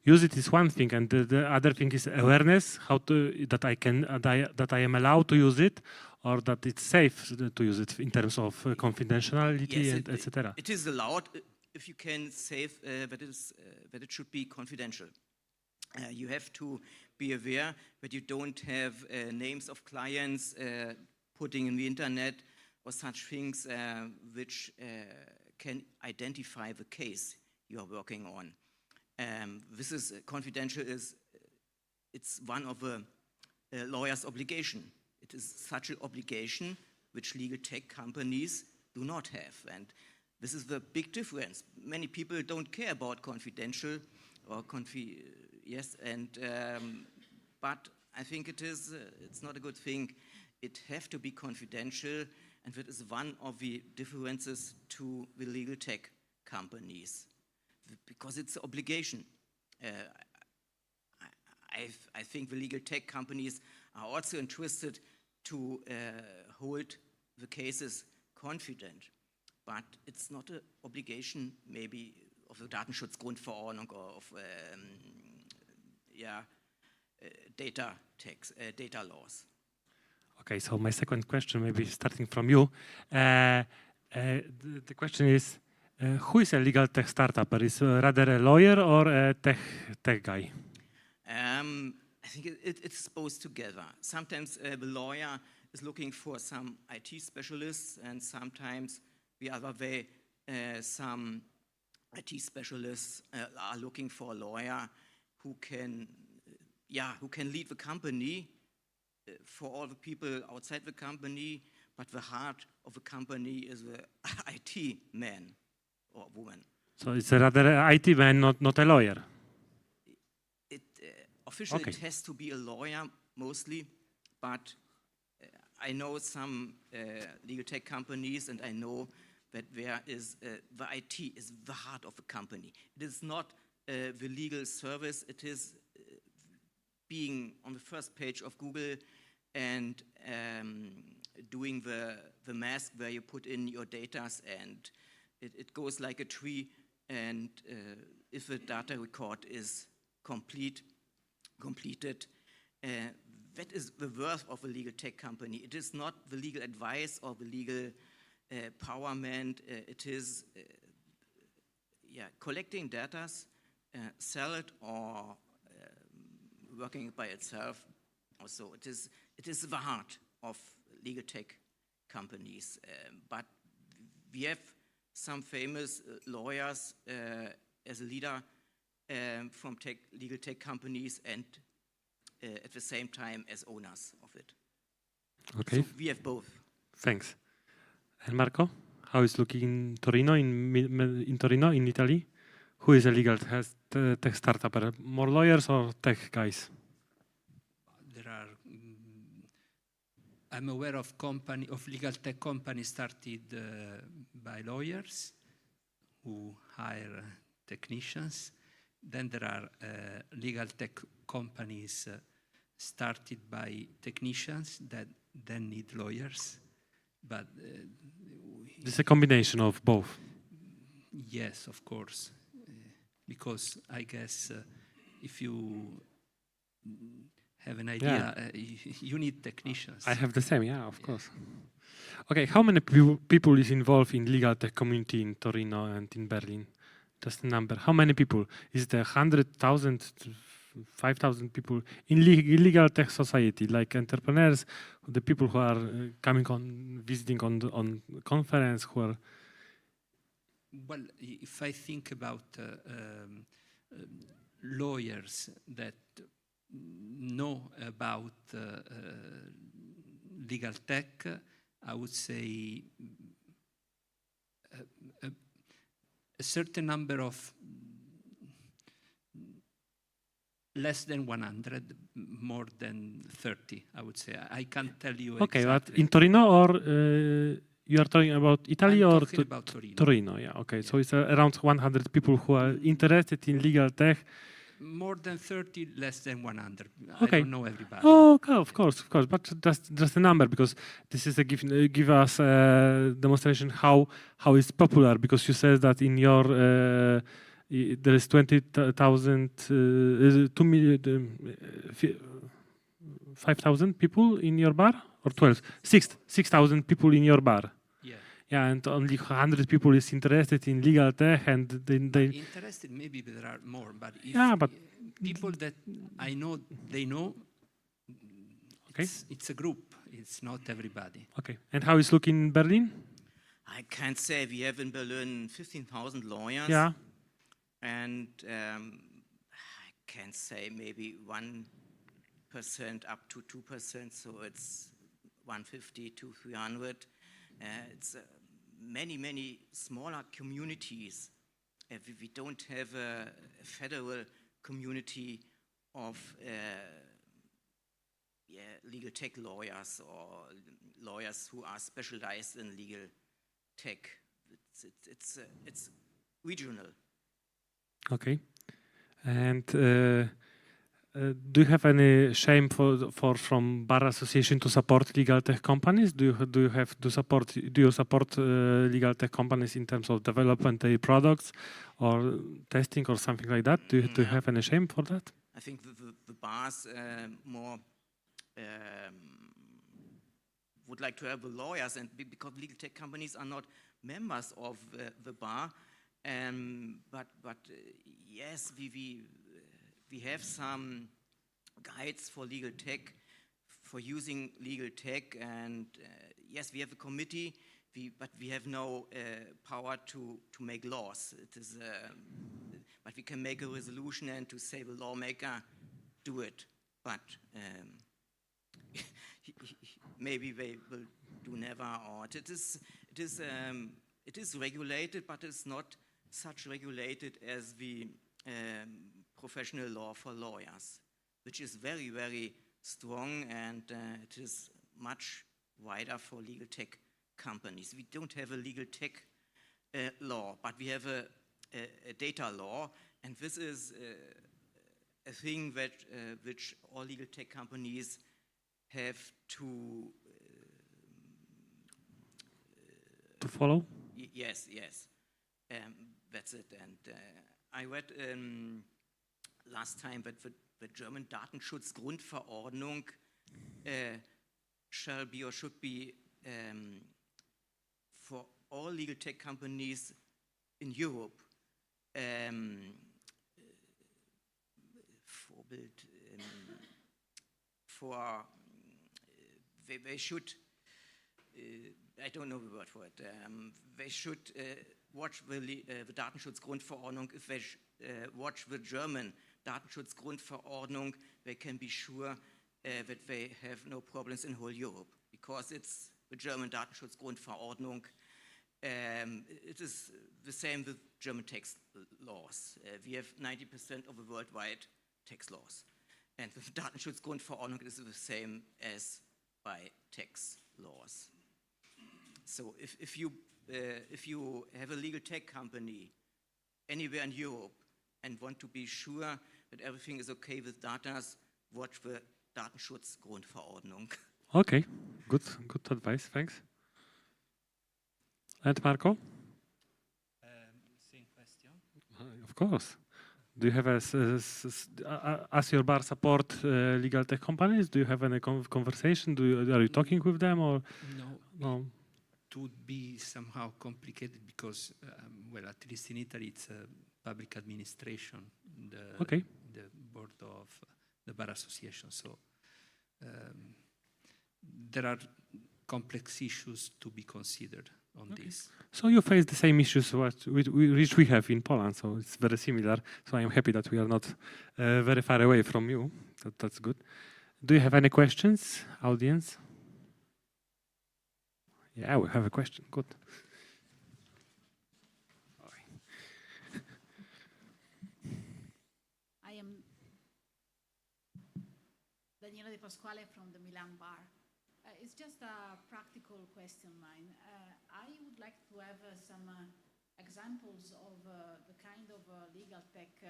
use it is one thing, and the other thing is awareness. That I am allowed to use it, or that it's safe to use it in terms of confidentiality, yes, and etc. It is allowed if you can save that it should be confidential. You have to be aware that you don't have names of clients putting in the internet or such things which can identify the case you are working on. This is confidential. It's one of a lawyer's obligation. It is such an obligation which legal tech companies do not have, and this is the big difference. Many people don't care about confidential or yes, and but I think it's not a good thing. It have to be confidential, and that is one of the differences to the legal tech companies, because it's an obligation. I think the legal tech companies are also interested to hold the cases confident, but it's not an obligation maybe of the Datenschutzgrundverordnung or of data laws. Okay, so my second question, maybe starting from you. The question is, who is a legal tech startup? Is rather a lawyer or a tech guy? I think it's both together. Sometimes the lawyer is looking for some IT specialists, and sometimes the other way, some IT specialists are looking for a lawyer who can lead the company for all the people outside the company, but the heart of the company is the IT man or woman. So it's rather an IT man, not a lawyer. Officially, it has to be a lawyer mostly, but I know some legal tech companies, and I know that there is the IT is the heart of the company. It is not the legal service. It is being on the first page of Google and doing the mask where you put in your data, and it goes like a tree, and if a data record is completed, that is the worth of a legal tech company. It is not the legal advice or the legal empowerment. It is collecting data, sell it, or working by itself. Also, it is the heart of legal tech companies. But we have some famous lawyers as a leader from legal tech companies, and at the same time as owners of it. Okay. So we have both. Thanks. And Marco, how is looking in Torino, in Torino, in Italy? Who is a legal tech startup? More lawyers or tech guys? There are I'm aware of legal tech companies started by lawyers who hire technicians. Then there are legal tech companies started by technicians that then need lawyers. But it's a combination of both. Yes, of course, because I guess if you have an idea, you need technicians. I have the same, yeah, of course. Okay, how many people is involved in legal tech community in Torino and in Berlin? Just a number. How many people? Is there 100,000, 5,000 people in legal tech society, like entrepreneurs, the people who are coming on, visiting on conference, who are... Well, if I think about lawyers that know about legal tech, I would say a certain number of less than 100, more than 30, I would say. I can't tell you okay, exactly. but in Torino or you are talking about Italy I'm or talking about Torino? Torino, yeah, okay. Yeah. So it's around 100 people who are interested in legal tech. More than 30, less than 100. Okay. I don't know everybody. Oh, okay, of course. But just a number, because this is a give us a demonstration how it's popular. Because you said that in your there is 20,000, 2 million, 5,000 people in your bar, or 12, 6,000 people in your bar. Yeah. Yeah, and only 100 people is interested in legal tech, and they interested. Maybe there are more, but if yeah, but people that I know, they know. Okay. It's a group. It's not everybody. Okay. And how is looking in Berlin? I can't say. We have in Berlin 15,000 lawyers. Yeah. And I can say maybe 1% up to 2%, so it's 150 to 300. It's many smaller communities. We don't have a federal community of legal tech lawyers or lawyers who are specialized in legal tech. It's regional. Okay. And do you have any shame from bar association to support legal tech companies? Do you support legal tech companies in terms of development their products or testing or something like that? Do you have any shame for that? I think the bars more would like to have the lawyers, and because legal tech companies are not members of the bar. But yes, we have some guides for legal tech, for using legal tech, and yes, we have a committee, but we have no power to make laws. It is, but we can make a resolution and to say the lawmaker do it. But maybe they will do never, or it is regulated, but it's not such regulated as the professional law for lawyers, which is very strong, and it is much wider for legal tech companies. We don't have a legal tech law, but we have a data law, and this is a thing that which all legal tech companies have to follow. Yes. That's it. And I read last time that the German Datenschutzgrundverordnung shall be or should be for all legal tech companies in Europe. They should, I don't know the word for it, they should watch the Datenschutzgrundverordnung. If they watch the German Datenschutzgrundverordnung, they can be sure that they have no problems in whole Europe, because it's the German Datenschutzgrundverordnung. It is the same with German tax laws. We have 90% of the worldwide tax laws. And the Datenschutzgrundverordnung is the same as by tax laws. So if you have a legal tech company anywhere in Europe and want to be sure that everything is okay with data, watch the Datenschutzgrundverordnung. Okay, good advice, thanks. And Marco? Same question. Of course. Do you have as your bar support legal tech companies? Do you have any conversation? Are you talking with them or no? It would be somehow complicated because, well, at least in Italy, it's a public administration, the board of the bar association. So there are complex issues to be considered on this. So you face the same issues which we have in Poland, so it's very similar. So I'm happy that we are not very far away from you. That's good. Do you have any questions, audience? Yeah, we have a question. Good. I am Daniela De Pasquale from the Milan Bar. It's just a practical question, mine. I would like to have some examples of the kind of legal tech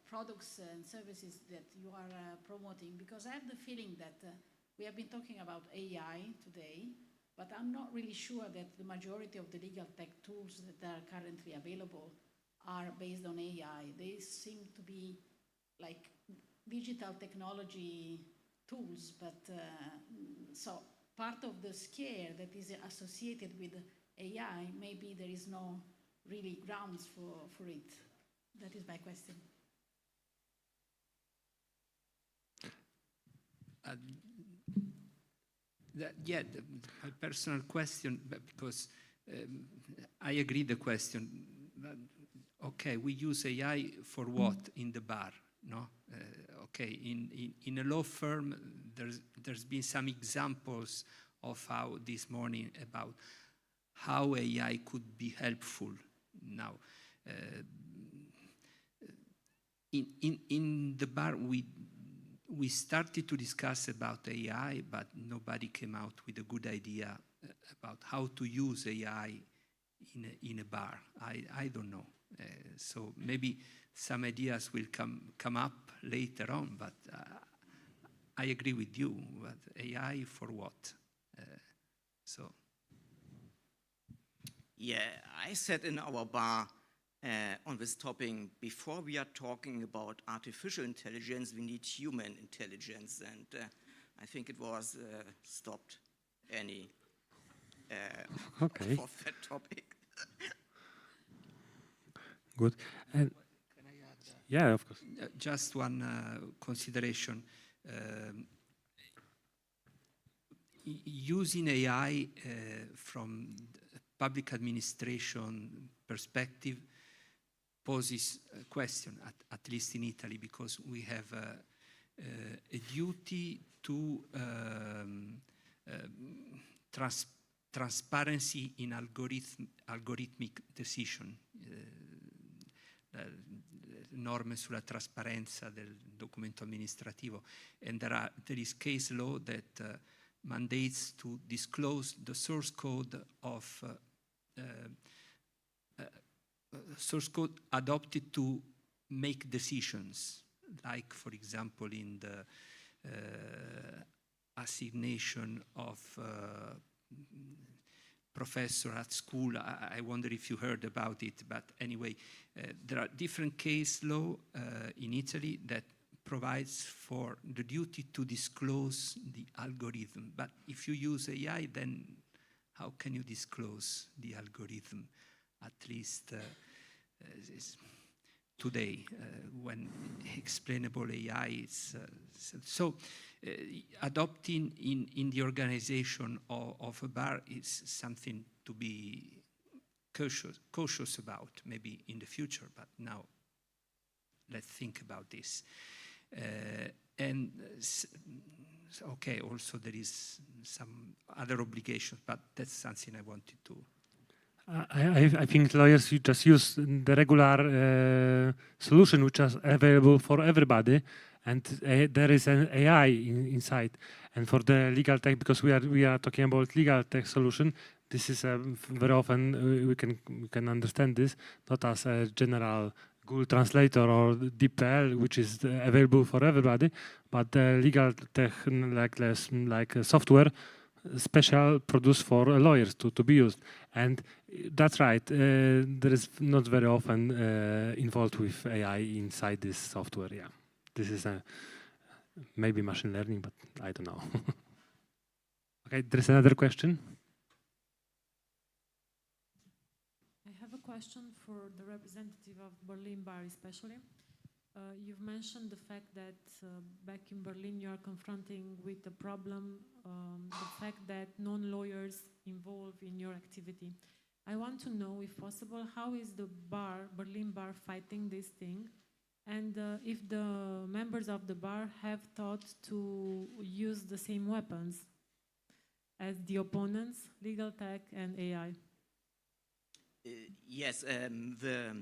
products and services that you are promoting, because I have the feeling that we have been talking about AI today, but I'm not really sure that the majority of the legal tech tools that are currently available are based on AI. They seem to be like digital technology tools, but so part of the scare that is associated with AI, maybe there is no really grounds for it. That is my question. A personal question, because I agree the question. Okay, we use AI for what in the bar? No, okay. In a law firm, there's been some examples of how this morning about how AI could be helpful. Now, in the bar, we started to discuss about AI, but nobody came out with a good idea about how to use AI in a bar. I don't know. So maybe some ideas will come up later on, but I agree with you. But AI for what? Yeah, I said in our bar on this topic, before we are talking about artificial intelligence, we need human intelligence, and I think it was stopped any for that topic. Good. And can I add? Yeah, of course. Just one consideration. Using AI from public administration perspective poses a question, at least in Italy, because we have a duty to transparency in algorithmic decision. Norme sulla trasparenza del documento amministrativo, and there is case law that mandates to disclose the source code of source code adopted to make decisions, like for example in the assignation of professor at school. I wonder if you heard about it, but anyway, there are different case law in Italy that provides for the duty to disclose the algorithm. But if you use AI, then how can you disclose the algorithm? At least today, when explainable AI is adopting in the organization of a bar is something to be cautious about, maybe in the future, but now let's think about this. Okay, also there is some other obligations, but that's something I wanted to. I think lawyers you just use the regular solution which is available for everybody, and there is an AI inside. And for the legal tech, because we are talking about legal tech solution, this is very often we can understand this not as a general Google Translator or DeepL, which is available for everybody, but the legal tech like software special produced for lawyers to be used. And that's right, there is not very often involved with AI inside this software. Yeah, this is maybe machine learning, but I don't know. Okay, there's another question. I have a question for the representative of Berlin Bar especially. You've mentioned the fact that back in Berlin you are confronting with the problem, the fact that non-lawyers involved in your activity. I want to know, if possible, how is the Berlin Bar fighting this thing? And if the members of the bar have thought to use the same weapons as the opponents, legal tech and AI. Yes, the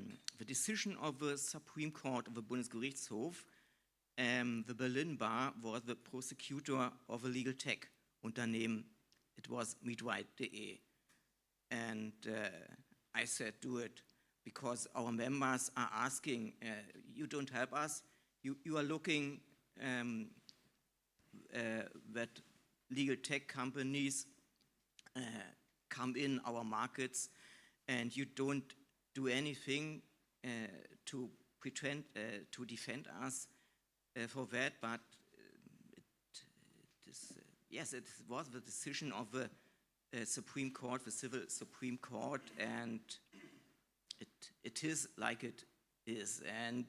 decision of the Supreme Court of the Bundesgerichtshof, the Berlin Bar was the prosecutor of a legal tech Unternehmen. It was meetwhite.de. And I said, do it, because our members are asking, you don't help us, you are looking that legal tech companies come in our markets, and you don't do anything to pretend to defend us for that, but yes, it was the decision of the Supreme Court, the Civil Supreme Court, and it is like it is. And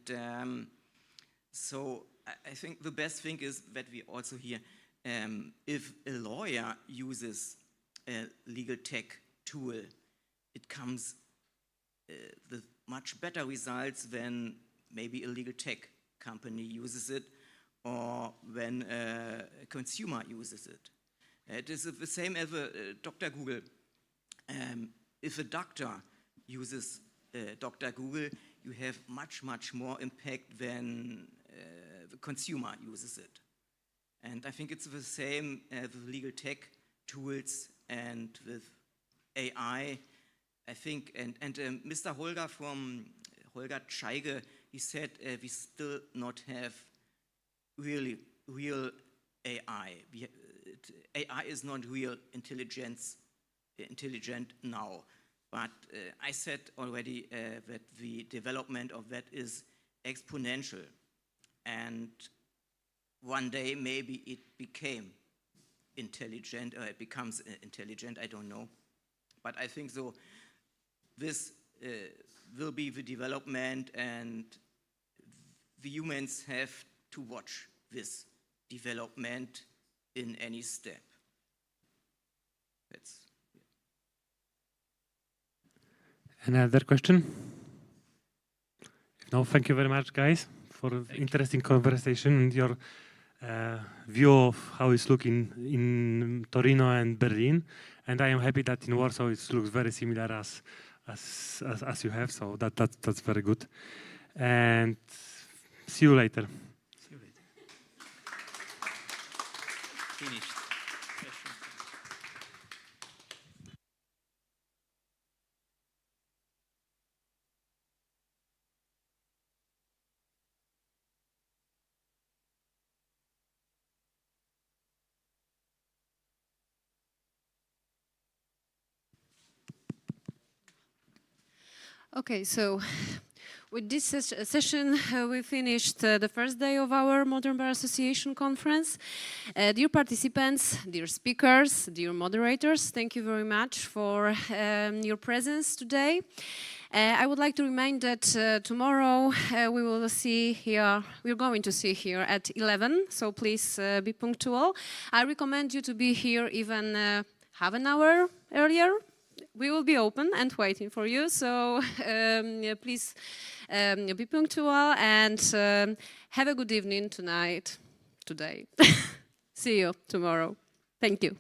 so I think the best thing is that we also hear, if a lawyer uses a legal tech tool, it comes with much better results than maybe a legal tech company uses it, or when a consumer uses it. It is the same as Dr. Google. If a doctor uses Dr. Google, you have much, much more impact than the consumer uses it. And I think it's the same with legal tech tools and with AI. I think, and Mr. Holger from Holger Scheige, he said we still not have real AI. AI is not real intelligent now. But I said already that the development of that is exponential. And one day maybe it became intelligent, or it becomes intelligent, I don't know. But I think so. This will be the development, and the humans have to watch this development in any step. That's Another question? No, thank you very much, guys, for interesting conversation and your view of how it's looking in Torino and Berlin. And I am happy that in Warsaw it looks very similar as you have, so that's very good. And see you later. See you later. Finished. Okay, so with this session, we finished the first day of our Modern Bar Association conference. Dear participants, dear speakers, dear moderators, thank you very much for your presence today. I would like to remind that tomorrow we're going to see here at 11, so please be punctual. I recommend you to be here even half an hour earlier. We will be open and waiting for you, so please be punctual and have a good evening today. See you tomorrow. Thank you.